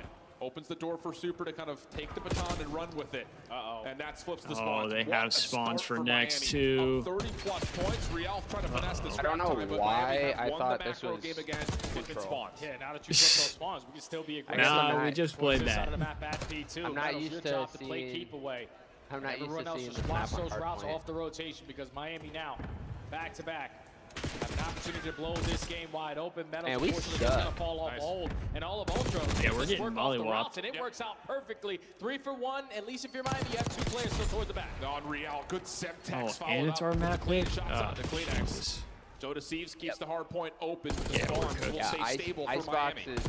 spawn. Opens the door for Super to kind of take the baton and run with it. And that flips the spawn. Oh, they have spawns for next Miami. too. 30-plus points. Real trying to finesse the I don't know time, but why Miami I won thought the this macro was game again. Flipping spawns. Yeah, now that you flip those spawns, we can still be aggressive. Nah, we just played This side that. of the map at P2. I'm not Battles used your to job to play seeing- keep away. I'm not used Everyone to else seeing just this watch map on those routes hardpoint. off the rotation because Miami now back to back. Have an opportunity to blow this game wide open. Metals, Man, we unfortunately, suck. gonna fall off hold. And all of Ultra. Yeah, we're just getting work off the mollywopped. routes, and it works out perfectly. 3 for 1. At least if you're Miami, you have 2 players still towards the back. On Real, good Semtex. Oh, and it's our map clean pick? shots out Oh, to Kleenex. Joe Thieves keeps the hard point open. The Yeah, we're spawns good. will Yeah, stay stable for Icebox Miami. is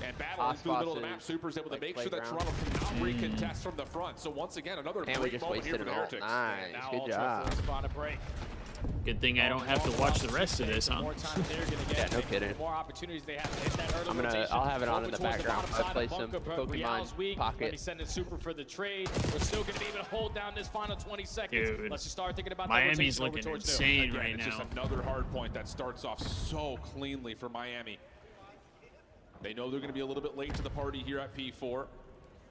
And battling through the middle of the map, Super's able to like make sure that playground. Toronto cannot recontest from the front. So once again, another And we great just moment here wasted for an the ult. Heretics. Nice, Now good Ultra job. forced upon a break. Good thing I don't have to watch the rest of this, huh? More time they're gonna get. Yeah, no kidding. The more opportunities they have to hit that early rotation. I'll have it on Over in the towards background. bottom I'll side play of some bunker, but Pokemon Real's weak. Pocket. Let me send it Super for the trade. We're still gonna be able to hold down this final 20 seconds. Dude, Let's just start thinking about Miami's that rotation over looking towards insane Again, right it's now. just another hard point that starts off so cleanly for Miami. They know they're going to be a little bit late to the party here at P4.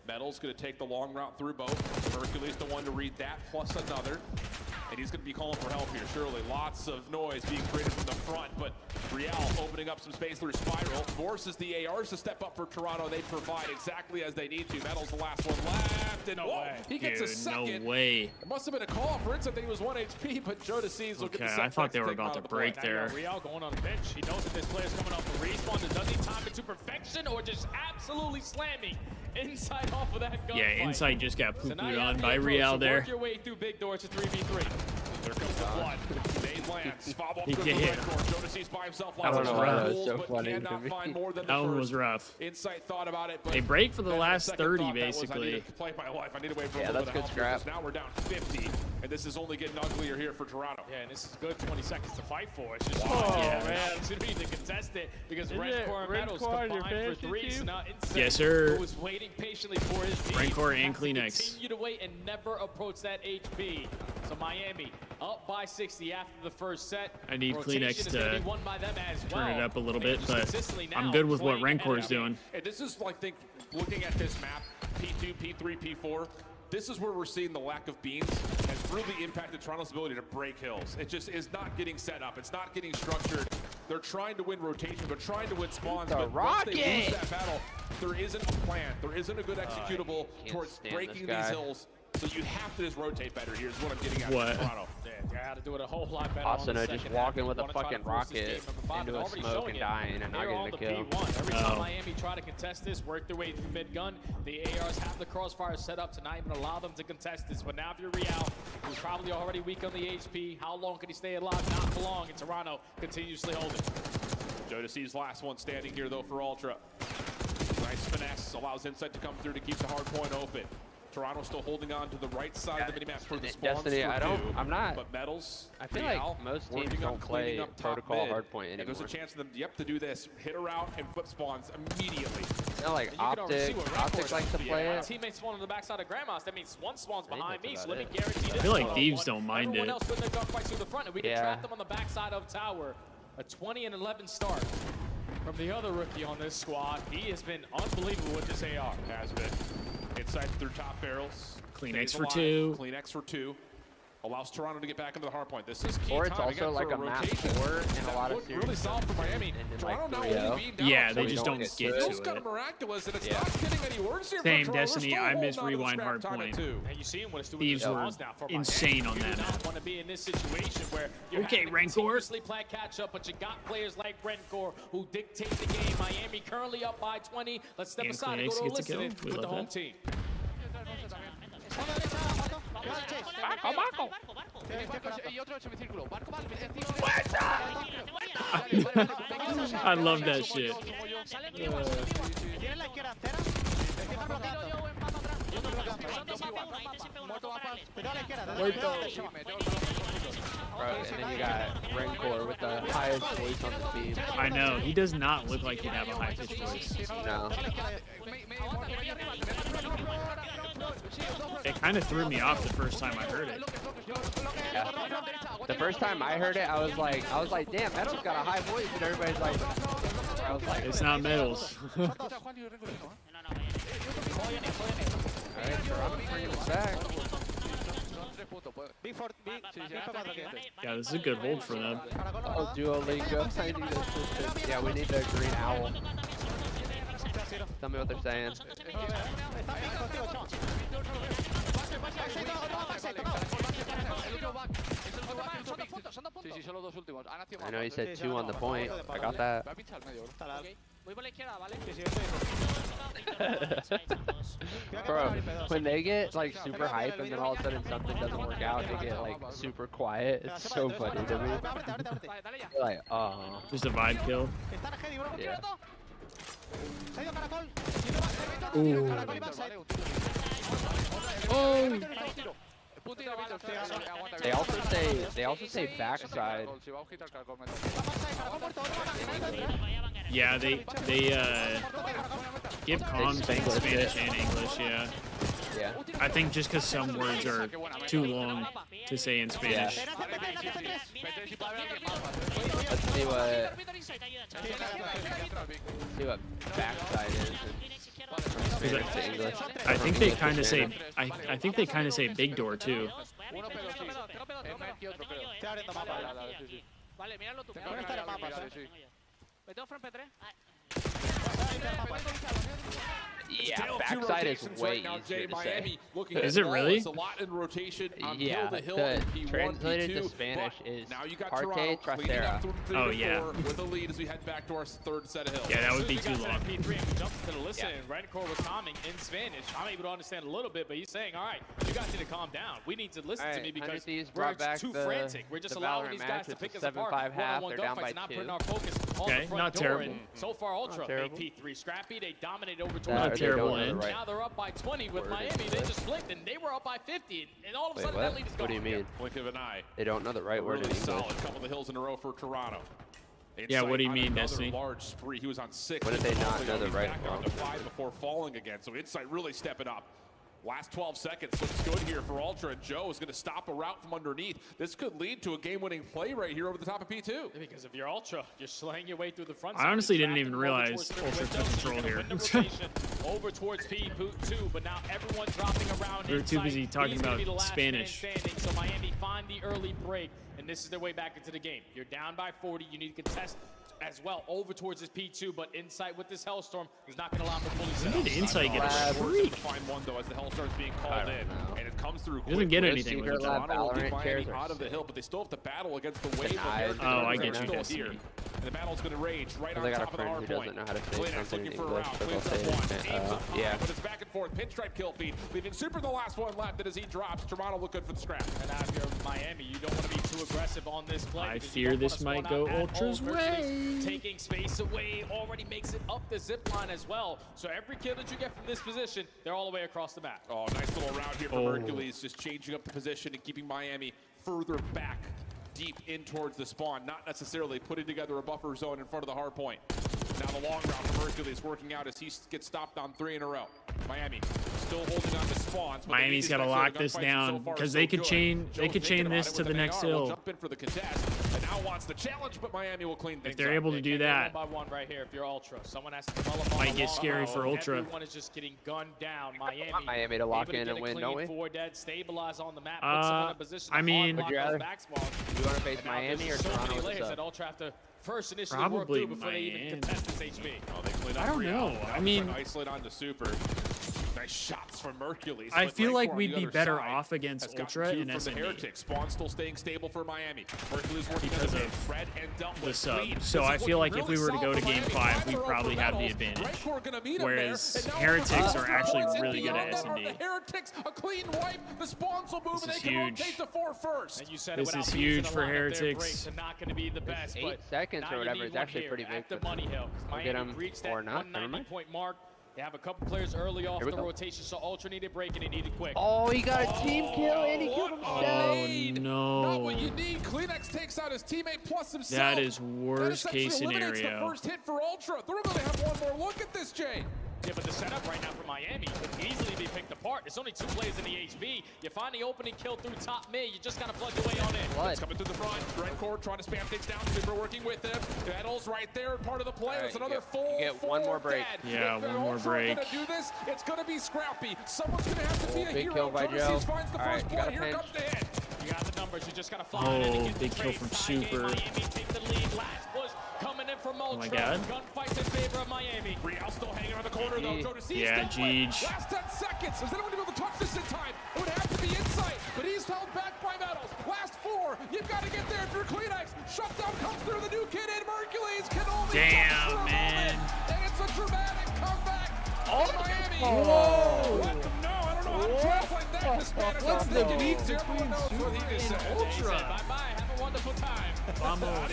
Metal's going to take the long route through both. Hercules the one to read that, plus another. And he's going to be calling for help here, surely. Lots of noise being created from the front, but Real opening up some space through Spiral. Forces the ARs to step up for Toronto. They provide exactly as they need to. Metal's the last one left, and he gets a Dude, second. no way. It must have been a call for insight that he was 1 HP, but Joe Decees will get the Okay, second. I thought they were about to break there. Real going on the bench. He knows that this player's coming off a respawn. Does he time it to perfection or just absolutely slamming inside off of that gun? Yeah, Insight just got So now poo-pooed you have on the by approach Real to there. Work your way through big doors to 3v3. There comes the blood. Nade lands. Fob up He to the can't hit. Rancor. Joe Decees by himself. That was rough. Goals, so but funny to cannot me. find more than the That one first. was rough. Insight thought about it, but They break for the then last second 30, thought that was, I basically. need to play my life. I need to wait for Yeah, a little that's bit of good help scrap. because now we're down 50, and this is only getting uglier here for Toronto. Yeah, and this is good 20 seconds to fight for. It's just man, to be the contestant because Rancor and Metals combined for 3. So now Insight, Yes, sir. who was waiting patiently for his team, Rancor and has to Kleenex. continue to wait and never approach that HP. So Miami up by 60 after the first set. I need Rotation Kleenex is gonna to be won by them as turn it well. up a little And bit, just but consistently now I'm good with what playing Rancor's ahead of doing. And this is, I think, looking at this map, P2, P3, P4, this is where we're seeing the lack of beams has really impacted Toronto's ability to break hills. It just is not getting set up. It's not getting structured. They're trying to win rotation. They're trying to win spawns. But once they lose that battle, there isn't a plan. There isn't a good executable towards breaking these hills. So you have to just rotate better. Here's what I'm getting at What? for Toronto. Yeah, they got to do it a whole lot better. Also, on the just second walking half. with a Wanna try to fucking force this rocket game number 5. into They're a already smoke showing and it. dying and not They're getting on the the kill. P1. Every time Oh. Miami try to contest this, work their way through mid-gun, the ARs have the crossfire set up to not even allow them to contest this. But now if you're Real, who's probably already weak on the HP, how long can he stay alive? Not for long. And Toronto continuously holding. Joe Decees last one standing here, though, for Ultra. Nice finesse, allows Insight to come through to keep the hard point open. Toronto still holding on to the right side of the minimap for the spawns. Destiny, for I'm not. But Metals, I feel Real, like most teams working on don't cleaning play up top protocol mid. hardpoint And anymore. there's a chance for them, to do this, hit a route and flip spawns immediately. You know, like Optic likes to play it. Teammates spawn on the backside of Grandma's. That means one spawns behind me, that's so let me about guarantee I this. feel like Thieves don't mind Everyone it. else putting their gunfights through the front, and we can Yeah. trap them on the backside of tower. A 20-11 start from the other rookie on this squad. He has been unbelievable with this AR. Has been. Inside through top barrels. Kleenex Stays for alive. 2. Kleenex for 2. Allows Toronto to get back into the hard point. This is key Or it's time also again like for a map rotation. 4 in a That lot of looked series. really solid for Miami. And then, Toronto like, now 3-0. only being down Yeah, by they 20 just don't points. get Feels to kind it. of miraculous, and it's not getting any worse here for Same, Toronto. They're Destiny, still I holding miss on to the rewind scrap hard time at point. 2. And you see him when it's doing Thieves the were spawns now for Miami. insane on You that do map. not want to be in this situation where you're Okay, having to Rancor. continuously play catch up, but you got players like Rancor who dictate the game. Miami currently up by 20. Let's step And aside and Kleenex go to a gets a kill. listening We with the love home that. team. I love that shit. Bro, and then you got Rancor with the highest voice on the team. I know. He does not look like he'd have a high-pitched voice. No. It kind of threw me off the first time I heard it. Yeah. The first time I heard it, I was like, damn, Metal's got a high voice, and everybody's like, I was like, It's not Metals. alright, I'm bringing it back. Yeah, this is a good hold for them. Oh, Duolingo. I need assistance. Yeah, we need the green owl. Tell me what they're saying. Sí, sí, son los dos últimos. Han nacido I know he más, said 2 on the point. I got that. Va a pinchar al medio, bro. Voy por la izquierda, ¿vale? Bro, when they get like super hype and then all of a sudden something doesn't work out, they get like super quiet. It's so funny to me. They're like, oh. Just a vibe kill. Yeah. Ooh. Oh. They also say backside. Yeah, they give comms in Spanish and English, yeah. Yeah. I think just because some words are too long to say in Spanish. Yeah. Let's see what backside is. Spanish to English. I think they kind of say I think they kind of say big door too. Vale, míralo tú. Yeah, backside is way easier to say. Is it really? It's a lot in rotation. Yeah, the translated to Spanish is parte trasera. Oh yeah. With a lead as we head back to our third set of hills. Yeah, that would be too long. P3 and we jumped to the listen. Rencore was calming in Spanish. I'm able to understand a little bit, but he's saying, all right, you guys need to calm down. We need to listen to me because we're too frantic. We're just allowing these guys to pick us apart. 7-5 half, they're down by 2. Not putting our focus on the front door. And so far, Ultra made P3 scrappy. They dominated over towards Not terrible end. Now they're up by 20 with Miami. They just flicked and they were up by 50. And all of a sudden that lead is gone. What do you mean? Blink of an eye. They don't know the right word in Really English. solid couple of hills in a row for Toronto. Yeah, what do you mean, Insight on Destiny? another large spree. He was on 6. What did they not know the He's right back down to 5 before falling again. So Insight really stepping up. Last 12 seconds looks good here for Ultra, and Joe is going to stop a route from underneath. This could lead to a game-winning play right here over the top of P2. Because if you're Ultra, you're slaying your way through the front. I honestly didn't even realize Ultra took control here. Over towards P2, but now everyone dropping around. They're too busy talking about Spanish. So Miami find the early break, and this is their way back into the game. You're down by 40. You need to contest as well over towards this P2, but Insight with this Hellstorm is not going to allow him to fully set up. When did Insight get a streak? Find one though as the Hellstorm's being called in, and it comes through. He doesn't get anything with it. Toronto will get Miami out of the hill, but they still have to battle against the wave of American I that get are you, still Destiny. here. And the battle's going to rage right I on got a top of the friend hard who point. doesn't know how to say Clean's something looking in for a English, round. but Cleans they'll up say one. it. Teams up Yeah. but it's back and forth. Pinstripe kill feed, leaving Super the last one left. And as he drops, Toronto look good for the scrap. And now if you're Miami, you don't want to be too aggressive on this play. I because you fear don't this wanna might spawn go out at Ultra's all. way. Taking space away already makes it up the zip line as well. So every kill that you get from this position, they're all the way across the map. Oh, nice little round here for Hercules, just changing up the position and keeping Miami further back, deep in towards the spawn, not necessarily putting together a buffer zone in front of the hard point. Now the long round from Hercules working out as he gets stopped on 3 in a row. Miami still holding on to spawns. Miami's got to lock this down because they could chain this to the next hill. Jump in for the contest and now wants the challenge, but Miami will clean things If they're up. able to do that, One by one right here if you're Ultra. Someone has to develop on might the get long scary road. for Ultra. Everyone is just getting gunned down. Miami to lock in and win, don't we? 4 dead, stabilize on the map, put someone in a position I mean, to hard block those back spawns. Do you want to face Miami or so Toronto many with layers this that up? Ultra have to first initially Probably work through before they even Miami. contest this HP. Oh, they clean up I don't 3 know. out. I mean, isolate onto Super. Nice shots from Hercules. I but feel like Rancor on we'd the be other better side off against has gotten Ultra two and from the SMD. Heretics. Spawn still staying stable for Miami. Hercules working Because on of Fred and dealt the with sub. clean. So This I is feel like looking if we really were to go to solid game for 5, Miami. we probably have the Rancor advantage. gonna meet him Whereas there. And now Heretics Ultra are actually points really good at beyond that on SMD. The Heretics, a clean wipe. The spawns will move This and they is can huge. rotate to 4 first. And you said This it without is being in huge the for lineup, their Heretics. breaks are not going to be the best. 8 but seconds now or you whatever need is one actually here pretty big at the for Money Hill. We'll get Miami 'em reached or that not, never 190 mind. point mark. They have a couple players early off Here we the go. rotation, so Ultra needed break and he needed quick. Oh, he got a team kill and he killed himself. Not what no. you need. Kleenex takes out his teammate plus himself. That is worst case eliminates scenario. the first hit for Ultra. They're going to have one more look at this, Jay. Yeah, but the setup right now for Miami could easily be picked apart. It's only 2 players in the HB. You find the opening kill through top mid. You just got to plug your way on in. It's coming through the front. Rancor trying to spam things down. Super working with him. Battle's right there. Part of the play. There's another full. You get one more break. Yeah, if one more Ultra break. Gonna do this, it's going to be scrappy. Someone's going to have to be a Big hero. kill by Jonas Joe. finds the All first right, you point. got a Here pinch. comes the hit. You got the numbers. You just got to fly in and get the big kill trade. from Tie game. Super. Miami take the lead. Last push coming in from Ultra. my God. Gunfights in favor of Miami. Real still hanging on the corner, though. Jonas Yeah, Jeej. Last 10 seconds. Is anyone able to touch this in time? It would have to be Insight, but he's held back by Metals. Last 4 4. You've got to get there if you're Kleenex. Shutdown comes through. The new kid in Hercules can only Damn, touch for a man. moment, and it's a dramatic comeback. Oh, Miami. whoa. What? No, I don't know how to translate that in Spanish. What's the beat Everyone knows what he just said. Ultra? Bye-bye. Have a wonderful time. Vamos.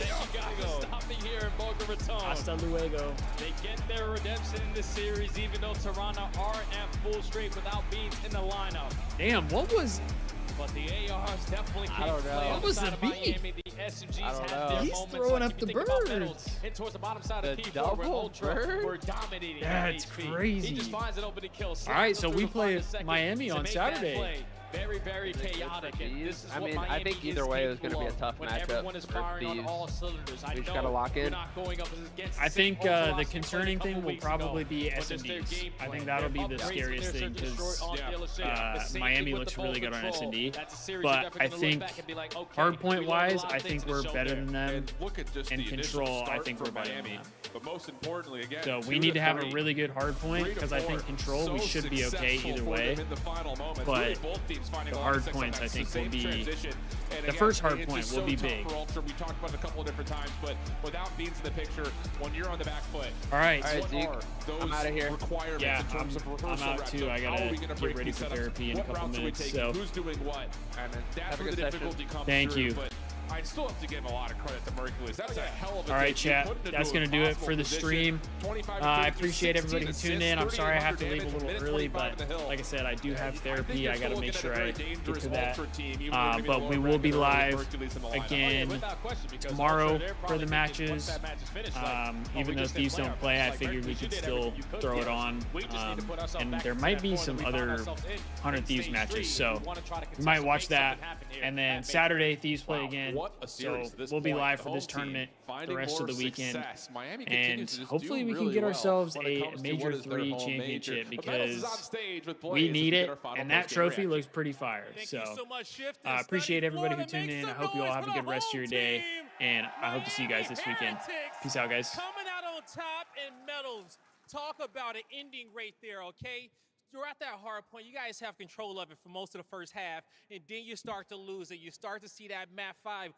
Stopping here in Boca Raton. Hasta luego. They get their redemption in this series, even though Toronto are at full straight without Beans in the lineup. Damn, what was... But the ARs definitely I can't don't know. play What was outside the of beat? Miami. The SMGs I don't have know. their He's moments. throwing like up if the you think about bird. Metals, hit towards the bottom side of The P4 where double Ultra bird? were dominating. That's at HP. crazy. He just finds an open kill. All right, so slides we through to play find a second Miami to on make that Saturday. play. Very, very chaotic. And this is I what mean, I Miami think either is way it was going to be a capable of tough when matchup everyone is for firing on Thieves. all cylinders. I We just know gotta lock we're in. not going up against I the think same the overall concerning thing will probably be SMDs. I think that'll be the scariest thing because Miami looks really good on SMD. But I think hardpoint wise, I think we're better than them. Look at just And the control, initial I start think for we're better than Miami. them. But most importantly, again, So 2 we need to have a 3. really good hard point 3 to because I think 4. control we So should be okay successful either for way. them in the final moments. But Really both teams finding the a lot hard of success. points I That's think the will same be transition. And the again, first hard it's point just will so be tough big. for Ultra. We talked about it a couple of different times, but without Beans in the picture, when you're on the back foot, All right, what Zeke, are those I'm outta here. requirements Yeah, in terms of rehearsal I'm out reps too. of I how are gotta we gonna get break ready these for setups? therapy in a What couple routes are we minutes. taking? So Who's doing what? And that's Have a where the good session. difficulty comes Thank through. you. But I still have to give a lot of credit to Mercules. That's a hell of a all right, take. You chat. put it into That's an gonna do it impossible for the position. stream. 25 I 32, appreciate everybody who 16 tuned in. I'm assists, sorry I have to 38 leave a little minutes, early, 25 but in the hill. like I said, I do have I therapy. think I you're got to still make looking sure at a I very get dangerous to that. Ultra team, even though maybe But the we lower will be bracket early live Hercules in the lineup. again without question, because tomorrow Ultra, they're for probably the thinking, once matches. that match is finished, like, oh, Even we though just didn't Thieves play don't our play, I best. Like, figured we Rick, could did still everything you could throw it give us. on. We just need to put ourselves And back there to might that be point some that we found other ourselves in 100 Thieves stage matches, 3. so We wanna try to we might consistently watch make that. something happen here. And then That makes Saturday, Thieves play Wow, again. what a series So at this we'll be point. live The for this home team tournament the finding rest of more the weekend. success. Miami continues And to just hopefully do we can really get well ourselves when it a comes to Major what is their 3 home championship major. But Metals is because on stage with we Blaze as need get it, our final and that post-game trophy reaction. looks pretty fire. Thank So you so much, Shift. I appreciate everybody who tuned Florida, in. I make hope you some all have a noise good for the rest of your home day, team. and I hope to see you guys this weekend. Heretics Peace out, guys. coming out on top, and Metals, talk about an ending right there, okay? Throughout that hard point, you guys have control of it for most of the first half, and then you start to lose it. You start to see that map 5